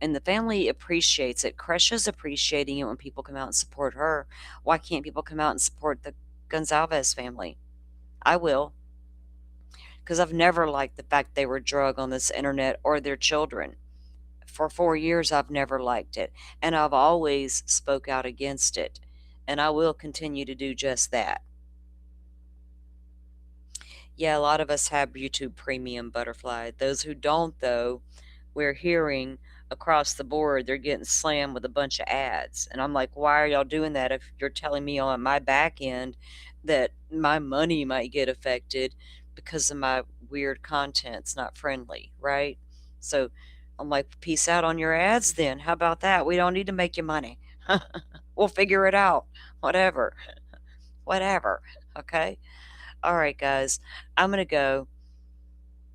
Speaker 1: and the family appreciates it. Crush appreciating it when people come out and support her. Why can't people come out and support the Goncalves family? I will, because I've never liked the fact they were drug on this internet or their children. For 4 years, I've never liked it, and I've always spoke out against it, and I will continue to do just that. Yeah, a lot of us have YouTube Premium, Butterfly. Those who don't, though, we're hearing across the board they're getting slammed with a bunch of ads. And I'm like, why are y'all doing that if you're telling me on my back end that my money might get affected because of my weird content's not friendly, right? So I'm like, peace out on your ads then. How about that? We don't need to make you money. We'll figure it out. Whatever. Whatever. Okay? All right, guys. I'm going to go.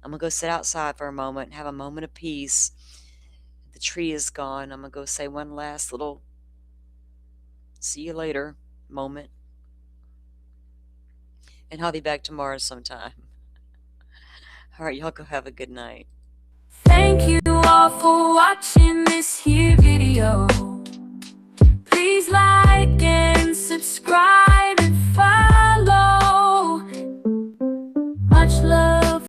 Speaker 1: I'm going to go sit outside for a moment and have a moment of peace. The tree is gone. I'm going to go say one last little see you later moment. And I'll be back tomorrow sometime. All right, y'all go have a good night.
Speaker 16: Thank you all for watching.